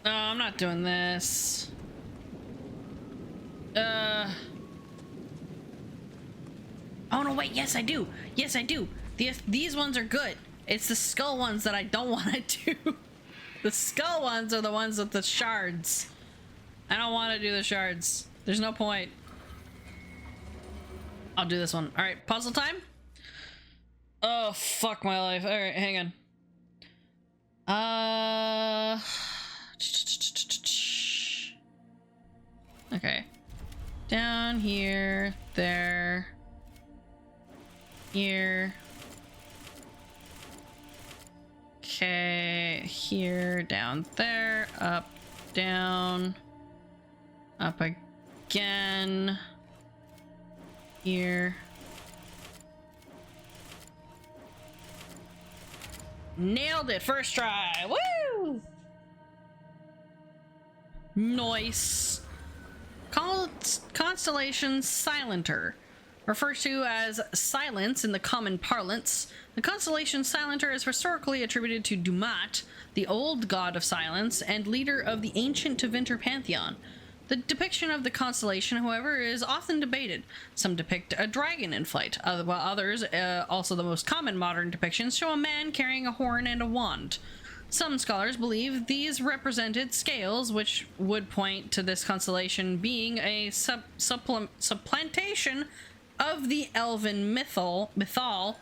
No, I'm not doing this. Oh no, wait, yes I do. Yes I do. These ones are good. It's the skull ones that I don't want to do. The skull ones are the ones with the shards. I don't want to do the shards. There's no point. I'll do this one. Alright, puzzle time? Oh, fuck my life. Alright, hang on. Okay. Down here, there, here. Okay, here, down there, up, down, up again, here. Nailed it, first try, woo! Nice. Constellation Silenter. Referred to as Silence in the common parlance, the constellation Silenter is historically attributed to Dumat, the old god of silence and leader of the ancient Tevinter pantheon. The depiction of the constellation, however, is often debated. Some depict a dragon in flight, while others, also the most common modern depictions, show a man carrying a horn and a wand. Some scholars believe these represented scales, which would point to this constellation being a supplantation of the elven mythal,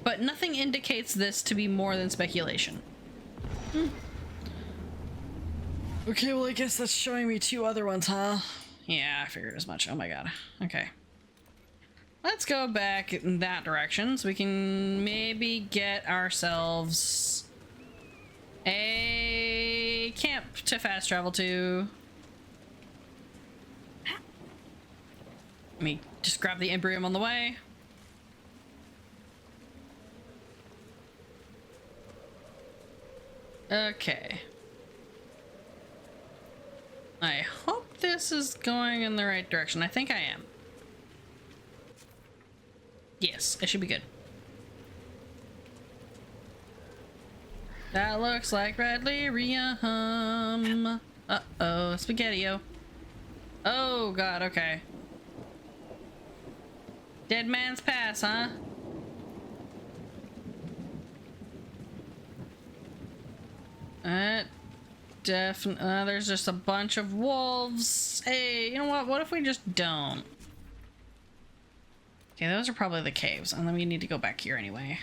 but nothing indicates this to be more than speculation. Okay, well I guess that's showing me 2 other ones, huh? Yeah, I figured as much. Oh my god. Okay. Let's go back in that direction so we can maybe get ourselves a camp to fast travel to. Let me just grab the Imbrium on the way. Okay. I hope this is going in the right direction. I think I am. Yes, it should be good. That looks like Red Lyrium. Uh-oh, Spaghetti-O. Oh god, okay. Dead man's pass, huh? Definitely. There's just a bunch of wolves. Hey, you know what? What if we just don't? Okay, those are probably the caves, and then we need to go back here anyway.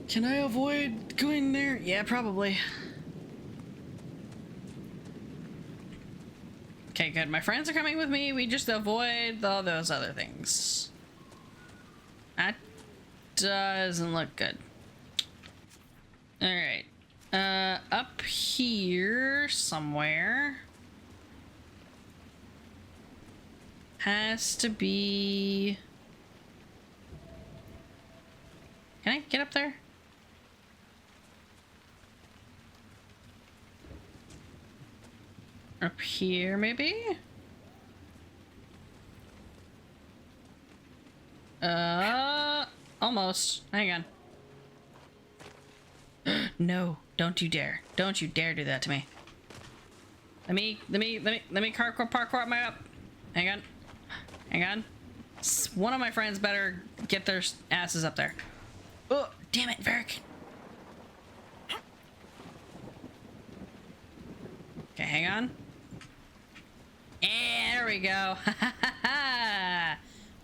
Can I avoid going there? Yeah, probably. Okay, good. My friends are coming with me. We just avoid all those other things. That doesn't look good. Alright. Up here somewhere. Has to be... Can I get up there? Up here, maybe? Almost. Hang on. No, don't you dare. Don't you dare do that to me. Let me parkour up my up. Hang on. Hang on. One of my friends better get their asses up there. Oh, damn it, Varric. Okay, hang on. And there we go.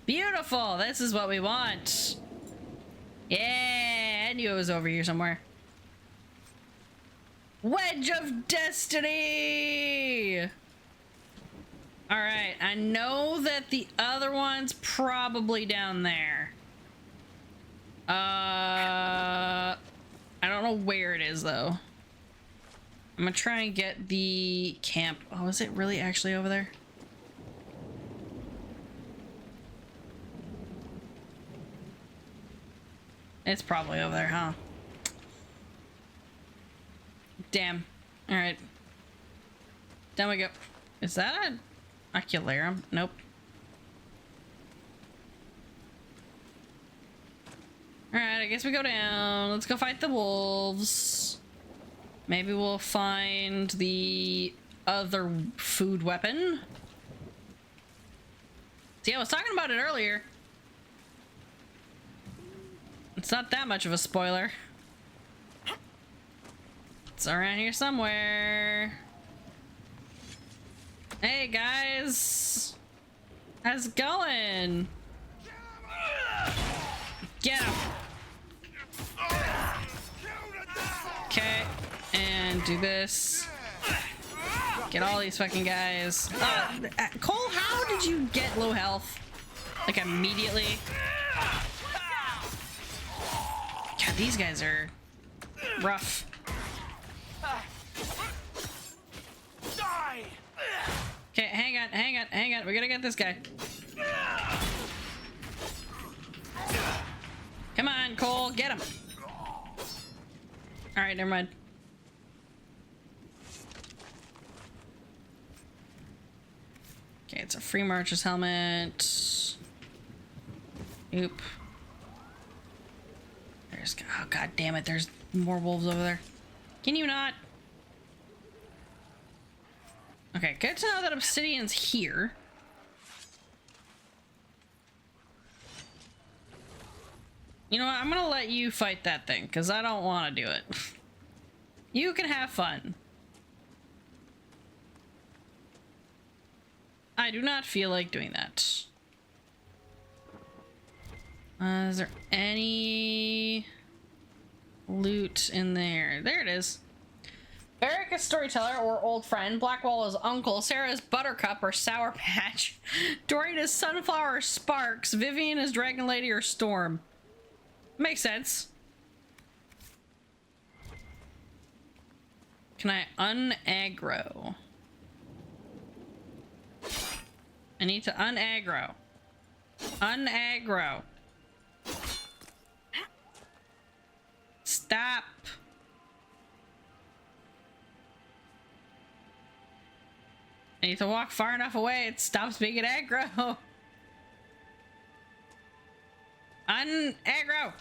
Beautiful. This is what we want. Yeah, I knew it was over here somewhere. Wedge of Destiny! Alright, I know that the other one's probably down there. I don't know where it is, though. I'm gonna try and get the camp. Oh, is it really actually over there? It's probably over there, huh? Damn. Alright. Down we go. Is that an ocularum? Nope. Alright, I guess we go down. Let's go fight the wolves. Maybe we'll find the other food weapon. See, I was talking about it earlier. It's not that much of a spoiler. It's around here somewhere. Hey guys, how's it going? Get him. Okay, and do this. Get all these fucking guys. Cole, how did you get low health? Like immediately? God, these guys are rough. Okay, hang on. We gotta get this guy. Come on, Cole, get him. All right, never mind. Okay, it's a free marcher's helmet. Oop. There's, oh god damn it, there's more wolves over there. Can you not? Okay, good to know that obsidian's here. You know what, I'm gonna let you fight that thing, because I don't want to do it. You can have fun. I do not feel like doing that. Is there any loot in there? There it is. Varric is storyteller or old friend. Blackwall is uncle. Sarah is Buttercup or Sour Patch. Dorian is Sunflower or Sparks. Vivian is Dragon Lady or Storm. Makes sense. Can I unaggro? I need to unaggro. Unaggro. Stop. I need to walk far enough away, it stops being an aggro. Unaggro.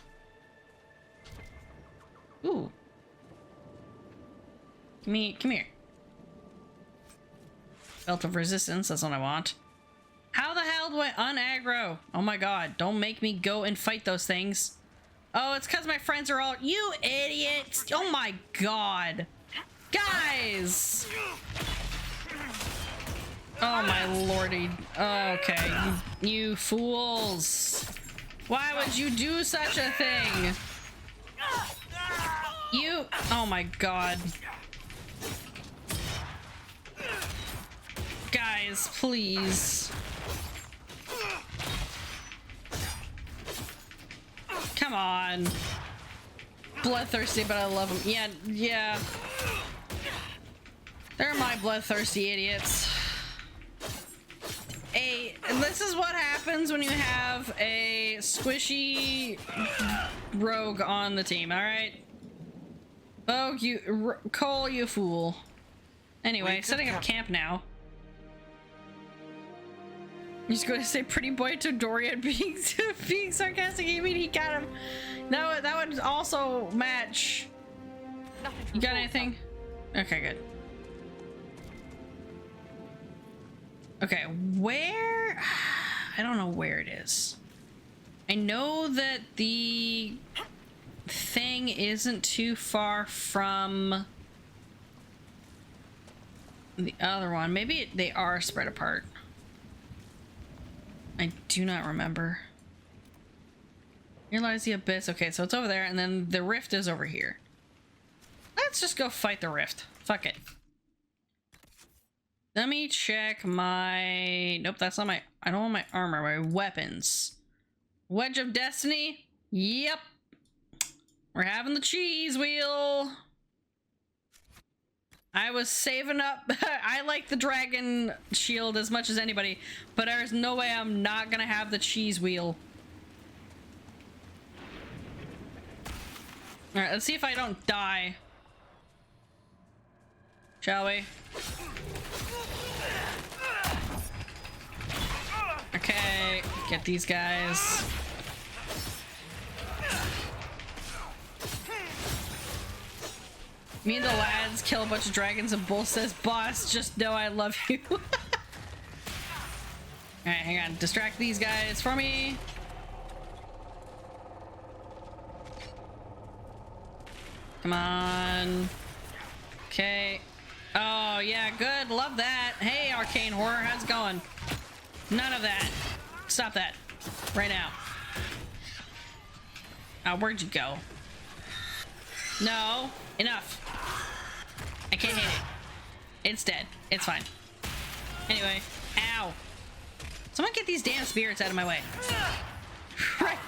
Ooh. Come here. Belt of resistance, that's what I want. How the hell do I unaggro? Oh my god, don't make me go and fight those things. Oh, it's because my friends are all... You idiots! Oh my god. Guys! Oh my lordy. Okay, you fools. Why would you do such a thing? You... Oh my god. Guys, please. Come on. Bloodthirsty, but I love them. Yeah. They're my bloodthirsty idiots. This is what happens when you have a squishy rogue on the team, alright? Oh, Cole, you fool. Anyway, setting up camp now. You're just going to say pretty boy to Dorian being sarcastic. You mean he got him? No, that would also match. You got anything? Okay, good. Okay, where? I don't know where it is. I know that the thing isn't too far from the other one. Maybe they are spread apart. I do not remember. Here lies the abyss. Okay, so it's over there, and then the rift is over here. let's just go fight the rift. Fuck it. Let me check my... Nope, that's not my... I don't want my armor, my weapons. Wedge of Destiny? Yep. We're having the cheese wheel. I was saving up. I like the dragon shield as much as anybody, but there's no way I'm not gonna have the cheese wheel. Alright, let's see if I don't die. Shall we? Okay, get these guys. Me and the lads kill a bunch of dragons and Bull says, "Boss, just know I love you." Alright, hang on. Distract these guys for me. Come on. Okay. Oh, yeah, good. Love that. Hey, Arcane Horror, how's it going? None of that. Stop that. Right now. Oh, where'd you go? No. Enough. I can't hit it. It's dead. It's fine. Anyway. Ow. Someone get these damn spirits out of my way. Right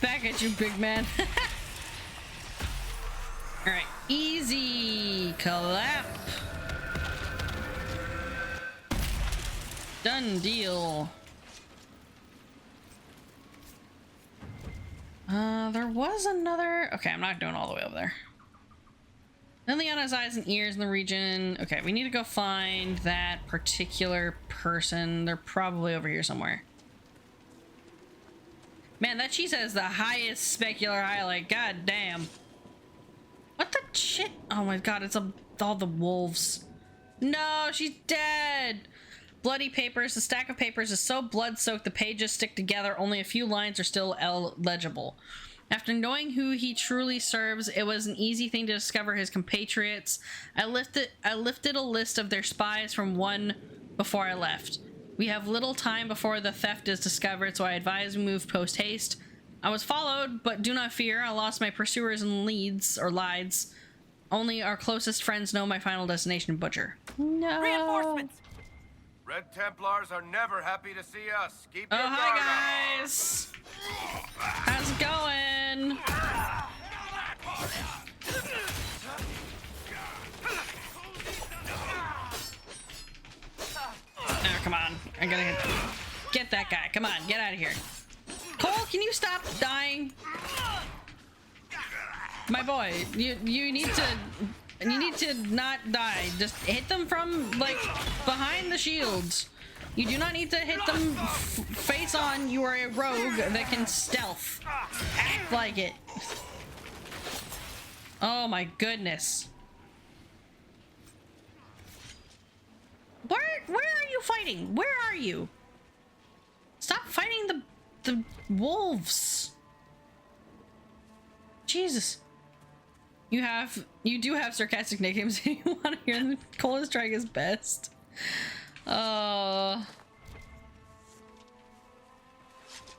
back at you, big man. Alright. Easy. Clap. Done deal. There was another... Okay, I'm not doing all the way over there. Liliana's eyes and ears in the region. Okay, we need to go find that particular person. They're probably over here somewhere. Man, that cheese has the highest specular highlight. God damn. What the shit? Oh my god, it's all the wolves. No, she's dead. Bloody papers. The stack of papers is so blood-soaked the pages stick together. Only a few lines are still legible. After knowing who he truly serves, it was an easy thing to discover his compatriots. I lifted a list of their spies from one before I left. We have little time before the theft is discovered, so I advise we move post-haste. I was followed, but do not fear. I lost my pursuers and leads, or lides. Only our closest friends know my final destination, Butcher. No. Reinforcements! Red Templars are never happy to see us. Keep your guard hi guys. How's it going? Oh, come on. I gotta get that guy. Come on, get out of here. Cole, can you stop dying? My boy, you need to not die. Just hit them from, like, behind the shields. You do not need to hit them face on. You are a rogue that can stealth. Act like it. Oh my goodness. Where are you fighting? Where are you? Stop fighting the wolves. Jesus. You do have sarcastic nicknames. You want to hear them? Cole is trying his best. My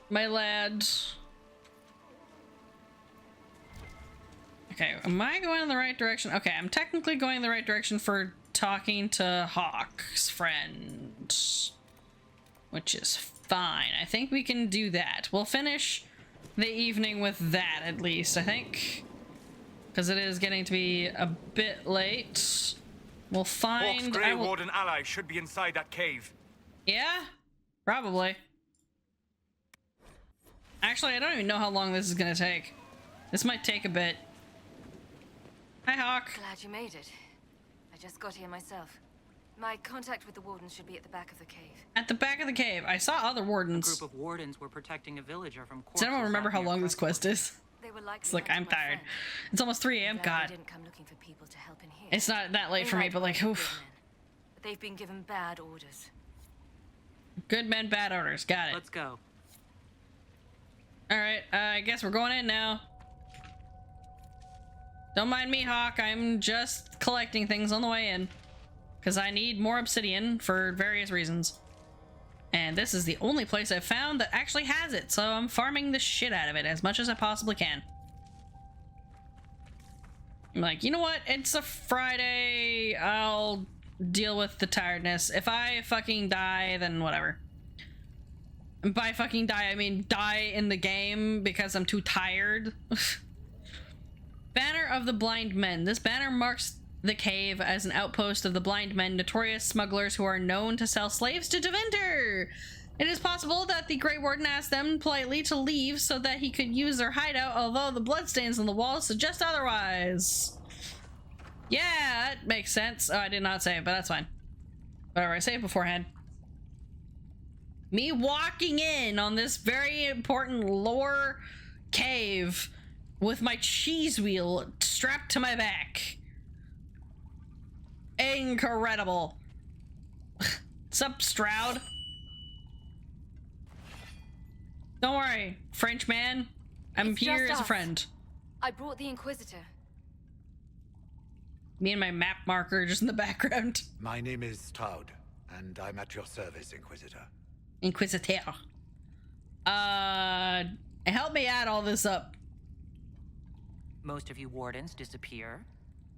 lad. Okay, am I going in the right direction? Okay, I'm technically going in the right direction for talking to Hawke's friend, which is fine. I think we can do that. We'll finish the evening with that, at least, I think. Because it is getting to be a bit late. We'll find... Hawke's Grey Warden ally should be inside that cave. Yeah? Probably. Actually, I don't even know how long this is gonna take. This might take a bit. Hi, Hawke. Glad you made it. I just got here myself. My contact with the wardens should be at the back of the cave. At the back of the cave. I saw other wardens. A group of wardens were protecting a villager from corpses. Does anyone remember how long this quest is? They were likely It's like, I'm tired. It's almost 3 a.m. God. They didn't come looking for people to help in here. It's not that late for me, but like, oof. But they've been given bad orders. Good men, bad orders. Got it. Let's go. Alright, I guess we're going in now. Don't mind me, Hawke. I'm just collecting things on the way in. Because I need more obsidian for various reasons. And this is the only place I've found that actually has it, so I'm farming the shit out of it as much as I possibly can. I'm like, you know what? It's a Friday. I'll deal with the tiredness. If I fucking die, then whatever. And by fucking die, I mean die in the game because I'm too tired. Banner of the Blind Men. This banner marks the cave as an outpost of the Blind Men, notorious smugglers who are known to sell slaves to Deventer. It is possible that the Grey Warden asked them politely to leave so that he could use their hideout, although the bloodstains on the walls suggest otherwise. Yeah, that makes sense. Oh, I did not say it, but that's fine. Whatever, I say it beforehand. Me walking in on this very important lore cave with my cheese wheel strapped to my back. Incredible. Sup, Straud? Don't worry, French man. I'm It's here just as a us. friend. I brought the Inquisitor. Me and my map marker just in the background. My name is Straud, and I'm at your service, Inquisitor. Inquisitor. Help me add all this up. Most of you wardens disappear.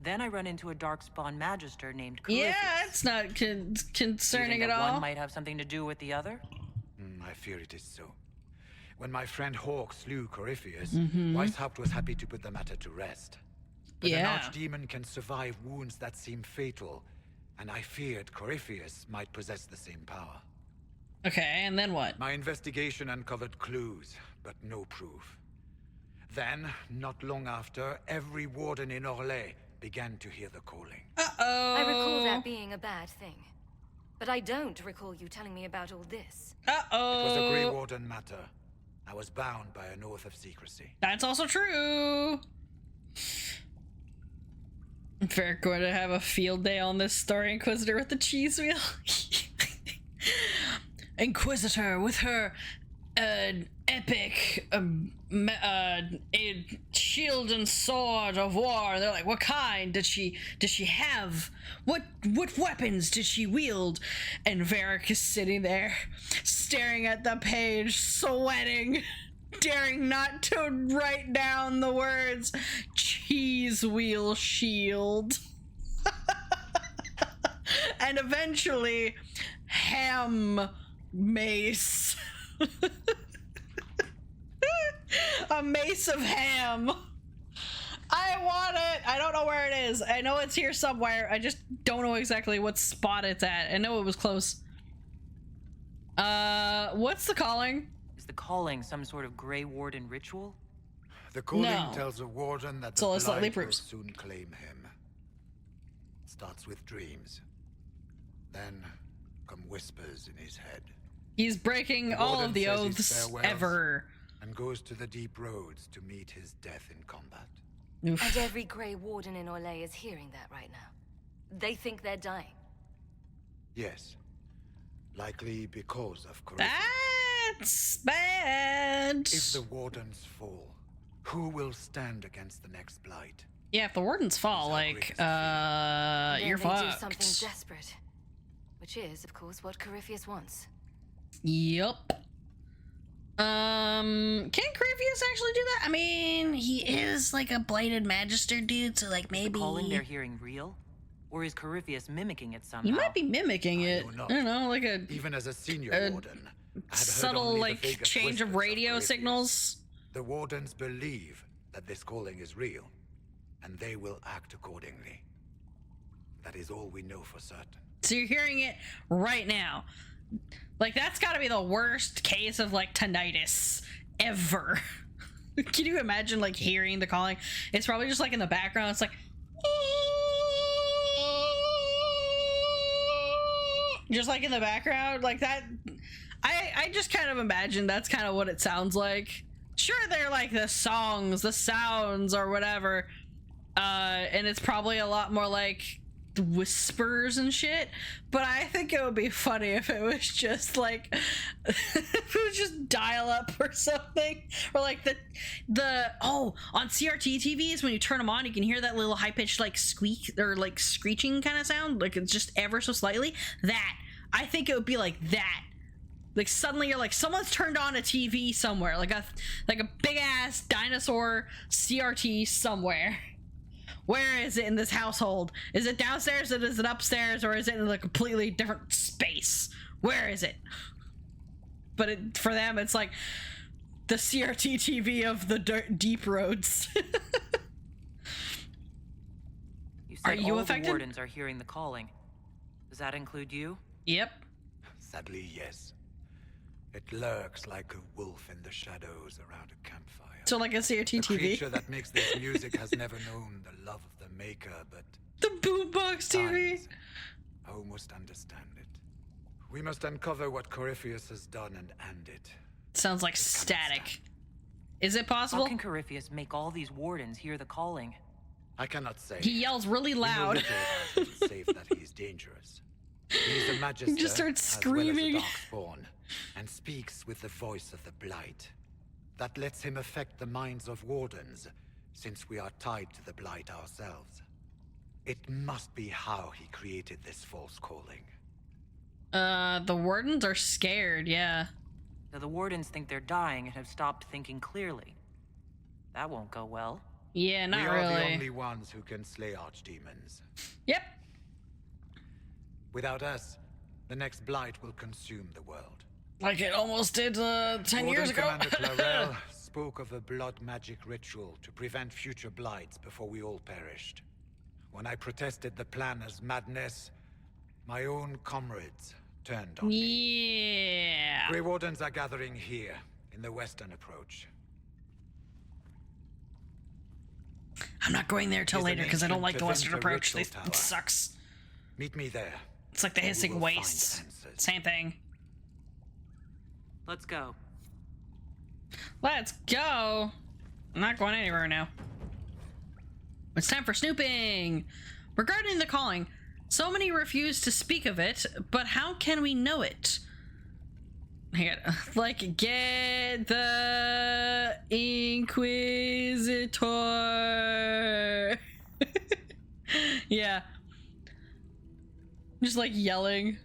Then I run into a darkspawn magister named Corypheus. Yeah, it's not concerning Do you think at that all. one might have something to do with the other? I fear it is so. When my friend Hawke slew Corypheus, Mhm. Weishaupt was happy to put the matter to rest. But Yeah. an archdemon can survive wounds that seem fatal, and I feared Corypheus might possess the same power. Okay, and then what? My investigation uncovered clues, but no proof. Then, not long after, every warden in Orlais began to hear the calling. I recall that being a bad thing. But I don't recall you telling me about all this. It was a Grey Warden matter. I was bound by an oath of secrecy. That's also true. Varric going to have a field day on this story, Inquisitor with the cheese wheel. Inquisitor with her epic shield and sword of war. They're like, what kind did she have? What weapons did she wield? And Varric is sitting there staring at the page, sweating, daring not to write down the words cheese wheel shield. And eventually ham mace. A mace of ham. I want it. I don't know where it is. I know it's here somewhere. I just don't know exactly what spot it's at. I know it was close. What's the calling? Is the calling some sort of Grey Warden ritual? The calling No. tells a warden that So the let's let blight will Leapers. soon claim him. Starts with dreams. Then come whispers in his head. He's breaking The all warden of the says his oaths farewells ever. And goes to the deep roads to meet his death in combat. And every Grey Warden in Orlais is hearing that right now. They think they're dying. Yes. Likely because of Corypheus. That's bad. If the wardens fall, who will stand against the next blight? Yeah, if the wardens fall, like, Then you're they do fucked. something desperate. Which is, of course, what Corypheus wants. Yup. Can Corypheus actually do that? I mean, he is like a blighted magister dude, so like maybe The calling they're hearing real? Or is Corypheus mimicking it somehow? he might be mimicking it. I don't know, like a Even as a senior warden, I had heard subtle only the like vaguest change of whispers radio Corypheus. signals. The wardens believe that this calling is real, and they will act accordingly. That is all we know for certain. So you're hearing it right now. Like that's got to be the worst case of like tinnitus ever. Can you imagine like hearing the calling? It's probably just like in the background. It's like just like in the background like that. I just kind of imagine that's kind of what it sounds like. Sure, they're like the songs, the sounds or whatever, and it's probably a lot more like whispers and shit, but I think it would be funny if it was just like if it was just dial up or something, or like the on CRT TVs when you turn them on you can hear that little high-pitched like squeak or like screeching kind of sound, like it's just ever so slightly. That I think it would be like that. Like suddenly you're like someone's turned on a TV somewhere, like a big ass dinosaur CRT somewhere Where is it in this household? Is it downstairs or is it upstairs or is it in a completely different space? Where is it? But for them, it's like the CRT TV of the deep roads. You said are you all affected? The wardens are hearing the calling. Does that include you? Yep. Sadly, yes. It lurks like a wolf in the shadows around a campfire. So like a CRT TV. The creature that makes this music has never known the love of the maker, but the boombox TV. I almost understand it. We must uncover what Corypheus has done and end it. Sounds like static. Is it possible? How can Corypheus make all these wardens hear the calling? I cannot say. He yells really loud. Safe that he is dangerous. He is a magister, he just starts screaming. As well as a darkspawn, and speaks with the voice of the Blight. That lets him affect the minds of wardens, since we are tied to the Blight ourselves. It must be how he created this false calling. The wardens are scared, yeah. So the wardens think they're dying and have stopped thinking clearly. That won't go well. Yeah, not really. We are the only ones who can slay archdemons. Yep. Without us, the next Blight will consume the world. Like it almost did 10 years ago. Commander Clarel spoke of a blood magic ritual to prevent future blights before we all perished. When I protested the plan as madness, my own comrades turned on me. Yeah. Grey Wardens are gathering here, in the western approach. I'm not going there till later because I don't like the western approach. It sucks. Meet me there. It's like the hissing wastes. Same thing. Let's go. Let's go. I'm not going anywhere now. It's time for snooping. Regarding the calling, so many refuse to speak of it, but how can we know it? Like, get the Inquisitor. Yeah. Just like yelling.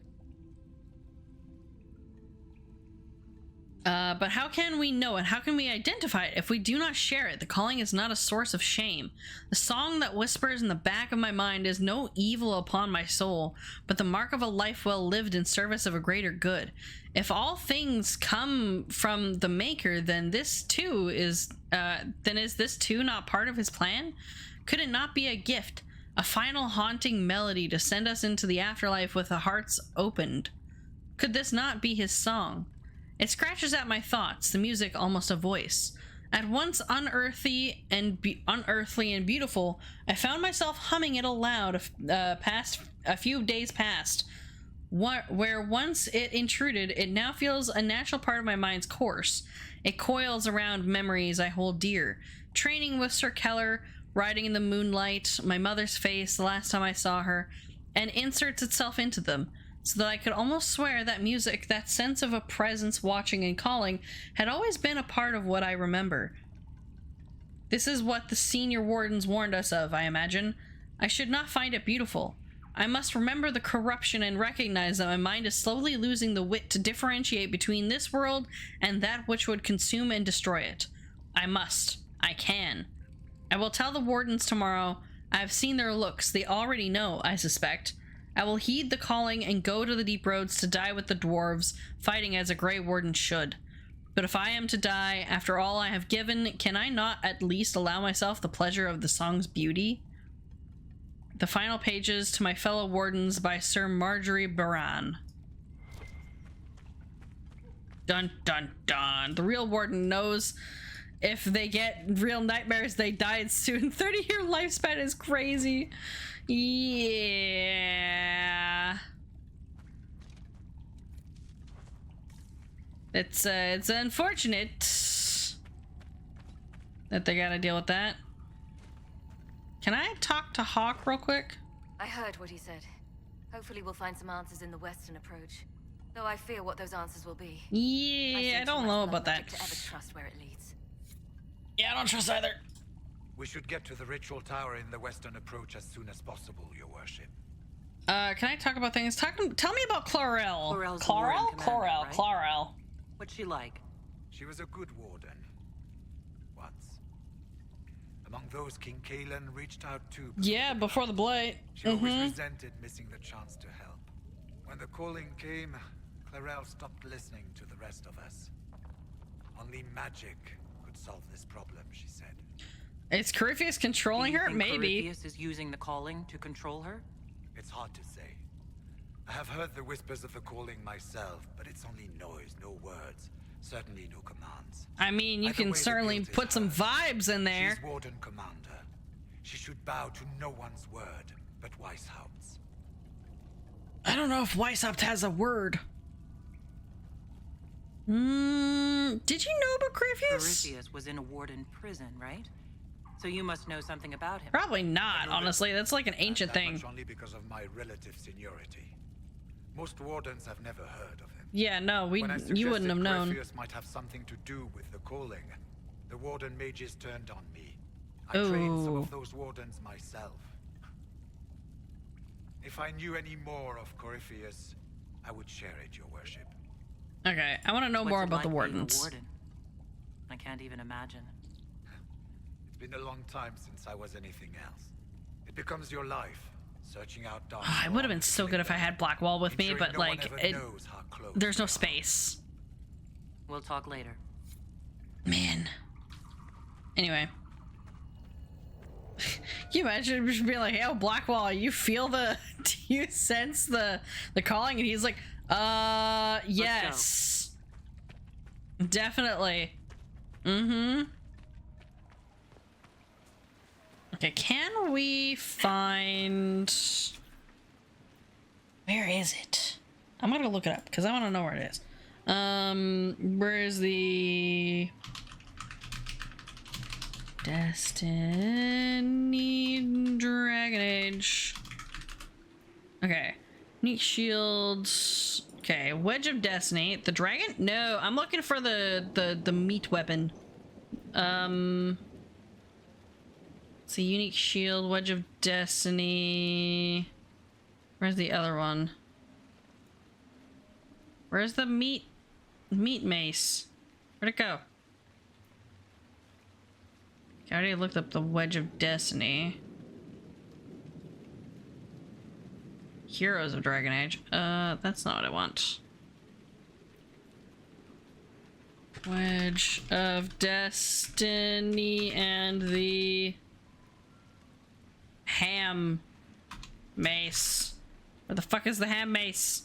But how can we know it? How can we identify it if we do not share it? The calling is not a source of shame. The song that whispers in the back of my mind is no evil upon my soul, but the mark of a life well lived in service of a greater good. If all things come from the Maker, then this too is this too not part of his plan? Could it not be a gift, a final haunting melody to send us into the afterlife with the hearts opened? Could this not be his song? It scratches at my thoughts, the music almost a voice. At once unearthly and beautiful, I found myself humming it aloud past a few days past. Where once it intruded, it now feels a natural part of my mind's course. It coils around memories I hold dear. Training with Sir Keller, riding in the moonlight, my mother's face the last time I saw her, and inserts itself into them. So that I could almost swear that music, that sense of a presence watching and calling, had always been a part of what I remember. This is what the senior wardens warned us of, I imagine. I should not find it beautiful. I must remember the corruption and recognize that my mind is slowly losing the wit to differentiate between this world and that which would consume and destroy it. I must. I can. I will tell the wardens tomorrow. I have seen their looks. They already know, I suspect. I will heed the calling and go to the deep roads to die with the dwarves, fighting as a Grey Warden should. But if I am to die, after all I have given, can I not at least allow myself the pleasure of the song's beauty? The final pages to my fellow wardens by Sir Marjorie Baran. Dun dun dun. The real warden knows if they get real nightmares, they died soon. 30-year lifespan is crazy. Yeah. It's unfortunate that they gotta deal with that. Can I talk to Hawke real quick? I heard what he said. Hopefully we'll find some answers in the western approach. Though I fear what those answers will be. Yeah, I don't know about that. To ever trust where it leads. Yeah, I don't trust either. We should get to the ritual tower in the western approach as soon as possible, Your Worship. Can I talk about things? Tell me about Clarel. Clarel. Clarel. What's she like? She was a good warden. Once. Among those, King Kalen reached out to. Yeah, before the Blight. She always resented missing the chance to help. When the calling came, Clarel stopped listening to the rest of us. Only magic could solve this problem, she said. Is Corypheus controlling her? Maybe. Corypheus is using the calling to control her? It's hard to say. I have heard the whispers of the calling myself, but it's only noise, no words. Certainly no commands. I mean, you can certainly put some vibes in there. She's Warden Commander. She should bow to no one's word but Weishaupt's. I don't know if Weishaupt has a word. Did you know about Corypheus? Corypheus was in a warden prison, right? So you must know something about him. Probably not, honestly. That's like an ancient thing. Much only because of my relative seniority. Most wardens have never heard of him. Yeah, no, you wouldn't have known. Corypheus might have something to do with the calling. The warden mages turned on me. I trained some of those wardens myself. If I knew any more of Corypheus, I would share it, Your Worship. Okay, I want to know more about the wardens. Warden? I can't even imagine. It's been a long time since I was anything else. It becomes your life, searching out dark. It would have been so good if I had Blackwall with me, but like, there's no space. We'll talk later. Man. Anyway. Can you imagine just being like, hey, oh, Blackwall, you feel do you sense the calling? And he's like, yes. Definitely. Okay, can we find... Where is it? I'm gonna look it up, because I want to know where it is. Where is the... Destiny Dragon Age. Okay. Unique shields. Okay, Wedge of Destiny. The dragon? No, I'm looking for the meat weapon. See, unique shield, Wedge of Destiny. Where's the other one? Where's the meat mace? Where'd it go? I already looked up the Wedge of Destiny. Heroes of Dragon Age. That's not what I want. Wedge of Destiny and the ham mace. Where the fuck is the ham mace?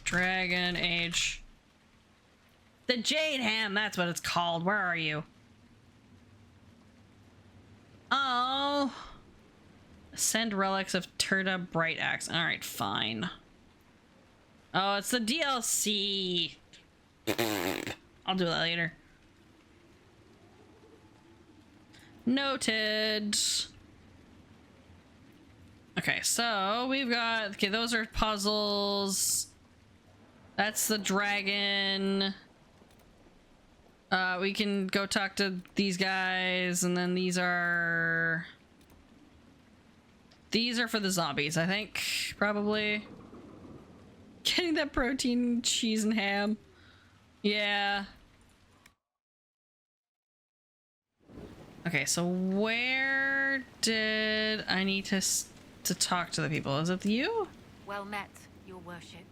Dragon Age. The Jade Ham, that's what it's called. Where are you? Oh. Send relics of Turda Bright Axe. Alright, fine. Oh, it's the DLC. I'll do that later. Noted. Okay, so we've got... Okay, those are puzzles. That's the dragon. We can go talk to these guys, and then these are for the zombies, I think, probably. Getting that protein, cheese, and ham. Yeah. Okay, so where did I need to talk to the people? Is it you? Well met, Your Worship.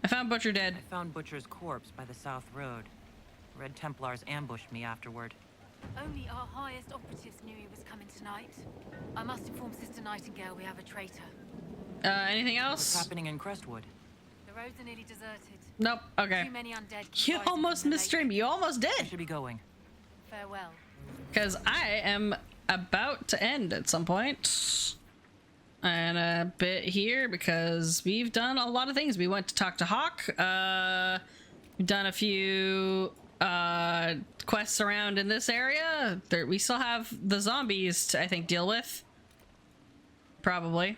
I found Butcher dead. I found Butcher's corpse by the South Road. Red Templars ambushed me afterward. Only our highest operatives knew he was coming tonight. I must inform Sister Nightingale we have a traitor. Anything else? What's happening in Crestwood? The roads are nearly deserted. Nope. Okay. Too many undead. You almost missed stream. You almost did. I should be going. Farewell. Because I am about to end at some point. And a bit here because we've done a lot of things. We went to talk to Hawke. We've done a few quests around in this area. We still have the zombies to, I think, deal with. Probably.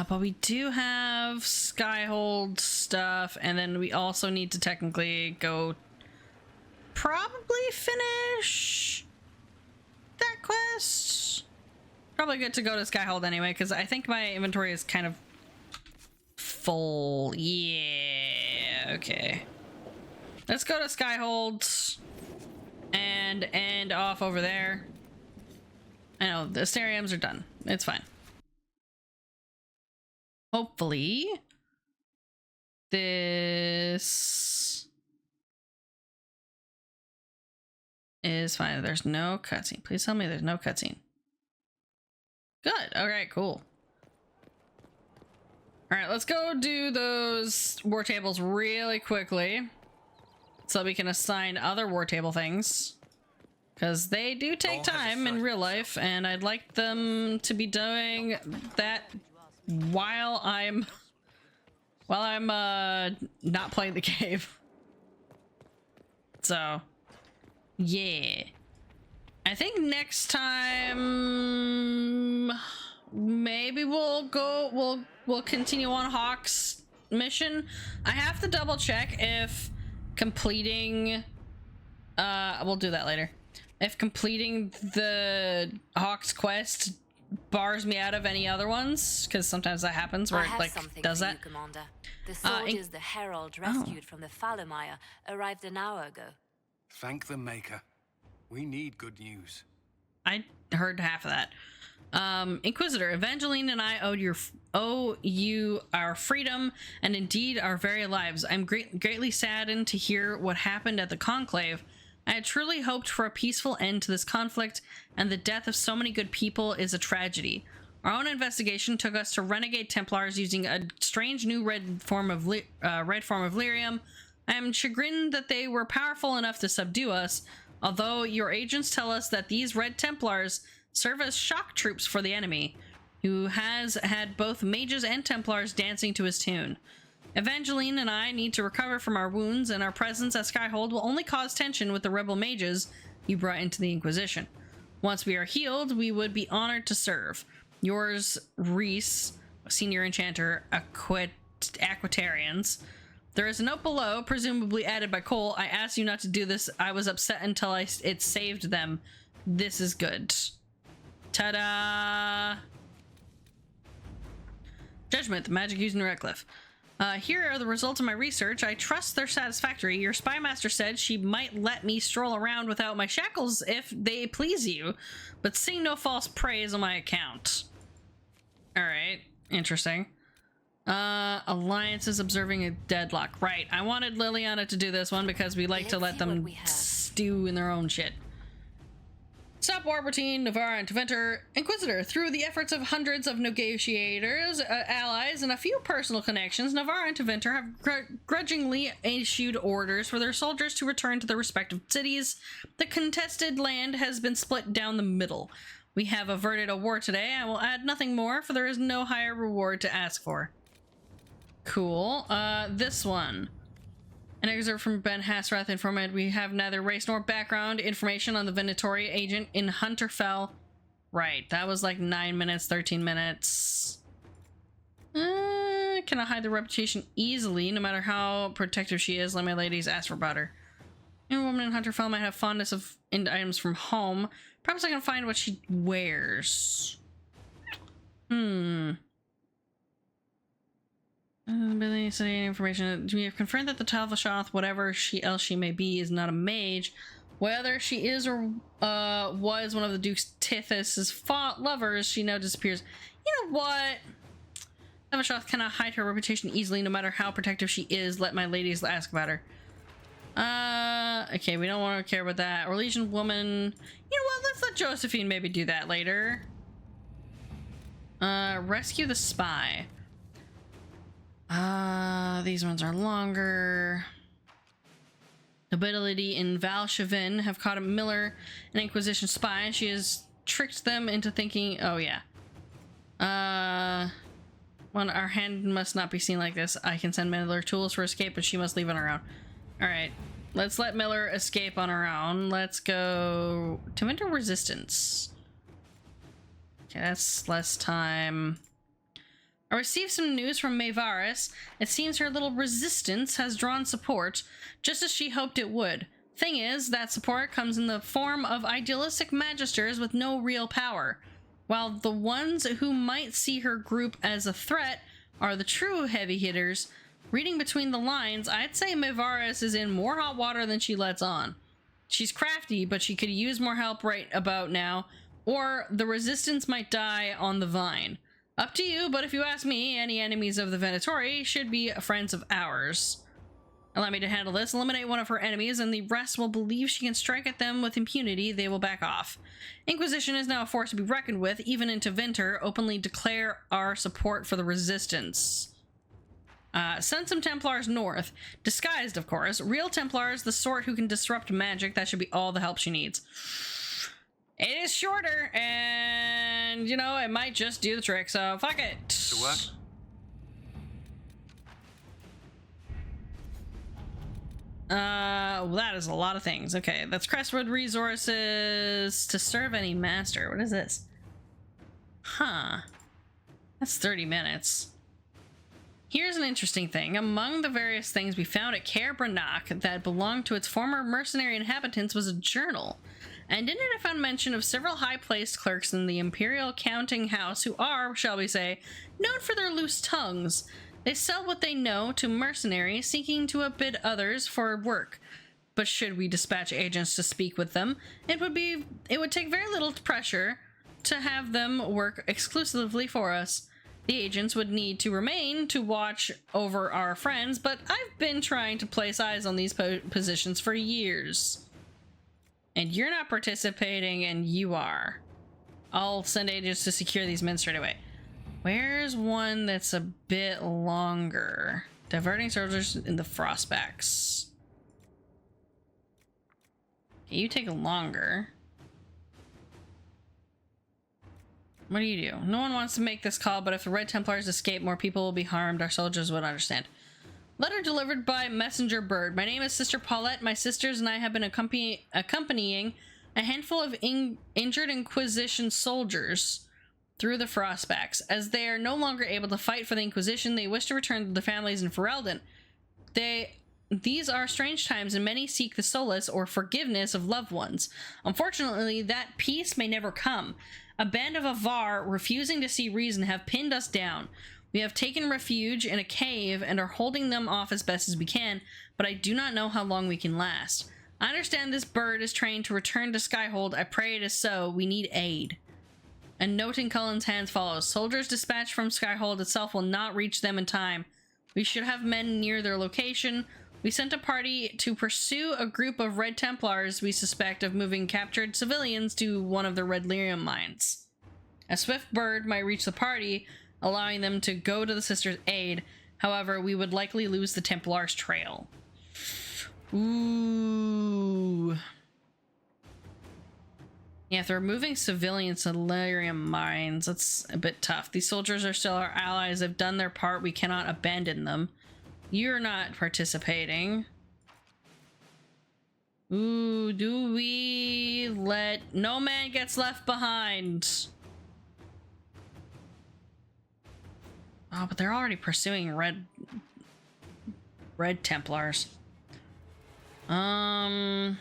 But we do have Skyhold stuff, and then we also need to technically go probably finish that quest. Probably good to go to Skyhold anyway, because I think my inventory is kind of full. Yeah, okay. Let's go to Skyhold and end off over there. I know, the Asteriums are done. It's fine. Hopefully, this is fine. There's no cutscene. Please tell me there's no cutscene. Good. Alright, cool. Alright, let's go do those war tables really quickly so we can assign other war table things. Because they do take time in real life, and I'd like them to be doing that while I'm not playing the game. So, yeah. I think next time maybe we'll continue on Hawke's mission. I have to double check if completing we'll do that later. If completing the Hawke's quest bars me out of any other ones, because sometimes that happens where it like does that. You, Commander. The soldiers the Herald rescued from the Fallermire arrived an hour ago. Thank the Maker. We need good news. I heard half of that. Inquisitor, Evangeline and I owe you our freedom and indeed our very lives. I'm greatly saddened to hear what happened at the Conclave. I had truly hoped for a peaceful end to this conflict, and the death of so many good people is a tragedy. Our own investigation took us to renegade Templars using a strange new red form of lyrium. I am chagrined that they were powerful enough to subdue us, although your agents tell us that these Red Templars serve as shock troops for the enemy, who has had both mages and Templars dancing to his tune. Evangeline and I need to recover from our wounds, and our presence at Skyhold will only cause tension with the rebel mages you brought into the Inquisition. Once we are healed, we would be honored to serve. Yours, Reese, Senior Enchanter, Aquitarians. There is a note below, presumably added by Cole. I asked you not to do this. I was upset until it saved them. This is good. Ta-da! Judgement, the magic used in Redcliffe. Here are the results of my research. I trust they're satisfactory. Your spy master said she might let me stroll around without my shackles if they please you, but sing no false praise on my account. Alright, interesting. Alliances observing a deadlock. Right, I wanted Liliana to do this one because we like to let them stew in their own shit. Stop war between Navarra and Tevinter. Inquisitor, through the efforts of hundreds of negotiators, allies, and a few personal connections, Navarra and Tevinter have grudgingly issued orders for their soldiers to return to their respective cities. The contested land has been split down the middle. We have averted a war today. I will add nothing more, for there is no higher reward to ask for. Cool. This one. An excerpt from Ben Hasrath informant. We have neither race nor background information on the Venatori agent in Hunterfell. Right, that was like 9 minutes, 13 minutes. Can I hide the reputation easily, no matter how protective she is? Let my ladies ask for butter. A woman in Hunterfell might have fondness of items from home. Perhaps I can find what she wears. Information. We have confirmed that the Talvashoth, whatever else she may be, is not a mage. Whether she is or was one of the Duke's Tithys' lovers, she now disappears. You know what? Talvashoth cannot hide her reputation easily, no matter how protective she is. Let my ladies ask about her. Okay, we don't want to care about that. Orlesian woman. You know what? Let's let Josephine maybe do that later. Rescue the spy. These ones are longer. Nobility in Valchevin have caught a Miller, an Inquisition spy. She has tricked them into thinking, oh yeah. Well, our hand must not be seen like this. I can send Miller tools for escape, but she must leave on her own. Alright, let's let Miller escape on her own. Let's go to Winter Resistance. Okay, that's less time. I received some news from Maevaris. It seems her little resistance has drawn support, just as she hoped it would. Thing is, that support comes in the form of idealistic magisters with no real power, while the ones who might see her group as a threat are the true heavy hitters. Reading between the lines, I'd say Varric is in more hot water than she lets on. She's crafty, but she could use more help right about now, or the resistance might die on the vine. Up to you, but if you ask me, any enemies of the Venatori should be friends of ours. Allow me to handle this. Eliminate one of her enemies, and the rest will believe she can strike at them with impunity. They will back off. Inquisition is now a force to be reckoned with. Even into Winter, openly declare our support for the resistance. Send some Templars north. Disguised, of course. Real Templars, the sort who can disrupt magic. That should be all the help she needs. It is shorter, and, you know, it might just do the trick, so fuck it. To work? Well, that is a lot of things. Okay, that's Crestwood resources to serve any master. What is this? Huh. That's 30 minutes. Here's an interesting thing. Among the various things we found at Caer Branach that belonged to its former mercenary inhabitants was a journal. And in it I found mention of several high-placed clerks in the Imperial Counting House who are, shall we say, known for their loose tongues. They sell what they know to mercenaries seeking to outbid others for work. But should we dispatch agents to speak with them, it would take very little pressure to have them work exclusively for us. The agents would need to remain to watch over our friends, but I've been trying to place eyes on these positions for years. And you're not participating, and you are. I'll send agents to secure these men straight away. Where's one that's a bit longer? Diverting soldiers in the Frostbacks. Okay, you take longer. What do you do? No one wants to make this call, but if the Red Templars escape, more people will be harmed. Our soldiers would understand. Letter delivered by Messenger Bird. My name is Sister Paulette. My sisters and I have been accompanying a handful of injured Inquisition soldiers through the Frostbacks. As they are no longer able to fight for the Inquisition, they wish to return to their families in Ferelden. These are strange times, and many seek the solace or forgiveness of loved ones. Unfortunately, that peace may never come. A band of Avar, refusing to see reason, have pinned us down. We have taken refuge in a cave and are holding them off as best as we can, but I do not know how long we can last. I understand this bird is trained to return to Skyhold. I pray it is so. We need aid. A note in Cullen's hands follows. Soldiers dispatched from Skyhold itself will not reach them in time. We should have men near their location. We sent a party to pursue a group of Red Templars we suspect of moving captured civilians to one of the Red Lyrium mines. A swift bird might reach the party, allowing them to go to the sisters' aid. However, we would likely lose the Templars' trail. Ooh. Yeah, if they're moving civilians to Lyrium mines, that's a bit tough. These soldiers are still our allies. They've done their part. We cannot abandon them. You're not participating. Ooh, do we let... No man gets left behind. Oh, but they're already pursuing Red Templars. Red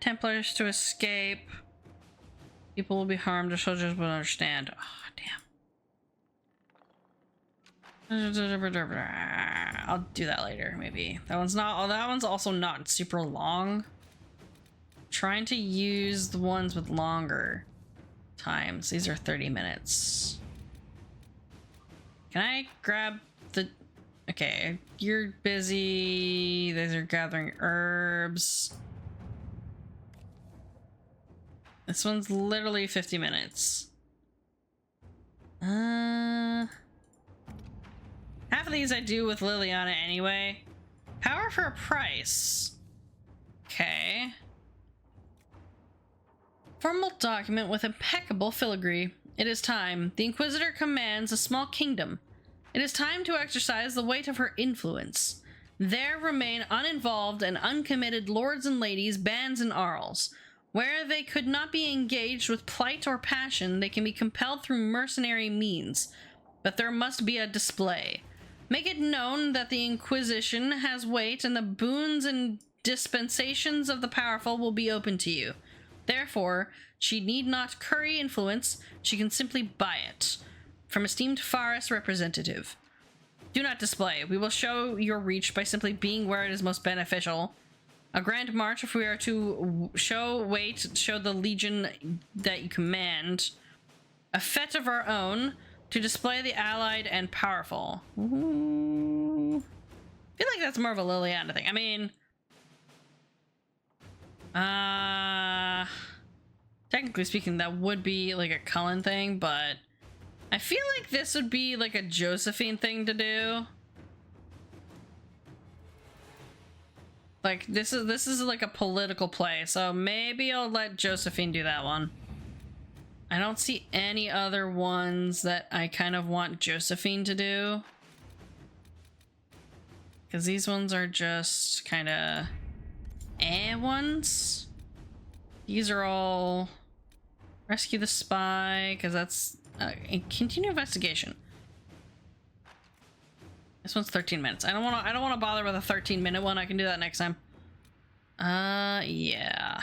Templars to escape. People will be harmed. The soldiers will understand. Oh, damn. I'll do that later, maybe. That one's also not super long. I'm trying to use the ones with longer times. These are 30 minutes. Can I grab the... Okay, you're busy. These are gathering herbs. This one's literally 50 minutes. Half of these I do with Liliana anyway. Power for a price. Okay. Formal document with impeccable filigree. It is time. The Inquisitor commands a small kingdom. It is time to exercise the weight of her influence. There remain uninvolved and uncommitted lords and ladies, bands and arls. Where they could not be engaged with plight or passion, they can be compelled through mercenary means. But there must be a display. Make it known that the Inquisition has weight, and the boons and dispensations of the powerful will be open to you. Therefore, she need not curry influence, she can simply buy it. from esteemed forest representative. Do not display. We will show your reach by simply being where it is most beneficial. A grand march if we are to show the legion that you command. A fete of our own to display the allied and powerful. Ooh. I feel like that's more of a Liliana thing. I mean, technically speaking, that would be like a Cullen thing, but I feel like this would be like a Josephine thing to do. Like this is like a political play, so maybe I'll let Josephine do that one. I don't see any other ones that I kind of want Josephine to do. Because these ones are just kind of ones. These are all rescue the spy, because that's continue investigation. This one's 13 minutes. I don't want to bother with a 13-minute one. I can do that next time. Yeah.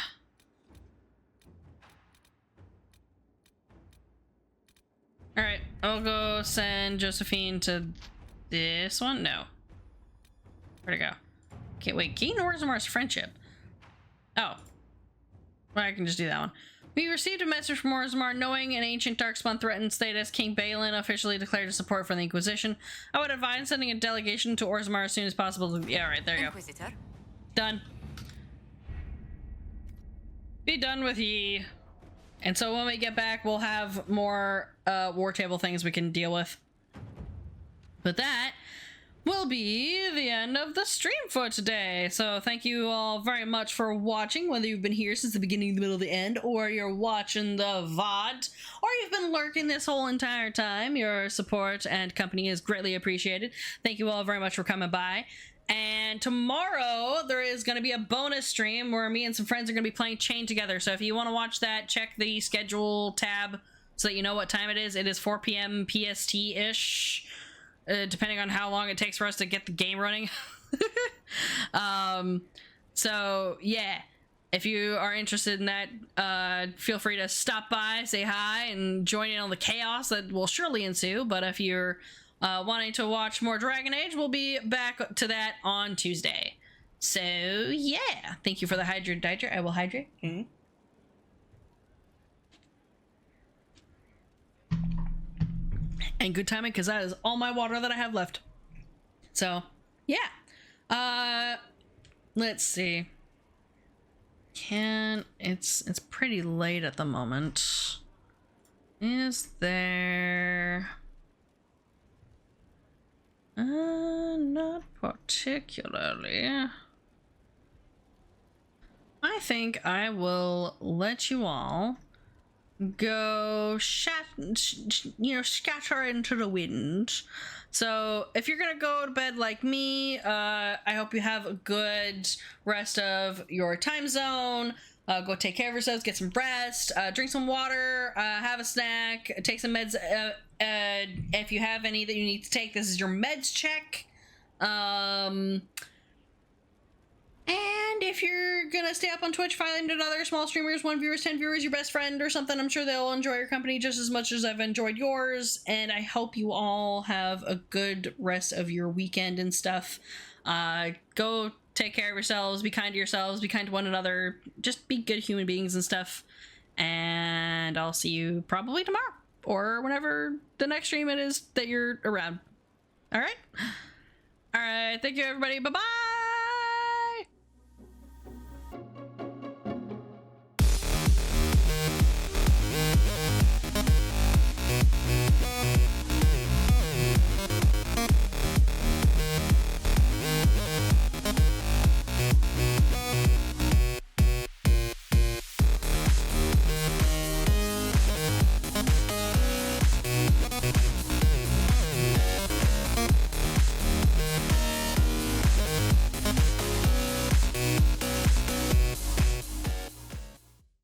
All right, I'll go send Josephine to this one. No. Where'd it go? Okay, wait. Gain Orzamar's friendship. Oh. Well, I can just do that one. We received a message from Orzammar knowing an ancient darkspawn threatened status. King Balin officially declared his support for the Inquisition. I would advise sending a delegation to Orzammar as soon as possible. Yeah, right, there you Inquisitor. go. Done. Be done with ye. And so when we get back, we'll have more war table things we can deal with. But that will be the end of the stream for today. So thank you all very much for watching, whether you've been here since the beginning, the middle, the end, or you're watching the VOD, or you've been lurking this whole entire time. Your support and company is greatly appreciated. Thank you all very much for coming by. And tomorrow there is going to be a bonus stream where me and some friends are going to be playing Chain together. So if you want to watch that, check the schedule tab so that you know what time it is. It is 4 p.m. PST-ish. Depending on how long it takes for us to get the game running. So yeah, if you are interested in that, feel free to stop by, say hi, and join in on the chaos that will surely ensue. But if you're wanting to watch more Dragon Age, we'll be back to that on Tuesday. So yeah, thank you for the hydrate. I will hydrate. And good timing, because that is all my water that I have left. So, yeah. Let's see. It's pretty late at the moment. Is there... not particularly. I think I will let you all go scatter into the wind. So if you're gonna go to bed like me, I hope you have a good rest of your time zone. Go take care of yourselves, get some rest, drink some water, have a snack, take some meds if you have any that you need to take. This is your meds check. And if you're gonna stay up on Twitch, find other small streamers, 1 viewer, 10 viewers, your best friend or something. I'm sure they'll enjoy your company just as much as I've enjoyed yours. And I hope you all have a good rest of your weekend and stuff. Go take care of yourselves, be kind to yourselves, be kind to one another, just be good human beings and stuff. And I'll see you probably tomorrow or whenever the next stream it is that you're around. All right. Thank you, everybody. Bye-bye.